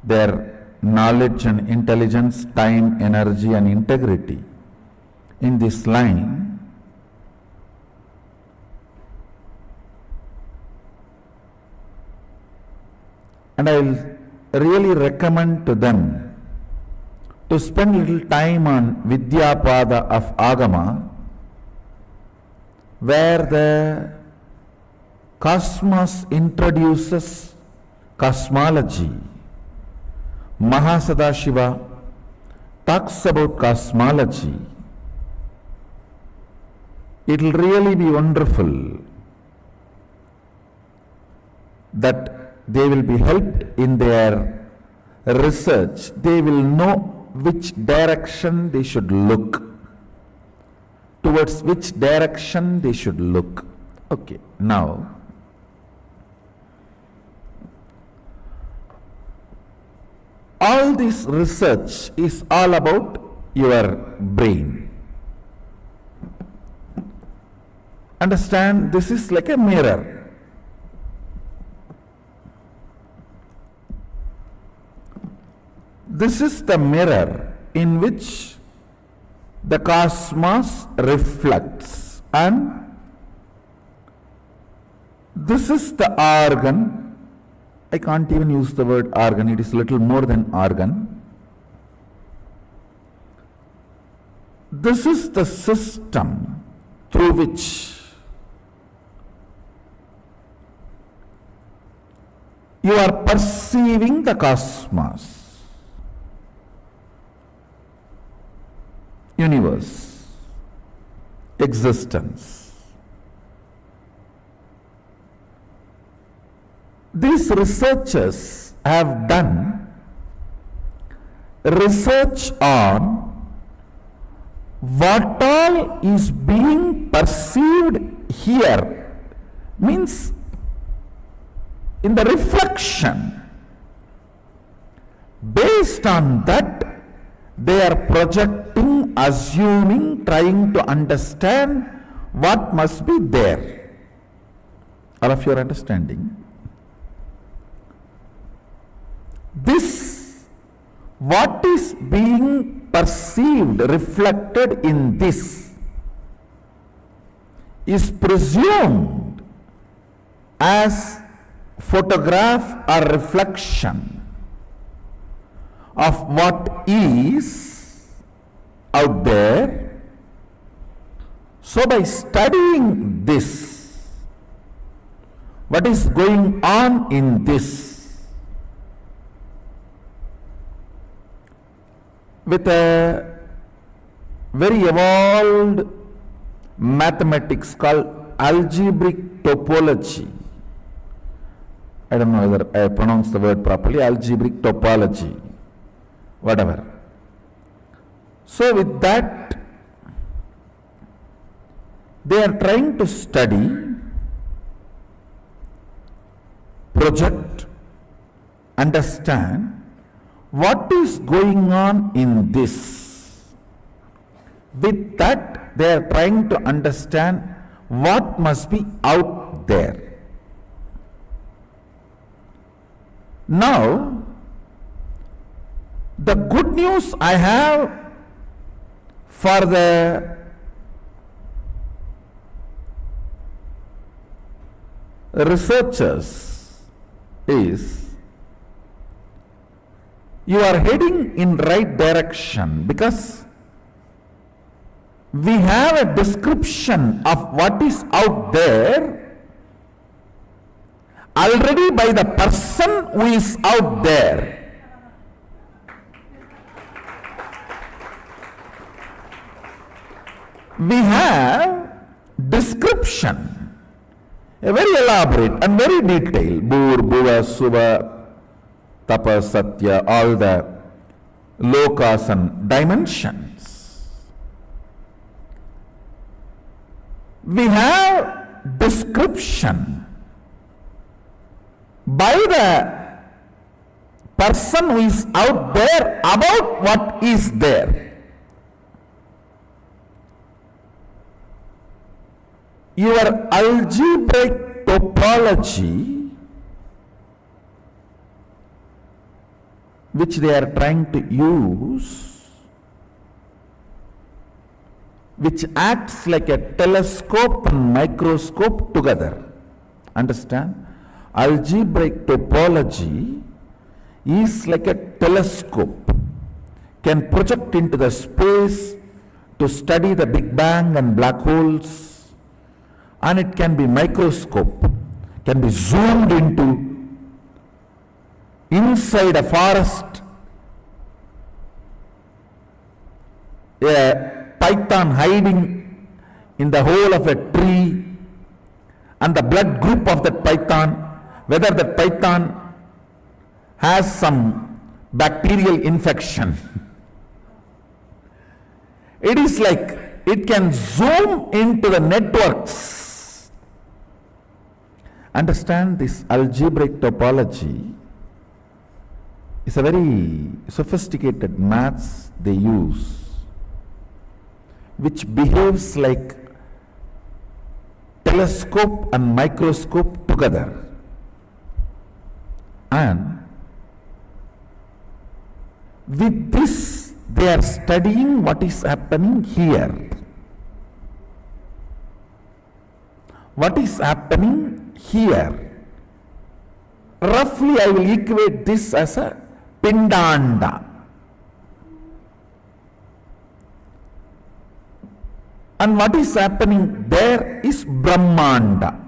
their knowledge and intelligence, time, energy and integrity in this line. And I will really recommend to them to spend little time on Vidyapada of Agama, where the cosmos introduces cosmology. Mahasadashiva talks about cosmology. It will really be wonderful that they will be helped in their research. They will know which direction they should look, towards which direction they should look. Okay, now all this research is all about your brain. Understand, this is like a mirror. This is the mirror in which the cosmos reflects, and this is the organ. I can't even use the word organ, it is little more than organ. This is the system through which you are perceiving the cosmos, universe, existence. These researchers have done research on what all is being perceived here, means in the reflection. Based on that, they are projecting, assuming, trying to understand what must be there. All of you are understanding? This, what is being perceived, reflected in this, is presumed as photograph or reflection of what is out there. So by studying this, what is going on in this, with a very evolved mathematics called algebraic topology. I don't know whether I pronounced the word properly, algebraic topology, whatever. So with that, they are trying to study, project, understand what is going on in this. With that, they are trying to understand what must be out there. Now, the good news I have for the researchers is, you are heading in right direction, because we have a description of what is out there, already by the person who is out there. We have description, a very elaborate and very detailed, Bhur, Bhuva, Suva, Tapa, Satya, all the lokas and dimensions. We have description by the person who is out there about what is there. Your algebraic topology, which they are trying to use, which acts like a telescope and microscope together. Understand? Algebraic topology is like a telescope, can project into the space to study the Big Bang and black holes, and it can be microscope, can be zoomed into inside a forest, a python hiding in the hole of a tree, and the blood group of that python, whether that python has some bacterial infection. It is like it can zoom into the networks. Understand, this algebraic topology is a very sophisticated maths they use, which behaves like telescope and microscope together. And with this, they are studying what is happening here. What is happening here? Roughly, I will equate this as a pindanda. And what is happening there is Brahmanda.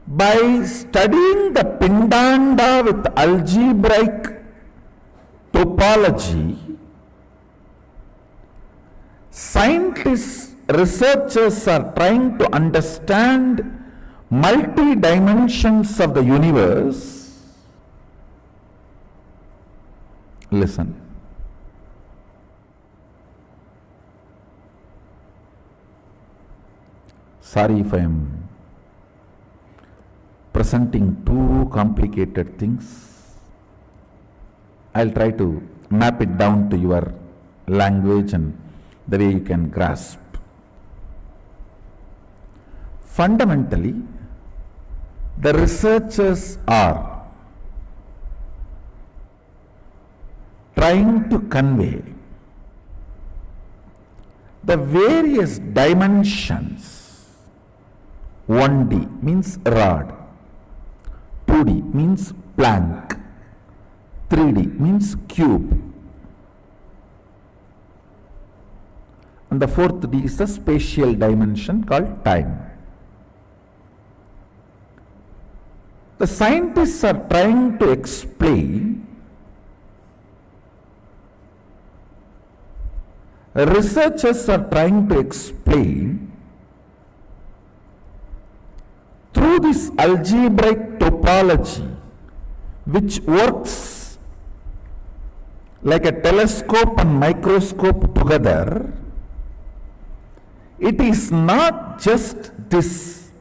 By studying the pindanda with algebraic topology, scientists, researchers are trying to understand multi-dimensions of the universe. Listen. Sorry if I am presenting too complicated things. I'll try to map it down to your language and the way you can grasp. Fundamentally, the researchers are trying to convey the various dimensions. 1D means rod, 2D means plank, 3D means cube, and the fourth D is the spatial dimension called time. The scientists are trying to explain, researchers are trying to explain through this algebraic topology, which works like a telescope and microscope together. It is not just this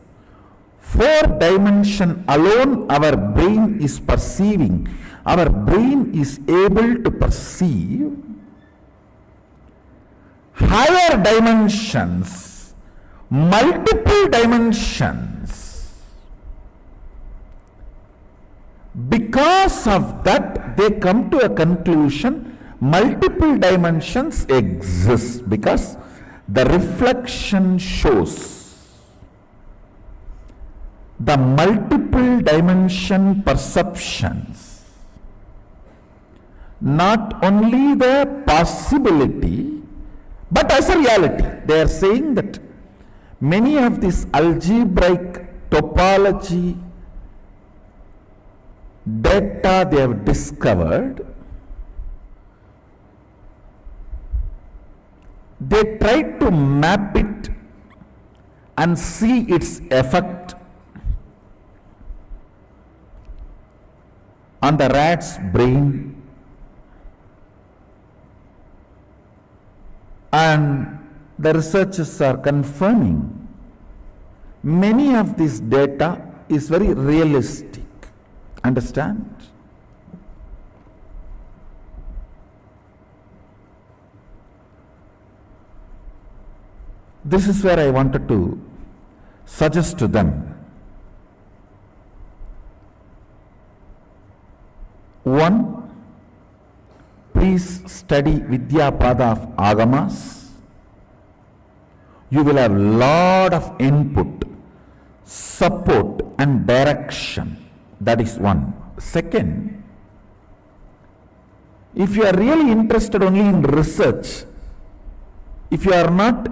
4-dimension alone our brain is perceiving. Our brain is able to perceive higher dimensions, multiple dimensions. Because of that, they come to a conclusion, multiple dimensions exist because the reflection shows the multiple dimension perceptions, not only the possibility, but as a reality. They are saying that many of these algebraic topology data they have discovered, they try to map it and see its effect on the rat's brain, and the researchers are confirming many of this data is very realistic. Understand? This is where I wanted to suggest to them. One, please study Vidyapada of Agamas. You will have lot of input, support and direction. That is one. Second, if you are really interested only in research, if you are not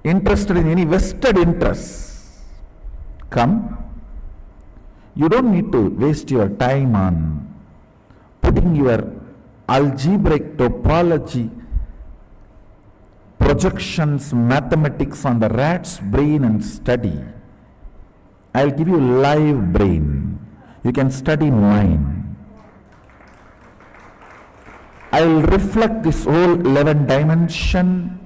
interested in any vested interests, come. You don't need to waste your time on putting your algebraic topology, projections, mathematics on the rat's brain and study. I'll give you live brain. You can study mine. I'll reflect this whole 11 dimension,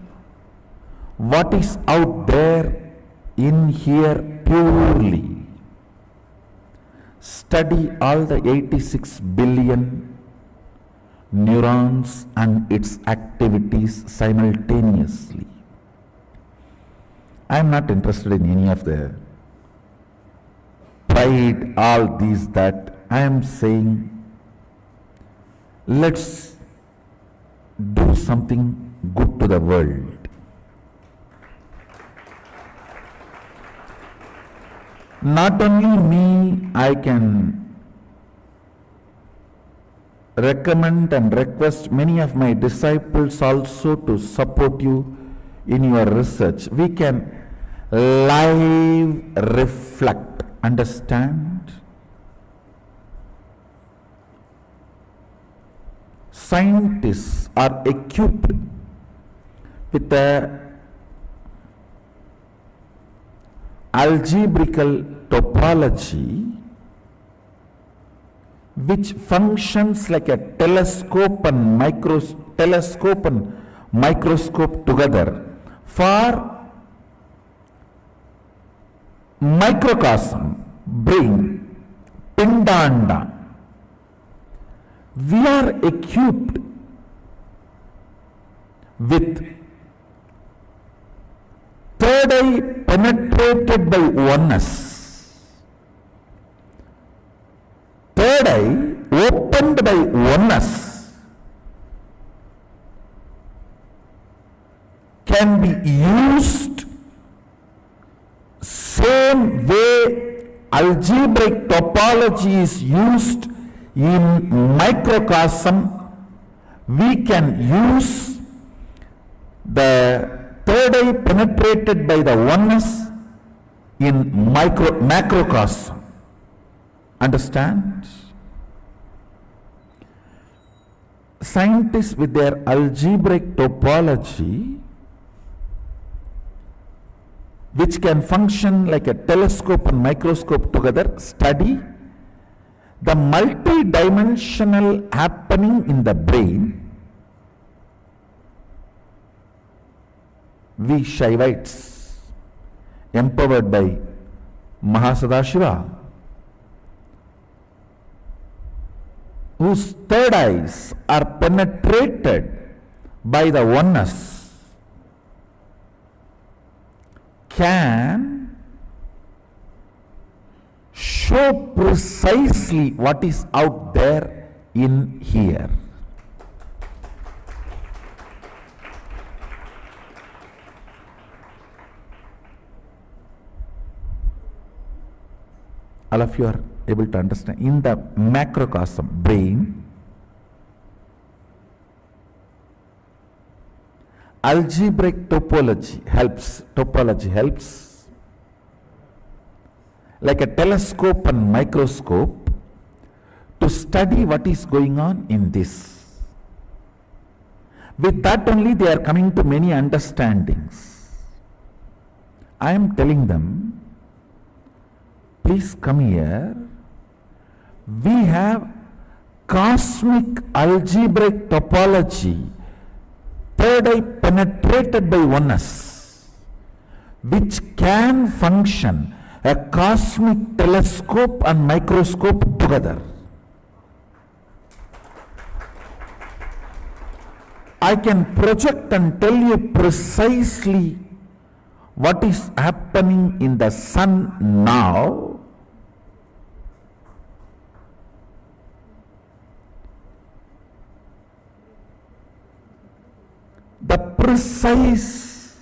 what is out there in here purely. Study all the 86 billion neurons and its activities simultaneously. I am not interested in any of the pride, all these, that. I am saying, let's do something good to the world. Not only me, I can recommend and request many of my disciples also to support you in your research. We can live reflect. Understand? Scientists are equipped with a algebraical topology which functions like a telescope and microscope together for microcosm, brain, pindanda. We are equipped with third eye penetrated by oneness, third eye opened by oneness, can be used same way algebraic topology is used in microcosm. We can use the third eye penetrated by the oneness in macrocosm. Understand? Scientists with their algebraic topology, which can function like a telescope and microscope together, study the multi-dimensional happening in the brain. We Shaivites, empowered by Mahasadashiva, whose third eyes are penetrated by the oneness, can show precisely what is out there in here. All of you are able to understand. In the macrocosm brain, algebraic topology helps like a telescope and microscope, to study what is going on in this. With that only they are coming to many understandings. I am telling them, please come here. We have cosmic algebraic topology, third eye penetrated by oneness, which can function a cosmic telescope and microscope together. I can project and tell you precisely what is happening in the sun now. The precise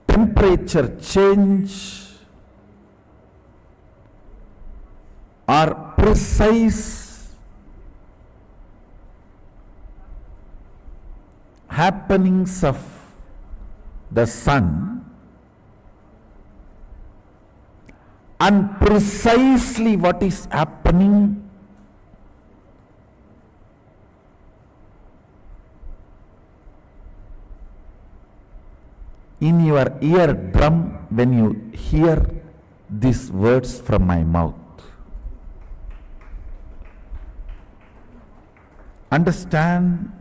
temperature change or precise happenings of the sun, and precisely what is happening in your eardrum when you hear these words from my mouth. Understand?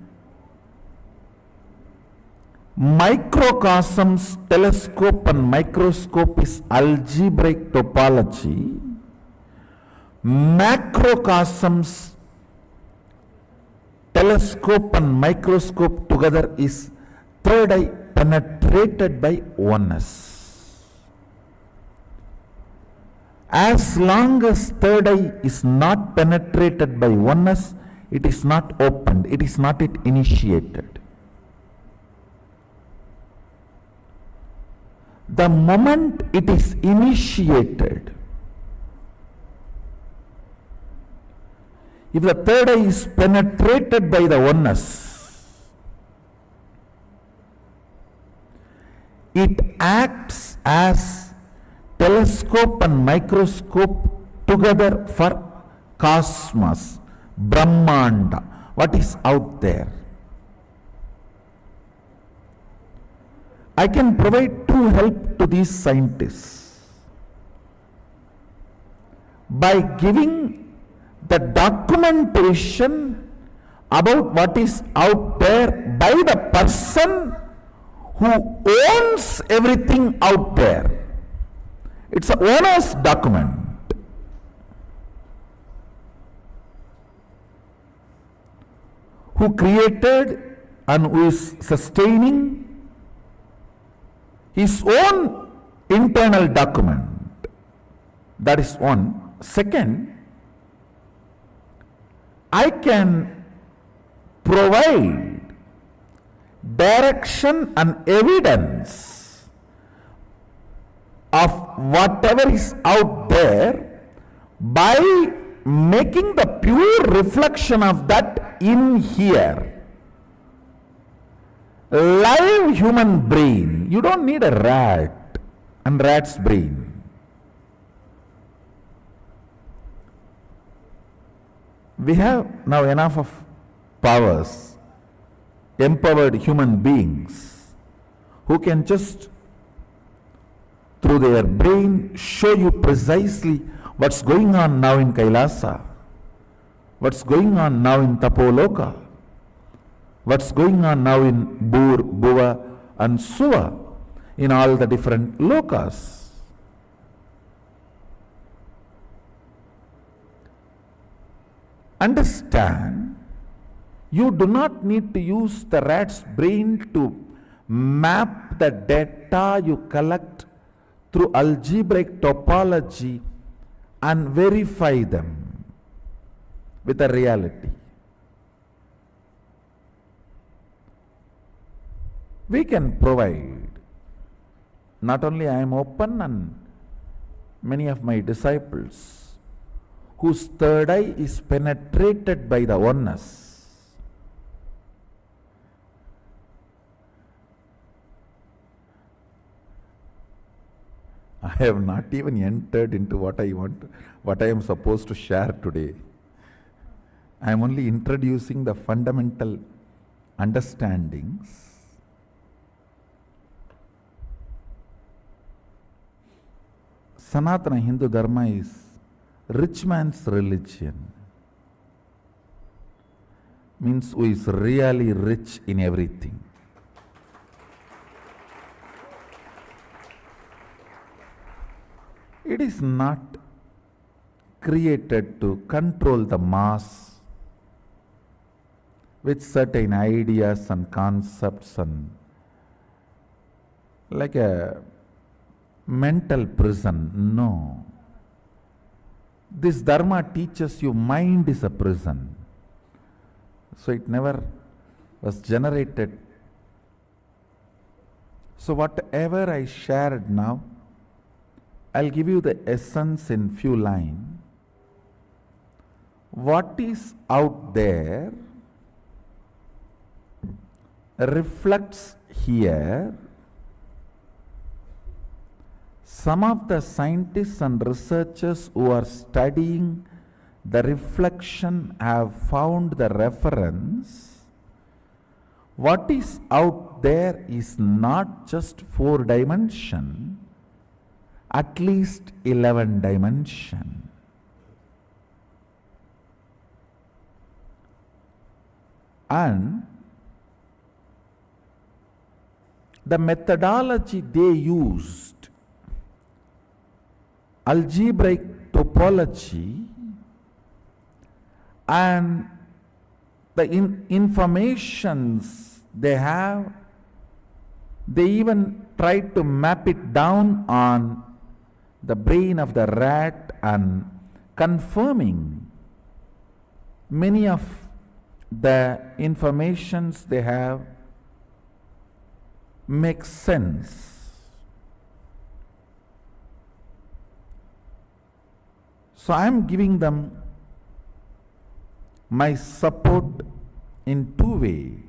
Microcosms, telescope and microscope is algebraic topology. Macrocosms, telescope and microscope together is third eye penetrated by oneness. As long as third eye is not penetrated by oneness, it is not opened, it is not yet initiated. The moment it is initiated, if the third eye is penetrated by the oneness, it acts as telescope and microscope together for cosmos, Brahmanda, what is out there. I can provide true help to these scientists by giving the documentation about what is out there by the person who owns everything out there. It's an owner's document. Who created and who is sustaining his own internal document. That is one. Second, I can provide direction and evidence of whatever is out there by making the pure reflection of that in here. Live human brain. You don't need a rat and rat's brain. We have now enough of powers, empowered human beings who can just through their brain show you precisely what's going on now in Kailasa, what's going on now in Tapoloka, what's going on now in Bur, Buva and Suva, in all the different lokas. Understand, you do not need to use the rat's brain to map the data you collect through algebraic topology and verify them with the reality. We can provide. Not only I am open, and many of my disciples whose third eye is penetrated by the oneness. I have not even entered into what I want, what I am supposed to share today. I am only introducing the fundamental understandings. Sanatana Hindu Dharma is rich man's religion. Means who is really rich in everything. It is not created to control the mass with certain ideas and concepts and like a mental prison. No. This Dharma teaches you mind is a prison. So it never was generated. So whatever I shared now, I'll give you the essence in few lines. What is out there reflects here. Some of the scientists and researchers who are studying the reflection have found the reference. What is out there is not just 4 dimension, at least 11 dimension. And the methodology they used, algebraic topology, and the informations they have, they even tried to map it down on the brain of the rat and confirming many of the informations they have makes sense. So I am giving them my support in 2 ways.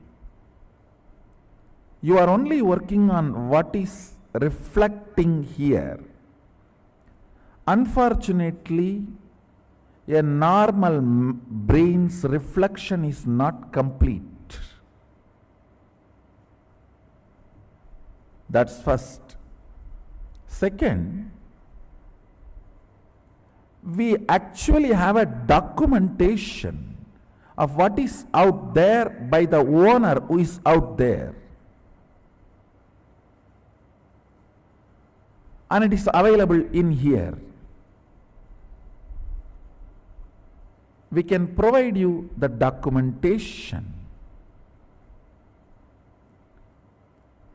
You are only working on what is reflecting here. Unfortunately, a normal brain's reflection is not complete. That's first. Second, we actually have a documentation of what is out there by the owner who is out there. And it is available in here. We can provide you the documentation.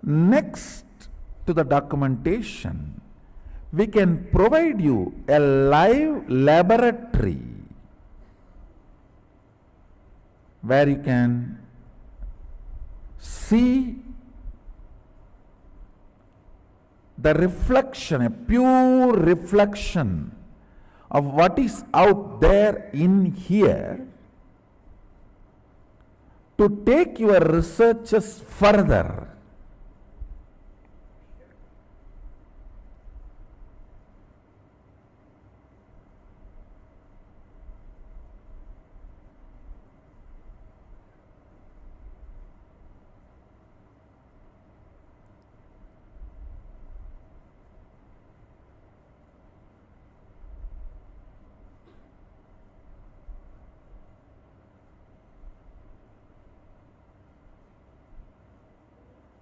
Next to the documentation, we can provide you a live laboratory where you can see the reflection, a pure reflection of what is out there in here, to take your researches further.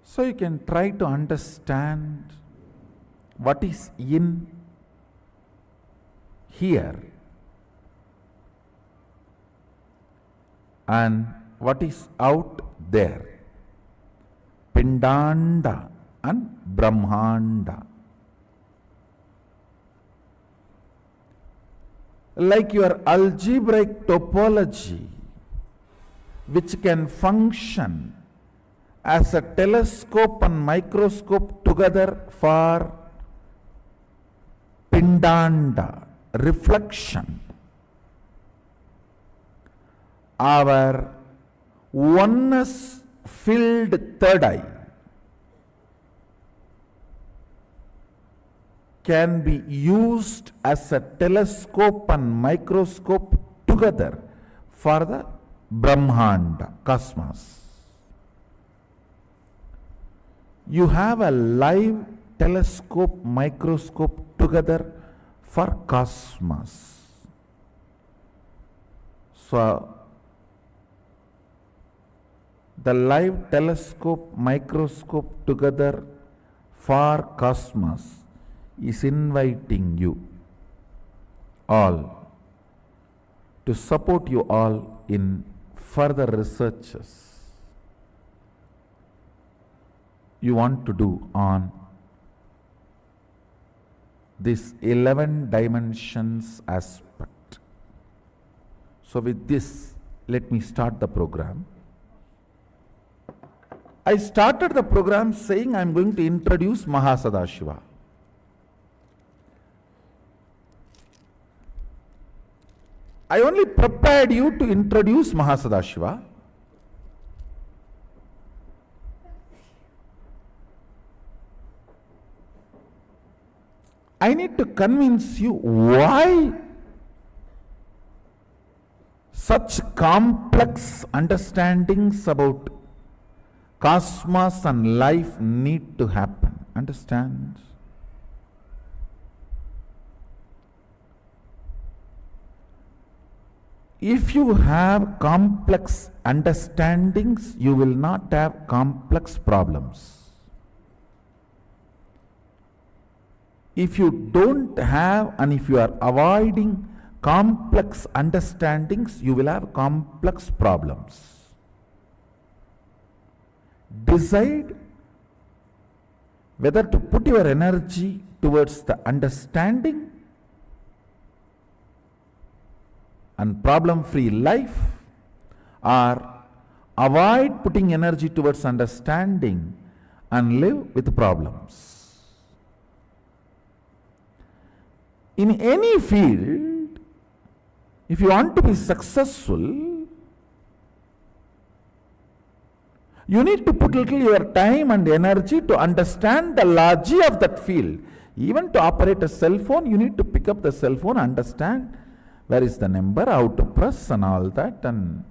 So you can try to understand what is in here and what is out there. Pindanda and Brahmanda. Like your algebraic topology, which can function as a telescope and microscope together for Pindanda, reflection. Our oneness filled third eye can be used as a telescope and microscope together for the Brahmanda, cosmos. You have a live telescope, microscope together for cosmos. So, the live telescope, microscope together for cosmos is inviting you all to support you all in further researches you want to do on this 11 dimensions aspect. So with this, let me start the program. I started the program saying I am going to introduce Mahasadashiva. I only prepared you to introduce Mahasadashiva. I need to convince you why such complex understandings about cosmos and life need to happen. Understand? If you have complex understandings, you will not have complex problems. If you don't have and if you are avoiding complex understandings, you will have complex problems. Decide whether to put your energy towards the understanding and problem-free life, or avoid putting energy towards understanding and live with problems. In any field, if you want to be successful, you need to put little your time and energy to understand the logic of that field. Even to operate a cell phone, you need to pick up the cell phone, understand where is the number, how to press and all that, and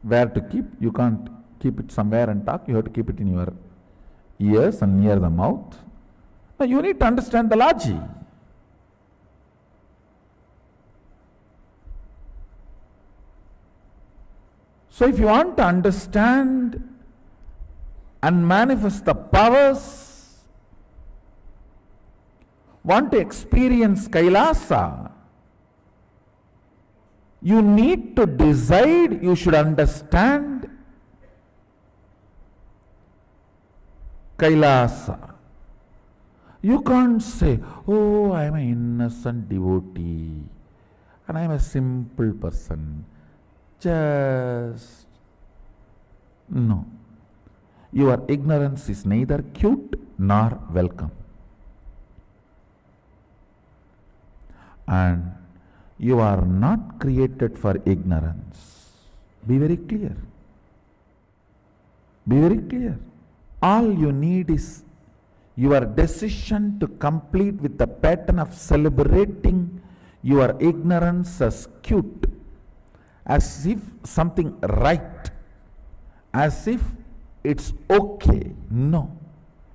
where to keep. You can't keep it somewhere and talk, you have to keep it in your ears and near the mouth. Now you need to understand the logic. So if you want to understand and manifest the powers, want to experience Kailasa, you need to decide, you should understand Kailasa. You can't say, oh, I am an innocent devotee and I am a simple person. Just no. Your ignorance is neither cute nor welcome. And you are not created for ignorance. Be very clear. Be very clear. All you need is your decision to complete with the pattern of celebrating your ignorance as cute, as if something right, as if it's okay. No,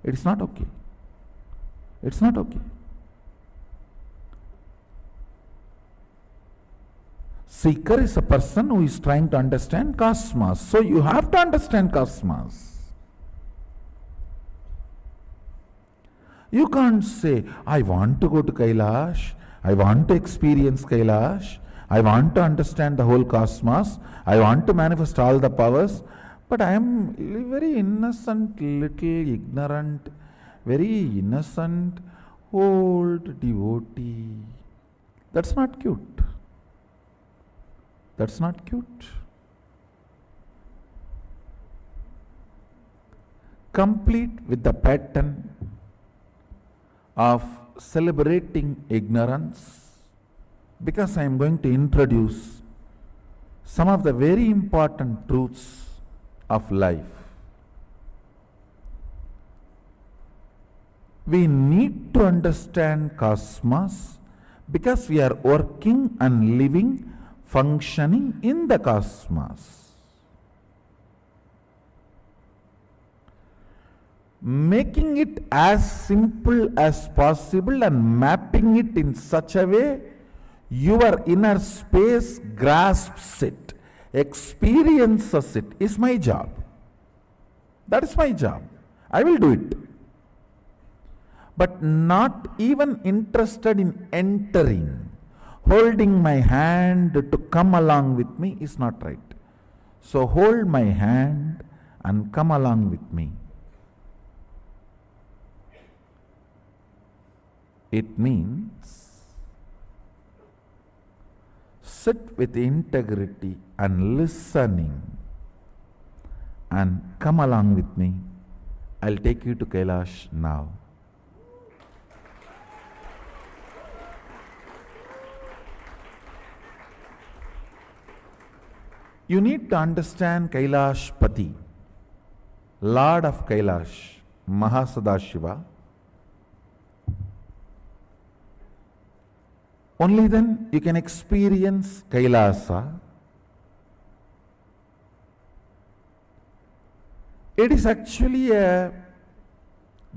it's not okay. It's not okay. Seeker is a person who is trying to understand cosmos. So you have to understand cosmos. You can't say, I want to go to Kailash, I want to experience Kailash, I want to understand the whole cosmos, I want to manifest all the powers, but I am very innocent, little ignorant, very innocent, old devotee. That's not cute. That's not cute. Complete with the pattern of celebrating ignorance, because I am going to introduce some of the very important truths of life. We need to understand cosmos because we are working and living, functioning in the cosmos. Making it as simple as possible and mapping it in such a way your inner space grasps it, experiences it, is my job. That is my job. I will do it. But not even interested in entering, holding my hand to come along with me is not right. So hold my hand and come along with me. It means sit with integrity and listening and come along with me. I'll take you to Kailash now. You need to understand Kailash Pati, Lord of Kailash, Mahasadashiva. Only then you can experience Kailasa. It is actually a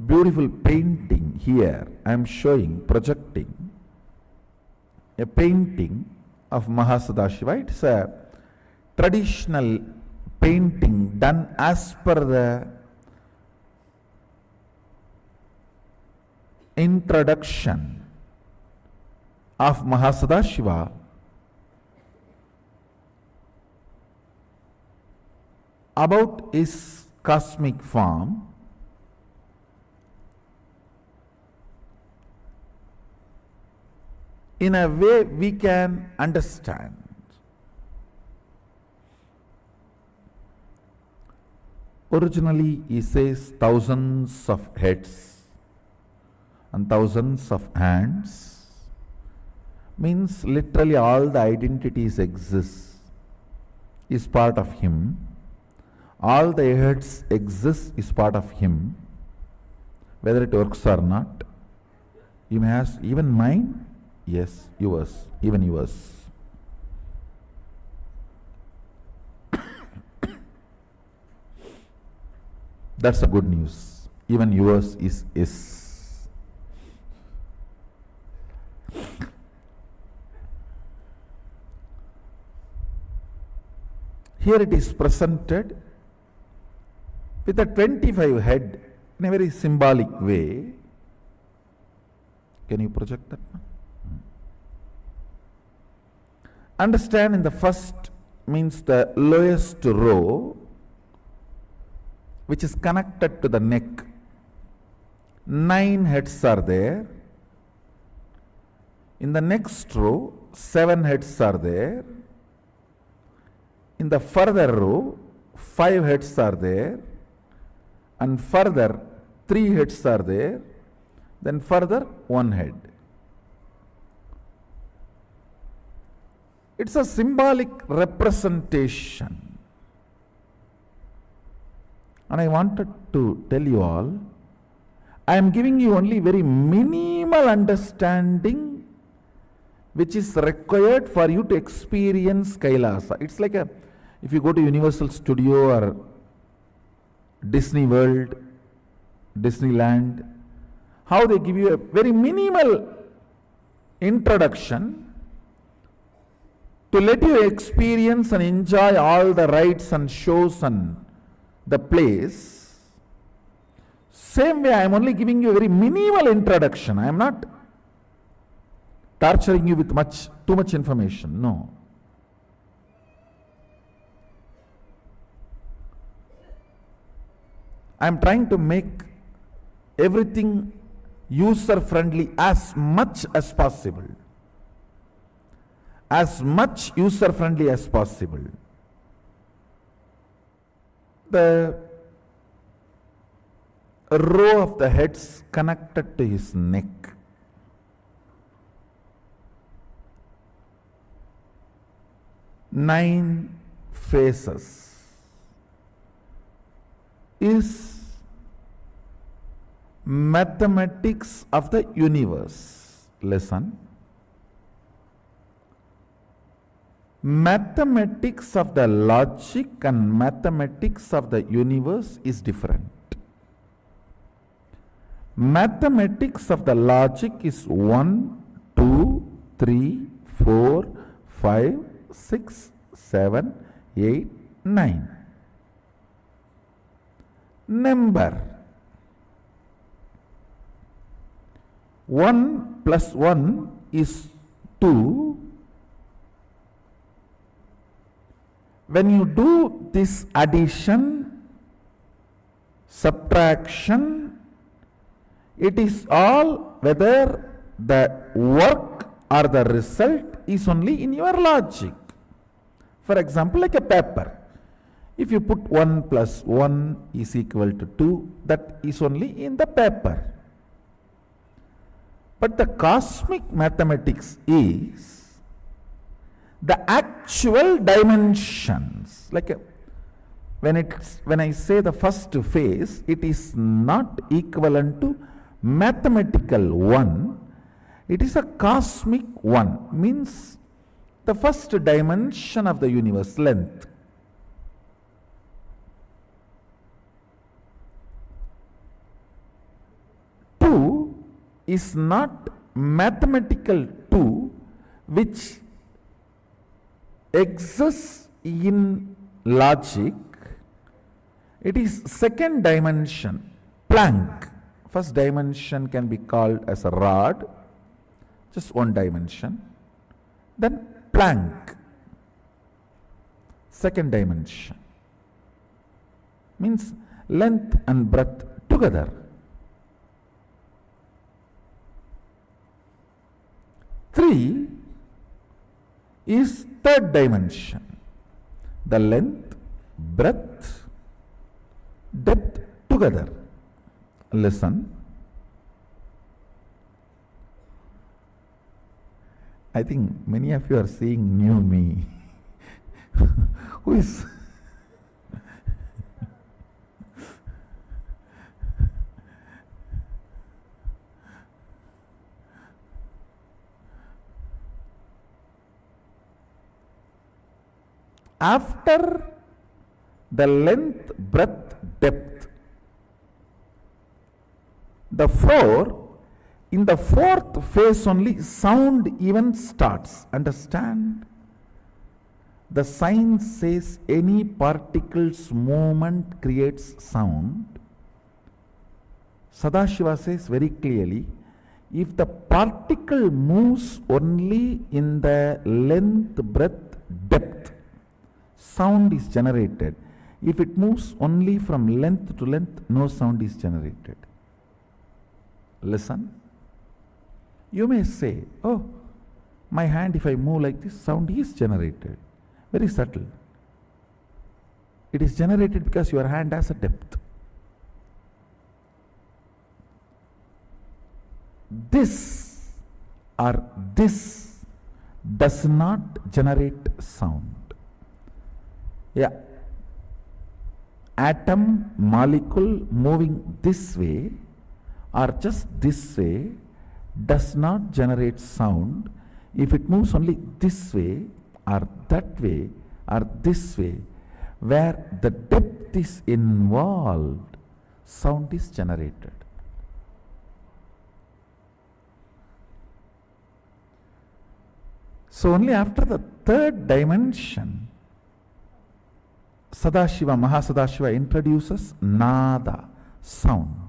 beautiful painting here. I am showing, projecting a painting of Mahasadashiva. It's a traditional painting done as per the introduction of Mahasadashiva about his cosmic form. In a way we can understand. Originally he says thousands of heads and thousands of hands. Means literally all the identities exist, is part of him. All the heads exist, is part of him. Whether it works or not. You may ask, even mine? Yes, yours, even yours. That's the good news. Even yours is. Here it is presented with a 25 head in a very symbolic way. Can you project that? Understand, in the first means the lowest row, which is connected to the neck. 9 heads are there. In the next row, 7 heads are there. In the further row, 5 heads are there, and further 3 heads are there, then further 1 head. It's a symbolic representation. And I wanted to tell you all, I am giving you only very minimal understanding which is required for you to experience Kailasa. It's like if you go to Universal Studio or Disney World, Disneyland, how they give you a very minimal introduction to let you experience and enjoy all the rides and shows and the place. Same way, I am only giving you a very minimal introduction. I am not torturing you with too much information. No. I am trying to make everything user-friendly as much as possible. As much user-friendly as possible. The row of the heads connected to his neck. Nine faces is mathematics of the universe. Listen. Mathematics of the logic and mathematics of the universe is different. Mathematics of the logic is 1, 2, 3, 4, 5, 6, 7, 8, 9. Number. 1 plus 1 is 2. When you do this addition, subtraction, it is all whether the work or the result is only in your logic. For example, like a paper. If you put 1 plus 1 is equal to 2, that is only in the paper. But the cosmic mathematics is the actual dimensions. Like when I say the first phase, it is not equivalent to mathematical 1. It is a cosmic 1, means the first dimension of the universe, length. Two is not mathematical 2 which exists in logic. It is second dimension, Planck. First dimension can be called as a rod, just one dimension. Then Planck, second dimension, means length and breadth together. Three is third dimension, the length, breadth, depth together. Listen. I think many of you are seeing new me. Who is after the length, breadth, depth, the four, in the fourth phase only sound even starts. Understand? The science says any particle's movement creates sound. Sadashiva says very clearly, if the particle moves only in the length, breadth, depth, sound is generated. If it moves only from length to length, no sound is generated. Listen. You may say, oh, my hand, if I move like this, sound is generated. Very subtle. It is generated because your hand has a depth. This or this does not generate sound. Yeah. Atom, molecule moving this way or just this way does not generate sound. If it moves only this way or that way or this way, where the depth is involved, sound is generated. So only after the third dimension, Sadashiva, Mahasadashiva introduces nada, sound.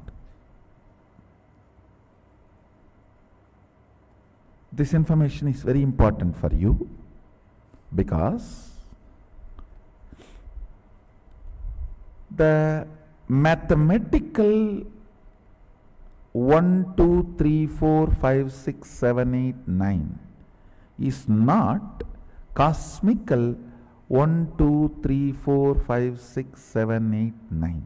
This information is very important for you because the mathematical 1, 2, 3, 4, 5, 6, 7, 8, 9 is not cosmical 1, 2, 3, 4, 5, 6, 7, 8, 9.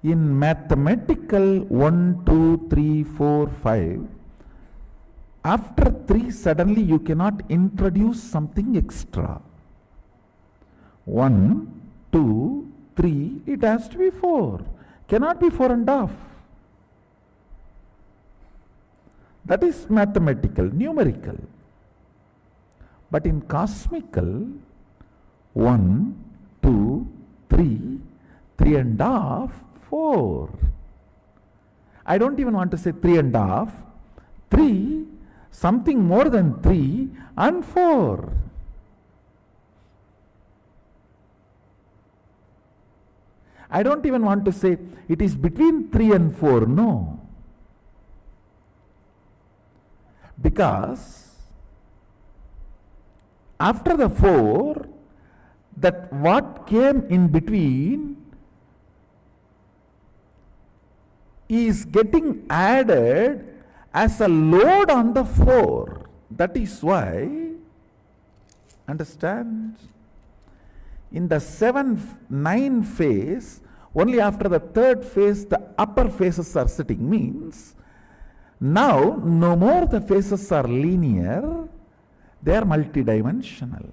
In mathematical 1, 2, 3, 4, 5, after 3 suddenly you cannot introduce something extra. 1, 2, 3, it has to be 4. cannot be 4.5. That is mathematical, numerical. But in cosmical, 1, 2, 3, 3.5, 4. I don't even want to say 3.5, 3, something more than 3 and 4. I don't even want to say it is between 3 and 4, no. Because after the 4, that what came in between is getting added as a load on the 4. That is why, understand, in the 7-9 phase, only after the 3rd phase the upper phases are sitting, means now no more the phases are linear, they are multidimensional.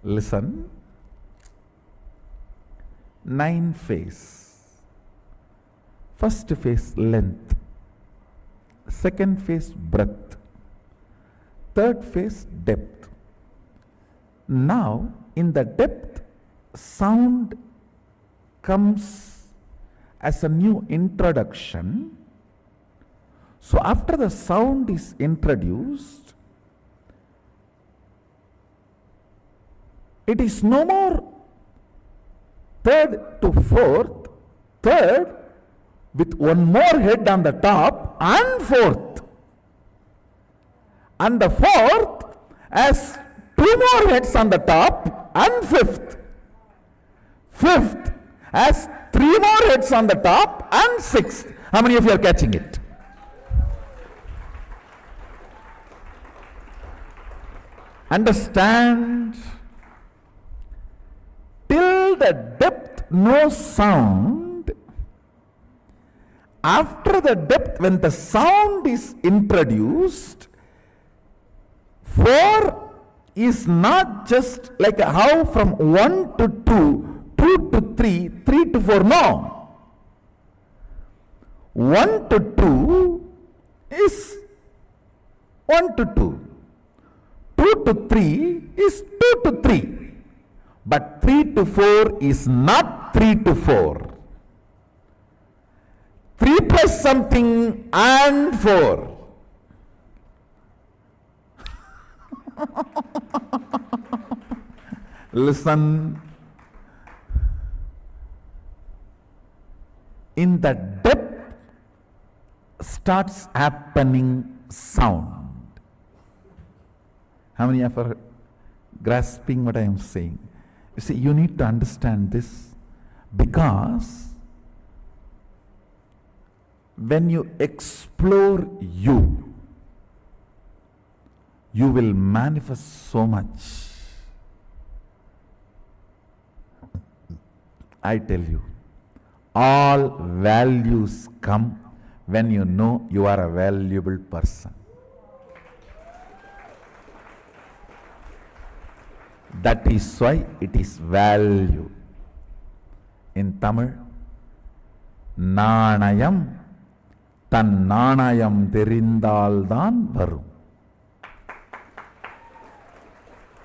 Listen, 9 phase. First phase length, second phase breadth, third phase depth. Now in the depth, sound comes as a new introduction. So after the sound is introduced, it is no more 3rd to 4th, 3rd with one more head on the top and 4th. And the 4th has 2 more heads on the top and 5th. 5th has 3 more heads on the top and 6th. How many of you are catching it? Understand? Till the depth no sound. After the depth, when the sound is introduced, 4 is not just like how from 1 to 2, 2 to 3, 3 to 4, no. 1 to 2 is 1 to 2. 2 to 3 is 2 to 3. But 3 to 4 is not 3 to 4. 3 plus something and 4. Listen. In the depth starts happening sound. How many of you are grasping what I am saying? You see, you need to understand this, because when you explore you will manifest so much. I tell you, all values come when you know you are a valuable person. That is why it is value. In Tamil, Nanayam, Tan Nanayam Therindaldan Varum.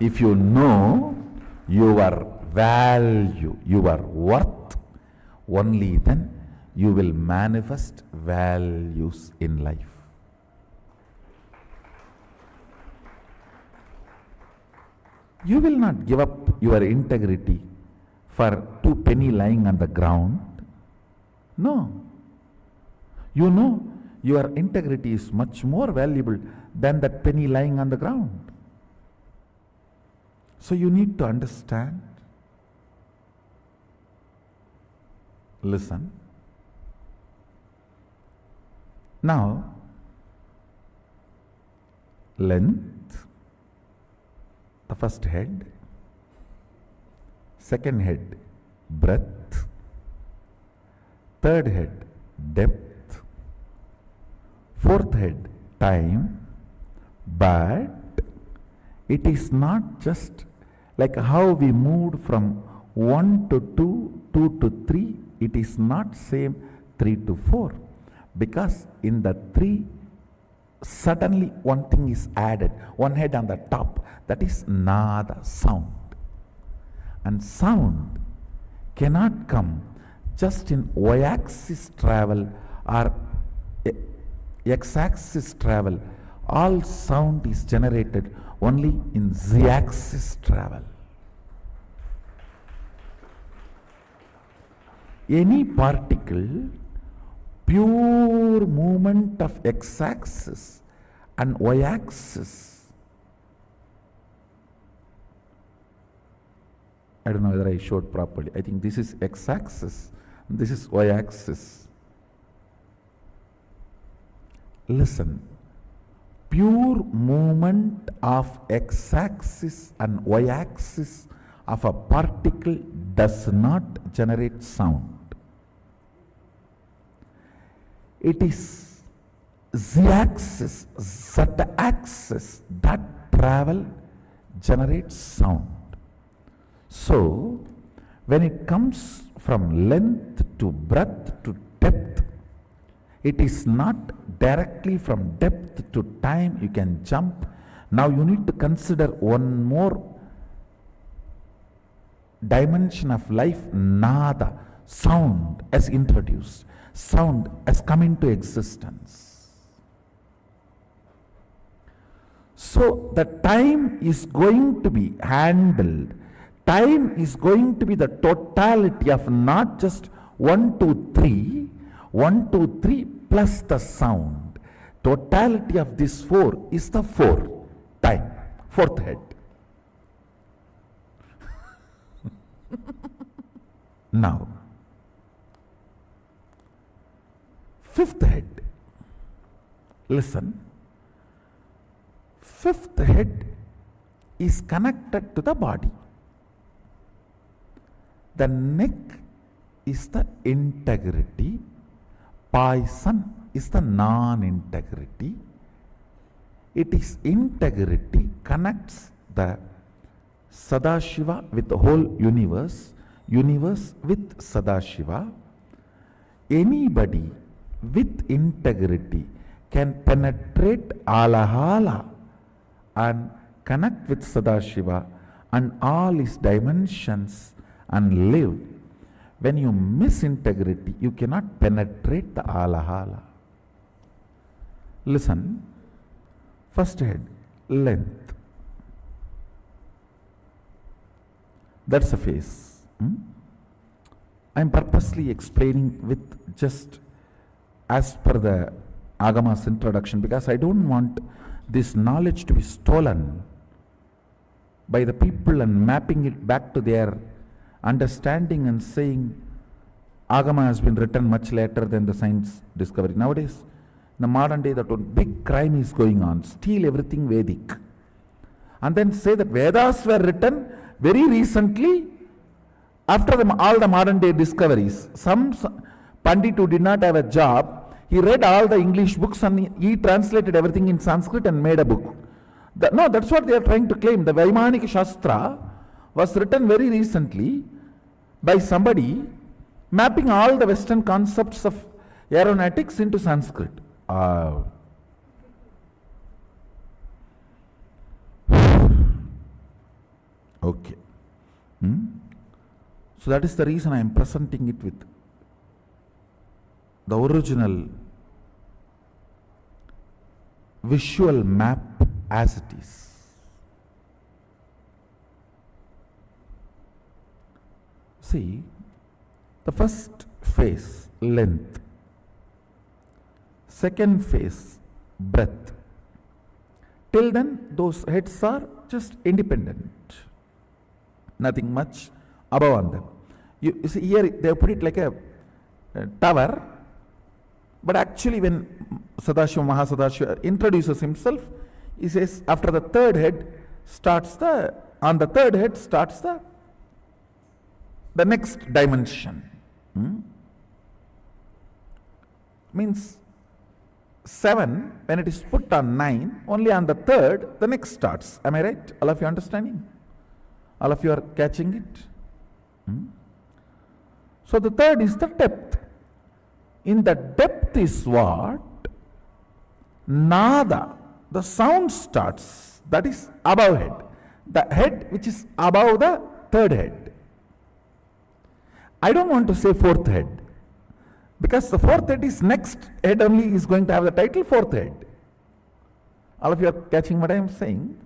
If you know your value, your worth, only then you will manifest values in life. You will not give up your integrity for 2 pennies lying on the ground. No. You know your integrity is much more valuable than that penny lying on the ground. So you need to understand. Listen. Now, length, the first head, second head, breadth, third head, depth, fourth head, time, but it is not just Like how we moved from 1 to 2, 2 to 3, it is not same 3 to 4. Because in the 3, suddenly one thing is added, one head on the top, that is nada, sound. And sound cannot come just in y-axis travel or x-axis travel. All sound is generated only in z-axis travel. Any particle, pure movement of x-axis and y-axis. I don't know whether I showed properly. I think this is x-axis, this is y-axis. Listen, pure movement of x-axis and y-axis of a particle does not generate sound. It is z-axis, z-axis that travel generates sound. So, when it comes from length to breadth to depth, it is not directly from depth to time you can jump. Now you need to consider one more dimension of life, nada, sound as introduced. Sound has come into existence. So the time is going to be handled. Time is going to be the totality of not just 1, 2, 3, 1, 2, 3 plus the sound. Totality of this 4 is the 4, time, fourth head. Now, fifth head. Listen. Fifth head is connected to the body. The neck is the integrity. Poison is the non-integrity. It is integrity connects the Sadashiva with the whole universe, universe with Sadashiva. Anybody with integrity can penetrate Alahala and connect with Sadashiva and all his dimensions and live. When you miss integrity, you cannot penetrate the Alahala. Listen, first head, length. That's a face. I am purposely explaining with just as per the Agama's introduction, because I don't want this knowledge to be stolen by the people and mapping it back to their understanding and saying Agama has been written much later than the science discovery. Nowadays, in the modern day, that one big crime is going on, steal everything Vedic, and then say that Vedas were written very recently after all the modern day discoveries. Some Pandit who did not have a job, he read all the English books and he translated everything in Sanskrit and made a book. No, that's what they are trying to claim. The Vaimanika Shastra was written very recently by somebody mapping all the Western concepts of aeronautics into Sanskrit. Okay. So that is the reason I am presenting it with the original visual map as it is. See, the first phase, length. Second phase, breadth. Till then, those heads are just independent. Nothing much above on them. You see here, they have put it like a tower, but actually when Sadashiva, Mahasadashiva introduces himself, he says after the third head starts on the third head starts the next dimension. Means 7, when it is put on 9, only on the third, the next starts. Am I right? All of you understanding? All of you are catching it? So the third is the depth. In the depth is what? Nada. The sound starts. That is above head. The head which is above the third head. I don't want to say fourth head, because the fourth head is next head only is going to have the title fourth head. All of you are catching what I am saying?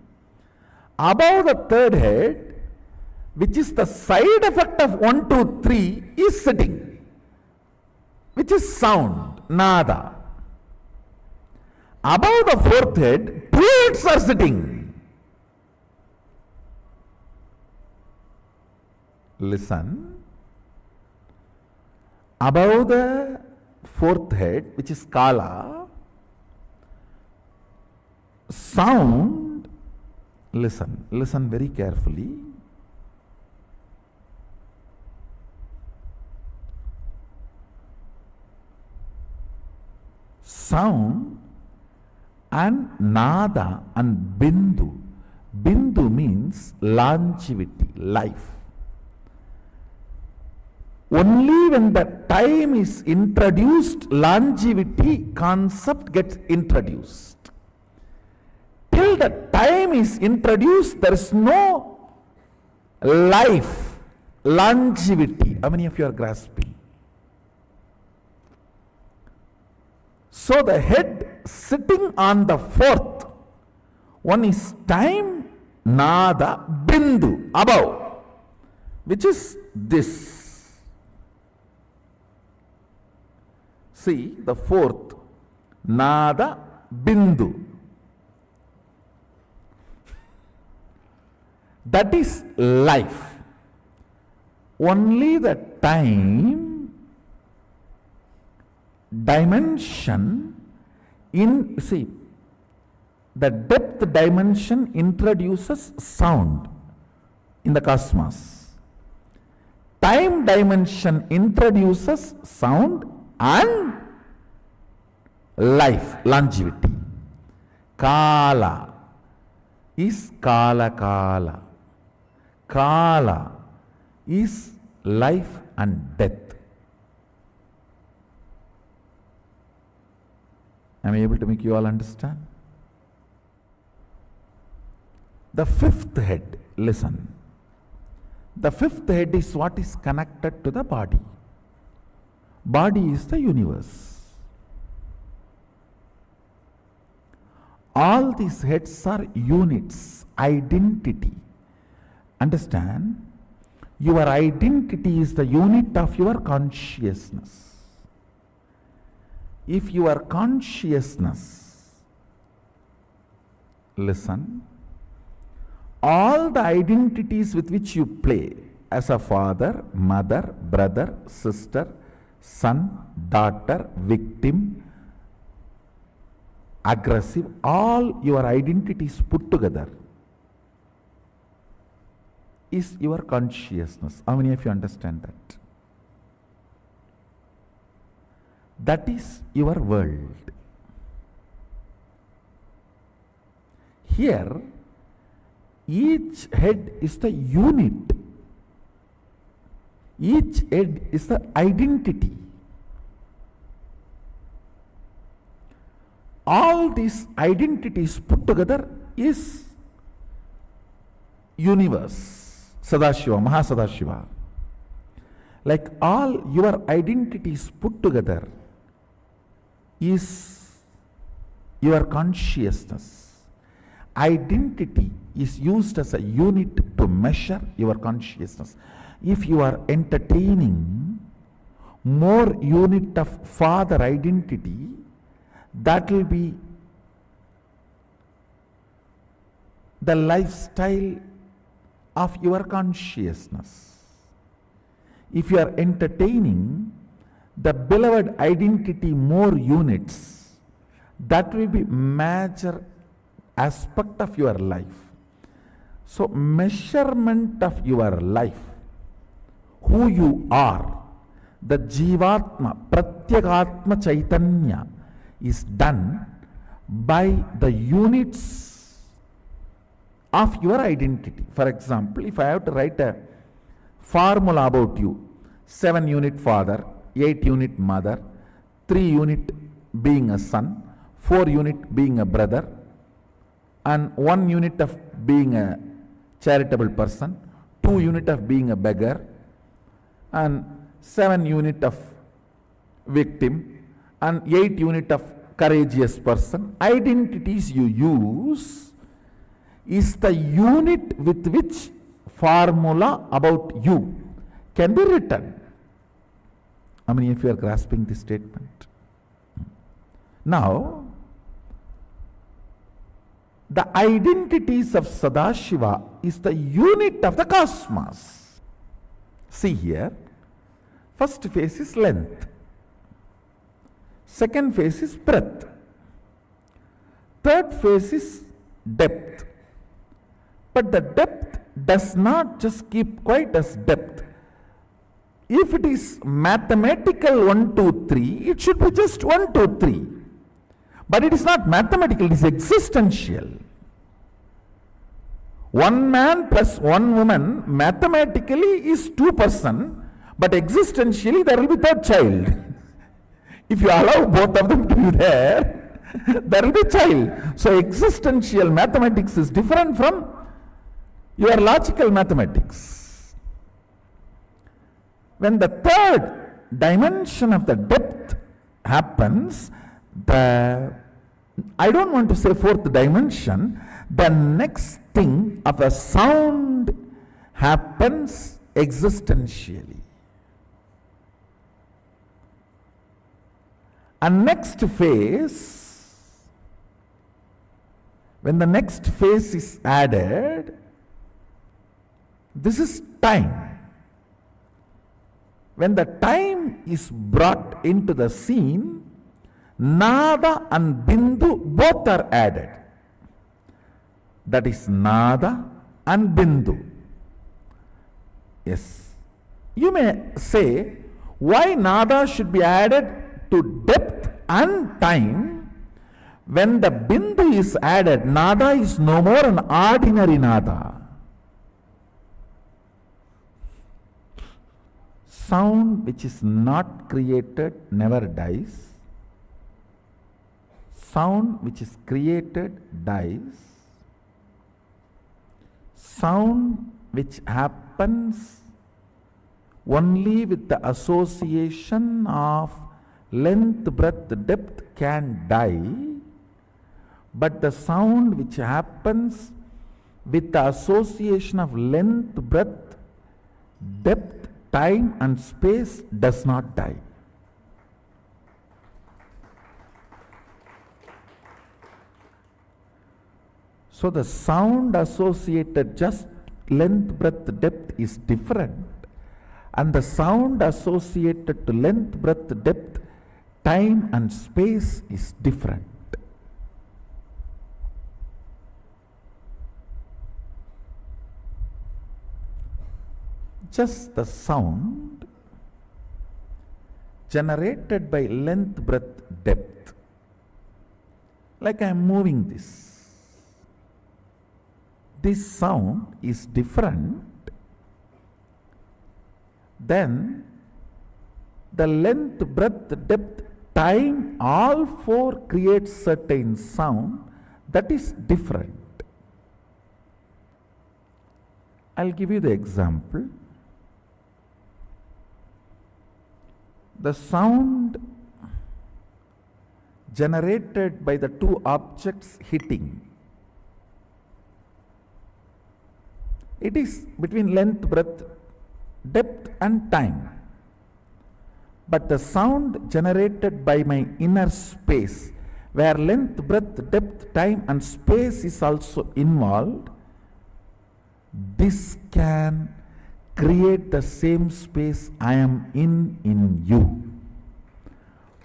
Above the third head, which is the side effect of 1, 2, 3, is sitting, which is sound, nada. Above the fourth head, two heads are sitting. Listen. Above the fourth head, which is Kala, sound, listen very carefully. Sound and nada and bindu. Bindu means longevity, life. Only when the time is introduced, longevity concept gets introduced. Till the time is introduced, there is no life, longevity. How many of you are grasping? So the head sitting on the fourth, one is time, nada, bindu, above, which is this. See, the fourth, nada, bindu. That is life. Only the time dimension in, see, the depth dimension introduces sound in the cosmos. Time dimension introduces sound and life, longevity. Kala is kala kala. Kala is life and death. Am I able to make you all understand? The fifth head, listen. The fifth head is what is connected to the body. Body is the universe. All these heads are units, identity. Understand? Your identity is the unit of your consciousness. If your consciousness, listen, all the identities with which you play as a father, mother, brother, sister, son, daughter, victim, aggressive, all your identities put together is your consciousness. How many of you understand that? That is your world. Here, each head is the unit. Each head is the identity. All these identities put together is universe, Sadashiva, Mahasadashiva. Like all your identities put together is your consciousness. Identity is used as a unit to measure your consciousness. If you are entertaining more unit of father identity, that will be the lifestyle of your consciousness. If you are entertaining the beloved identity more units, that will be major aspect of your life. So measurement of your life, who you are, the Jivatma, Pratyagatma Chaitanya is done by the units of your identity. For example, if I have to write a formula about you, 7 unit father, 8 unit mother, 3 unit being a son, 4 unit being a brother, and 1 unit of being a charitable person, 2 unit of being a beggar, and 7 unit of victim, and 8 unit of courageous person. Identities you use is the unit with which formula about you can be written. How many of you are grasping this statement? Now, the identities of Sadashiva is the unit of the cosmos. See here, first phase is length, second phase is breadth, third phase is depth. But the depth does not just keep quiet as depth. If it is mathematical 1, 2, 3, it should be just 1, 2, 3. But it is not mathematical, it is existential. One man plus one woman mathematically is 2 persons, but existentially there will be third child. If you allow both of them to be there, there will be a child. So existential mathematics is different from your logical mathematics. When the third dimension of the depth happens, I don't want to say fourth dimension, the next thing of a sound happens existentially. And next phase, when the next phase is added, this is time. When the time is brought into the scene, Nada and Bindu both are added. That is Nada and Bindu. Yes. You may say, why Nada should be added to depth and time? When the Bindu is added, Nada is no more an ordinary Nada. Sound which is not created never dies. Sound which is created dies. Sound which happens only with the association of length, breadth, depth can die, but the sound which happens with the association of length, breadth, depth, time and space does not die. So the sound associated just length, breadth, depth is different, and the sound associated to length, breadth, depth, time and space is different. Just the sound generated by length, breadth, depth. Like I am moving this. This sound is different than the length, breadth, depth, time, all four create certain sound that is different. I'll give you the example. The sound generated by the two objects hitting, it is between length, breadth, depth and time. But the sound generated by my inner space, where length, breadth, depth, time and space is also involved, this can create the same space I am in you.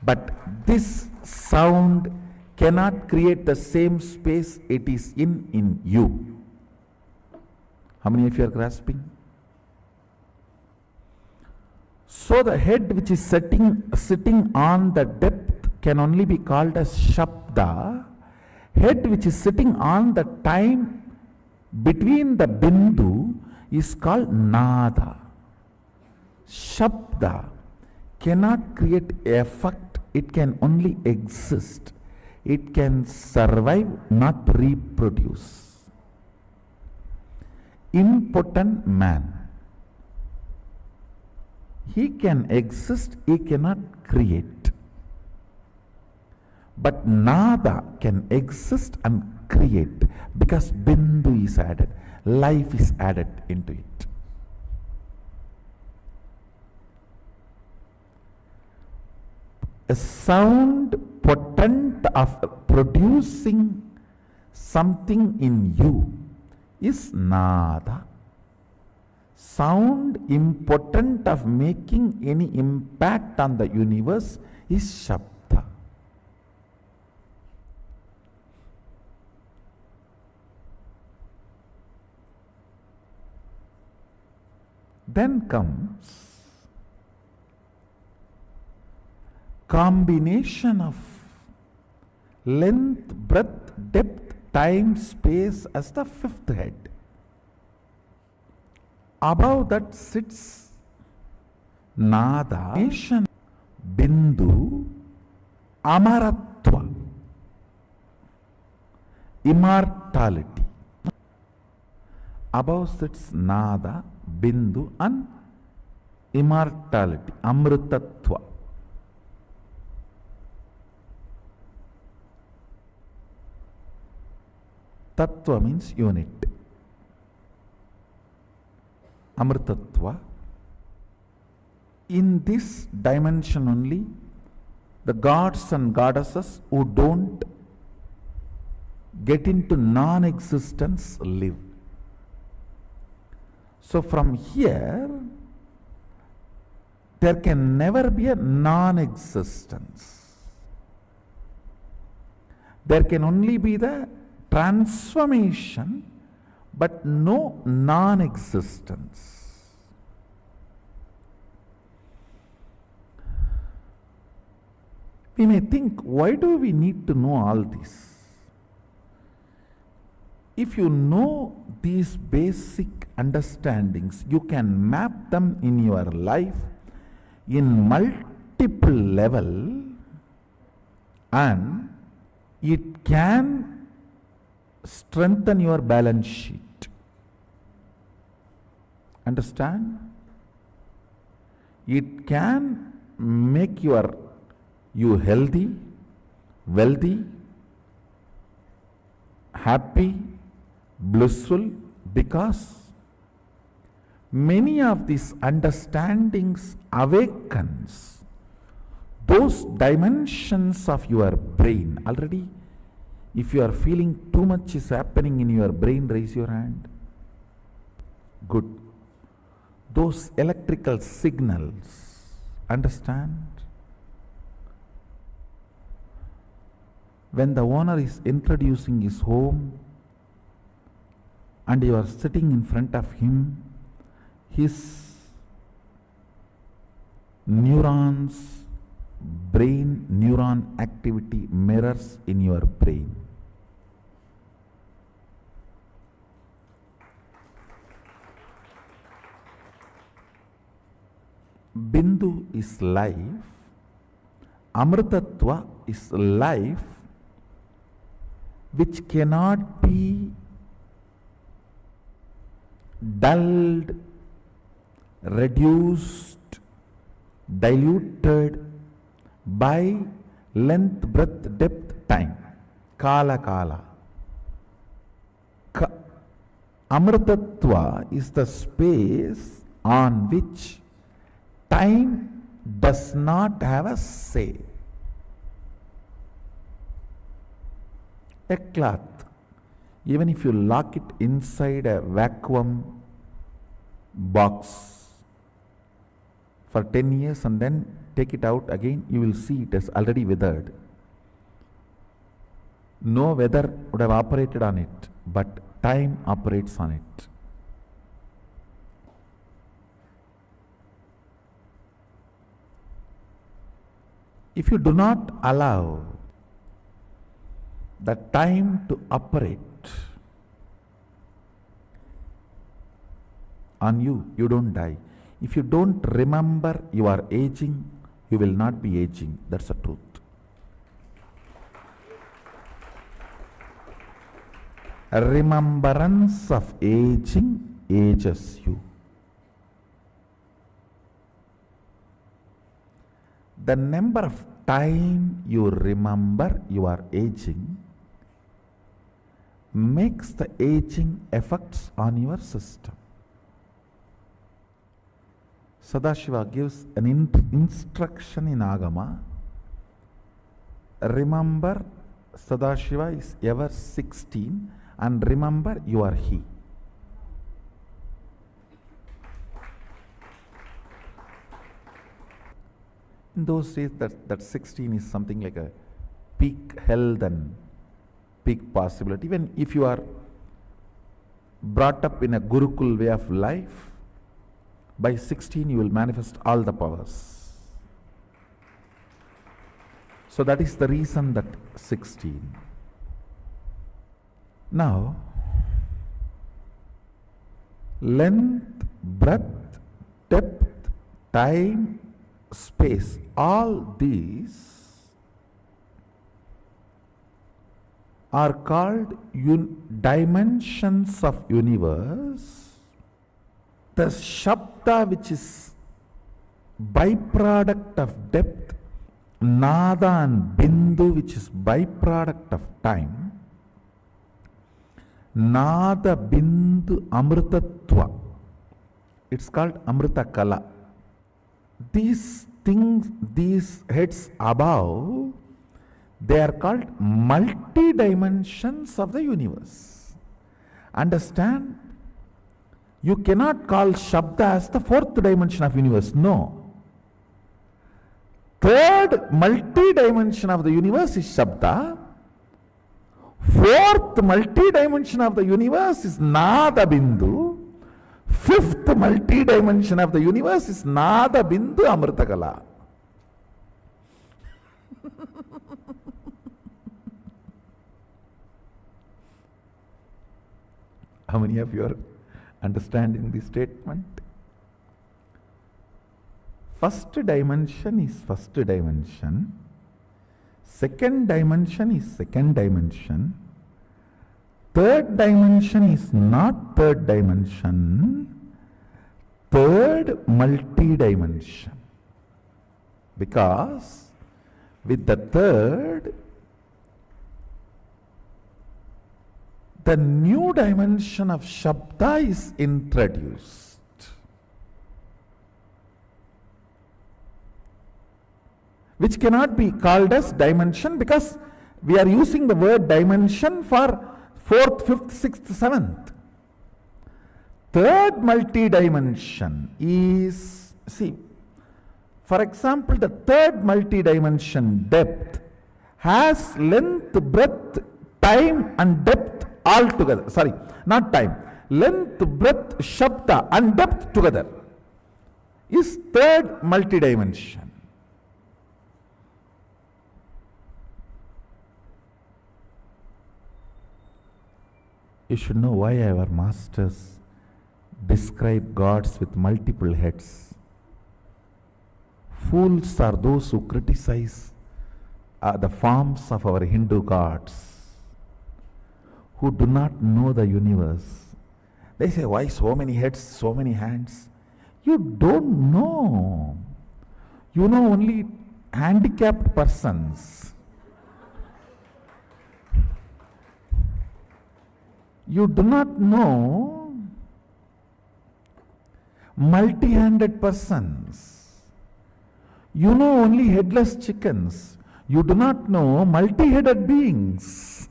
But this sound cannot create the same space it is in you. How many of you are grasping? So the head which is sitting on the depth can only be called as Shabda. Head which is sitting on the time between the bindu is called nada. Shabda cannot create effect, it can only exist. It can survive, not reproduce. Impotent man. He can exist, he cannot create. But nada can exist and create because bindu is added, life is added into it. A sound potent of producing something in you is nada. Sound impotent of making any impact on the universe is shabda. Then comes combination of length, breadth, depth, time, space as the fifth head. Above that sits nada, bindu, amaratva, immortality. Above sits nada, bindu and immortality, amritatva. Tattva means unit. Amritatva. In this dimension only, the gods and goddesses who don't get into non-existence live. So from here, there can never be a non-existence. There can only be the transformation, but no non-existence. We may think, why do we need to know all this? If you know these basic understandings, you can map them in your life in multiple level, and it can strengthen your balance sheet. Understand? It can make you healthy, wealthy, happy, blissful, because many of these understandings awakens those dimensions of your brain. Already, if you are feeling too much is happening in your brain, raise your hand. Good. Those electrical signals, understand? When the owner is introducing his home and you are sitting in front of him, his neurons, brain neuron activity mirrors in your brain. Bindu is life, Amritatva is life which cannot be dulled, reduced, diluted by length, breadth, depth, time. Kala kala. Amritatva is the space on which time does not have a say. A cloth, even if you lock it inside a vacuum box for 10 years and then take it out again, you will see it has already withered. No weather would have operated on it, but time operates on it. If you do not allow the time to operate, on you, you don't die. If you don't remember you are aging, you will not be aging. That's the truth. A remembrance of aging ages you. The number of time you remember you are aging makes the aging effects on your system. Sadashiva gives an instruction in Agama. Remember, Sadashiva is ever 16, and remember you are he. In those days, that 16 is something like a peak health and peak possibility. Even if you are brought up in a Gurukul way of life, by 16 you will manifest all the powers. So that is the reason that 16. Now, length, breadth, depth, time, space, all these are called dimensions of universe. The Shabda, which is byproduct of depth, Nada and Bindu, which is byproduct of time, Nada Bindu Amritatva, it's called Amrita Kala. These things, these heads above, they are called multi-dimensions of the universe. Understand? You cannot call Shabda as the fourth dimension of universe. No. Third multi-dimension of the universe is Shabda. Fourth multi-dimension of the universe is Nada Bindu. Fifth multi-dimension of the universe is Nada Bindu Amritakala. How many of you are understanding this statement? First dimension is first dimension. Second dimension is second dimension. Third dimension is not third dimension. Third multi-dimension. Because with the third, the new dimension of Shabda is introduced. Which cannot be called as dimension, because we are using the word dimension for fourth, fifth, sixth, seventh. Third multi-dimension is, see, for example, the third multi-dimension depth has length, breadth, time and depth all together. Sorry, not time. Length, breadth, Shabda and depth together is third multi-dimension. You should know why our masters describe gods with multiple heads. Fools are those who criticize the forms of our Hindu gods, who do not know the universe. They say, why so many heads, so many hands? You don't know. You know only handicapped persons. You do not know multi-handed persons. You know only headless chickens. You do not know multi-headed beings.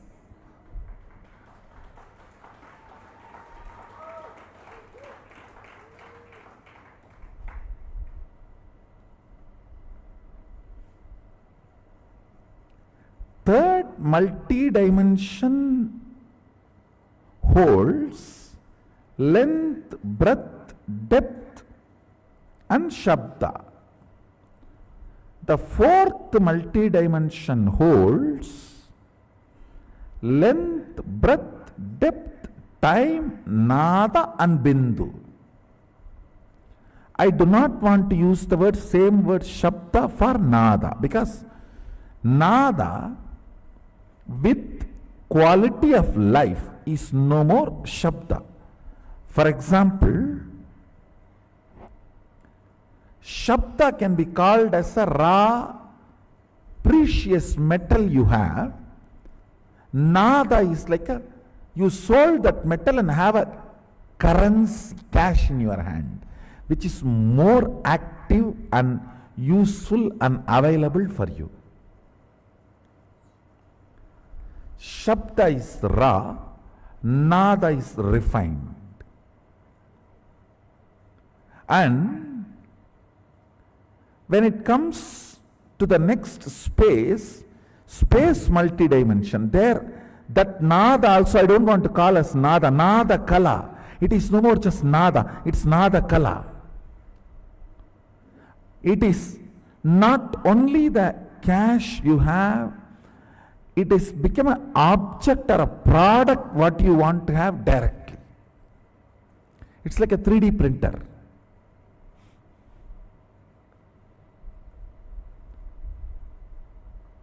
Third multi-dimension holds length, breadth, depth and Shabda. The fourth multi-dimension holds length, breadth, depth, time, Nada and Bindu. I do not want to use the same word Shabda for Nada, because Nada with quality of life is no more Shabda. For example, Shabda can be called as a raw, precious metal you have. Nada is like you sold that metal and have a currency, cash in your hand, which is more active and useful and available for you. Shabda is raw, Nada is refined. And when it comes to the next space multidimension, there that Nada also I don't want to call as Nada, Nada Kala. It is no more just Nada, it's Nada Kala. It is not only the cash you have, it is become an object or a product what you want to have directly. It's like a 3D printer.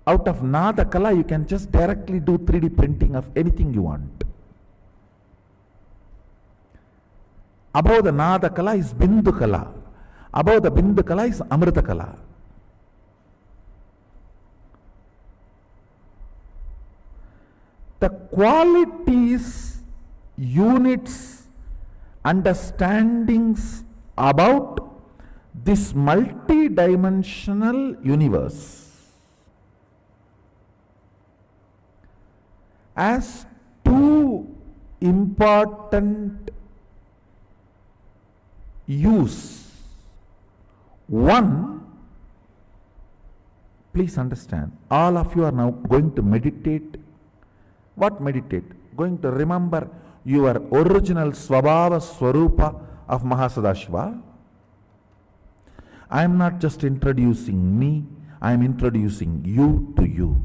Out of Nada Kala, you can just directly do 3D printing of anything you want. Above the Nada Kala is Bindu Kala. Above the Bindu Kala is Amrita Kala. The qualities, units, understandings about this multi-dimensional universe as two important use. One, please understand, all of you are now going to meditate. What meditate? Going to remember your original Swabhava Swarupa of Mahasadashiva. I am not just introducing me, I am introducing you to you.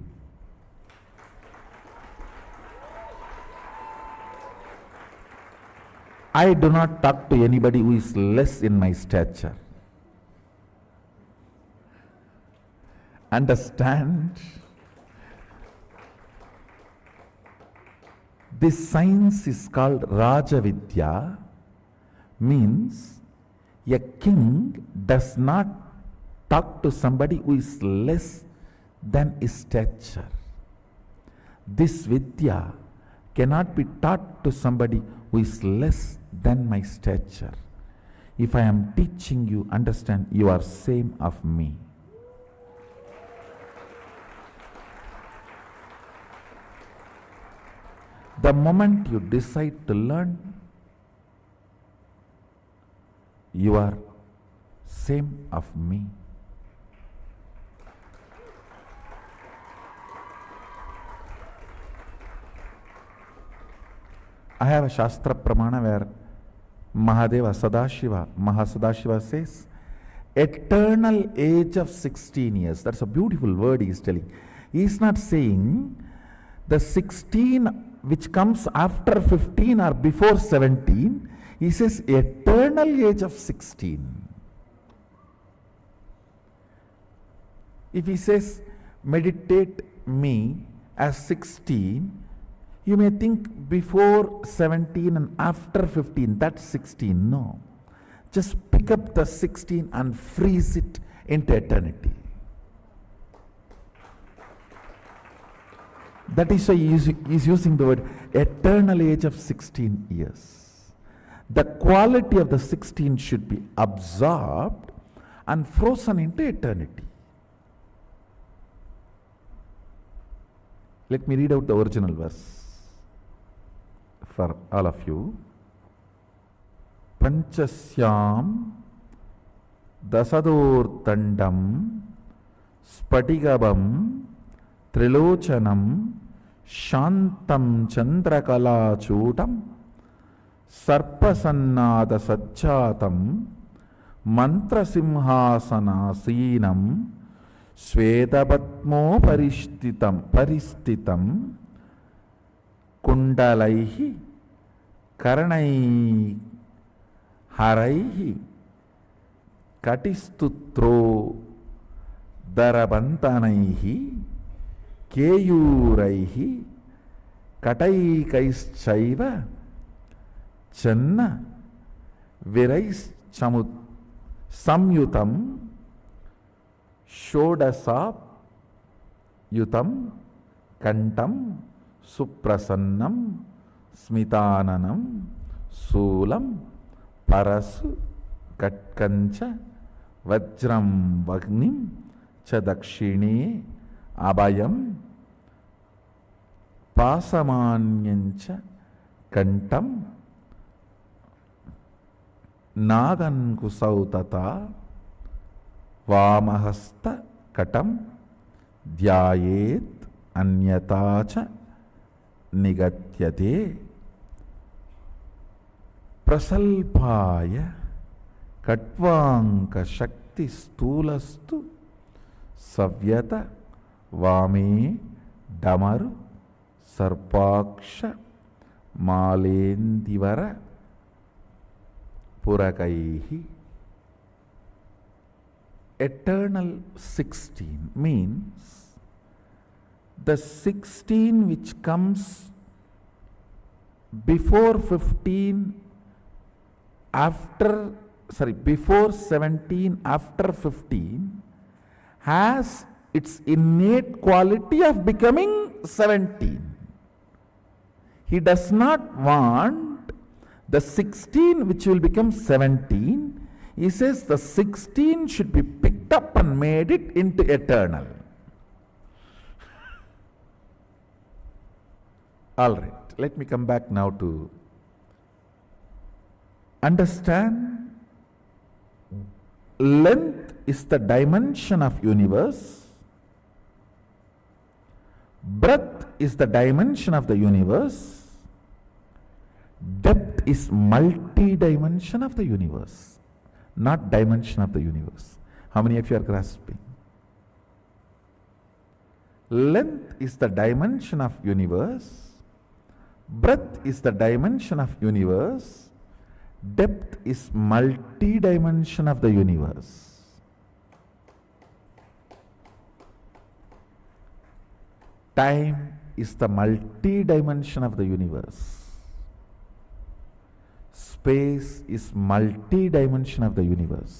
I do not talk to anybody who is less in my stature. Understand? This science is called Rajavidya, means a king does not talk to somebody who is less than his stature. This Vidya cannot be taught to somebody who is less than my stature. If I am teaching you, understand, you are same of me. The moment you decide to learn, you are same of me. I have a Shastra Pramana where Mahadeva Sadashiva, Mahasadashiva says, eternal age of 16 years. That's a beautiful word he is telling. He is not saying the 16 which comes after 15 or before 17. He says eternal age of 16. If he says meditate me as 16, you may think before 17 and after 15, that's 16. No. Just pick up the 16 and freeze it into eternity. That is why he is using the word eternal age of 16 years. The quality of the 16 should be absorbed and frozen into eternity. Let me read out the original verse for all of you. Panchasyam dasadortandam spatigabam trilochanam shantam chandrakalachutam sarpasannada sajjatam mantrasimhasanasinam Svedapatmo paristitam kundalaihi karanai haraihi కటిస్తుత్రో దరబంతనైః కేయూరైః కటైకైశ్చైవ చన్న విరైశ్చము సంయుతం షోడశాయుతం కంఠం సుప్రసన్నం స్మితాననం శూలం పరసు కట్కంచ వజ్రం వగ్నిం చ దక్షిణే అభయం పాసమాన్యంచ కంఠం నాగన్కుశౌ తథా వామహస్త కటం ధ్యాయేత్ అన్యతా చ నిగత్యతే ప్రసల్పాయ కట్వాంక శక్తి స్థూలస్తు సవ్యత వామే డమరు సర్పాక్ష మాలేందివర పురకైః. Eternal 16 means the 16 which comes before 15, before 17, after 15 has its innate quality of becoming 17. He does not want the 16 which will become 17. He says the 16 should be picked up and made it into eternal. All right, let me come back now to understand. Length is the dimension of universe. Breadth is the dimension of the universe. Depth is multi-dimension of the universe, not dimension of the universe. How many of you are grasping? Length is the dimension of universe. Breadth is the dimension of universe. Depth is multi-dimension of the universe. Time is the multi-dimension of the universe. Space is multi-dimension of the universe.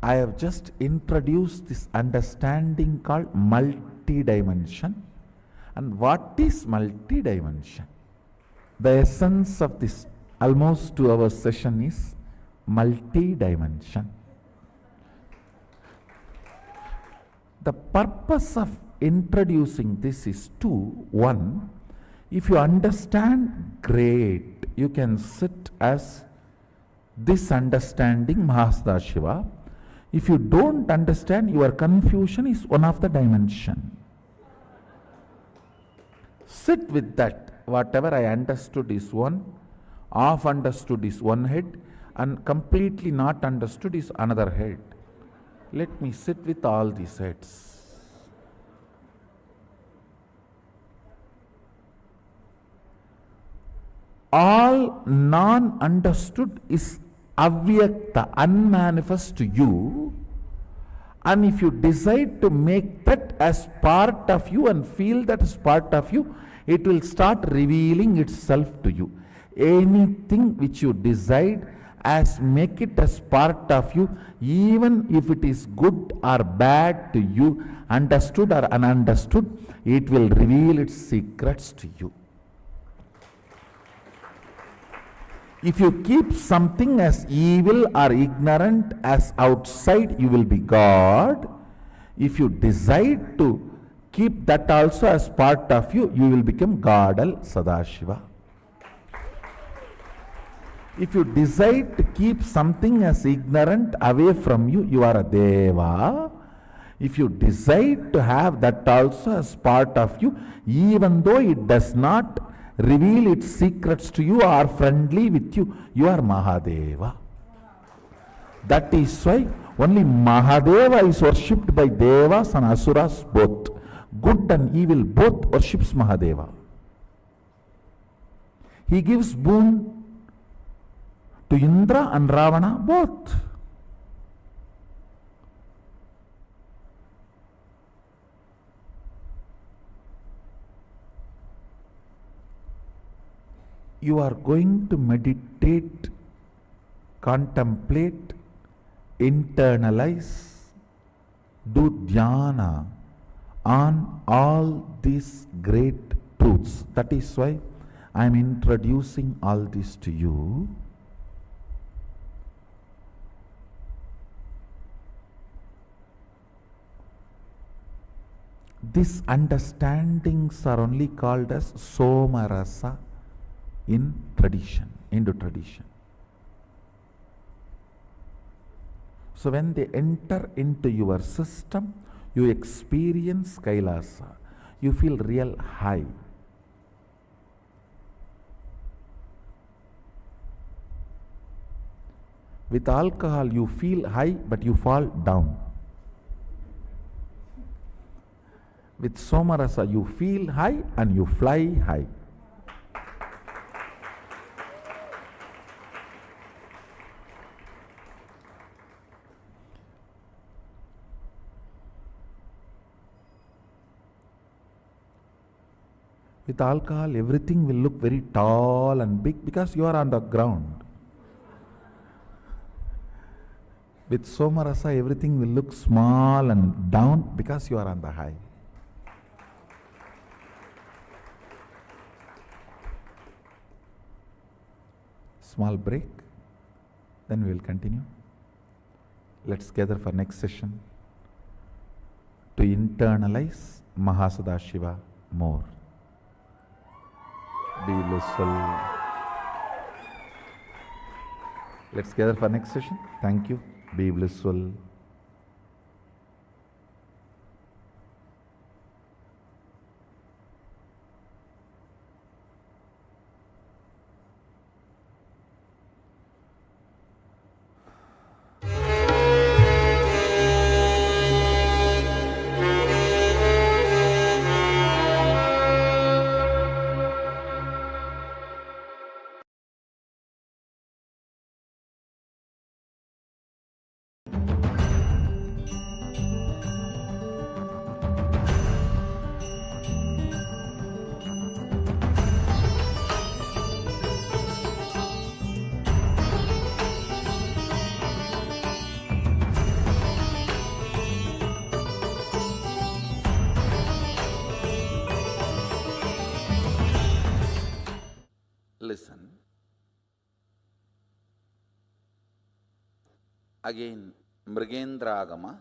I have just introduced this understanding called multi-dimension. And what is multi-dimension? The essence of this almost 2 hour session is multi-dimension. The purpose of introducing this is two. One, if you understand, great. You can sit as this understanding Mahasada. If you don't understand, your confusion is one of the dimension. Sit with that. Whatever I understood is one, half understood is one head, and completely not understood is another head. Let me sit with all these heads. All non-understood is avyakta, unmanifest to you. And if you decide to make that as part of you and feel that as part of you, it will start revealing itself to you. Anything which you decide as make it as part of you, even if it is good or bad to you, understood or ununderstood, it will reveal its secrets to you. If you keep something as evil or ignorant as outside, you will be God. If you decide to keep that also as part of you, you will become Godal Sadashiva. If you decide to keep something as ignorant away from you, you are a Deva. If you decide to have that also as part of you, even though it does not reveal its secrets to you or friendly with you, you are Mahadeva. That is why only Mahadeva is worshipped by Devas and Asuras both. Good and evil both worships Mahadeva. He gives boon to Indra and Ravana both. You are going to meditate, contemplate, internalize, do dhyana on all these great truths. That is why I am introducing all this to you. These understandings are only called as Somarasa in tradition, Hindu tradition. So when they enter into your system, you experience Kailasa. You feel real high. With alcohol, you feel high, but you fall down. With Somarasa, you feel high and you fly high. With alcohol, everything will look very tall and big because you are on the ground. With Somarasa, everything will look small and down because you are on the high. Small break, then we will continue. Let's gather for next session to internalize Mahasadashiva more. Be blissful. Let's gather for next session. Thank you. Be blissful. Listen. Again, Mrigendragama,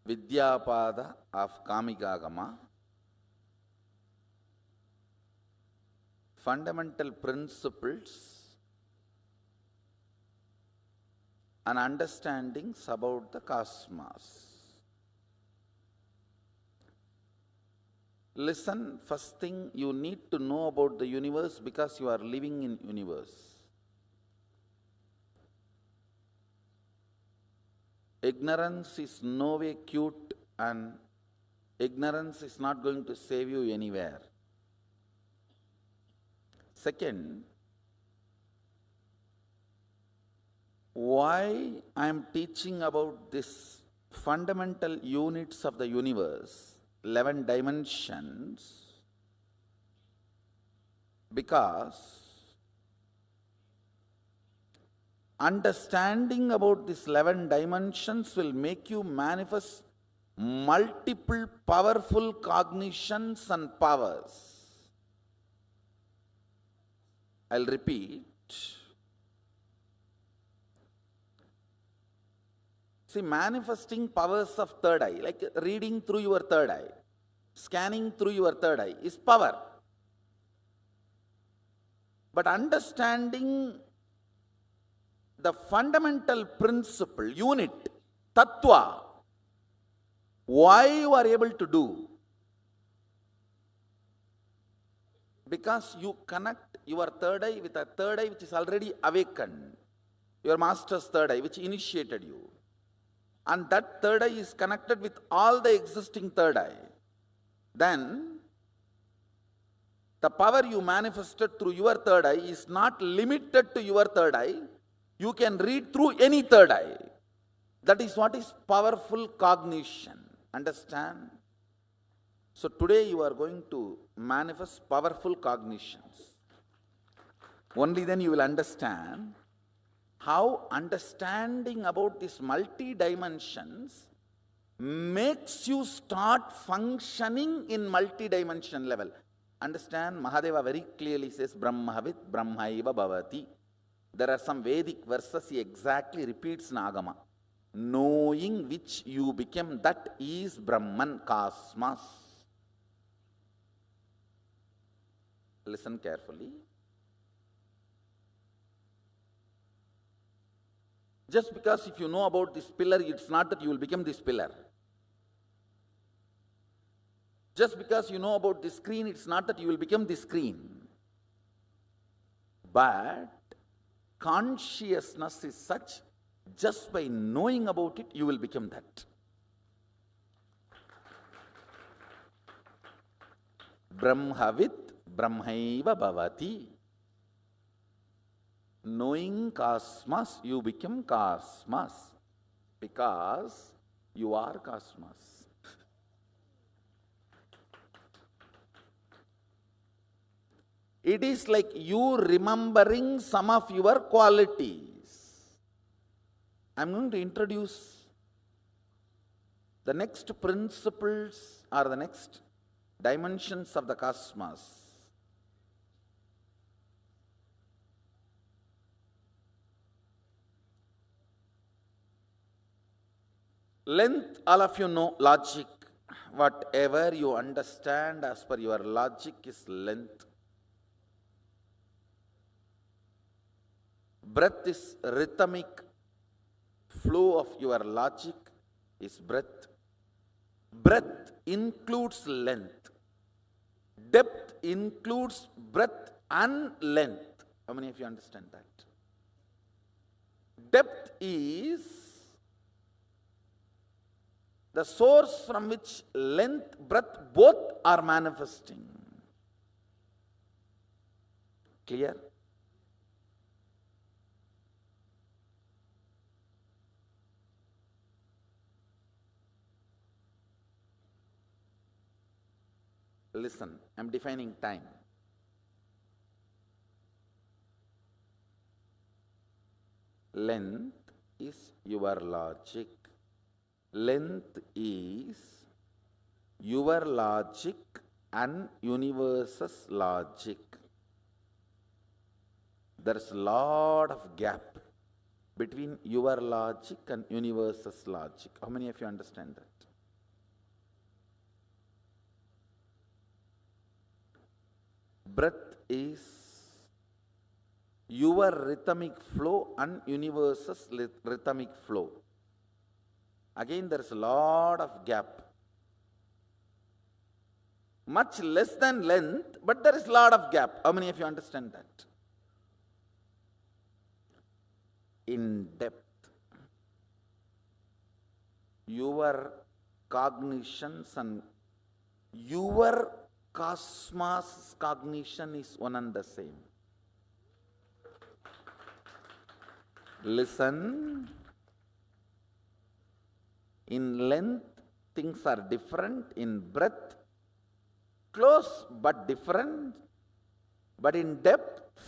Vidyapada of Kamikagama, fundamental principles and understandings about the cosmos. Listen, first thing you need to know about the universe because you are living in universe. Ignorance is no way cute and ignorance is not going to save you anywhere. Second, why I am teaching about this fundamental units of the universe, 11 dimensions, because understanding about these 11 dimensions will make you manifest multiple powerful cognitions and powers. I'll repeat. See, manifesting powers of third eye, like reading through your third eye, scanning through your third eye, is power. But understanding the fundamental principle, unit, tattva, why you are able to do? Because you connect your third eye with a third eye which is already awakened, your master's third eye which initiated you. And that third eye is connected with all the existing third eye. Then The power you manifested through your third eye is not limited to your third eye. You can read through any third eye. That is what is powerful cognition. Understand? So today you are going to manifest powerful cognitions. Only then you will understand how understanding about these multi-dimensions makes you start functioning in multi-dimension level. Understand, Mahadeva very clearly says, Brahmavit Brahmaiva Bhavati. There are some Vedic verses he exactly repeats in Agama. Knowing which you became, that is Brahman, cosmos. Listen carefully. Just because if you know about this pillar, it's not that you will become this pillar. Just because you know about this screen, it's not that you will become this screen. But consciousness is such, just by knowing about it, you will become that. Brahmavit Brahmaiva Bhavati. Knowing cosmos, you become cosmos. Because you are cosmos. It is like you remembering some of your qualities. I am going to introduce the next principles or the next dimensions of the cosmos. Length, all of you know logic. Whatever you understand as per your logic is length. Breath is rhythmic flow of your logic is breath. Breadth includes length. Depth includes breadth and length. How many of you understand that? Depth is the source from which length, breadth both are manifesting. Clear? Listen, I am defining time. Length is your logic. Length is your logic and universe's logic. There is a lot of gap between your logic and universe's logic. How many of you understand that? Breath is your rhythmic flow and universe's rhythmic flow. Again, there is a lot of gap. Much less than length, but there is a lot of gap. How many of you understand that? In depth, your cognitions and your cosmos cognition is one and the same. Listen. In length, things are different. In breadth, close but different. But in depth,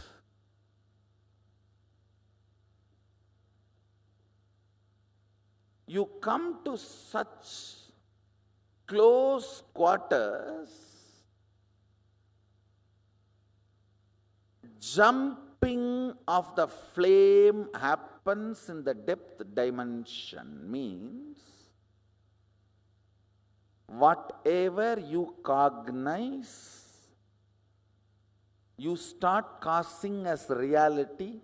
you come to such close quarters, jumping of the flame happens in the depth dimension. Means whatever you cognize, you start causing as reality.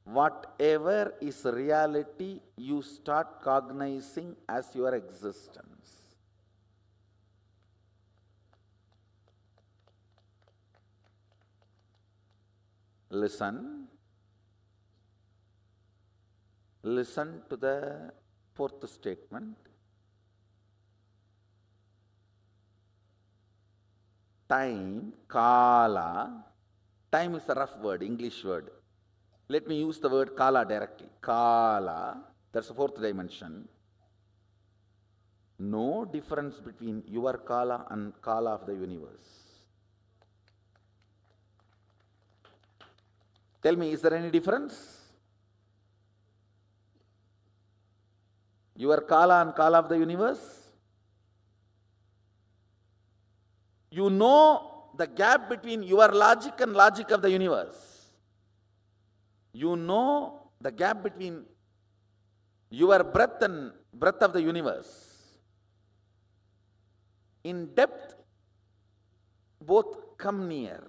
Whatever is reality, you start cognizing as your existence. Listen. Listen to the fourth statement. time, kala, time is a rough word, English word. Let me use the word kala directly. Kala, that's the fourth dimension. No difference between your kala and kala of the universe. Tell me, is there any difference? Your kala and kala of the universe? You know the gap between your logic and logic of the universe. You know the gap between your breath and breath of the universe. In depth, both come near.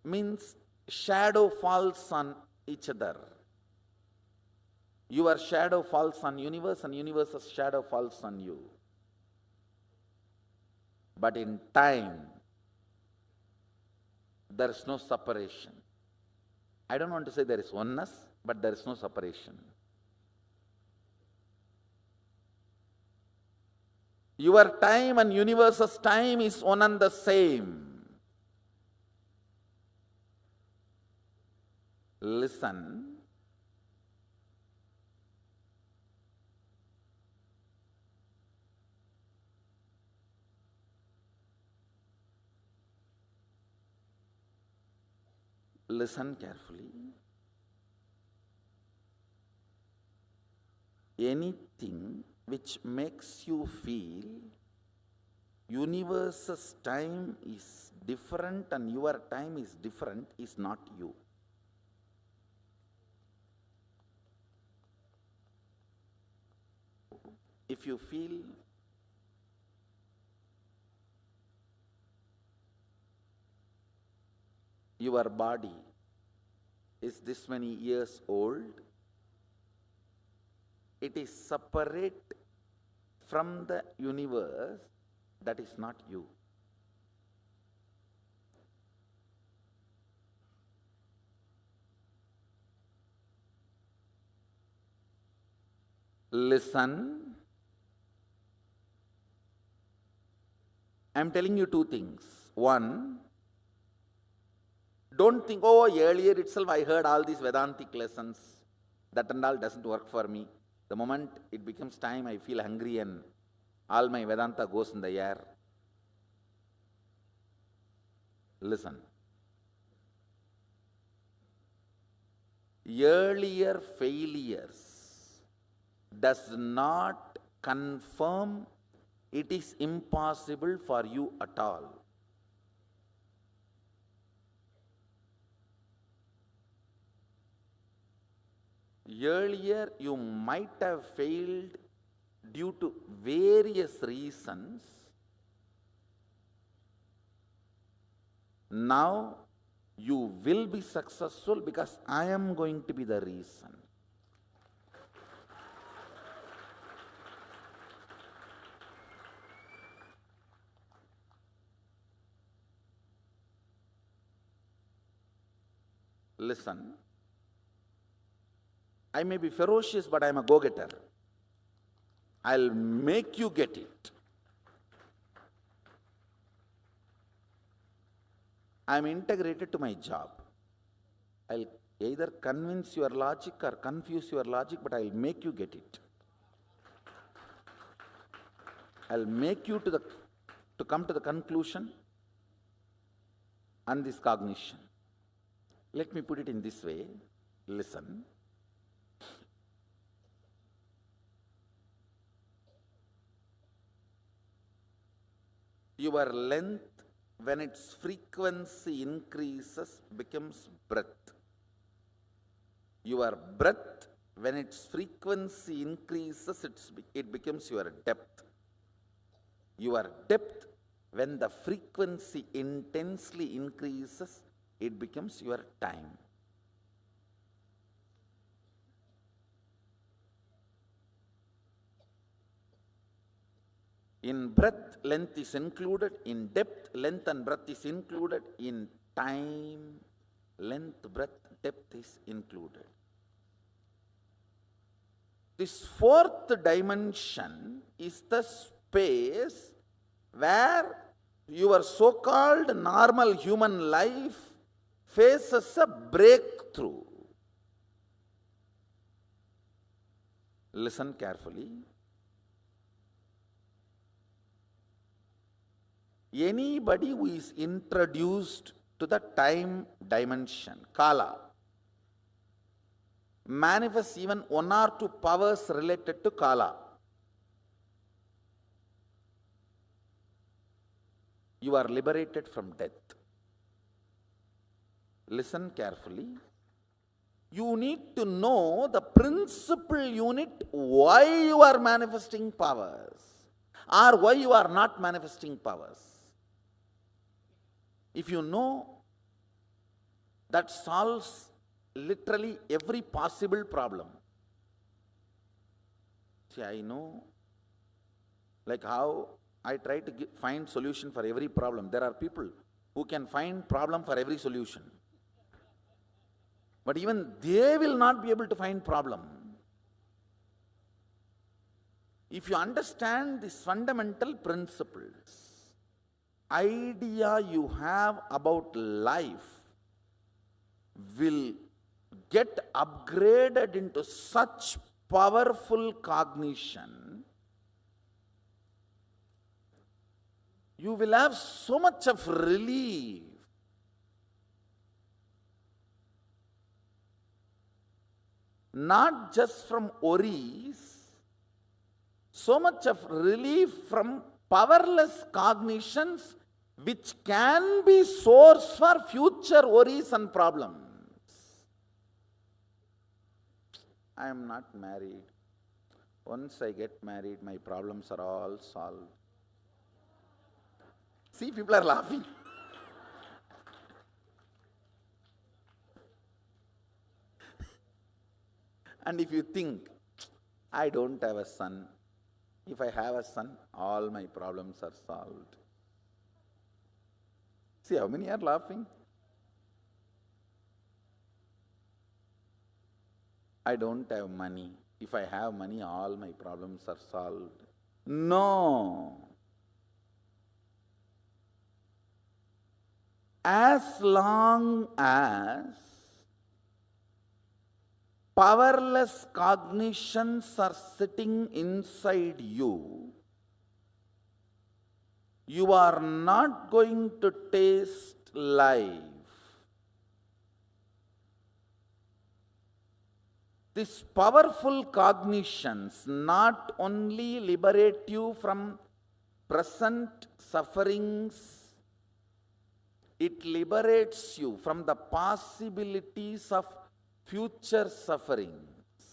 Means shadow falls on each other. Your shadow falls on universe and universe's shadow falls on you. But in time, there is no separation. I don't want to say there is oneness, but there is no separation. Your time and universe's time is one and the same. Listen. Listen carefully. Anything which makes you feel universe's time is different and your time is different is not you. If you feel your body is this many years old, it is separate from the universe, that is not you. Listen. I am telling you two things. One, don't think, oh, earlier itself I heard all these Vedantic lessons. That and all doesn't work for me. The moment it becomes time, I feel hungry and all my Vedanta goes in the air. Listen. Earlier failures does not confirm it is impossible for you at all. Earlier you might have failed due to various reasons. Now you will be successful because I am going to be the reason. Listen, I may be ferocious, but I am a go-getter. I'll make you get it. I am integrated to my job. I'll either convince your logic or confuse your logic, but I'll make you get it. I'll make you to come to the conclusion and this cognition. Let me put it in this way. Listen. Your length, when its frequency increases, becomes breadth. Your breadth, when its frequency increases, it becomes your depth. Your depth, when the frequency intensely increases, it becomes your time. In breadth, length is included. In depth, length and breadth is included. In time, length, breadth, depth is included. This fourth dimension is the space where your so-called normal human life faces a breakthrough. Listen carefully. Anybody who is introduced to the time dimension, Kala, manifests even one or two powers related to Kala. You are liberated from death. Listen carefully. You need to know the principal unit why you are manifesting powers or why you are not manifesting powers. If you know, that solves literally every possible problem. See, I know, like how I try to find solution for every problem. There are people who can find problem for every solution. But even they will not be able to find problem. If you understand these fundamental principles, idea you have about life will get upgraded into such powerful cognition, you will have so much of relief. Not just from worries, so much of relief from powerless cognitions which can be source for future worries and problems. I am not married. Once I get married, my problems are all solved. See, people are laughing. And if you think, I don't have a son, if I have a son, all my problems are solved. See how many are laughing? I don't have money. If I have money, all my problems are solved. No. As long as powerless cognitions are sitting inside you, you are not going to taste life. These powerful cognitions not only liberate you from present sufferings, it liberates you from the possibilities of future sufferings.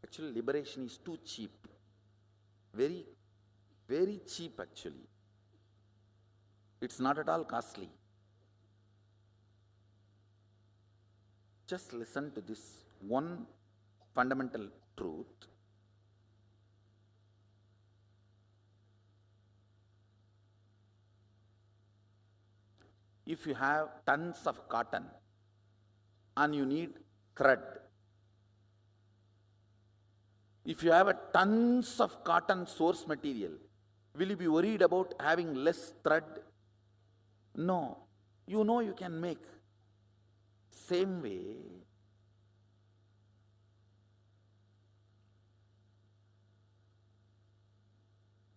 Actually, liberation is too cheap. Very, very cheap actually. It's not at all costly. Just listen to this one fundamental truth. If you have tons of cotton and you need thread, if you have a tons of cotton source material, will you be worried about having less thread? No. You know you can make. Same way,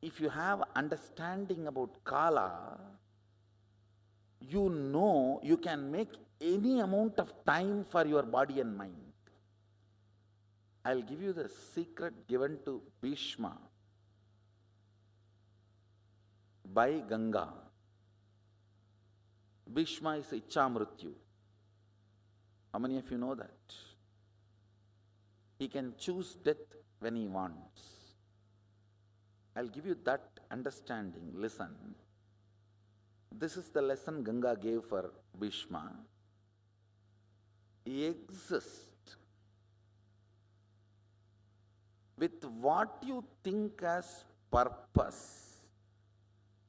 if you have understanding about Kala, you know you can make any amount of time for your body and mind. I'll give you the secret given to Bhishma by Ganga. Bhishma is Ichamrityu. How many of you know that? He can choose death when he wants. I'll give you that understanding. Listen. This is the lesson Ganga gave for Bhishma. Exist with what you think as purpose.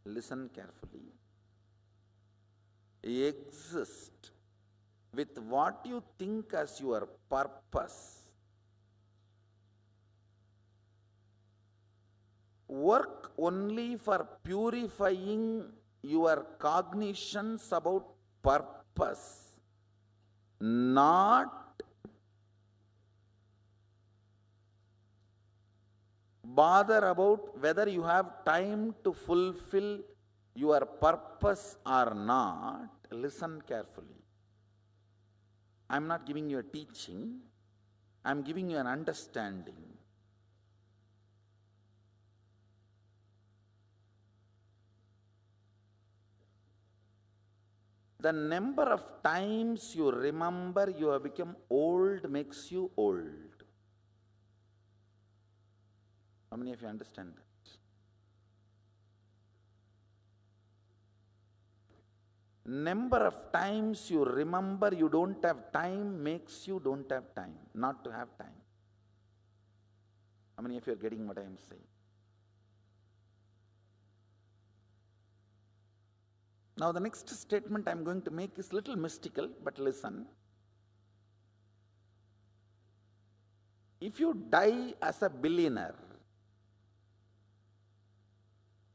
Listen carefully. Exist with what you think as your purpose. work only for purifying your cognitions about purpose, not bother about whether you have time to fulfill your purpose or not. Listen carefully. I'm not giving you a teaching, I'm giving you an understanding. The number of times you remember you have become old makes you old. How many of you understand that? Number of times you remember you don't have time makes you don't have time, not to have time. How many of you are getting what I am saying? Now the next statement I am going to make is little mystical, but listen. If you die as a billionaire,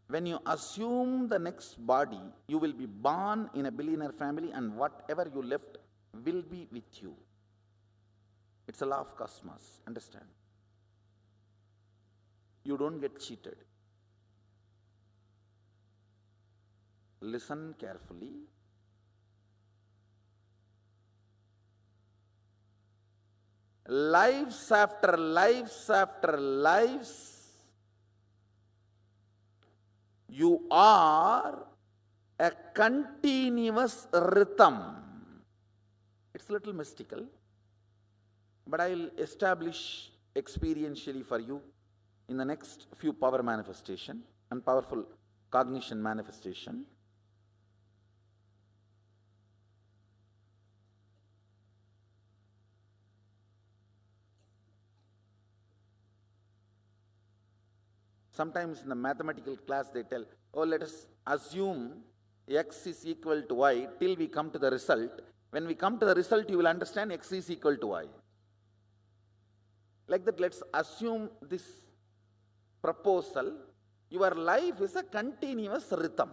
when you assume the next body, you will be born in a billionaire family and whatever you left will be with you. It's a law of cosmos, understand? You don't get cheated. Listen carefully. Lives after lives after lives, you are a continuous rhythm. It's a little mystical, but I will establish experientially for you in the next few power manifestation and powerful cognition manifestation. Sometimes in the mathematical class they tell, oh, let us assume x is equal to y till we come to the result. When we come to the result, you will understand x is equal to y. Like that, let's assume this proposal. Your life is a continuous rhythm.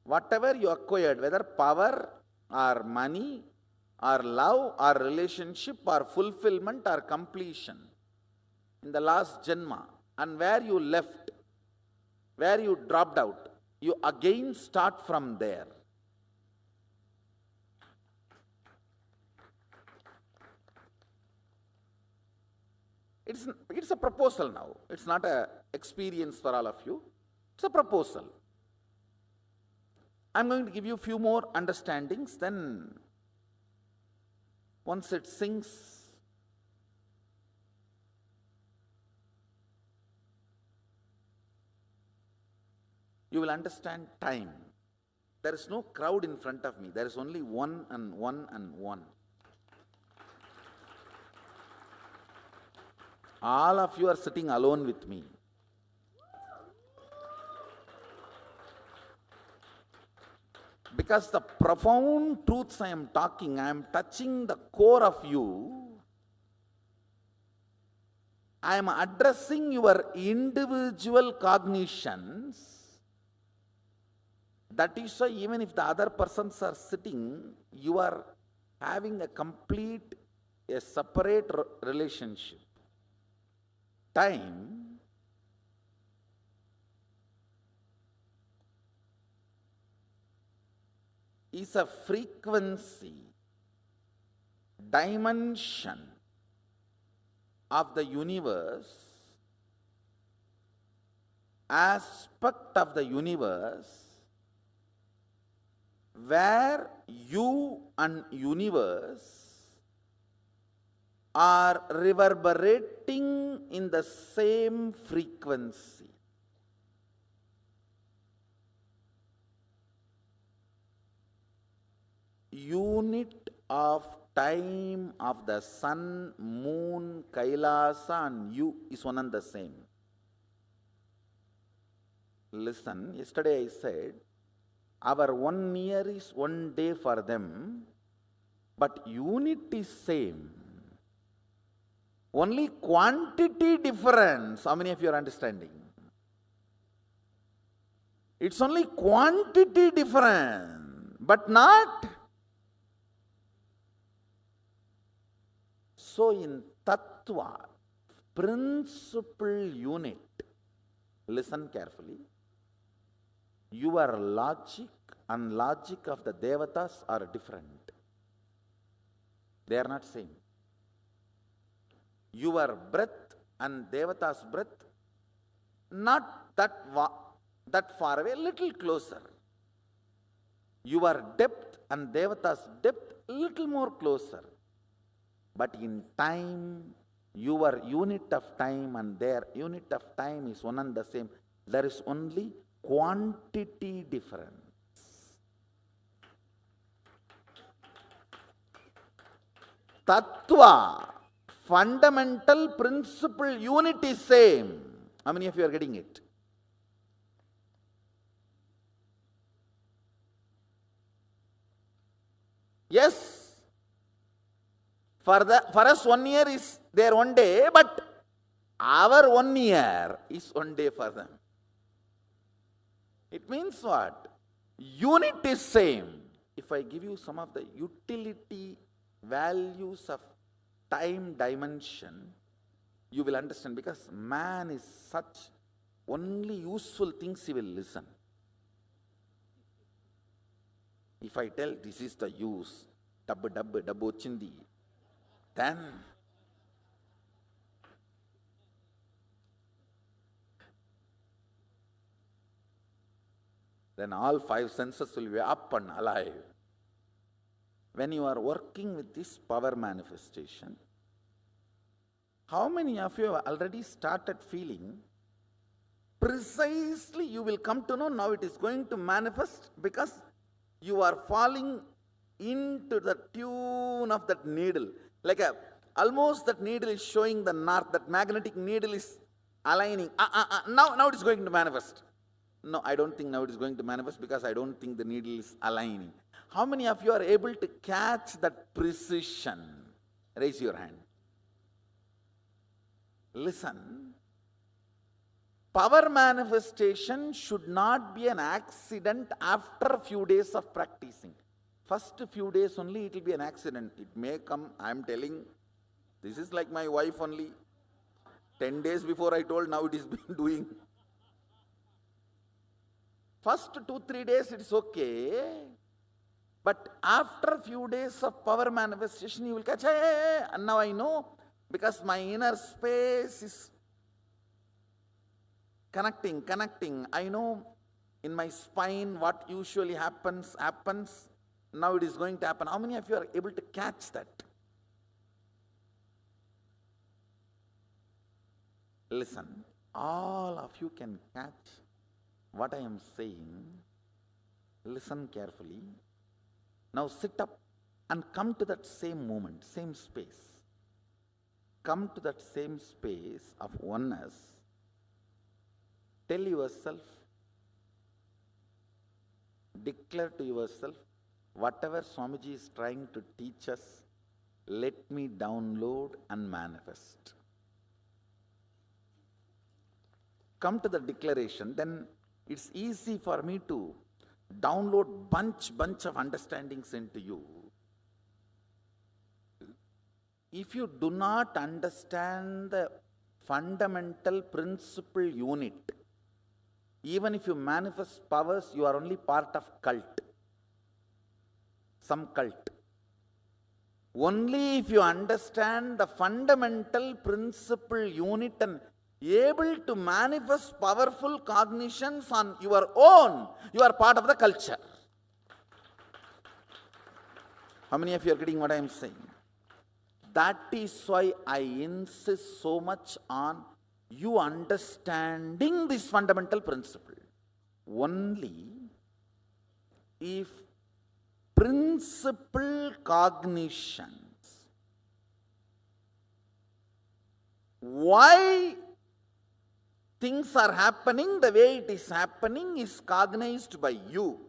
Whatever you acquired, whether power or money, or love, or relationship, or fulfillment, or completion, in the last Janma, and where you left, where you dropped out, you again start from there. It's a proposal now. It's not an experience for all of you. It's a proposal. I'm going to give you a few more understandings, then once it sinks, you will understand time. There is no crowd in front of me. There is only one and one and one. All of you are sitting alone with me. Because the profound truths I am talking, I am touching the core of you. I am addressing your individual cognitions. That is why even if the other persons are sitting, you are having a complete, a separate relationship. Time is a frequency, dimension of the universe, aspect of the universe, where you and universe are reverberating in the same frequency. Unit of time of the sun, moon, Kailasa and you is one and the same. Listen, yesterday I said, our 1 year is 1 day for them, but unit is same. Only quantity difference. How many of you are understanding? It's only quantity difference, but not. So in Tattva, principal unit, listen carefully, your logic and logic of the Devatas are different. They are not same. Your breath and Devata's breath, not that far away, little closer. Your depth and Devata's depth, little more closer. But in time, your unit of time and their unit of time is one and the same. There is only quantity difference. Tattva, fundamental principle unit is same. How many of you are getting it? Yes. For us 1 year is their 1 day, but our 1 year is 1 day for them. It means what? Unit is same. If I give you some of the utility values of time dimension, you will understand, because man is such, only useful things he will listen. If I tell this is the use, dabbu chindi, then all 5 senses will be up and alive. When you are working with this power manifestation, how many of you have already started feeling precisely you will come to know now it is going to manifest, because you are falling into the tune of that needle. Like almost that needle is showing the north, that magnetic needle is aligning. Now it is going to manifest. No, I don't think now it is going to manifest, because I don't think the needle is aligning. How many of you are able to catch that precision? Raise your hand. Listen. Power manifestation should not be an accident after a few days of practicing. First few days only it will be an accident. It may come, I am telling, this is like my wife only. 10 days before I told, now it is been doing. First 2-3 days it's okay. But after a few days of power manifestation, you will catch, hey, and now I know, because my inner space is connecting. I know in my spine what usually happens. Now it is going to happen. How many of you are able to catch that? Listen, all of you can catch what I am saying. Listen carefully. Now sit up and come to that same moment, same space. Come to that same space of oneness. Tell yourself, declare to yourself, whatever Swamiji is trying to teach us, let me download and manifest. Come to the declaration, then it's easy for me to download bunch of understandings into you. If you do not understand the fundamental principle unit, even if you manifest powers, you are only part of cult. Some cult. Only if you understand the fundamental principle unit and able to manifest powerful cognitions on your own, you are part of the culture. How many of you are getting what I am saying? That is why I insist so much on you understanding this fundamental principle. Only if principle cognitions, why things are happening the way it is happening, is cognized by you.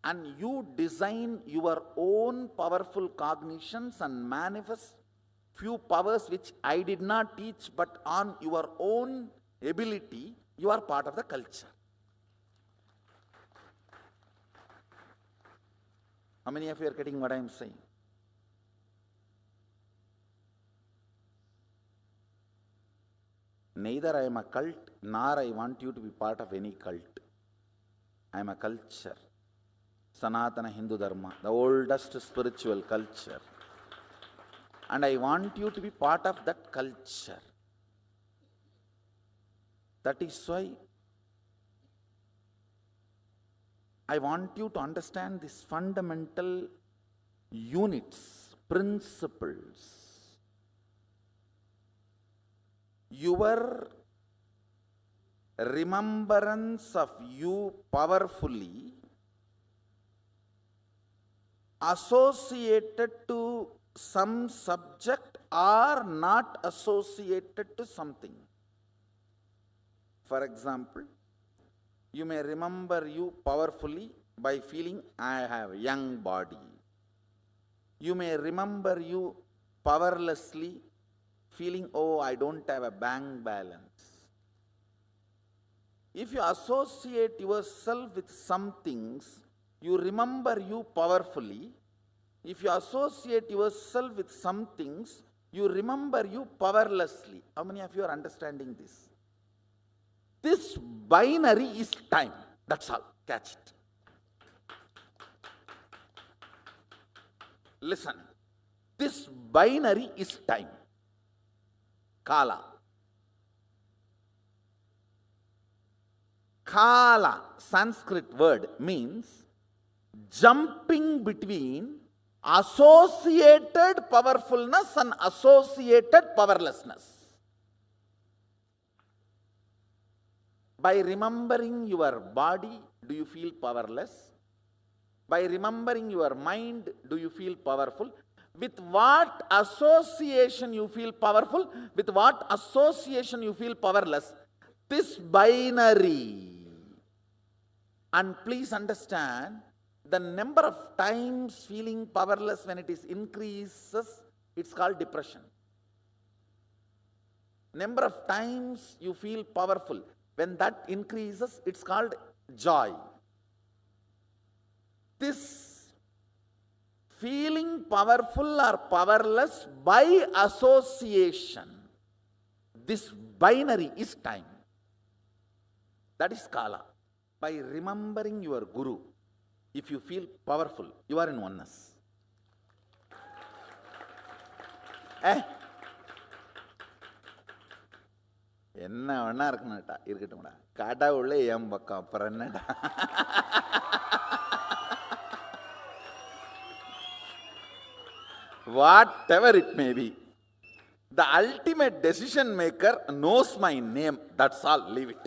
And you design your own powerful cognitions and manifest few powers which I did not teach, but on your own ability, you are part of the culture. How many of you are getting what I am saying? Neither I am a cult, nor I want you to be part of any cult. I am a culture. Sanatana Hindu Dharma, the oldest spiritual culture. And I want you to be part of that culture. That is why I want you to understand these fundamental units, principles. Your remembrance of you powerfully associated to some subject or not associated to something. For example, you may remember you powerfully by feeling I have a young body. You may remember you powerlessly feeling, oh, I don't have a bank balance. If you associate yourself with some things, you remember you powerfully. If you associate yourself with some things, you remember you powerlessly. How many of you are understanding this? This binary is time. That's all. Catch it. Listen. This binary is time. Kala. Kala, Sanskrit word, means jumping between associated powerfulness and associated powerlessness. By remembering your body, do you feel powerless? By remembering your mind, do you feel powerful? With what association you feel powerful? With what association you feel powerless? This binary. And please understand, the number of times feeling powerless when it is increases, it's called depression. Number of times you feel powerful, when that increases, it's called joy. This feeling powerful or powerless by association, this binary is time. That is Kala. By remembering your Guru, if you feel powerful, you are in oneness. என்ன வேணா இருக்கணும்டா, இருக்கட்டும்டா. கடவுளே என் பக்கம், அப்புறம் என்னடா? Whatever it may be, the ultimate decision maker knows my name. That's all. Leave it.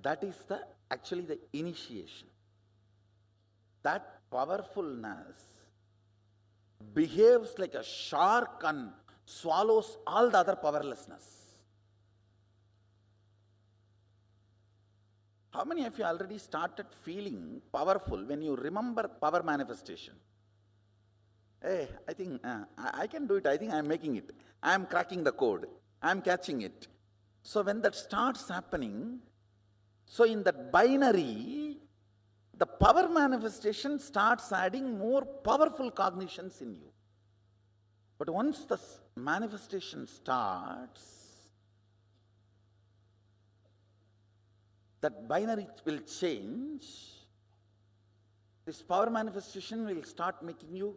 That is actually the initiation. That powerfulness behaves like a shark and swallows all the other powerlessness. How many of you already started feeling powerful when you remember power manifestation? Hey, I think I can do it. I think I am making it. I am cracking the code. I am catching it. So when that starts happening, so in that binary, the power manifestation starts adding more powerful cognitions in you. But once the manifestation starts, that binary will change. This power manifestation will start making you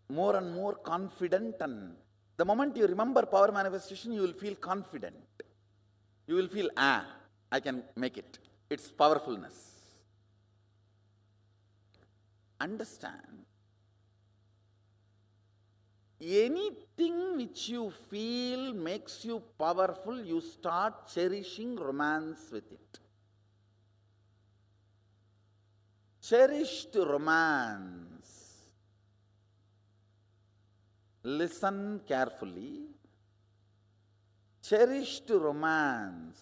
more and more confident, and the moment you remember power manifestation, you will feel confident. You will feel, I can make it. It's powerfulness. Understand, anything which you feel makes you powerful, you start cherishing romance with it. Cherished romance. Listen carefully. Cherished romance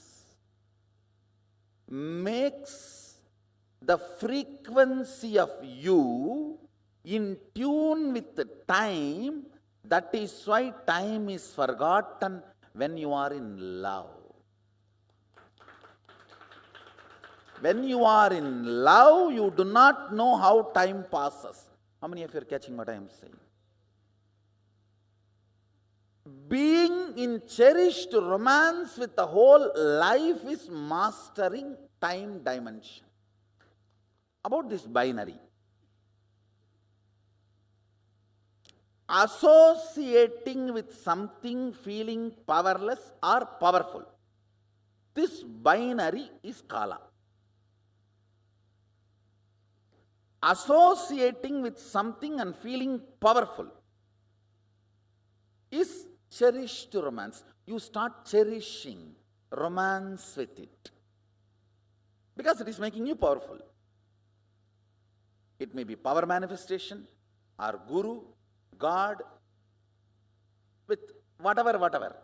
makes the frequency of you in tune with the time. That is why time is forgotten when you are in love. When you are in love, you do not know how time passes. How many of you are catching what I am saying? Being in cherished romance with the whole life is mastering time dimension. About this binary. Associating with something feeling powerless or powerful. This binary is Kala. Associating with something and feeling powerful is cherished romance. You start cherishing romance with it because it is making you powerful. It may be power manifestation or guru, God, with whatever.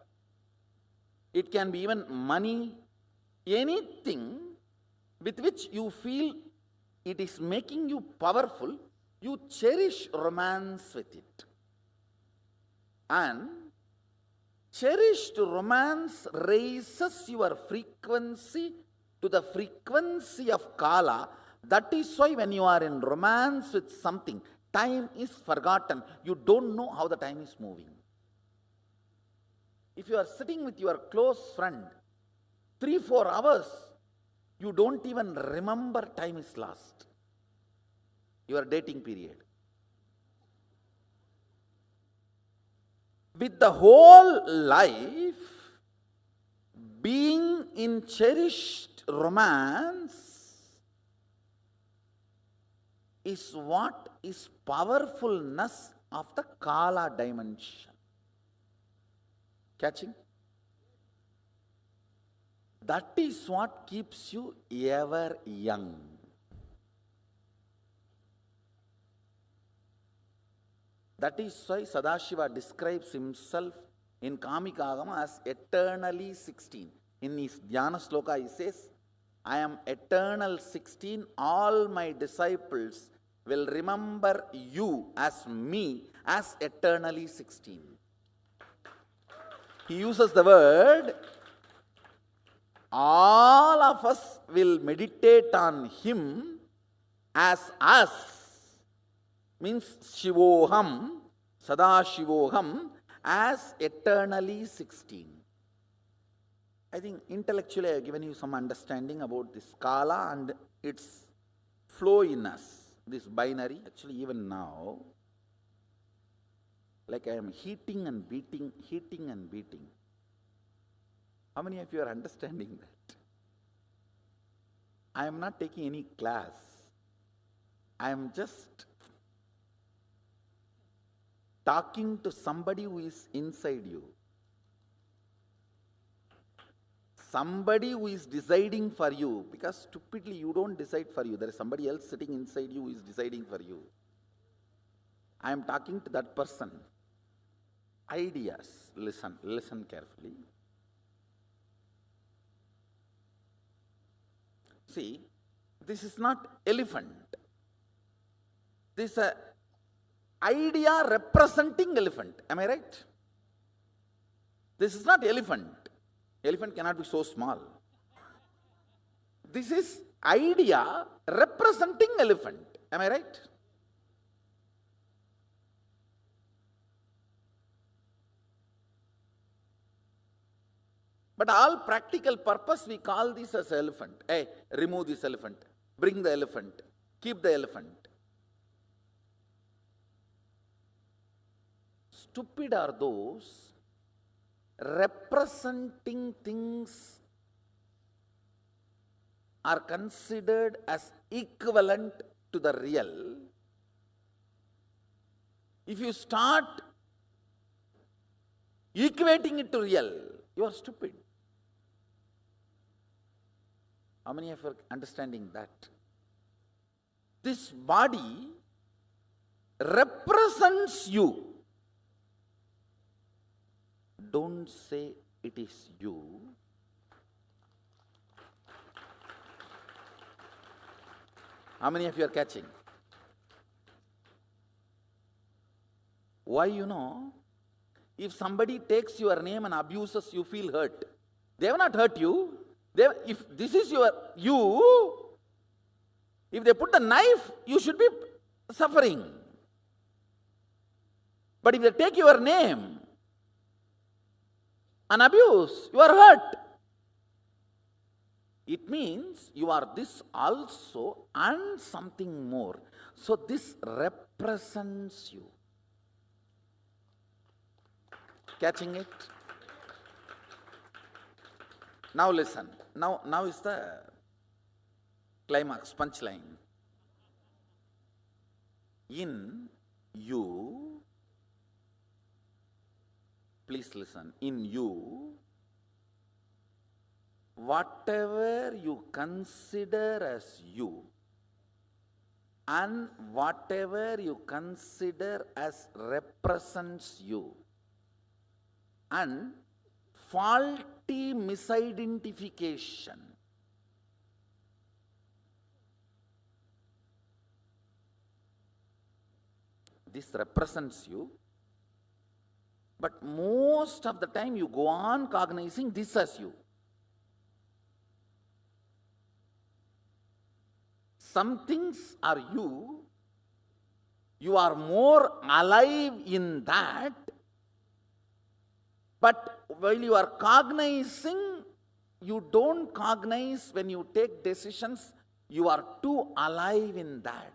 It can be even money, anything with which you feel it is making you powerful, you cherish romance with it. And cherished romance raises your frequency to the frequency of Kala. That is why when you are in romance with something, time is forgotten. You don't know how the time is moving. If you are sitting with your close friend 3-4 hours, you don't even remember time is lost. Your dating period. With the whole life being in cherished romance is what is powerfulness of the Kala dimension. Catching? That is what keeps you ever young. That is why Sadashiva describes himself in Kamikagama as eternally 16. In his Dhyana Sloka he says, I am eternal 16, all my disciples will remember you as me as eternally 16. He uses the word, all of us will meditate on him as us, means Shivoham, Sadashivoham, as eternally 16. I think intellectually I have given you some understanding about this Kala and its flow in us, this binary. Actually even now, like I am heating and beating. How many of you are understanding that? I am not taking any class. I am just talking to somebody who is inside you. Somebody who is deciding for you, because stupidly you don't decide for you. There is somebody else sitting inside you who is deciding for you. I am talking to that person. Ideas. Listen carefully. See, this is not elephant. This is an idea representing elephant. Am I right? This is not elephant. Elephant cannot be so small. This is idea representing elephant. Am I right? But all practical purpose we call this as elephant. Hey, remove this elephant. Bring the elephant. Keep the elephant. Stupid are those representing things are considered as equivalent to the real. If you start equating it to real, you are stupid. How many of you are understanding that? This body represents you. Don't say it is you. How many of you are catching? Why, you know? If somebody takes your name and abuses, you feel hurt. They have not hurt you. If this is you, if they put the knife, you should be suffering. But if they take your name and abuse, you are hurt. It means you are this also and something more. So this represents you. Catching it? Now listen. Now is the climax, punchline. In you, please listen, in you, whatever you consider as you and whatever you consider as represents you and faulty misidentification, this represents you, but most of the time you go on cognizing this as you. Some things are you are more alive in that, but while you are cognizing, you don't cognize when you take decisions, you are too alive in that.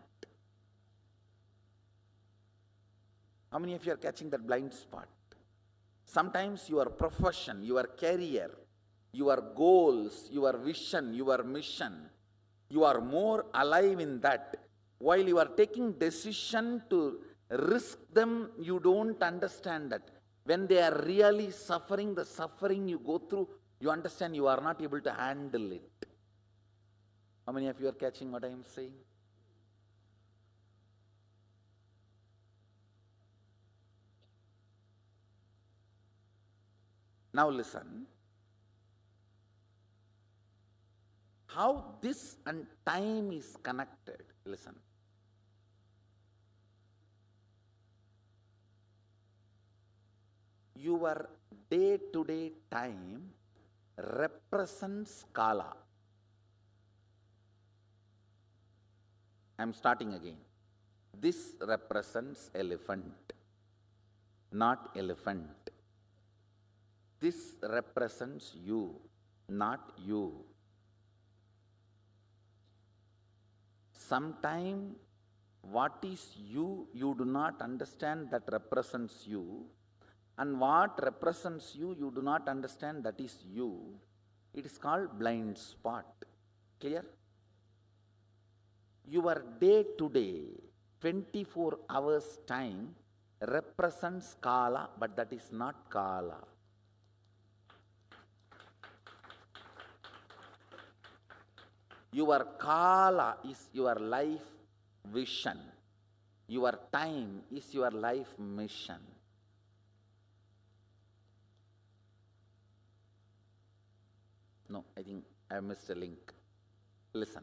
How many of you are catching that blind spot? Sometimes your profession, your career, your goals, your vision, your mission, you are more alive in that. While you are taking decision to risk them, you don't understand that. When they are really suffering, the suffering you go through, you understand you are not able to handle it. How many of you are catching what I am saying? Now listen. How this and time is connected. Listen. Your day-to-day time represents kala. I am starting again. This represents elephant, not elephant. This represents you, not you. Sometime what is you do not understand that represents you, and what represents you do not understand that is you. It is called blind spot. Clear? Your day-to-day, 24 hours time represents kala, but that is not kala. Your kala is your life vision. Your time is your life mission. No, I think I missed a link. Listen.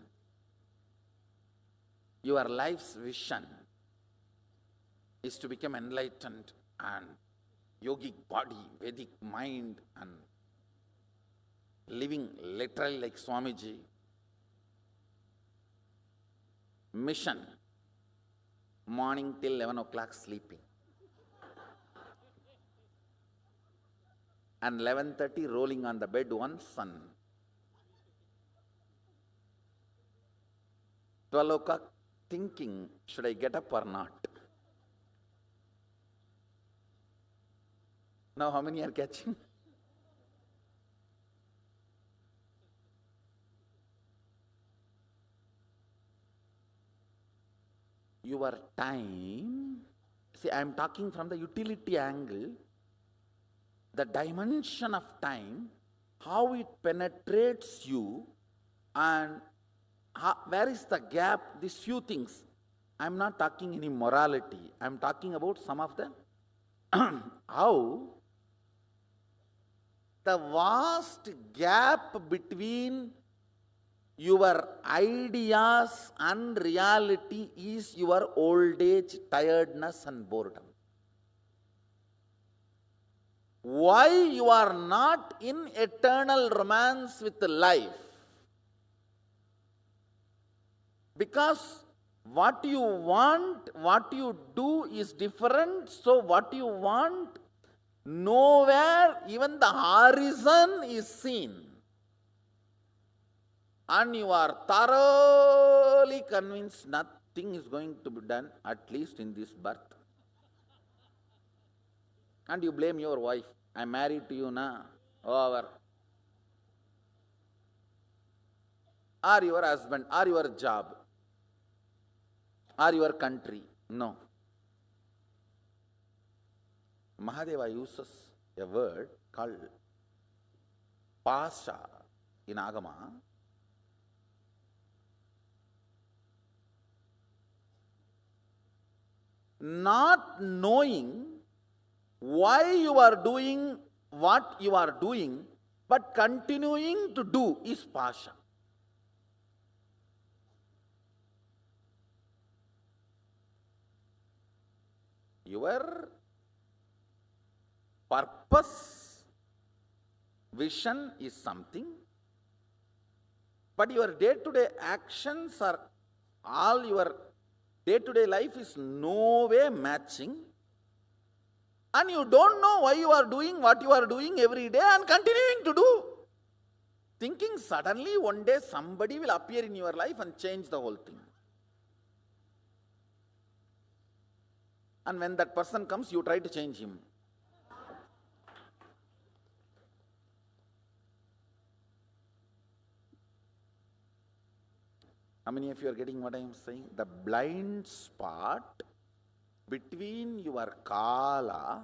Your life's vision is to become enlightened and yogic body, Vedic mind, and living literally like Swamiji. Mission, morning till 11 o'clock sleeping. And 11:30 rolling on the bed once and 12 o'clock thinking, should I get up or not? Now how many are catching? Your time, see, I am talking from the utility angle, the dimension of time, how it penetrates you, and where is the gap, these few things. I am not talking any morality, I am talking about some of them. How the vast gap between Your ideas and reality is your old age, tiredness and boredom. Why you are not in eternal romance with life? Because what you want, what you do is different. So what you want, nowhere even the horizon is seen. And you are thoroughly convinced nothing is going to be done, at least in this birth. And you blame your wife. I'm married to you now. Over. Or your husband, or your job, or your country. No. Mahadeva uses a word called pasha in Agama. Not knowing why you are doing what you are doing, but continuing to do is pasha. Your purpose, vision is something, but your day-to-day actions are all your day-to-day life is no way matching, and you don't know why you are doing what you are doing every day and continuing to do. Thinking suddenly one day somebody will appear in your life and change the whole thing. And when that person comes, you try to change him. How many of you are getting what I am saying? The blind spot between your kala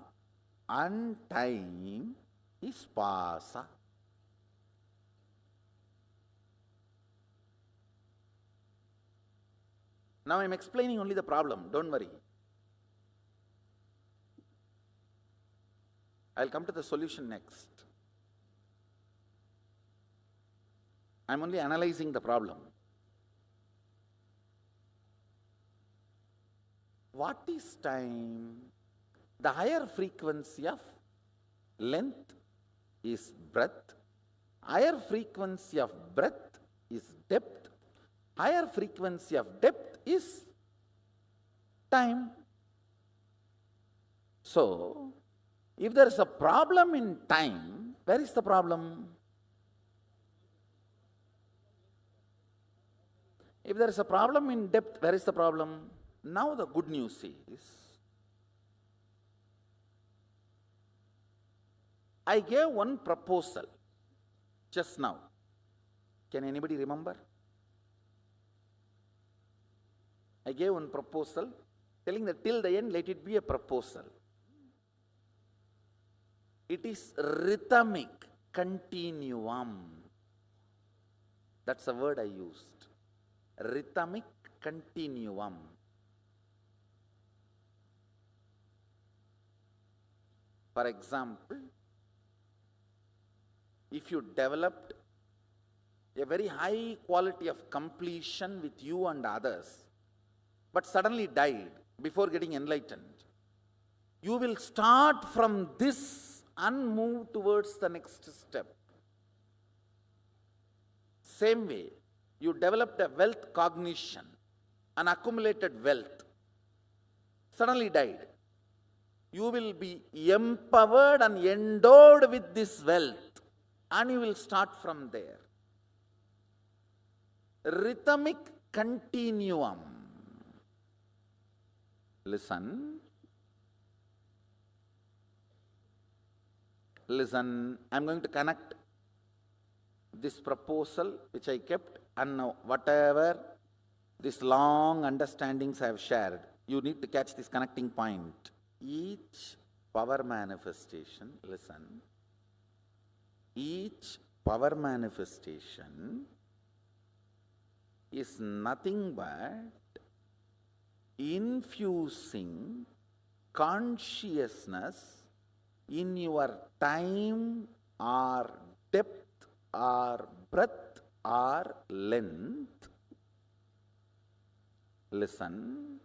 and time is pasa. Now I am explaining only the problem, don't worry. I'll come to the solution next. I'm only analyzing the problem. What is time? The higher frequency of length is breadth. Higher frequency of breadth is depth. Higher frequency of depth is time. So, if there is a problem in time, where is the problem? If there is a problem in depth, where is the problem? Now the good news is, I gave one proposal just now. Can anybody remember? I gave one proposal telling that till the end let it be a proposal. It is rhythmic continuum. That's the word I used. Rhythmic continuum. For example, if you developed a very high quality of completion with you and others, but suddenly died before getting enlightened, you will start from this and move towards the next step. Same way, you developed a wealth cognition, an accumulated wealth, suddenly died. You will be empowered and endowed with this wealth, and you will start from there. Rhythmic continuum. Listen. Listen, I'm going to connect this proposal which I kept, and now whatever these long understandings I have shared, you need to catch this connecting point. Each power manifestation, listen, each power manifestation is nothing but infusing consciousness in your time or depth or breadth or length, listen,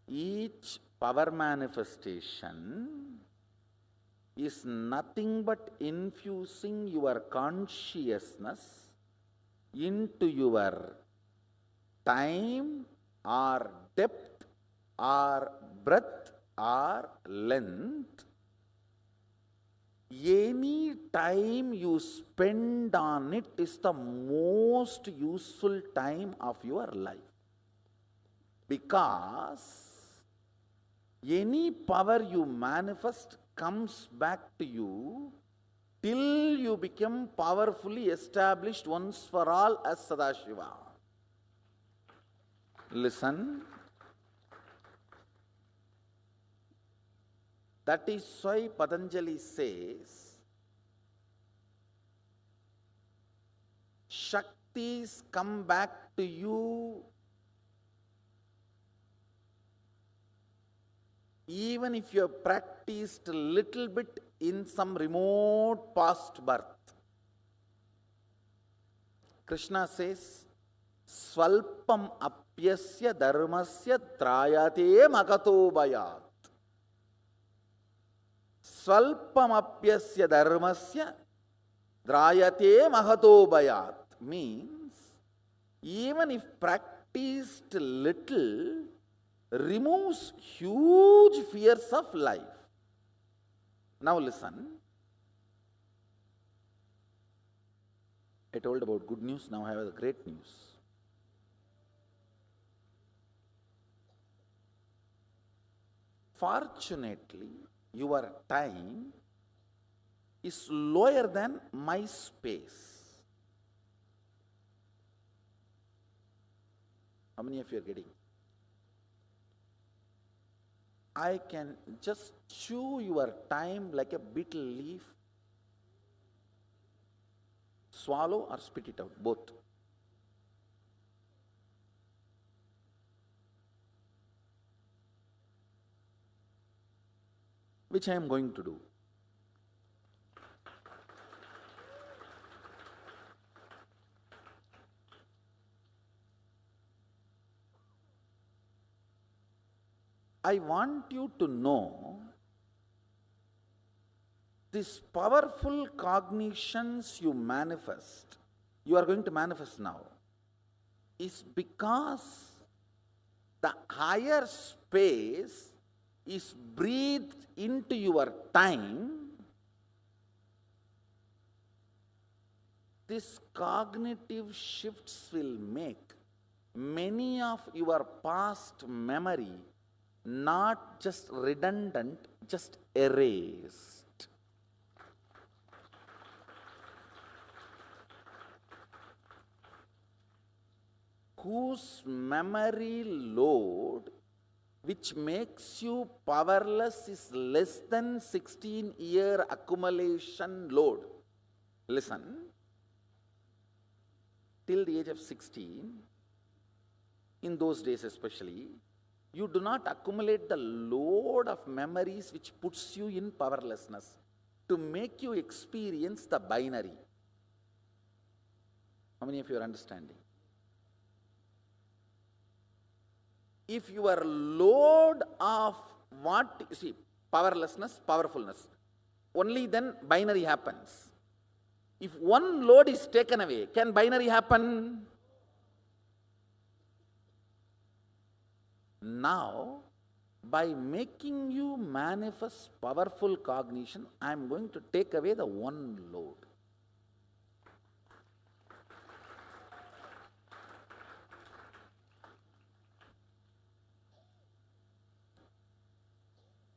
each power manifestation is nothing but infusing your consciousness into your time or depth or breadth or length. Any time you spend on it is the most useful time of your life. Because any power you manifest comes back to you till you become powerfully established once for all as Sadashiva. Listen. That is why Patanjali says, Shaktis come back to you even if you have practiced a little bit in some remote past birth. Krishna says, Svalpam apyasya dharmasya trayate magato bayat. Svalpamapyasya dharmasya drayate mahato bayat means even if practiced little removes huge fears of life. Now listen. I told about good news, now I have the great news. Fortunately, your time is lower than my space. How many of you are getting? I can just chew your time like a betel leaf, swallow or spit it out, both. Which I am going to do. I want you to know these powerful cognitions you manifest, you are going to manifest now, is because the higher space is breathed into your time. These cognitive shifts will make many of your past memory not just redundant, just erased. Whose memory load which makes you powerless is less than 16-year accumulation load. Listen, till the age of 16, in those days especially, you do not accumulate the load of memories which puts you in powerlessness to make you experience the binary. How many of you are understanding? If your load of what, you see, powerlessness, powerfulness, only then binary happens. If one load is taken away, can binary happen? Now, by making you manifest powerful cognition, I am going to take away the one load.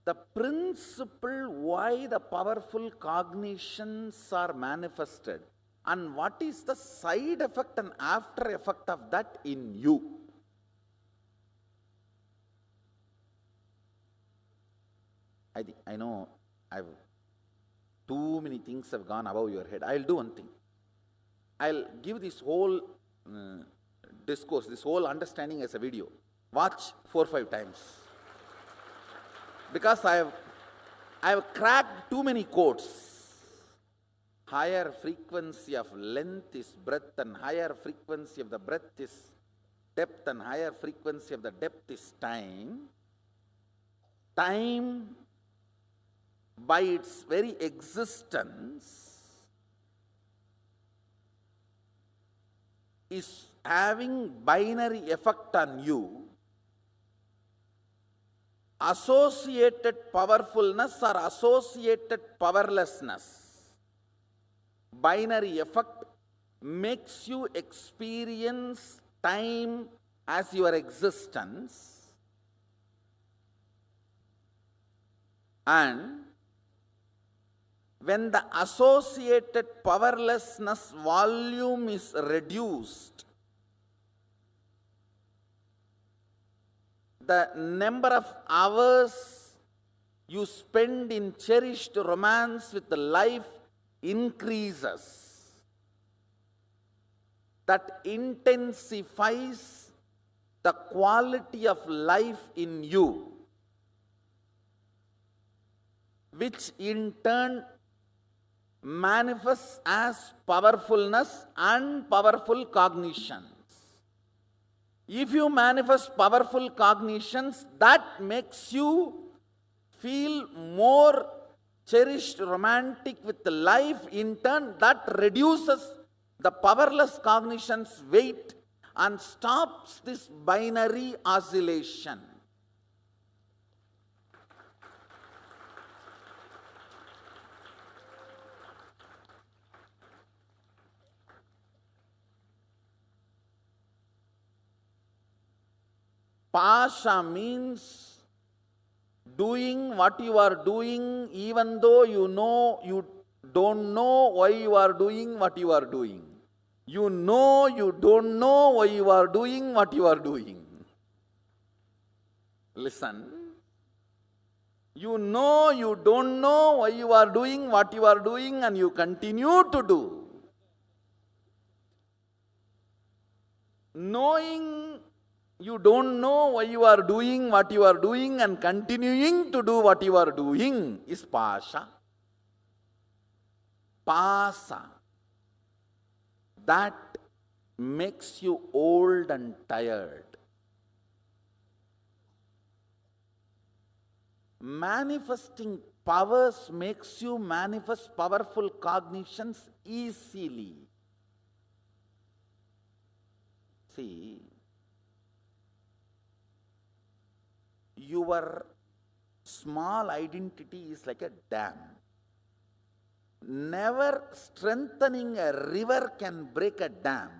The principle why the powerful cognitions are manifested and what is the side effect and after effect of that in you. I know too many things have gone above your head. I'll do one thing. I'll give this whole discourse, this whole understanding as a video. Watch 4 or 5 times. Because I have cracked too many codes. higher frequency of length is breadth, and higher frequency of the breadth is depth, and higher frequency of the depth is time. Time, by its very existence, is having binary effect on you. Associated powerfulness or associated powerlessness, binary effect, makes you experience time as your existence, and when the associated powerlessness volume is reduced, the number of hours you spend in cherished romance with the life increases. That intensifies the quality of life in you, which in turn manifests as powerfulness and powerful cognitions. If you manifest powerful cognitions, that makes you feel more cherished, romantic with life. In turn, that reduces the powerless cognition's weight and stops this binary oscillation. Pasha means doing what you are doing even though you know you don't know why you are doing what you are doing. You know you don't know why you are doing what you are doing. Listen. You know you don't know why you are doing what you are doing, and you continue to do. Knowing you don't know why you are doing what you are doing and continuing to do what you are doing is pasha. Pasa. That makes you old and tired. Manifesting powers makes you manifest powerful cognitions easily. See, your small identity is like a dam. Never strengthening a river can break a dam.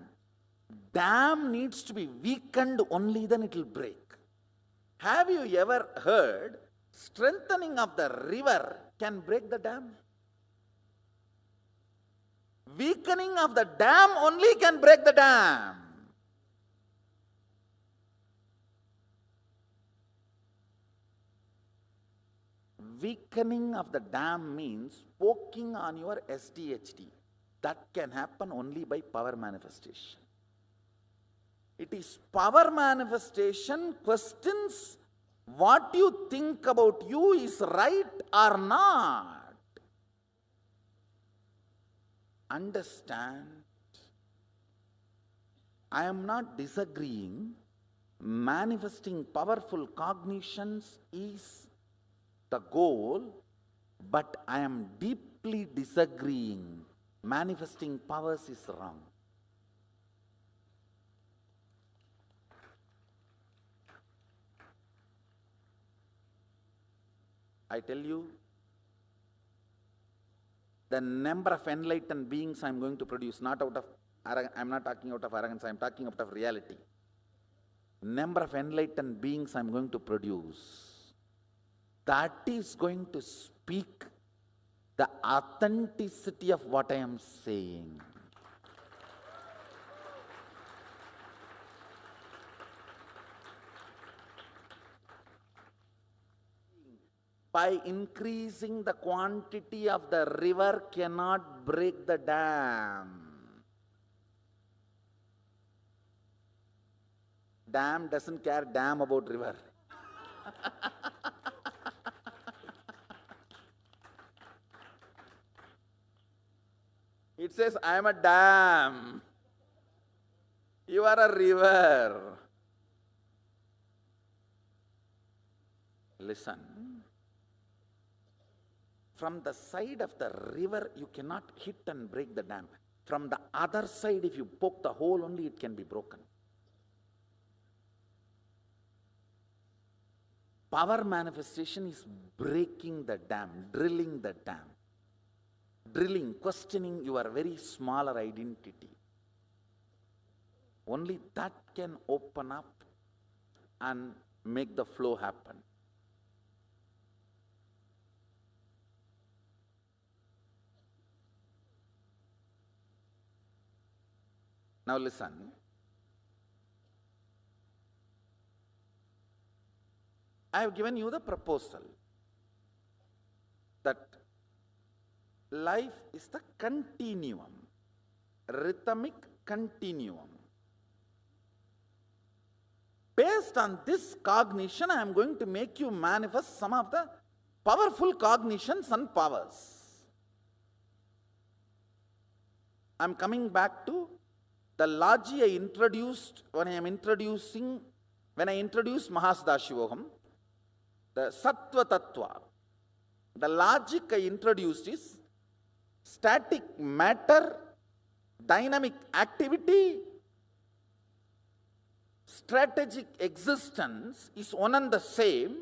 Dam needs to be weakened, only then it will break. Have you ever heard strengthening of the river can break the dam? Weakening of the dam only can break the dam. Weakening of the dam means poking on your SDHD. That can happen only by power manifestation. It is power manifestation questions what you think about you is right or not. Understand, I am not disagreeing. Manifesting powerful cognitions is the goal, but I am deeply disagreeing. Manifesting powers is wrong. I tell you, the number of enlightened beings I am going to produce, not out of arrogance, I am not talking out of arrogance, I am talking out of reality. Number of enlightened beings I am going to produce, that is going to speak the authenticity of what I am saying. By increasing the quantity of the river cannot break the dam. Dam doesn't care damn about river. It says, I am a dam. You are a river. Listen. From the side of the river, you cannot hit and break the dam. From the other side, if you poke the hole only, it can be broken. Power manifestation is breaking the dam, drilling the dam. Drilling, questioning your very smaller identity. Only that can open up and make the flow happen. Now listen. I have given you the proposal that life is the continuum, rhythmic continuum. Based on this cognition, I am going to make you manifest some of the powerful cognitions and powers. I am coming back to the logic I introduced when I introduced Mahasdashivoham, the Sattva Tattva. The logic I introduced is static matter, dynamic activity, strategic existence is one and the same,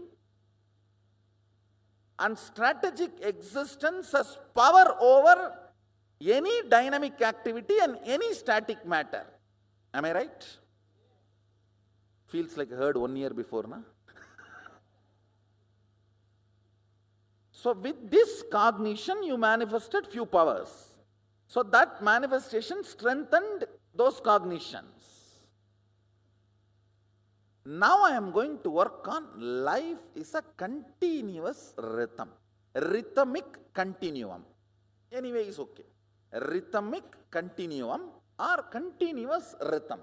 and strategic existence has power over any dynamic activity and any static matter. Am I right? Feels like I heard 1 year before, na? So with this cognition, you manifested few powers. So that manifestation strengthened those cognitions. Now I am going to work on life is a continuous rhythm. Rhythmic continuum. Anyway, it's okay. Rhythmic continuum or continuous rhythm.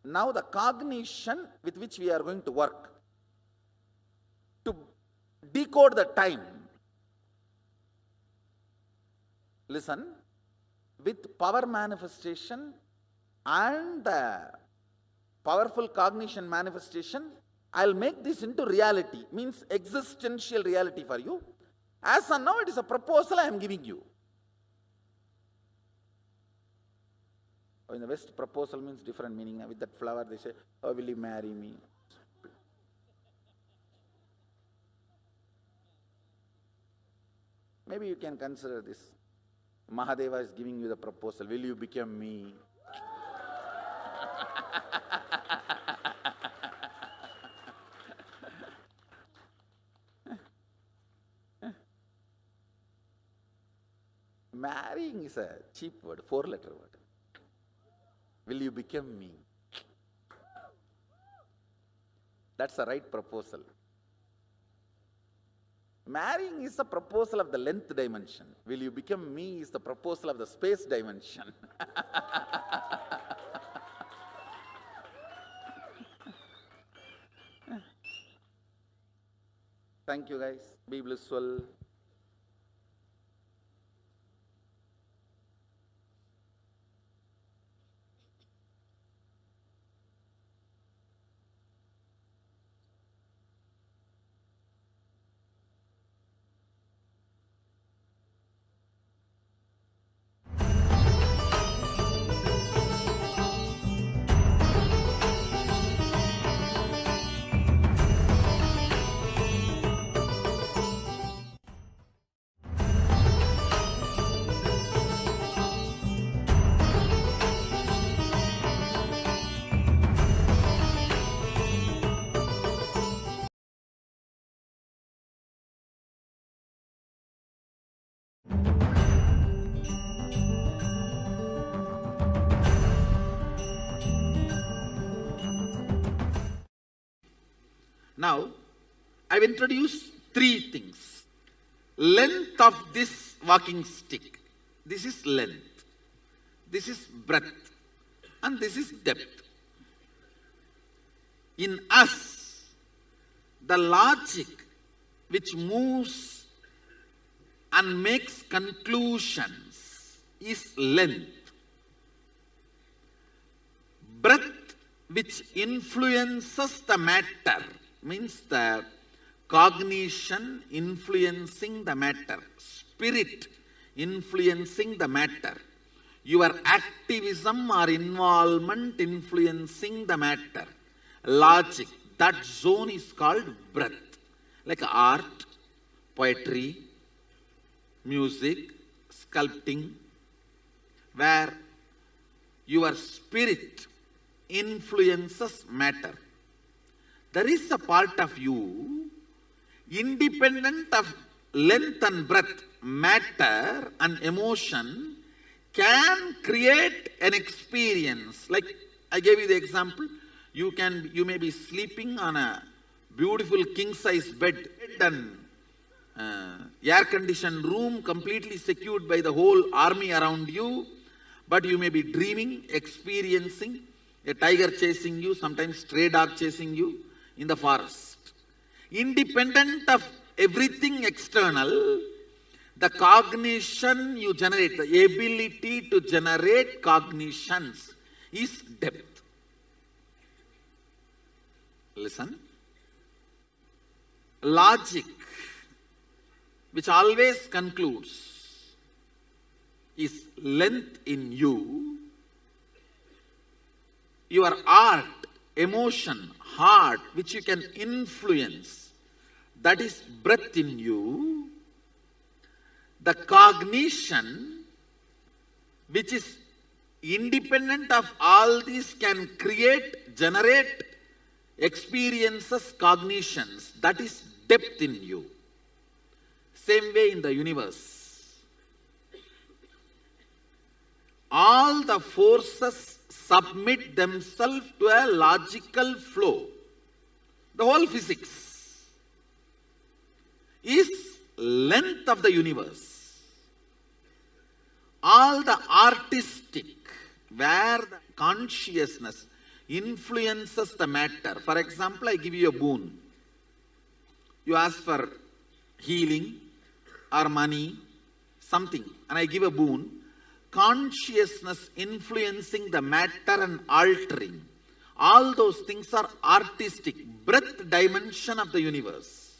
Now the cognition with which we are going to work to decode the time. Listen, with power manifestation and the powerful cognition manifestation, I'll make this into reality, means existential reality for you. As of now, it is a proposal I am giving you. In the West, proposal means different meaning. With that flower, they say, oh, will you marry me? Maybe you can consider this. Mahadeva is giving you the proposal. Will you become me? Marrying is a cheap word, 4-letter word. Will you become me? That's the right proposal. Marrying is the proposal of the length dimension. Will you become me is the proposal of the space dimension. Thank you guys. Be blissful. Now, I've introduced 3 things. Length of this walking stick. This is length. This is breadth. And this is depth. In us, the logic which moves and makes conclusions is length. Breath which influences the matter means the cognition influencing the matter, spirit influencing the matter, your activism or involvement influencing the matter, logic, that zone is called breath. Like art, poetry, music, sculpting, where your spirit influences matter. There is a part of you, independent of length and breadth, matter and emotion can create an experience. Like I gave you the example, you may be sleeping on a beautiful king-size bed and air-conditioned room completely secured by the whole army around you, but you may be dreaming, experiencing a tiger chasing you, sometimes stray dog chasing you in the forest. Independent of everything external, the cognition you generate, the ability to generate cognitions is depth. Listen. Logic, which always concludes, is length in you. Your art, emotion, heart, which you can influence, that is breadth in you. The cognition, which is independent of all these, can create, generate experiences, cognitions, that is depth in you. Same way in the universe. All the forces submit themselves to a logical flow. The whole physics is length of the universe. All the artistic, where the consciousness influences the matter. For example, I give you a boon. You ask for healing or money, something, and I give a boon. Consciousness influencing the matter and altering. All those things are artistic, breadth dimension of the universe.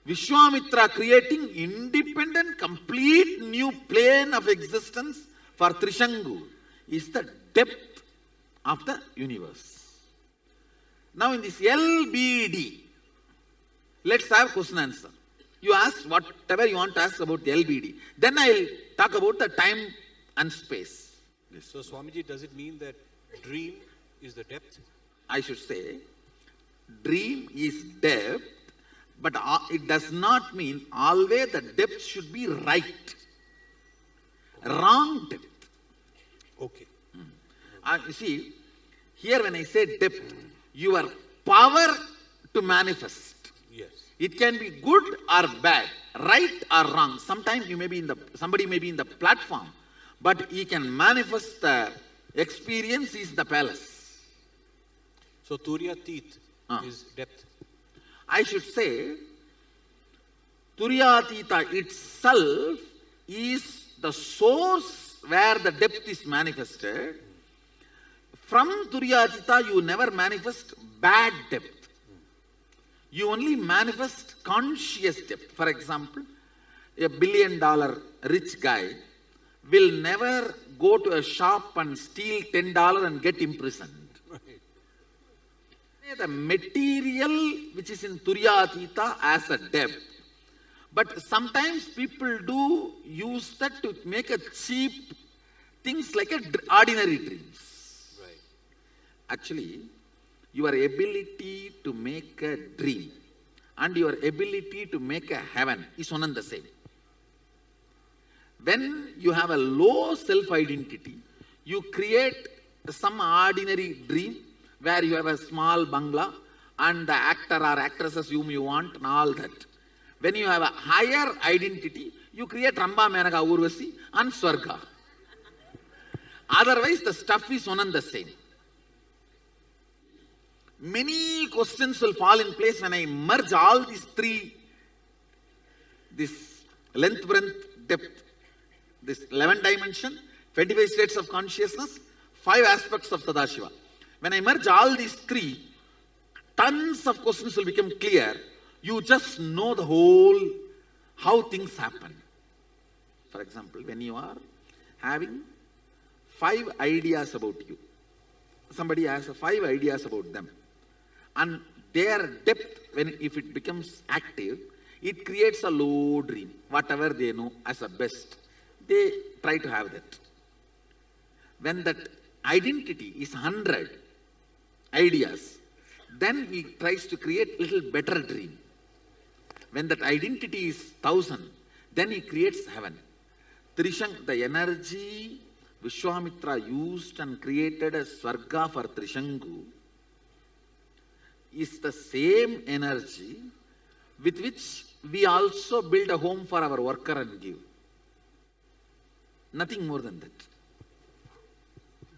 Vishwamitra creating independent, complete new plane of existence for Trishangu is the depth of the universe. Now in this LBD, let's have question answer. You ask whatever you want to ask about the LBD. Then I'll talk about the time and space. So Swamiji, does it mean that dream is the depth? I should say, dream is depth, but it does not mean always the depth should be right. Wrong depth. Okay. You see, here when I say depth, your power to manifest. Yes. It can be good or bad, right or wrong. Sometimes somebody may be in the platform, but he can manifest the experience is the palace. So Turyatit is depth. I should say, Turyatita itself is the source where the depth is manifested. From Turyatita, you never manifest bad depth. You only manifest conscious depth. For example, a $1 billion rich guy will never go to a shop and steal $10 and get imprisoned. The material which is in Turyatita as a depth. But sometimes people do use that to make a cheap things like ordinary dreams. Right. Actually, your ability to make a dream and your ability to make a heaven is one and the same. When you have a low self-identity, you create some ordinary dream where you have a small bungalow and the actor or actresses whom you want and all that. When you have a higher identity, you create Ramba, Menaka, Urvasi and Swarga. Otherwise, the stuff is one and the same. many questions will fall in place when I merge all these three, this length, breadth, depth, this 11 dimension, 25 states of consciousness, 5 aspects of Sadashiva. When I merge all these three, tons of questions will become clear. You just know the whole, how things happen. For example, when you are having 5 ideas about you, somebody has 5 ideas about them, and their depth, if it becomes active, it creates a low dream. Whatever they know as a best, they try to have that. When that identity is 100 ideas, then he tries to create little better dream. When that identity is 1000, then he creates heaven. Trishang, the energy Vishwamitra used and created a Swarga for Trishangu, is the same energy with which we also build a home for our worker and give. Nothing more than that.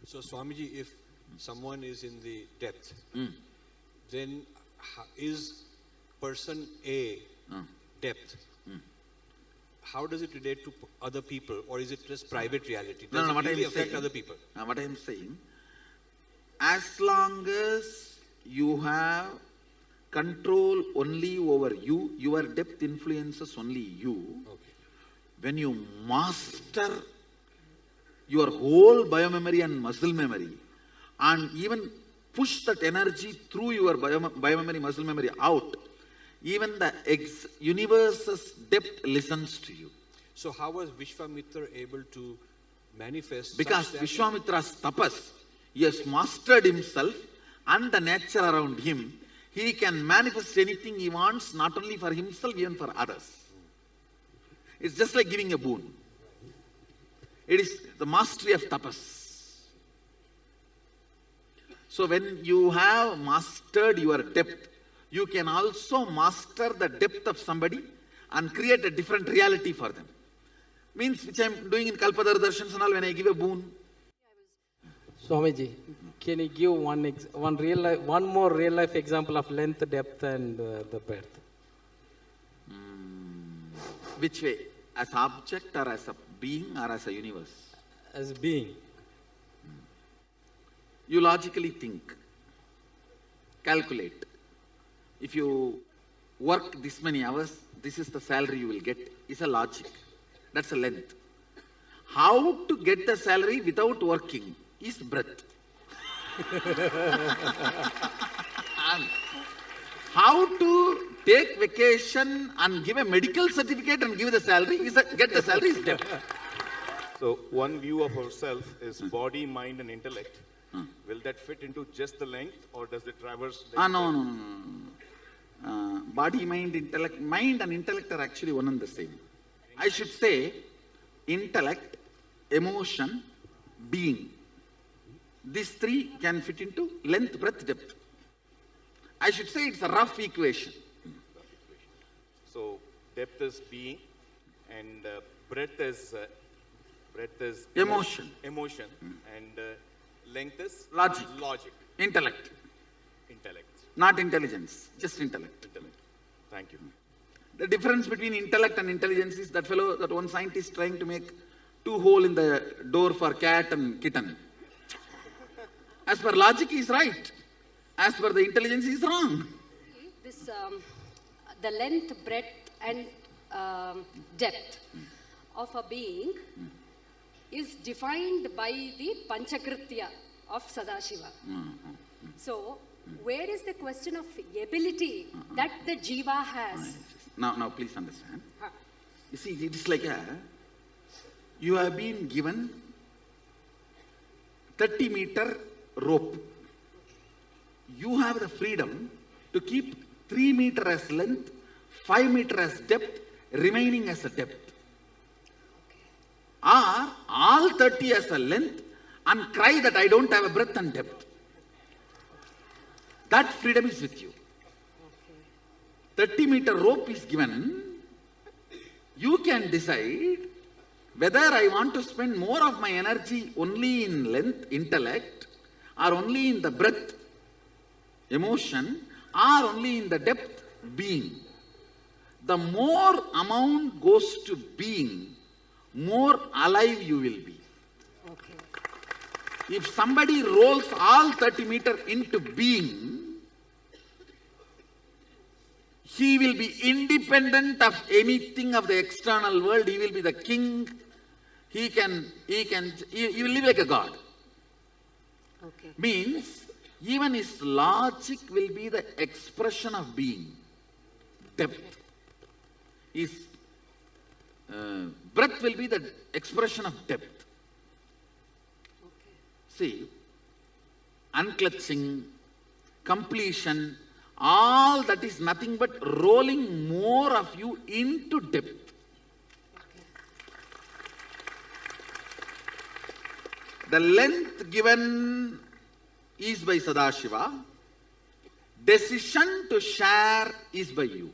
So Swamiji, if someone is in the depth, then is person A depth? How does it relate to other people, or is it just private reality? Does it really affect other people? What I am saying, as long as you have control only over you, your depth influences only you. Okay. When you master your whole biomemory and muscle memory, and even push that energy through your biomemory, muscle memory out, even the universe's depth listens to you. So how was Vishwamitra able to manifest? Because Vishwamitra's tapas, he has mastered himself and the nature around him. He can manifest anything he wants, not only for himself, even for others. It's just like giving a boon. It is the mastery of tapas. So when you have mastered your depth, you can also master the depth of somebody and create a different reality for them. Means which I am doing in Kalpadar Darshans and all, when I give a boon. Swamiji, can you give one more real life example of length, depth and the breadth? Which way? As object or as a being or as a universe? As a being. You logically think, calculate. If you work this many hours, this is the salary you will get. It's a logic. That's a length. How to get the salary without working is breadth. How to take vacation and give a medical certificate and give the salary get the salary is depth. So one view of ourselves is body, mind and intellect. Will that fit into just the length, or does it traverse? No. Body, mind and intellect are actually one and the same. I should say intellect, emotion, being. These three can fit into length, breadth, depth. I should say it's a rough equation. So depth is being, and breadth is emotion, and length is logic. Intellect. Not intelligence, just intellect. Thank you. The difference between intellect and intelligence is that one scientist trying to make 2 holes in the door for cat and kitten. As per logic, he is right. As per the intelligence, he is wrong. This, the length, breadth and depth of a being is defined by the Panchakritya of Sadashiva. So, where is the question of ability that the Jiva has? Now please understand. You see, it is like you have been given 30-meter rope. You have the freedom to keep 3 meters as length, 5 meters as depth, remaining as a depth. Or all 30 as a length and cry that I don't have a breadth and depth. That freedom is with you. 30-meter rope is given. You can decide whether I want to spend more of my energy only in length, intellect, or only in the breadth, emotion or only in the depth, being. The more amount goes to being, more alive you will be. Okay. If somebody rolls all 30 meters into being, he will be independent of anything of the external world. He will be the king. He will live like a god. Okay. Means, even his logic will be the expression of being. Depth. His breath will be the expression of depth. Okay. See, unclutching, completion, all that is nothing but rolling more of you into depth. The length given is by Sadashiva. Decision to share is by you.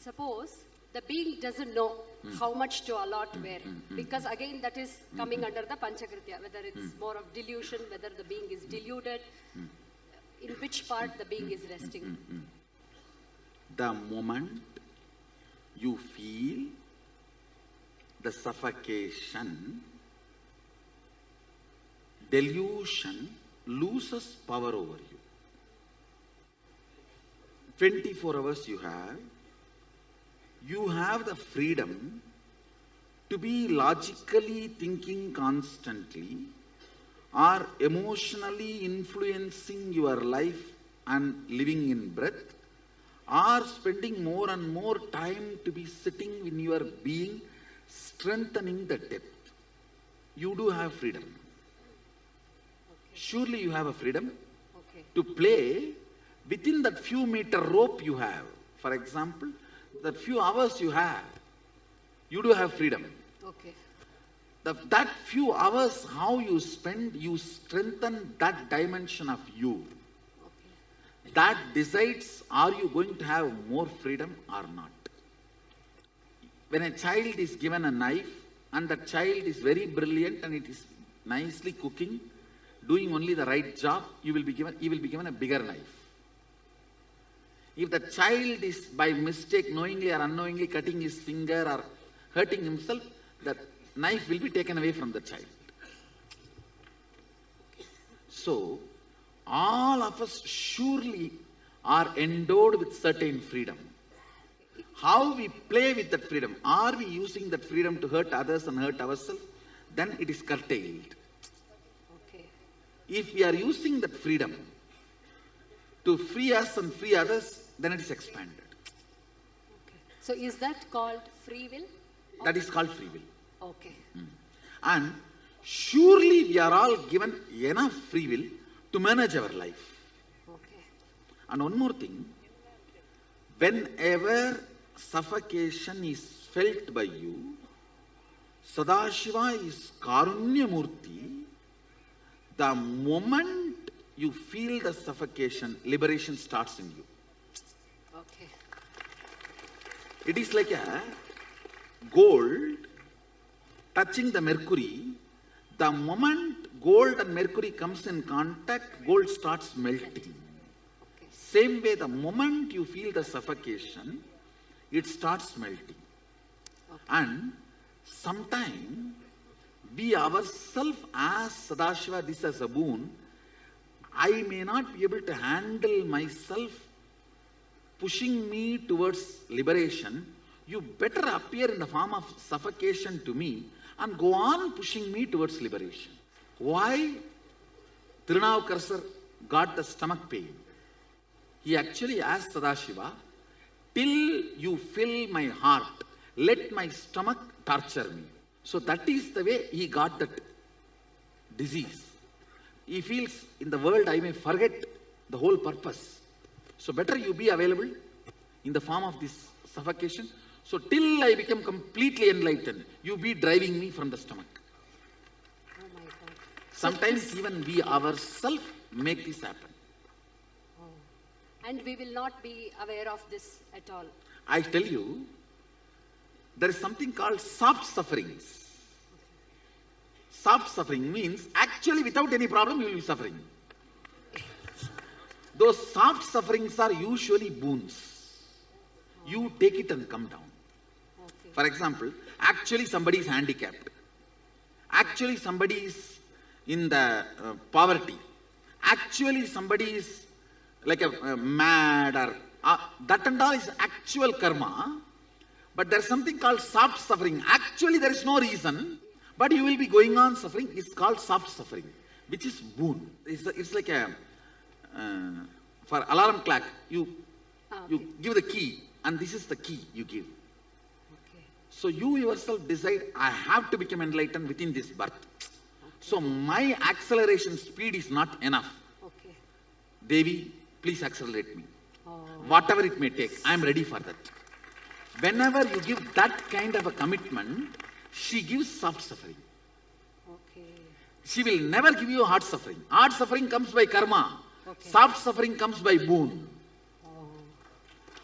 Suppose the being doesn't know how much to allot where, because again that is coming under the Panchakritya, whether it's more of delusion, whether the being is deluded, in which part the being is resting. The moment you feel the suffocation, delusion loses power over you. 24 hours you have the freedom to be logically thinking constantly or emotionally influencing your life and living in breath, or spending more and more time to be sitting in your being, strengthening the depth. You do have freedom. Surely you have a freedom to play within that few meter rope you have. For example, the few hours you have, you do have freedom. Okay. That few hours, how you spend, you strengthen that dimension of you. Okay. That decides, are you going to have more freedom or not? When a child is given a knife and that child is very brilliant and it is nicely cooking, doing only the right job, he will be given a bigger knife. If the child is by mistake, knowingly or unknowingly cutting his finger or hurting himself, that knife will be taken away from the child. So, all of us surely are endowed with certain freedom. How we play with that freedom, are we using that freedom to hurt others and hurt ourselves? Then it is curtailed. Okay. If we are using that freedom to free us and free others, then it is expanded. Okay. So is that called free will? That is called free will. Okay. And surely we are all given enough free will to manage our life. Okay. And one more thing, whenever suffocation is felt by you, Sadashiva is Karunya Murti. The moment you feel the suffocation, liberation starts in you. Okay. It is like a gold touching the mercury. The moment gold and mercury comes in contact, gold starts melting. Same way, the moment you feel the suffocation, it starts melting. And sometime we ourselves ask Sadashiva this as a boon. I may not be able to handle myself pushing me towards liberation. You better appear in the form of suffocation to me and go on pushing me towards liberation. Why Tirunavukkarasar got the stomach pain? He actually asked Sadashiva, till you fill my heart, let my stomach torture me. So that is the way he got that disease. He feels in the world I may forget the whole purpose. So better you be available in the form of this suffocation. So till I become completely enlightened, you be driving me from the stomach. Oh my God. Sometimes even we ourselves make this happen. And we will not be aware of this at all. I tell you, there is something called soft sufferings. Soft suffering means actually without any problem you will be suffering. Those soft sufferings are usually boons. You take it and come down. For example, actually somebody is handicapped. Actually somebody is in the poverty. Actually somebody is like a mad or that and all is actual karma. But there's something called soft suffering. Actually there is no reason, but you will be going on suffering. It's called soft suffering, which is boon. It's like a, for alarm clock, you give the key, and this is the key you give. So you yourself decide, I have to become enlightened within this birth. So my acceleration speed is not enough. Devi, please accelerate me. Whatever it may take, I am ready for that. Whenever you give that kind of a commitment, she gives soft suffering. She will never give you hard suffering. Hard suffering comes by karma. Soft suffering comes by boon.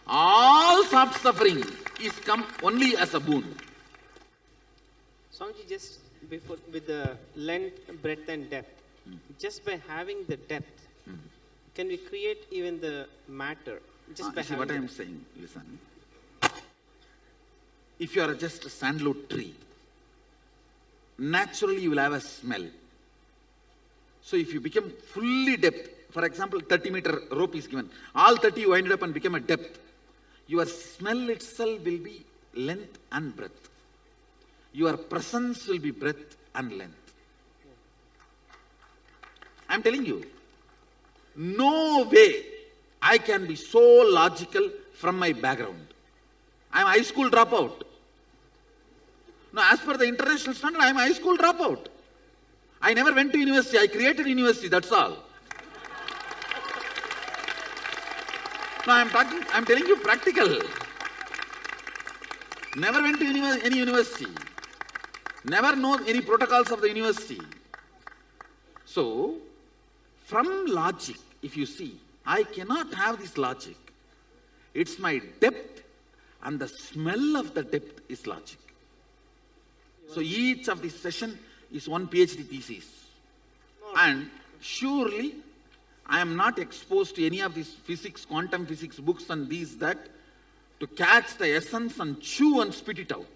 All soft suffering is come only as a boon. Swamiji, just before with the length, breadth and depth, just by having the depth, can we create even the matter? Just by See having what I am saying, listen. If you are just a sandalwood tree, naturally you will have a smell. So if you become fully depth, for example, 30-meter rope is given, all 30 you wind it up and become a depth, your smell itself will be length and breadth. Your presence will be breadth and length. I am telling you, no way I can be so logical from my background. I am a high school dropout. Now, as per the international standard, I am a high school dropout. I never went to university. I created university, that's all. No, I am telling you practical. Never went to any university. Never know any protocols of the university. So, from logic, if you see, I cannot have this logic. It's my depth, and the smell of the depth is logic. So each of this session is one PhD thesis. And surely, I am not exposed to any of these physics, quantum physics books and these, that, to catch the essence and chew and spit it out.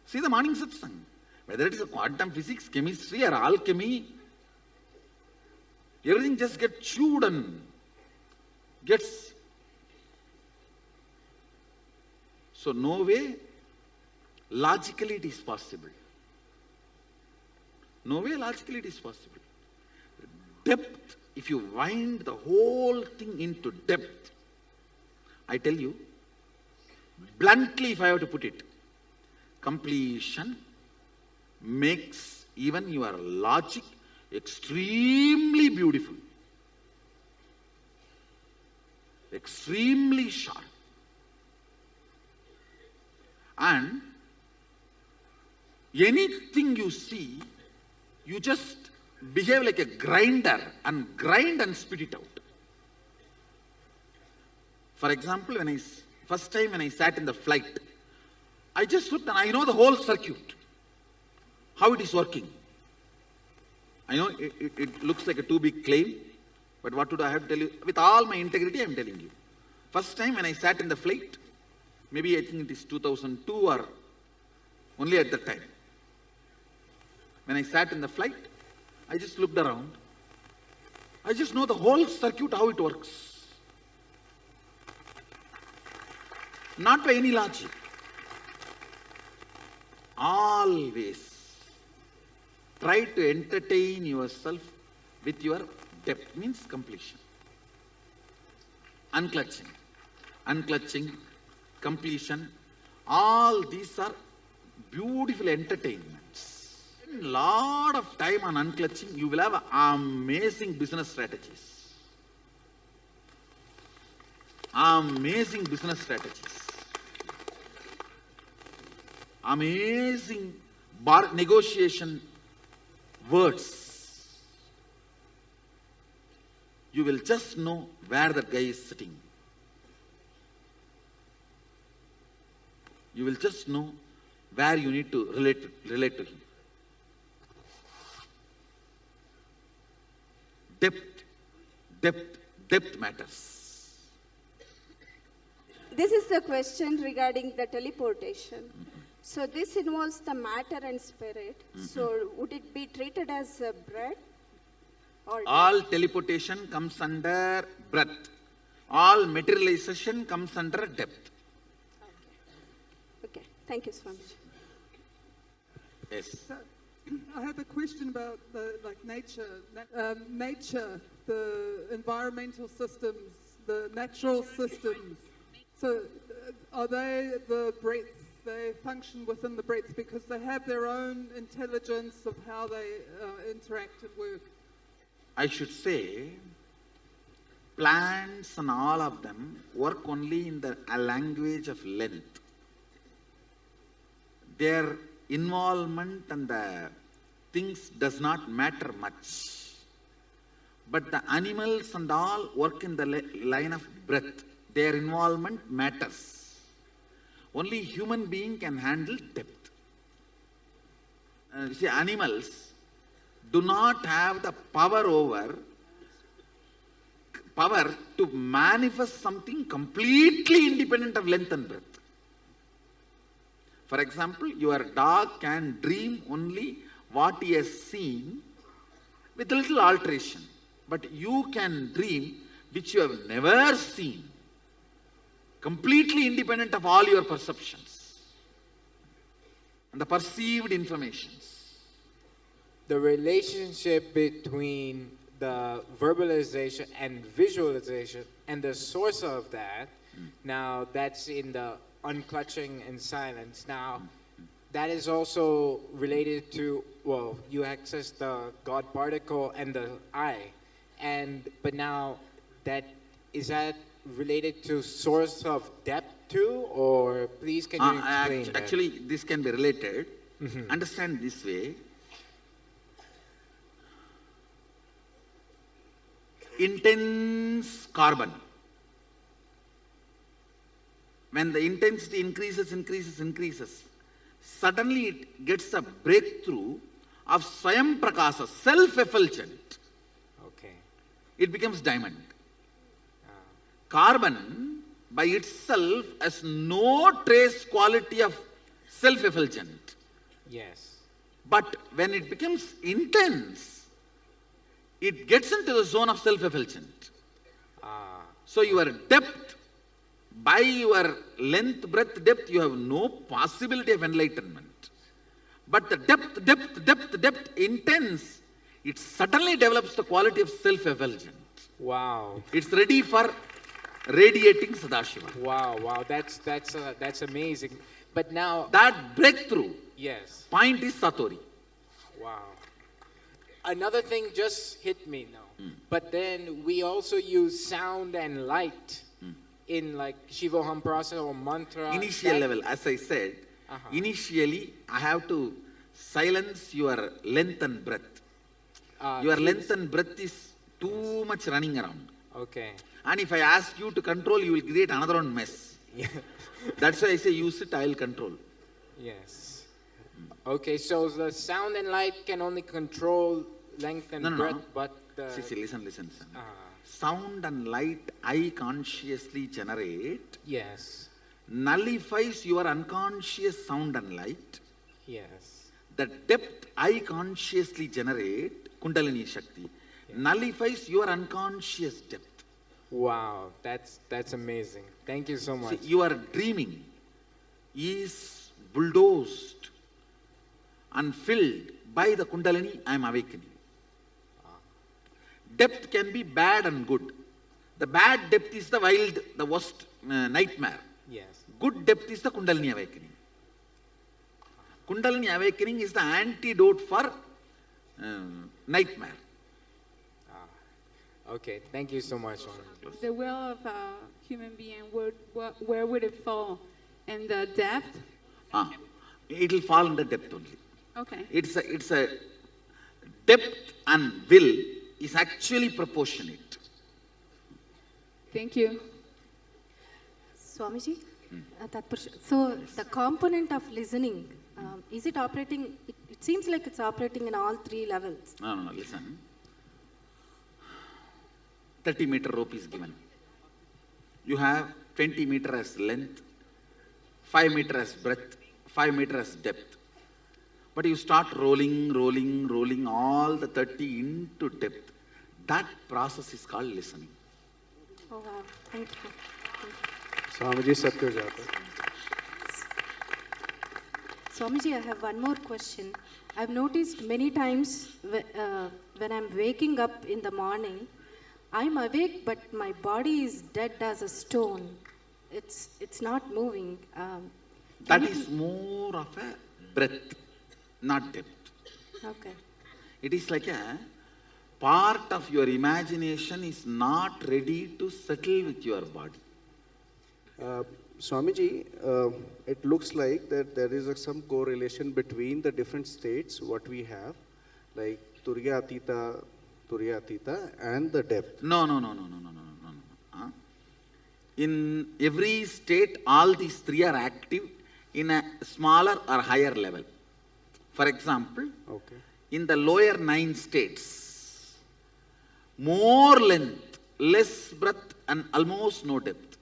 See the morning satsang. Whether it is a quantum physics, chemistry or alchemy, everything just gets chewed and gets... So no way, logically it is possible. No way logically it is possible. Depth, if you wind the whole thing into depth, I tell you, bluntly if I have to put it, completion makes even your logic extremely beautiful, extremely sharp. And anything you see, you just behave like a grinder and grind and spit it out. For example, first time when I sat in the flight, I just looked and I know the whole circuit, how it is working. I know it looks like a too big claim, but what would I have to tell you? With all my integrity, I am telling you. First time when I sat in the flight, maybe I think it is 2002 or only at that time. When I sat in the flight, I just looked around. I just know the whole circuit, how it works. Not by any logic. Always try to entertain yourself with your depth, means completion. Unclutching, completion, all these are beautiful entertainments. A lot of time on unclutching, you will have amazing business strategies. Amazing business strategies. Amazing negotiation words. You will just know where that guy is sitting. You will just know where you need to relate to him. Depth Depth matters. This is the question regarding the teleportation. So this involves the matter and spirit. So would it be treated as a breath? Or All teleportation comes under breath. All materialization comes under depth. Okay, thank you, Swamiji. Yes. I have a question about the nature, the environmental systems, the natural systems. So are they the breaths? They function within the breaths because they have their own intelligence of how they interact and work. I should say, plants and all of them work only in the language of length. Their involvement and the things does not matter much. But the animals and all work in the line of breath. Their involvement matters. Only human being can handle depth. See, animals do not have the power to manifest something completely independent of length and breadth. For example, your dog can dream only what he has seen with a little alteration. But you can dream which you have never seen, completely independent of all your perceptions and the perceived informations. The relationship between the verbalization and visualization and the source of that, now that's in the unclutching and silence. Now, that is also related to, well, you access the God particle and the I. But now, is that related to source of depth too, or please can you explain that? Actually, this can be related. Understand this way. Intense carbon. When the intensity increases, suddenly it gets a breakthrough of Swayam Prakasa, self-effulgent. Okay. It becomes diamond. Carbon by itself has no trace quality of self-effulgent. Yes. But when it becomes intense, it gets into the zone of self-effulgent. So your depth, by your length, breadth, depth, you have no possibility of enlightenment. But the depth, intense, it suddenly develops the quality of self-effulgent. Wow. It's ready for radiating Sadashiva. Wow, that's amazing. But now that breakthrough, yes, point is Satori. Wow. Another thing just hit me now. But then we also use sound and light in like Shivoham process or mantra. Initial level, as I said, initially I have to silence your length and breadth. Your length and breadth is too much running around. Okay. And if I ask you to control, you will create another one mess. That's why I say use it, I will control. Yes. Okay, so the sound and light can only control length and breadth, but See, listen. Sound and light I consciously generate. Yes. Nullifies your unconscious sound and light. Yes. The depth I consciously generate, Kundalini Shakti, nullifies your unconscious depth. Wow, that's amazing. Thank you so much. See, your dreaming is bulldozed and filled by the Kundalini I am awakening. Depth can be bad and good. The bad depth is the wild, the worst nightmare. Yes. Good depth is the Kundalini awakening. Kundalini awakening is the antidote for nightmare. Okay, thank you so much. The will of a human being, where would it fall? In the depth? It will fall in the depth only. Okay. It's a depth and will is actually proportionate. Thank you. Swamiji, so the component of listening, is it operating, it seems like it's operating in all three levels. No, listen. 30-meter rope is given. You have 20 meter as length, 5 meter as breadth, 5 meter as depth. But you start rolling all the 30 into depth. That process is called listening. Oh, wow. Thank you. Swamiji Satyajata. Swamiji, I have one more question. I've noticed many times when I'm waking up in the morning, I'm awake, but my body is dead as a stone. It's not moving. That is more of a breadth, not depth. Okay. It is like a part of your imagination is not ready to settle with your body. Swamiji, it looks like that there is some correlation between the different states, what we have, like Turiya Atita, and the depth. No. In every state, all these three are active in a smaller or higher level. For example, in the lower 9 states, more length, less breadth, and almost no depth.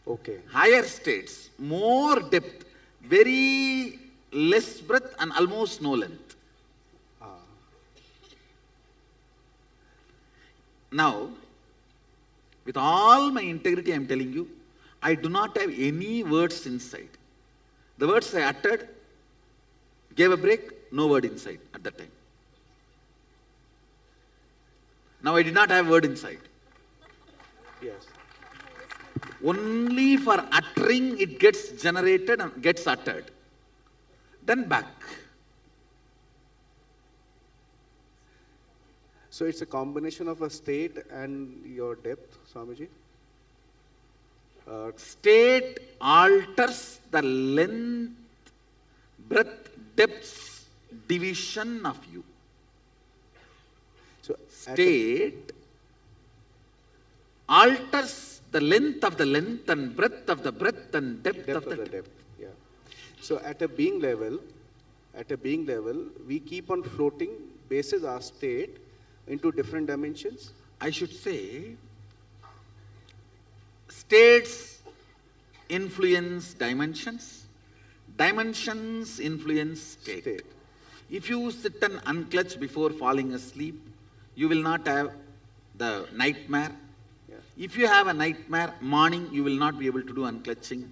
Okay. Higher states, more depth, very less breadth, and almost no length. Now, with all my integrity, I am telling you, I do not have any words inside. The words I uttered gave a break, no word inside at that time. Now I did not have word inside. Yes. Only for uttering it gets generated and gets uttered. Then back. So it's a combination of a state and your depth, Swamiji? State alters the length, breadth, depth division of you. So state alters the length of the length and breadth of the breadth and depth of the depth. Yeah. So at a being level, we keep on floating basis our state into different dimensions? I should say, states influence dimensions, dimensions influence state. If you sit and unclutch before falling asleep, you will not have the nightmare. Yeah. If you have a nightmare, morning you will not be able to do unclutching.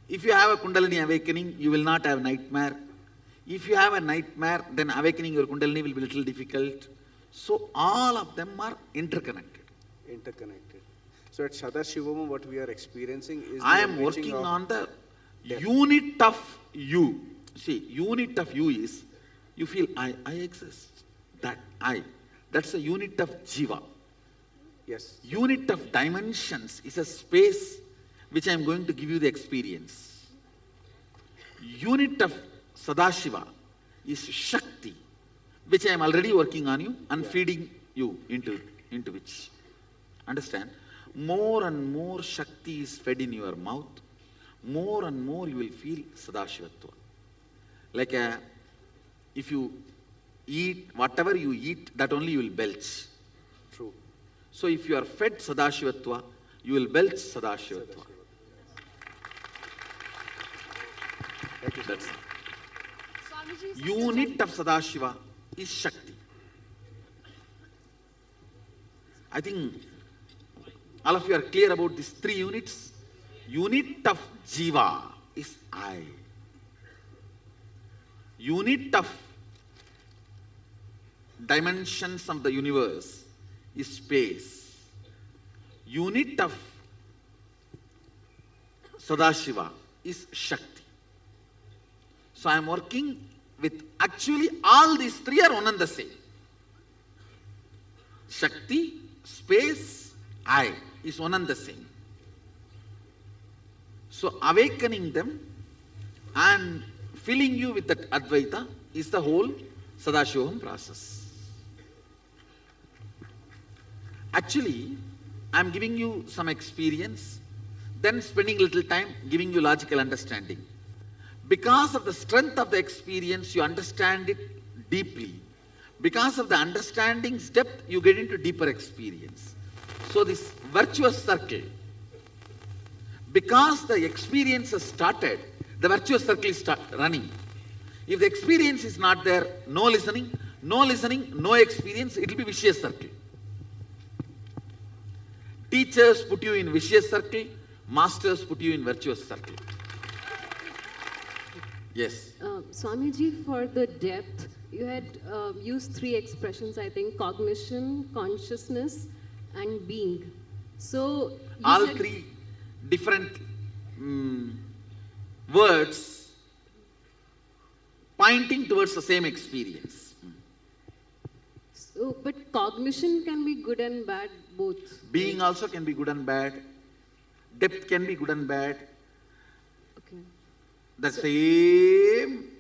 If you have a Kundalini awakening, you will not have nightmare. If you have a nightmare, then awakening your Kundalini will be a little difficult. So all of them are interconnected. Interconnected. So at Sadashivam, what we are experiencing is I am working on the unit of you. See, unit of you is, you feel I exist. That I. That's a unit of Jiva. Yes. Unit of dimensions is a space which I am going to give you the experience. Unit of Sadashiva is Shakti, which I am already working on you and feeding you into which. Understand? More and more Shakti is fed in your mouth, more and more you will feel Sadashivatva. Like if you eat, whatever you eat, that only you will belch. True. So if you are fed Sadashivatva, you will belch Sadashivatva. That's it. Unit of Sadashiva is Shakti. I think all of you are clear about these 3 units. Unit of Jiva is I. Unit of dimensions of the universe is space. Unit of Sadashiva is Shakti. So I am working with, actually all these 3 are one and the same. Shakti, space, I is one and the same. So awakening them and filling you with that Advaita is the whole Sadashivam process. Actually, I am giving you some experience, then spending a little time giving you logical understanding. Because of the strength of the experience, you understand it deeply. Because of the understanding's depth, you get into deeper experience. So this virtuous circle, because the experience has started, the virtuous circle is running. If the experience is not there, no listening, no experience, it will be vicious circle. Teachers put you in vicious circle, masters put you in virtuous circle. Yes. Swamiji, for the depth, you had used 3 expressions, I think: cognition, consciousness, and being. So all 3 different words pointing towards the same experience. So, but cognition can be good and bad both. Being also can be good and bad. Depth can be good and bad. Okay. The same,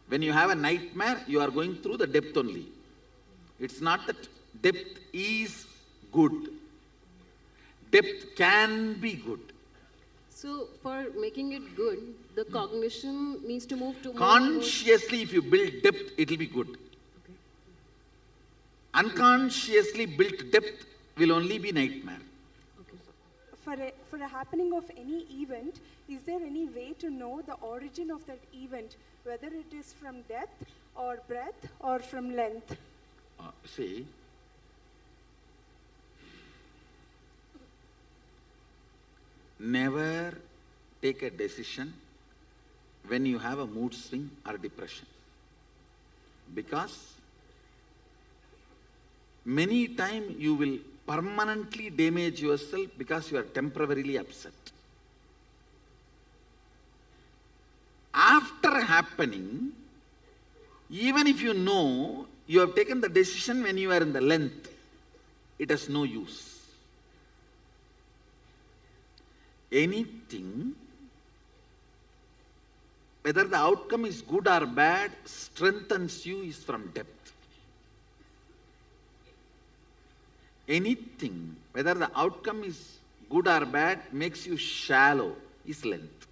when you have a nightmare, you are going through the depth only. It's not that depth is good. Depth can be good. So, for making it good, the cognition needs to move to Consciously, if you build depth, it will be good. Okay. Unconsciously built depth will only be nightmare. For a happening of any event, is there any way to know the origin of that event, whether it is from depth or breadth or from length? See, never take a decision when you have a mood swing or depression. Because many times you will permanently damage yourself because you are temporarily upset. After happening, even if you know you have taken the decision when you are in the length, it has no use. Anything, whether the outcome is good or bad, strengthens you is from depth. Anything, whether the outcome is good or bad, makes you shallow, is length.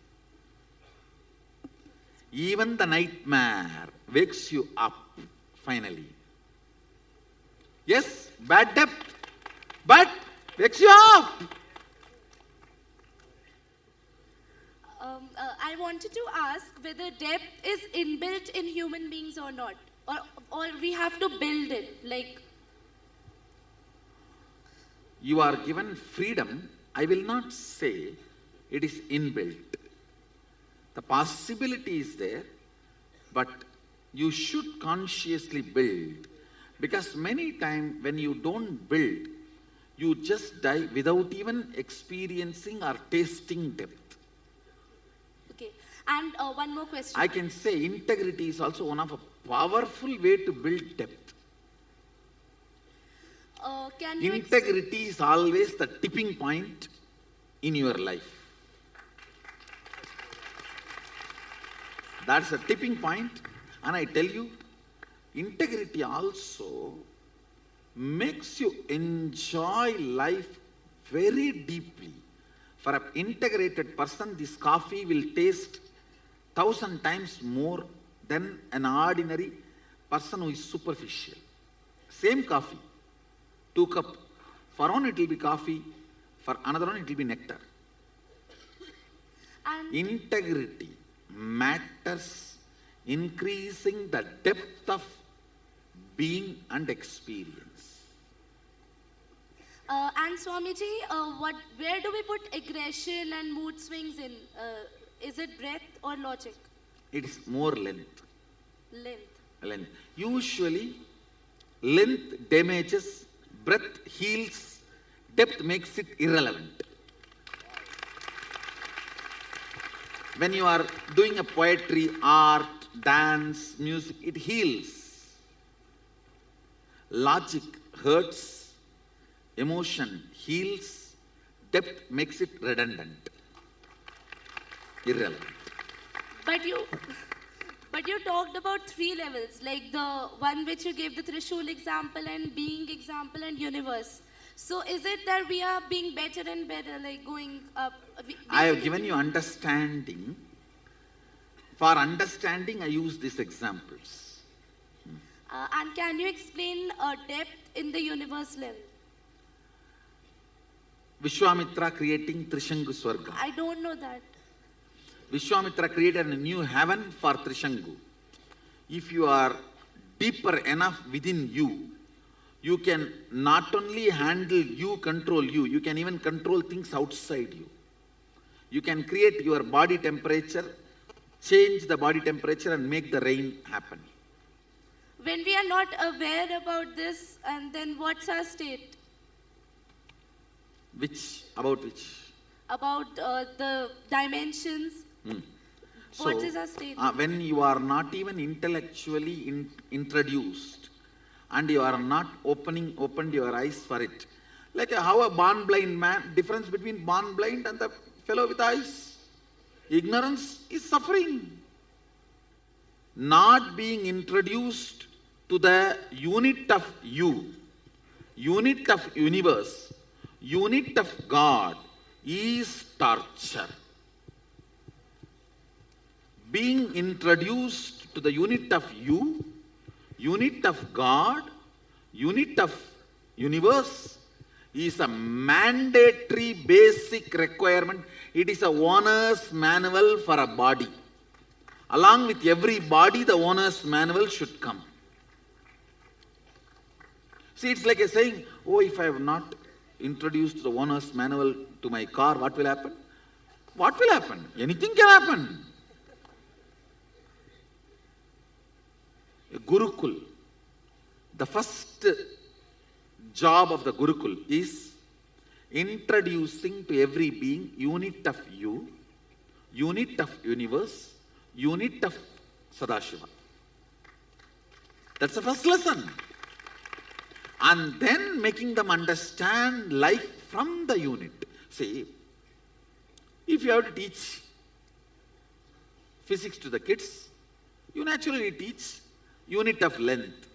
Even the nightmare wakes you up finally. Yes, bad depth, but wakes you up. I wanted to ask whether depth is inbuilt in human beings or not, or we have to build it, like... You are given freedom. I will not say it is inbuilt. The possibility is there, but you should consciously build. Because many times when you don't build, you just die without even experiencing or tasting depth. Okay, and one more question. I can say integrity is also one of a powerful way to build depth. Integrity is always the tipping point in your life. That's a tipping point, and I tell you, integrity also makes you enjoy life very deeply. For an integrated person, this coffee will taste 1,000 times more than an ordinary person who is superficial. Same coffee, 2 cups. For one it will be coffee, for another one it will be nectar. And integrity matters, increasing the depth of being and experience. And Swamiji, where do we put aggression and mood swings in? Is it breadth or logic? It is more length. Length. Usually, length damages, breadth heals, depth makes it irrelevant. When you are doing a poetry, art, dance, music, it heals. Logic hurts, emotion heals, depth makes it redundant, irrelevant. But you talked about 3 levels, like the one which you gave the Trishul example and being example and universe. So is it that we are being better and better, like going up? I have given you understanding. For understanding, I use these examples. And can you explain depth in the universe level? Vishwamitra creating Trishangu Swarga. I don't know that. Vishwamitra created a new heaven for Trishangu. If you are deeper enough within you, you can not only handle you, control you can even control things outside you. You can create your body temperature, change the body temperature and make the rain happen. When we are not aware about this, and then what's our state? About which? About the dimensions. What is our state? When you are not even intellectually introduced and you are not opened your eyes for it. Like how a born blind man, difference between born blind and the fellow with eyes. Ignorance is suffering. Not being introduced to the unit of you, unit of universe, unit of God is torture. Being introduced to the unit of you, unit of God, unit of universe is a mandatory basic requirement. It is a owner's manual for a body. Along with every body, the owner's manual should come. See, it's like a saying, oh, if I have not introduced the owner's manual to my car, what will happen? What will happen? Anything can happen. A Gurukul, the first job of the Gurukul is introducing to every being unit of you, unit of universe, unit of Sadashiva. That's the first lesson. And then making them understand life from the unit. See, if you have to teach physics to the kids, you naturally teach unit of length,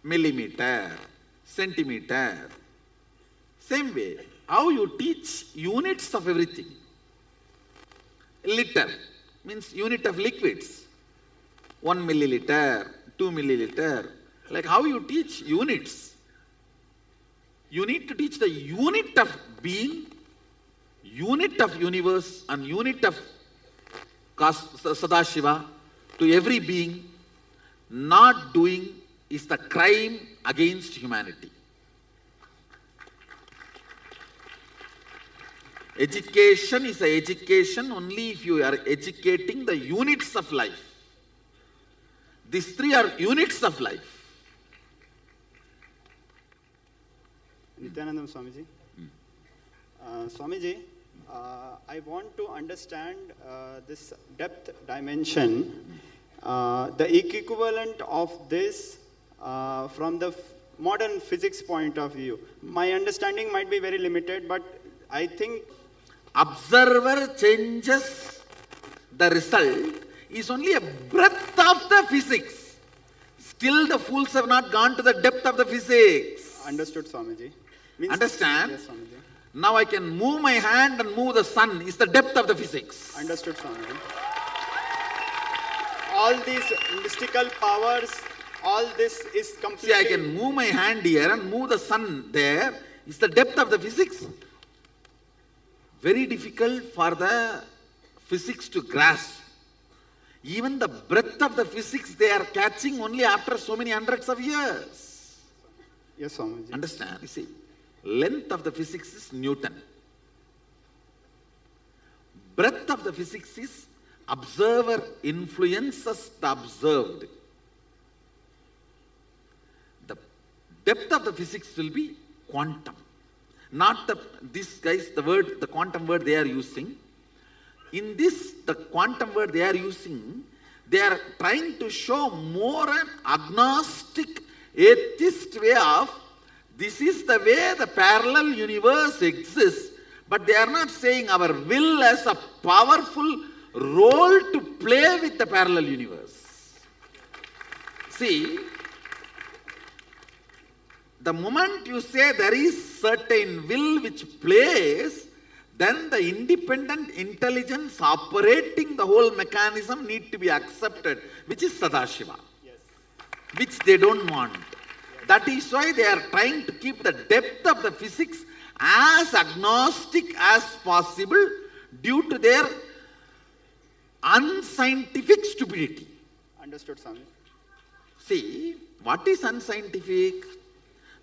millimeter, centimeter. Same way, how you teach units of everything. Liter means unit of liquids. 1 milliliter, 2 milliliter. Like how you teach units. You need to teach the unit of being, unit of universe and unit of Sadashiva to every being. Not doing is the crime against humanity. Education is an education only if you are educating the units of life. These three are units of life. Nithyanandam Swamiji. Swamiji, I want to understand this depth dimension, the equivalent of this from the modern physics point of view. My understanding might be very limited, but I think observer changes the result is only a breadth of the physics. Still the fools have not gone to the depth of the physics. Understood, Swamiji. Understand? Yes, Swamiji. Now I can move my hand and move the sun is the depth of the physics. Understood, Swamiji. All these mystical powers, all this is completely... See, I can move my hand here and move the sun there is the depth of the physics. Very difficult for the physics to grasp. Even the breadth of the physics they are catching only after so many hundreds of years. Yes, Swamiji. Understand? You see, length of the physics is Newton. Breadth of the physics is observer influences the observed. The depth of the physics will be quantum. Not the quantum word they are using. In this, the quantum word they are using, they are trying to show more an agnostic, atheist way of, this is the way the parallel universe exists, but they are not saying our will has a powerful role to play with the parallel universe. See, the moment you say there is certain will which plays, then the independent intelligence operating the whole mechanism need to be accepted, which is Sadashiva. Yes. which they don't want. That is why they are trying to keep the depth of the physics as agnostic as possible due to their unscientific stupidity. Understood, Swami. See, what is unscientific?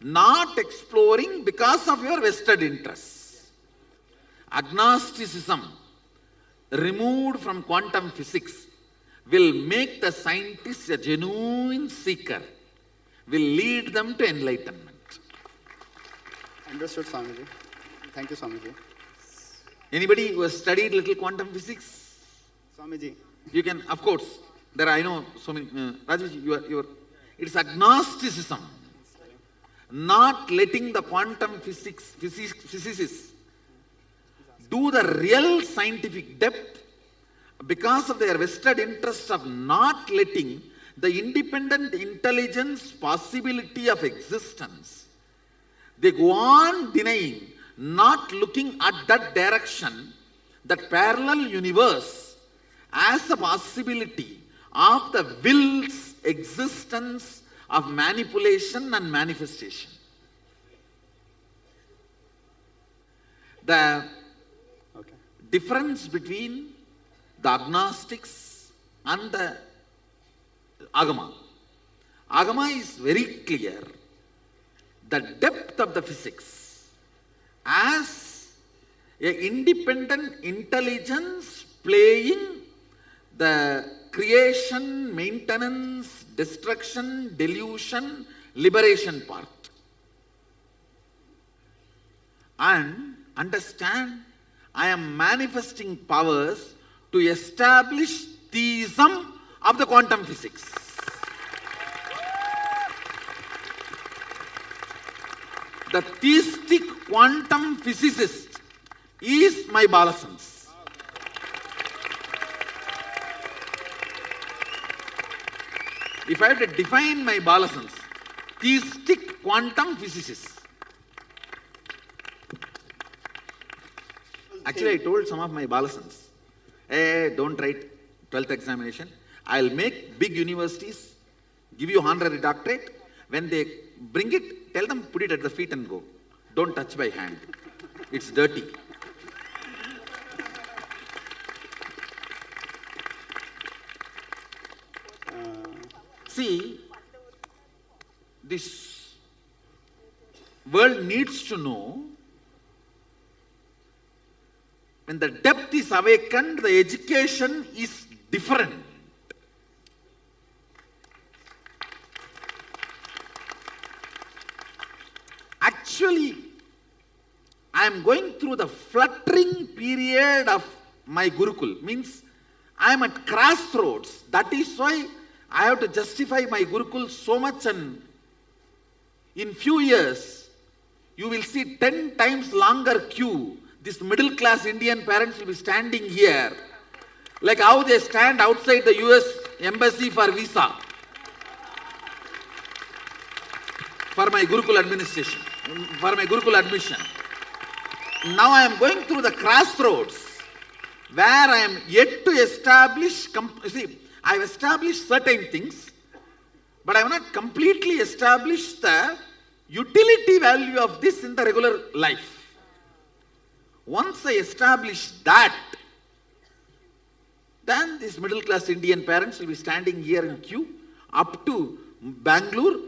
Not exploring because of your vested interests. Agnosticism, removed from quantum physics, will make the scientist a genuine seeker, will lead them to enlightenment. Understood, Swamiji. Thank you, Swamiji. Anybody who has studied little quantum physics? Swamiji. You can, of course, there I know so many, Rajesh, it's agnosticism. Not letting the quantum physicists do the real scientific depth because of their vested interest of not letting the independent intelligence possibility of existence. They go on denying, not looking at that direction, that parallel universe as a possibility of the will's existence of manipulation and manifestation. The difference between the agnostics and the Agama. Agama is very clear. The depth of the physics as an independent intelligence playing the creation, maintenance, destruction, delusion, liberation part. And understand, I am manifesting powers to establish theism of the quantum physics. The theistic quantum physicist is my Balasans. If I have to define my Balasans, theistic quantum physicist. Actually, I told some of my Balasans, hey, don't write 12th examination. I'll make big universities, give you honorary doctorate. When they bring it, tell them put it at the feet and go. Don't touch by hand. It's dirty. See, this world needs to know when the depth is awakened, the education is different. Actually, I am going through the fluttering period of my Gurukul. Means I am at crossroads. That is why I have to justify my Gurukul so much, and in few years, you will see 10 times longer queue. This middle class Indian parents will be standing here, like how they stand outside the US embassy for visa, for my Gurukul administration, for my Gurukul admission. Now I am going through the crossroads where I am yet to establish, see, I have established certain things, but I have not completely established the utility value of this in the regular life. Once I establish that, then these middle class Indian parents will be standing here in queue up to Bangalore.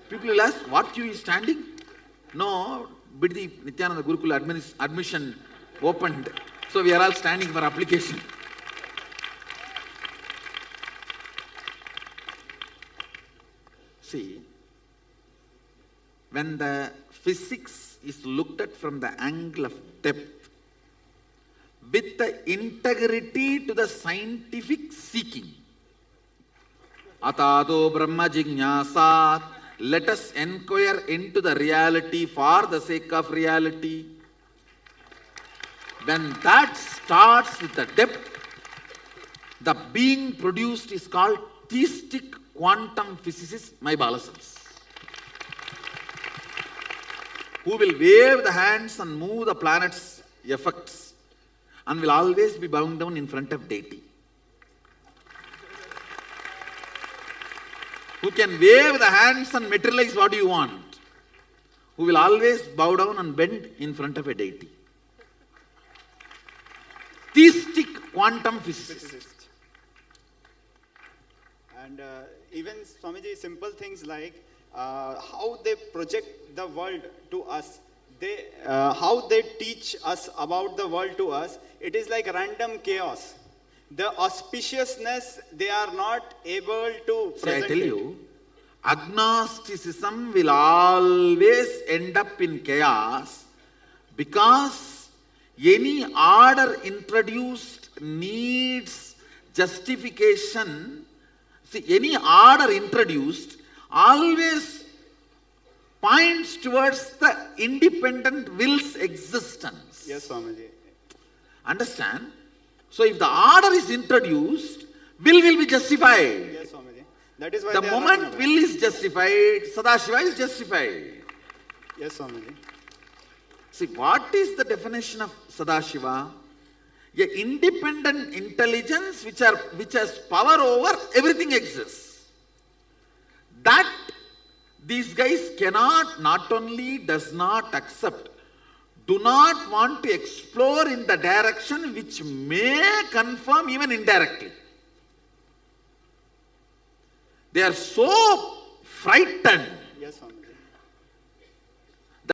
People will ask, what queue is standing? No, Biddi Nithyanandam Gurukul admission opened. So we are all standing for application. See, when the physics is looked at from the angle of depth, with the integrity to the scientific seeking, Atado Brahma Jignasat, let us inquire into the reality for the sake of reality. When that starts with the depth, the being produced is called theistic quantum physicist, my Balasans, who will wave the hands and move the planet's effects and will always be bound down in front of deity. who can wave the hands and materialize what you want, who will always bow down and bend in front of a deity. Theistic quantum physicist. And even Swamiji, simple things like how they project the world to us, how they teach us about the world to us, it is like random chaos. The auspiciousness, they are not able to present I tell you, agnosticism will always end up in chaos because any order introduced needs justification. See, any order introduced always points towards the independent will's existence. Yes, Swamiji. Understand? So if the order is introduced, will be justified. Yes, Swamiji. That is why the they moment will is justified, Sadashiva is justified. Yes, Swamiji. See, what is the definition of Sadashiva? An independent intelligence which has power over everything exists. That these guys cannot, not only does not accept, do not want to explore in the direction which may confirm even indirectly. They are so frightened Yes, Swamiji.